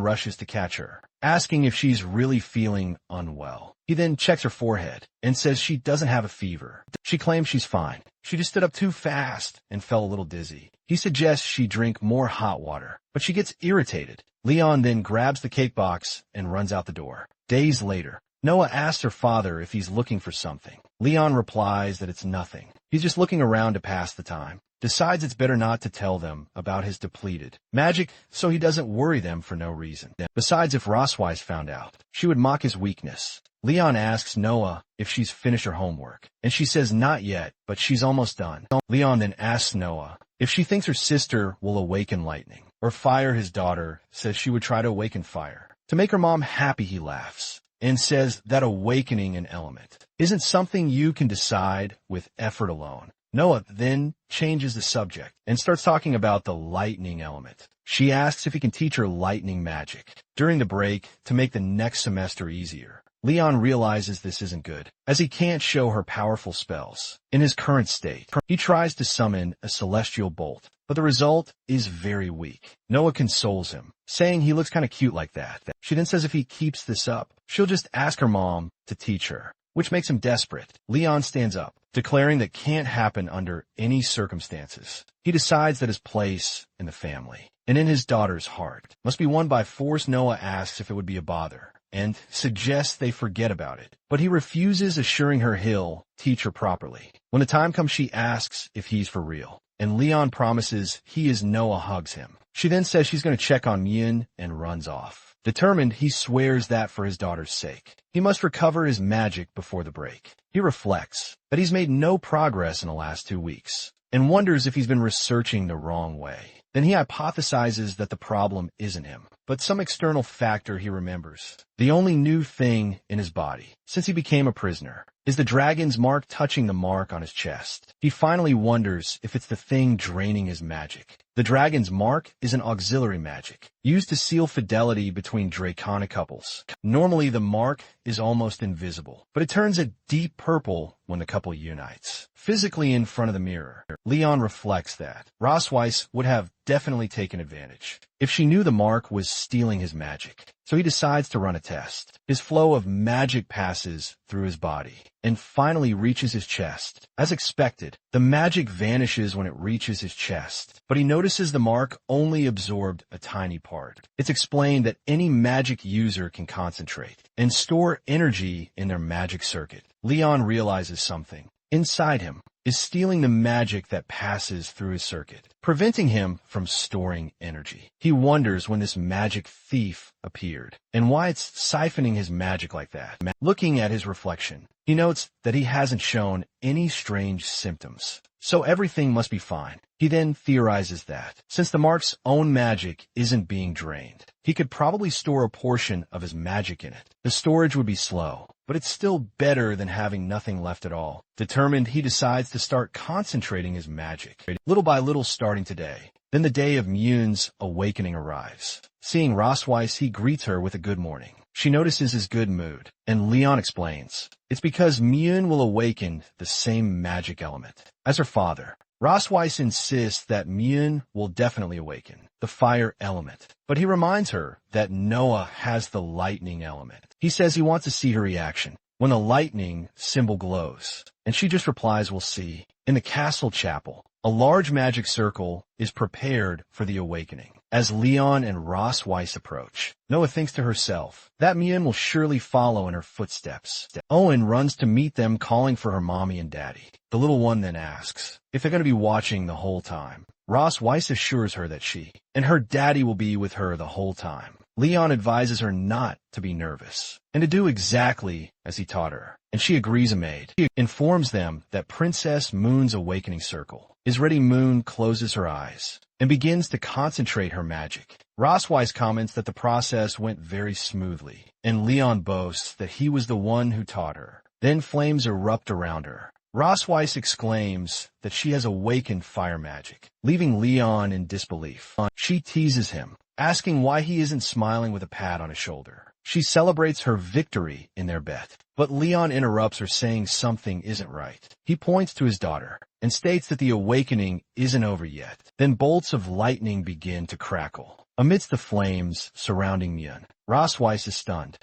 S1: rushes to catch her, asking if she's really feeling unwell. He then checks her forehead and says she doesn't have a fever. She claims she's fine. She just stood up too fast and felt a little dizzy. He suggests she drink more hot water, but she gets irritated. Leon then grabs the cake box and runs out the door. Days later, Noah asks her father if he's looking for something. Leon replies that it's nothing. He's just looking around to pass the time. Decides it's better not to tell them about his depleted magic so he doesn't worry them for no reason. Besides, if Roswise found out, she would mock his weakness. Leon asks Noah if she's finished her homework, and she says not yet, but she's almost done. Leon then asks Noah if she thinks her sister will awaken lightning or fire. His daughter says she would try to awaken fire. To make her mom happy, he laughs and says that awakening an element isn't something you can decide with effort alone. Noah then changes the subject and starts talking about the lightning element. She asks if he can teach her lightning magic during the break to make the next semester easier. Leon realizes this isn't good, as he can't show her powerful spells. In his current state, he tries to summon a celestial bolt, but the result is very weak. Noah consoles him, saying he looks kind of cute like that. She then says if he keeps this up, she'll just ask her mom to teach her, which makes him desperate. Leon stands up, declaring that can't happen under any circumstances. He decides that his place in the family and in his daughter's heart must be won by force. Noah asks if it would be a bother and suggests they forget about it, but he refuses, assuring her he'll teach her properly. When the time comes, she asks if he's for real, and Leon promises he is. Noah hugs him. She then says she's going to check on Myun and runs off. Determined, he swears that for his daughter's sake, he must recover his magic before the break. He reflects that he's made no progress in the last 2 weeks and wonders if he's been researching the wrong way. Then he hypothesizes that the problem isn't him, but some external factor. He remembers the only new thing in his body since he became a prisoner is the dragon's mark touching the mark on his chest. He finally wonders if it's the thing draining his magic. The dragon's mark is an auxiliary magic used to seal fidelity between draconic couples. Normally, the mark is almost invisible, but it turns a deep purple when the couple unites. Physically in front of the mirror, Leon reflects that Rosweiss would have definitely taken advantage if she knew the mark was stealing his magic. So he decides to run a test. His flow of magic passes through his body and finally reaches his chest. As expected, the magic vanishes when it reaches his chest, but he notices the mark only absorbed a tiny part. It's explained that any magic user can concentrate and store energy in their magic circuit. Leon realizes something inside him is stealing the magic that passes through his circuit, preventing him from storing energy. He wonders when this magic thief appeared and why it's siphoning his magic like that. Looking at his reflection, he notes that he hasn't shown any strange symptoms, so everything must be fine. He then theorizes that, since the mark's own magic isn't being drained, he could probably store a portion of his magic in it. The storage would be slow, but it's still better than having nothing left at all. Determined, he decides to start concentrating his magic, little by little, starting today. Then the day of Myun's awakening arrives. Seeing Rosweiss, he greets her with a good morning. She notices his good mood, and Leon explains it's because Myun will awaken the same magic element as her father. Rosweiss insists that Myun will definitely awaken the fire element, but he reminds her that Noah has the lightning element. He says he wants to see her reaction when the lightning symbol glows, and she just replies, "We'll see." In the castle chapel, a large magic circle is prepared for the awakening. As Leon and Rosweiss approach, Noah thinks to herself that Myun will surely follow in her footsteps. Owen runs to meet them, calling for her mommy and daddy. The little one then asks if they're going to be watching the whole time. Ross Weiss assures her that she and her daddy will be with her the whole time. Leon advises her not to be nervous and to do exactly as he taught her, and she agrees amazed. He informs them that Princess Moon's awakening circle is ready. Moon closes her eyes and begins to concentrate her magic. Ross Weiss comments that the process went very smoothly, and Leon boasts that he was the one who taught her. Then flames erupt around her. Ross Weiss exclaims that she has awakened fire magic, leaving Leon in disbelief. She teases him, asking why he isn't smiling with a pat on his shoulder. She celebrates her victory in their bet, but Leon interrupts her, saying something isn't right. He points to his daughter and states that the awakening isn't over yet. Then bolts of lightning begin to crackle amidst the flames surrounding Myun. Ross Weiss is stunned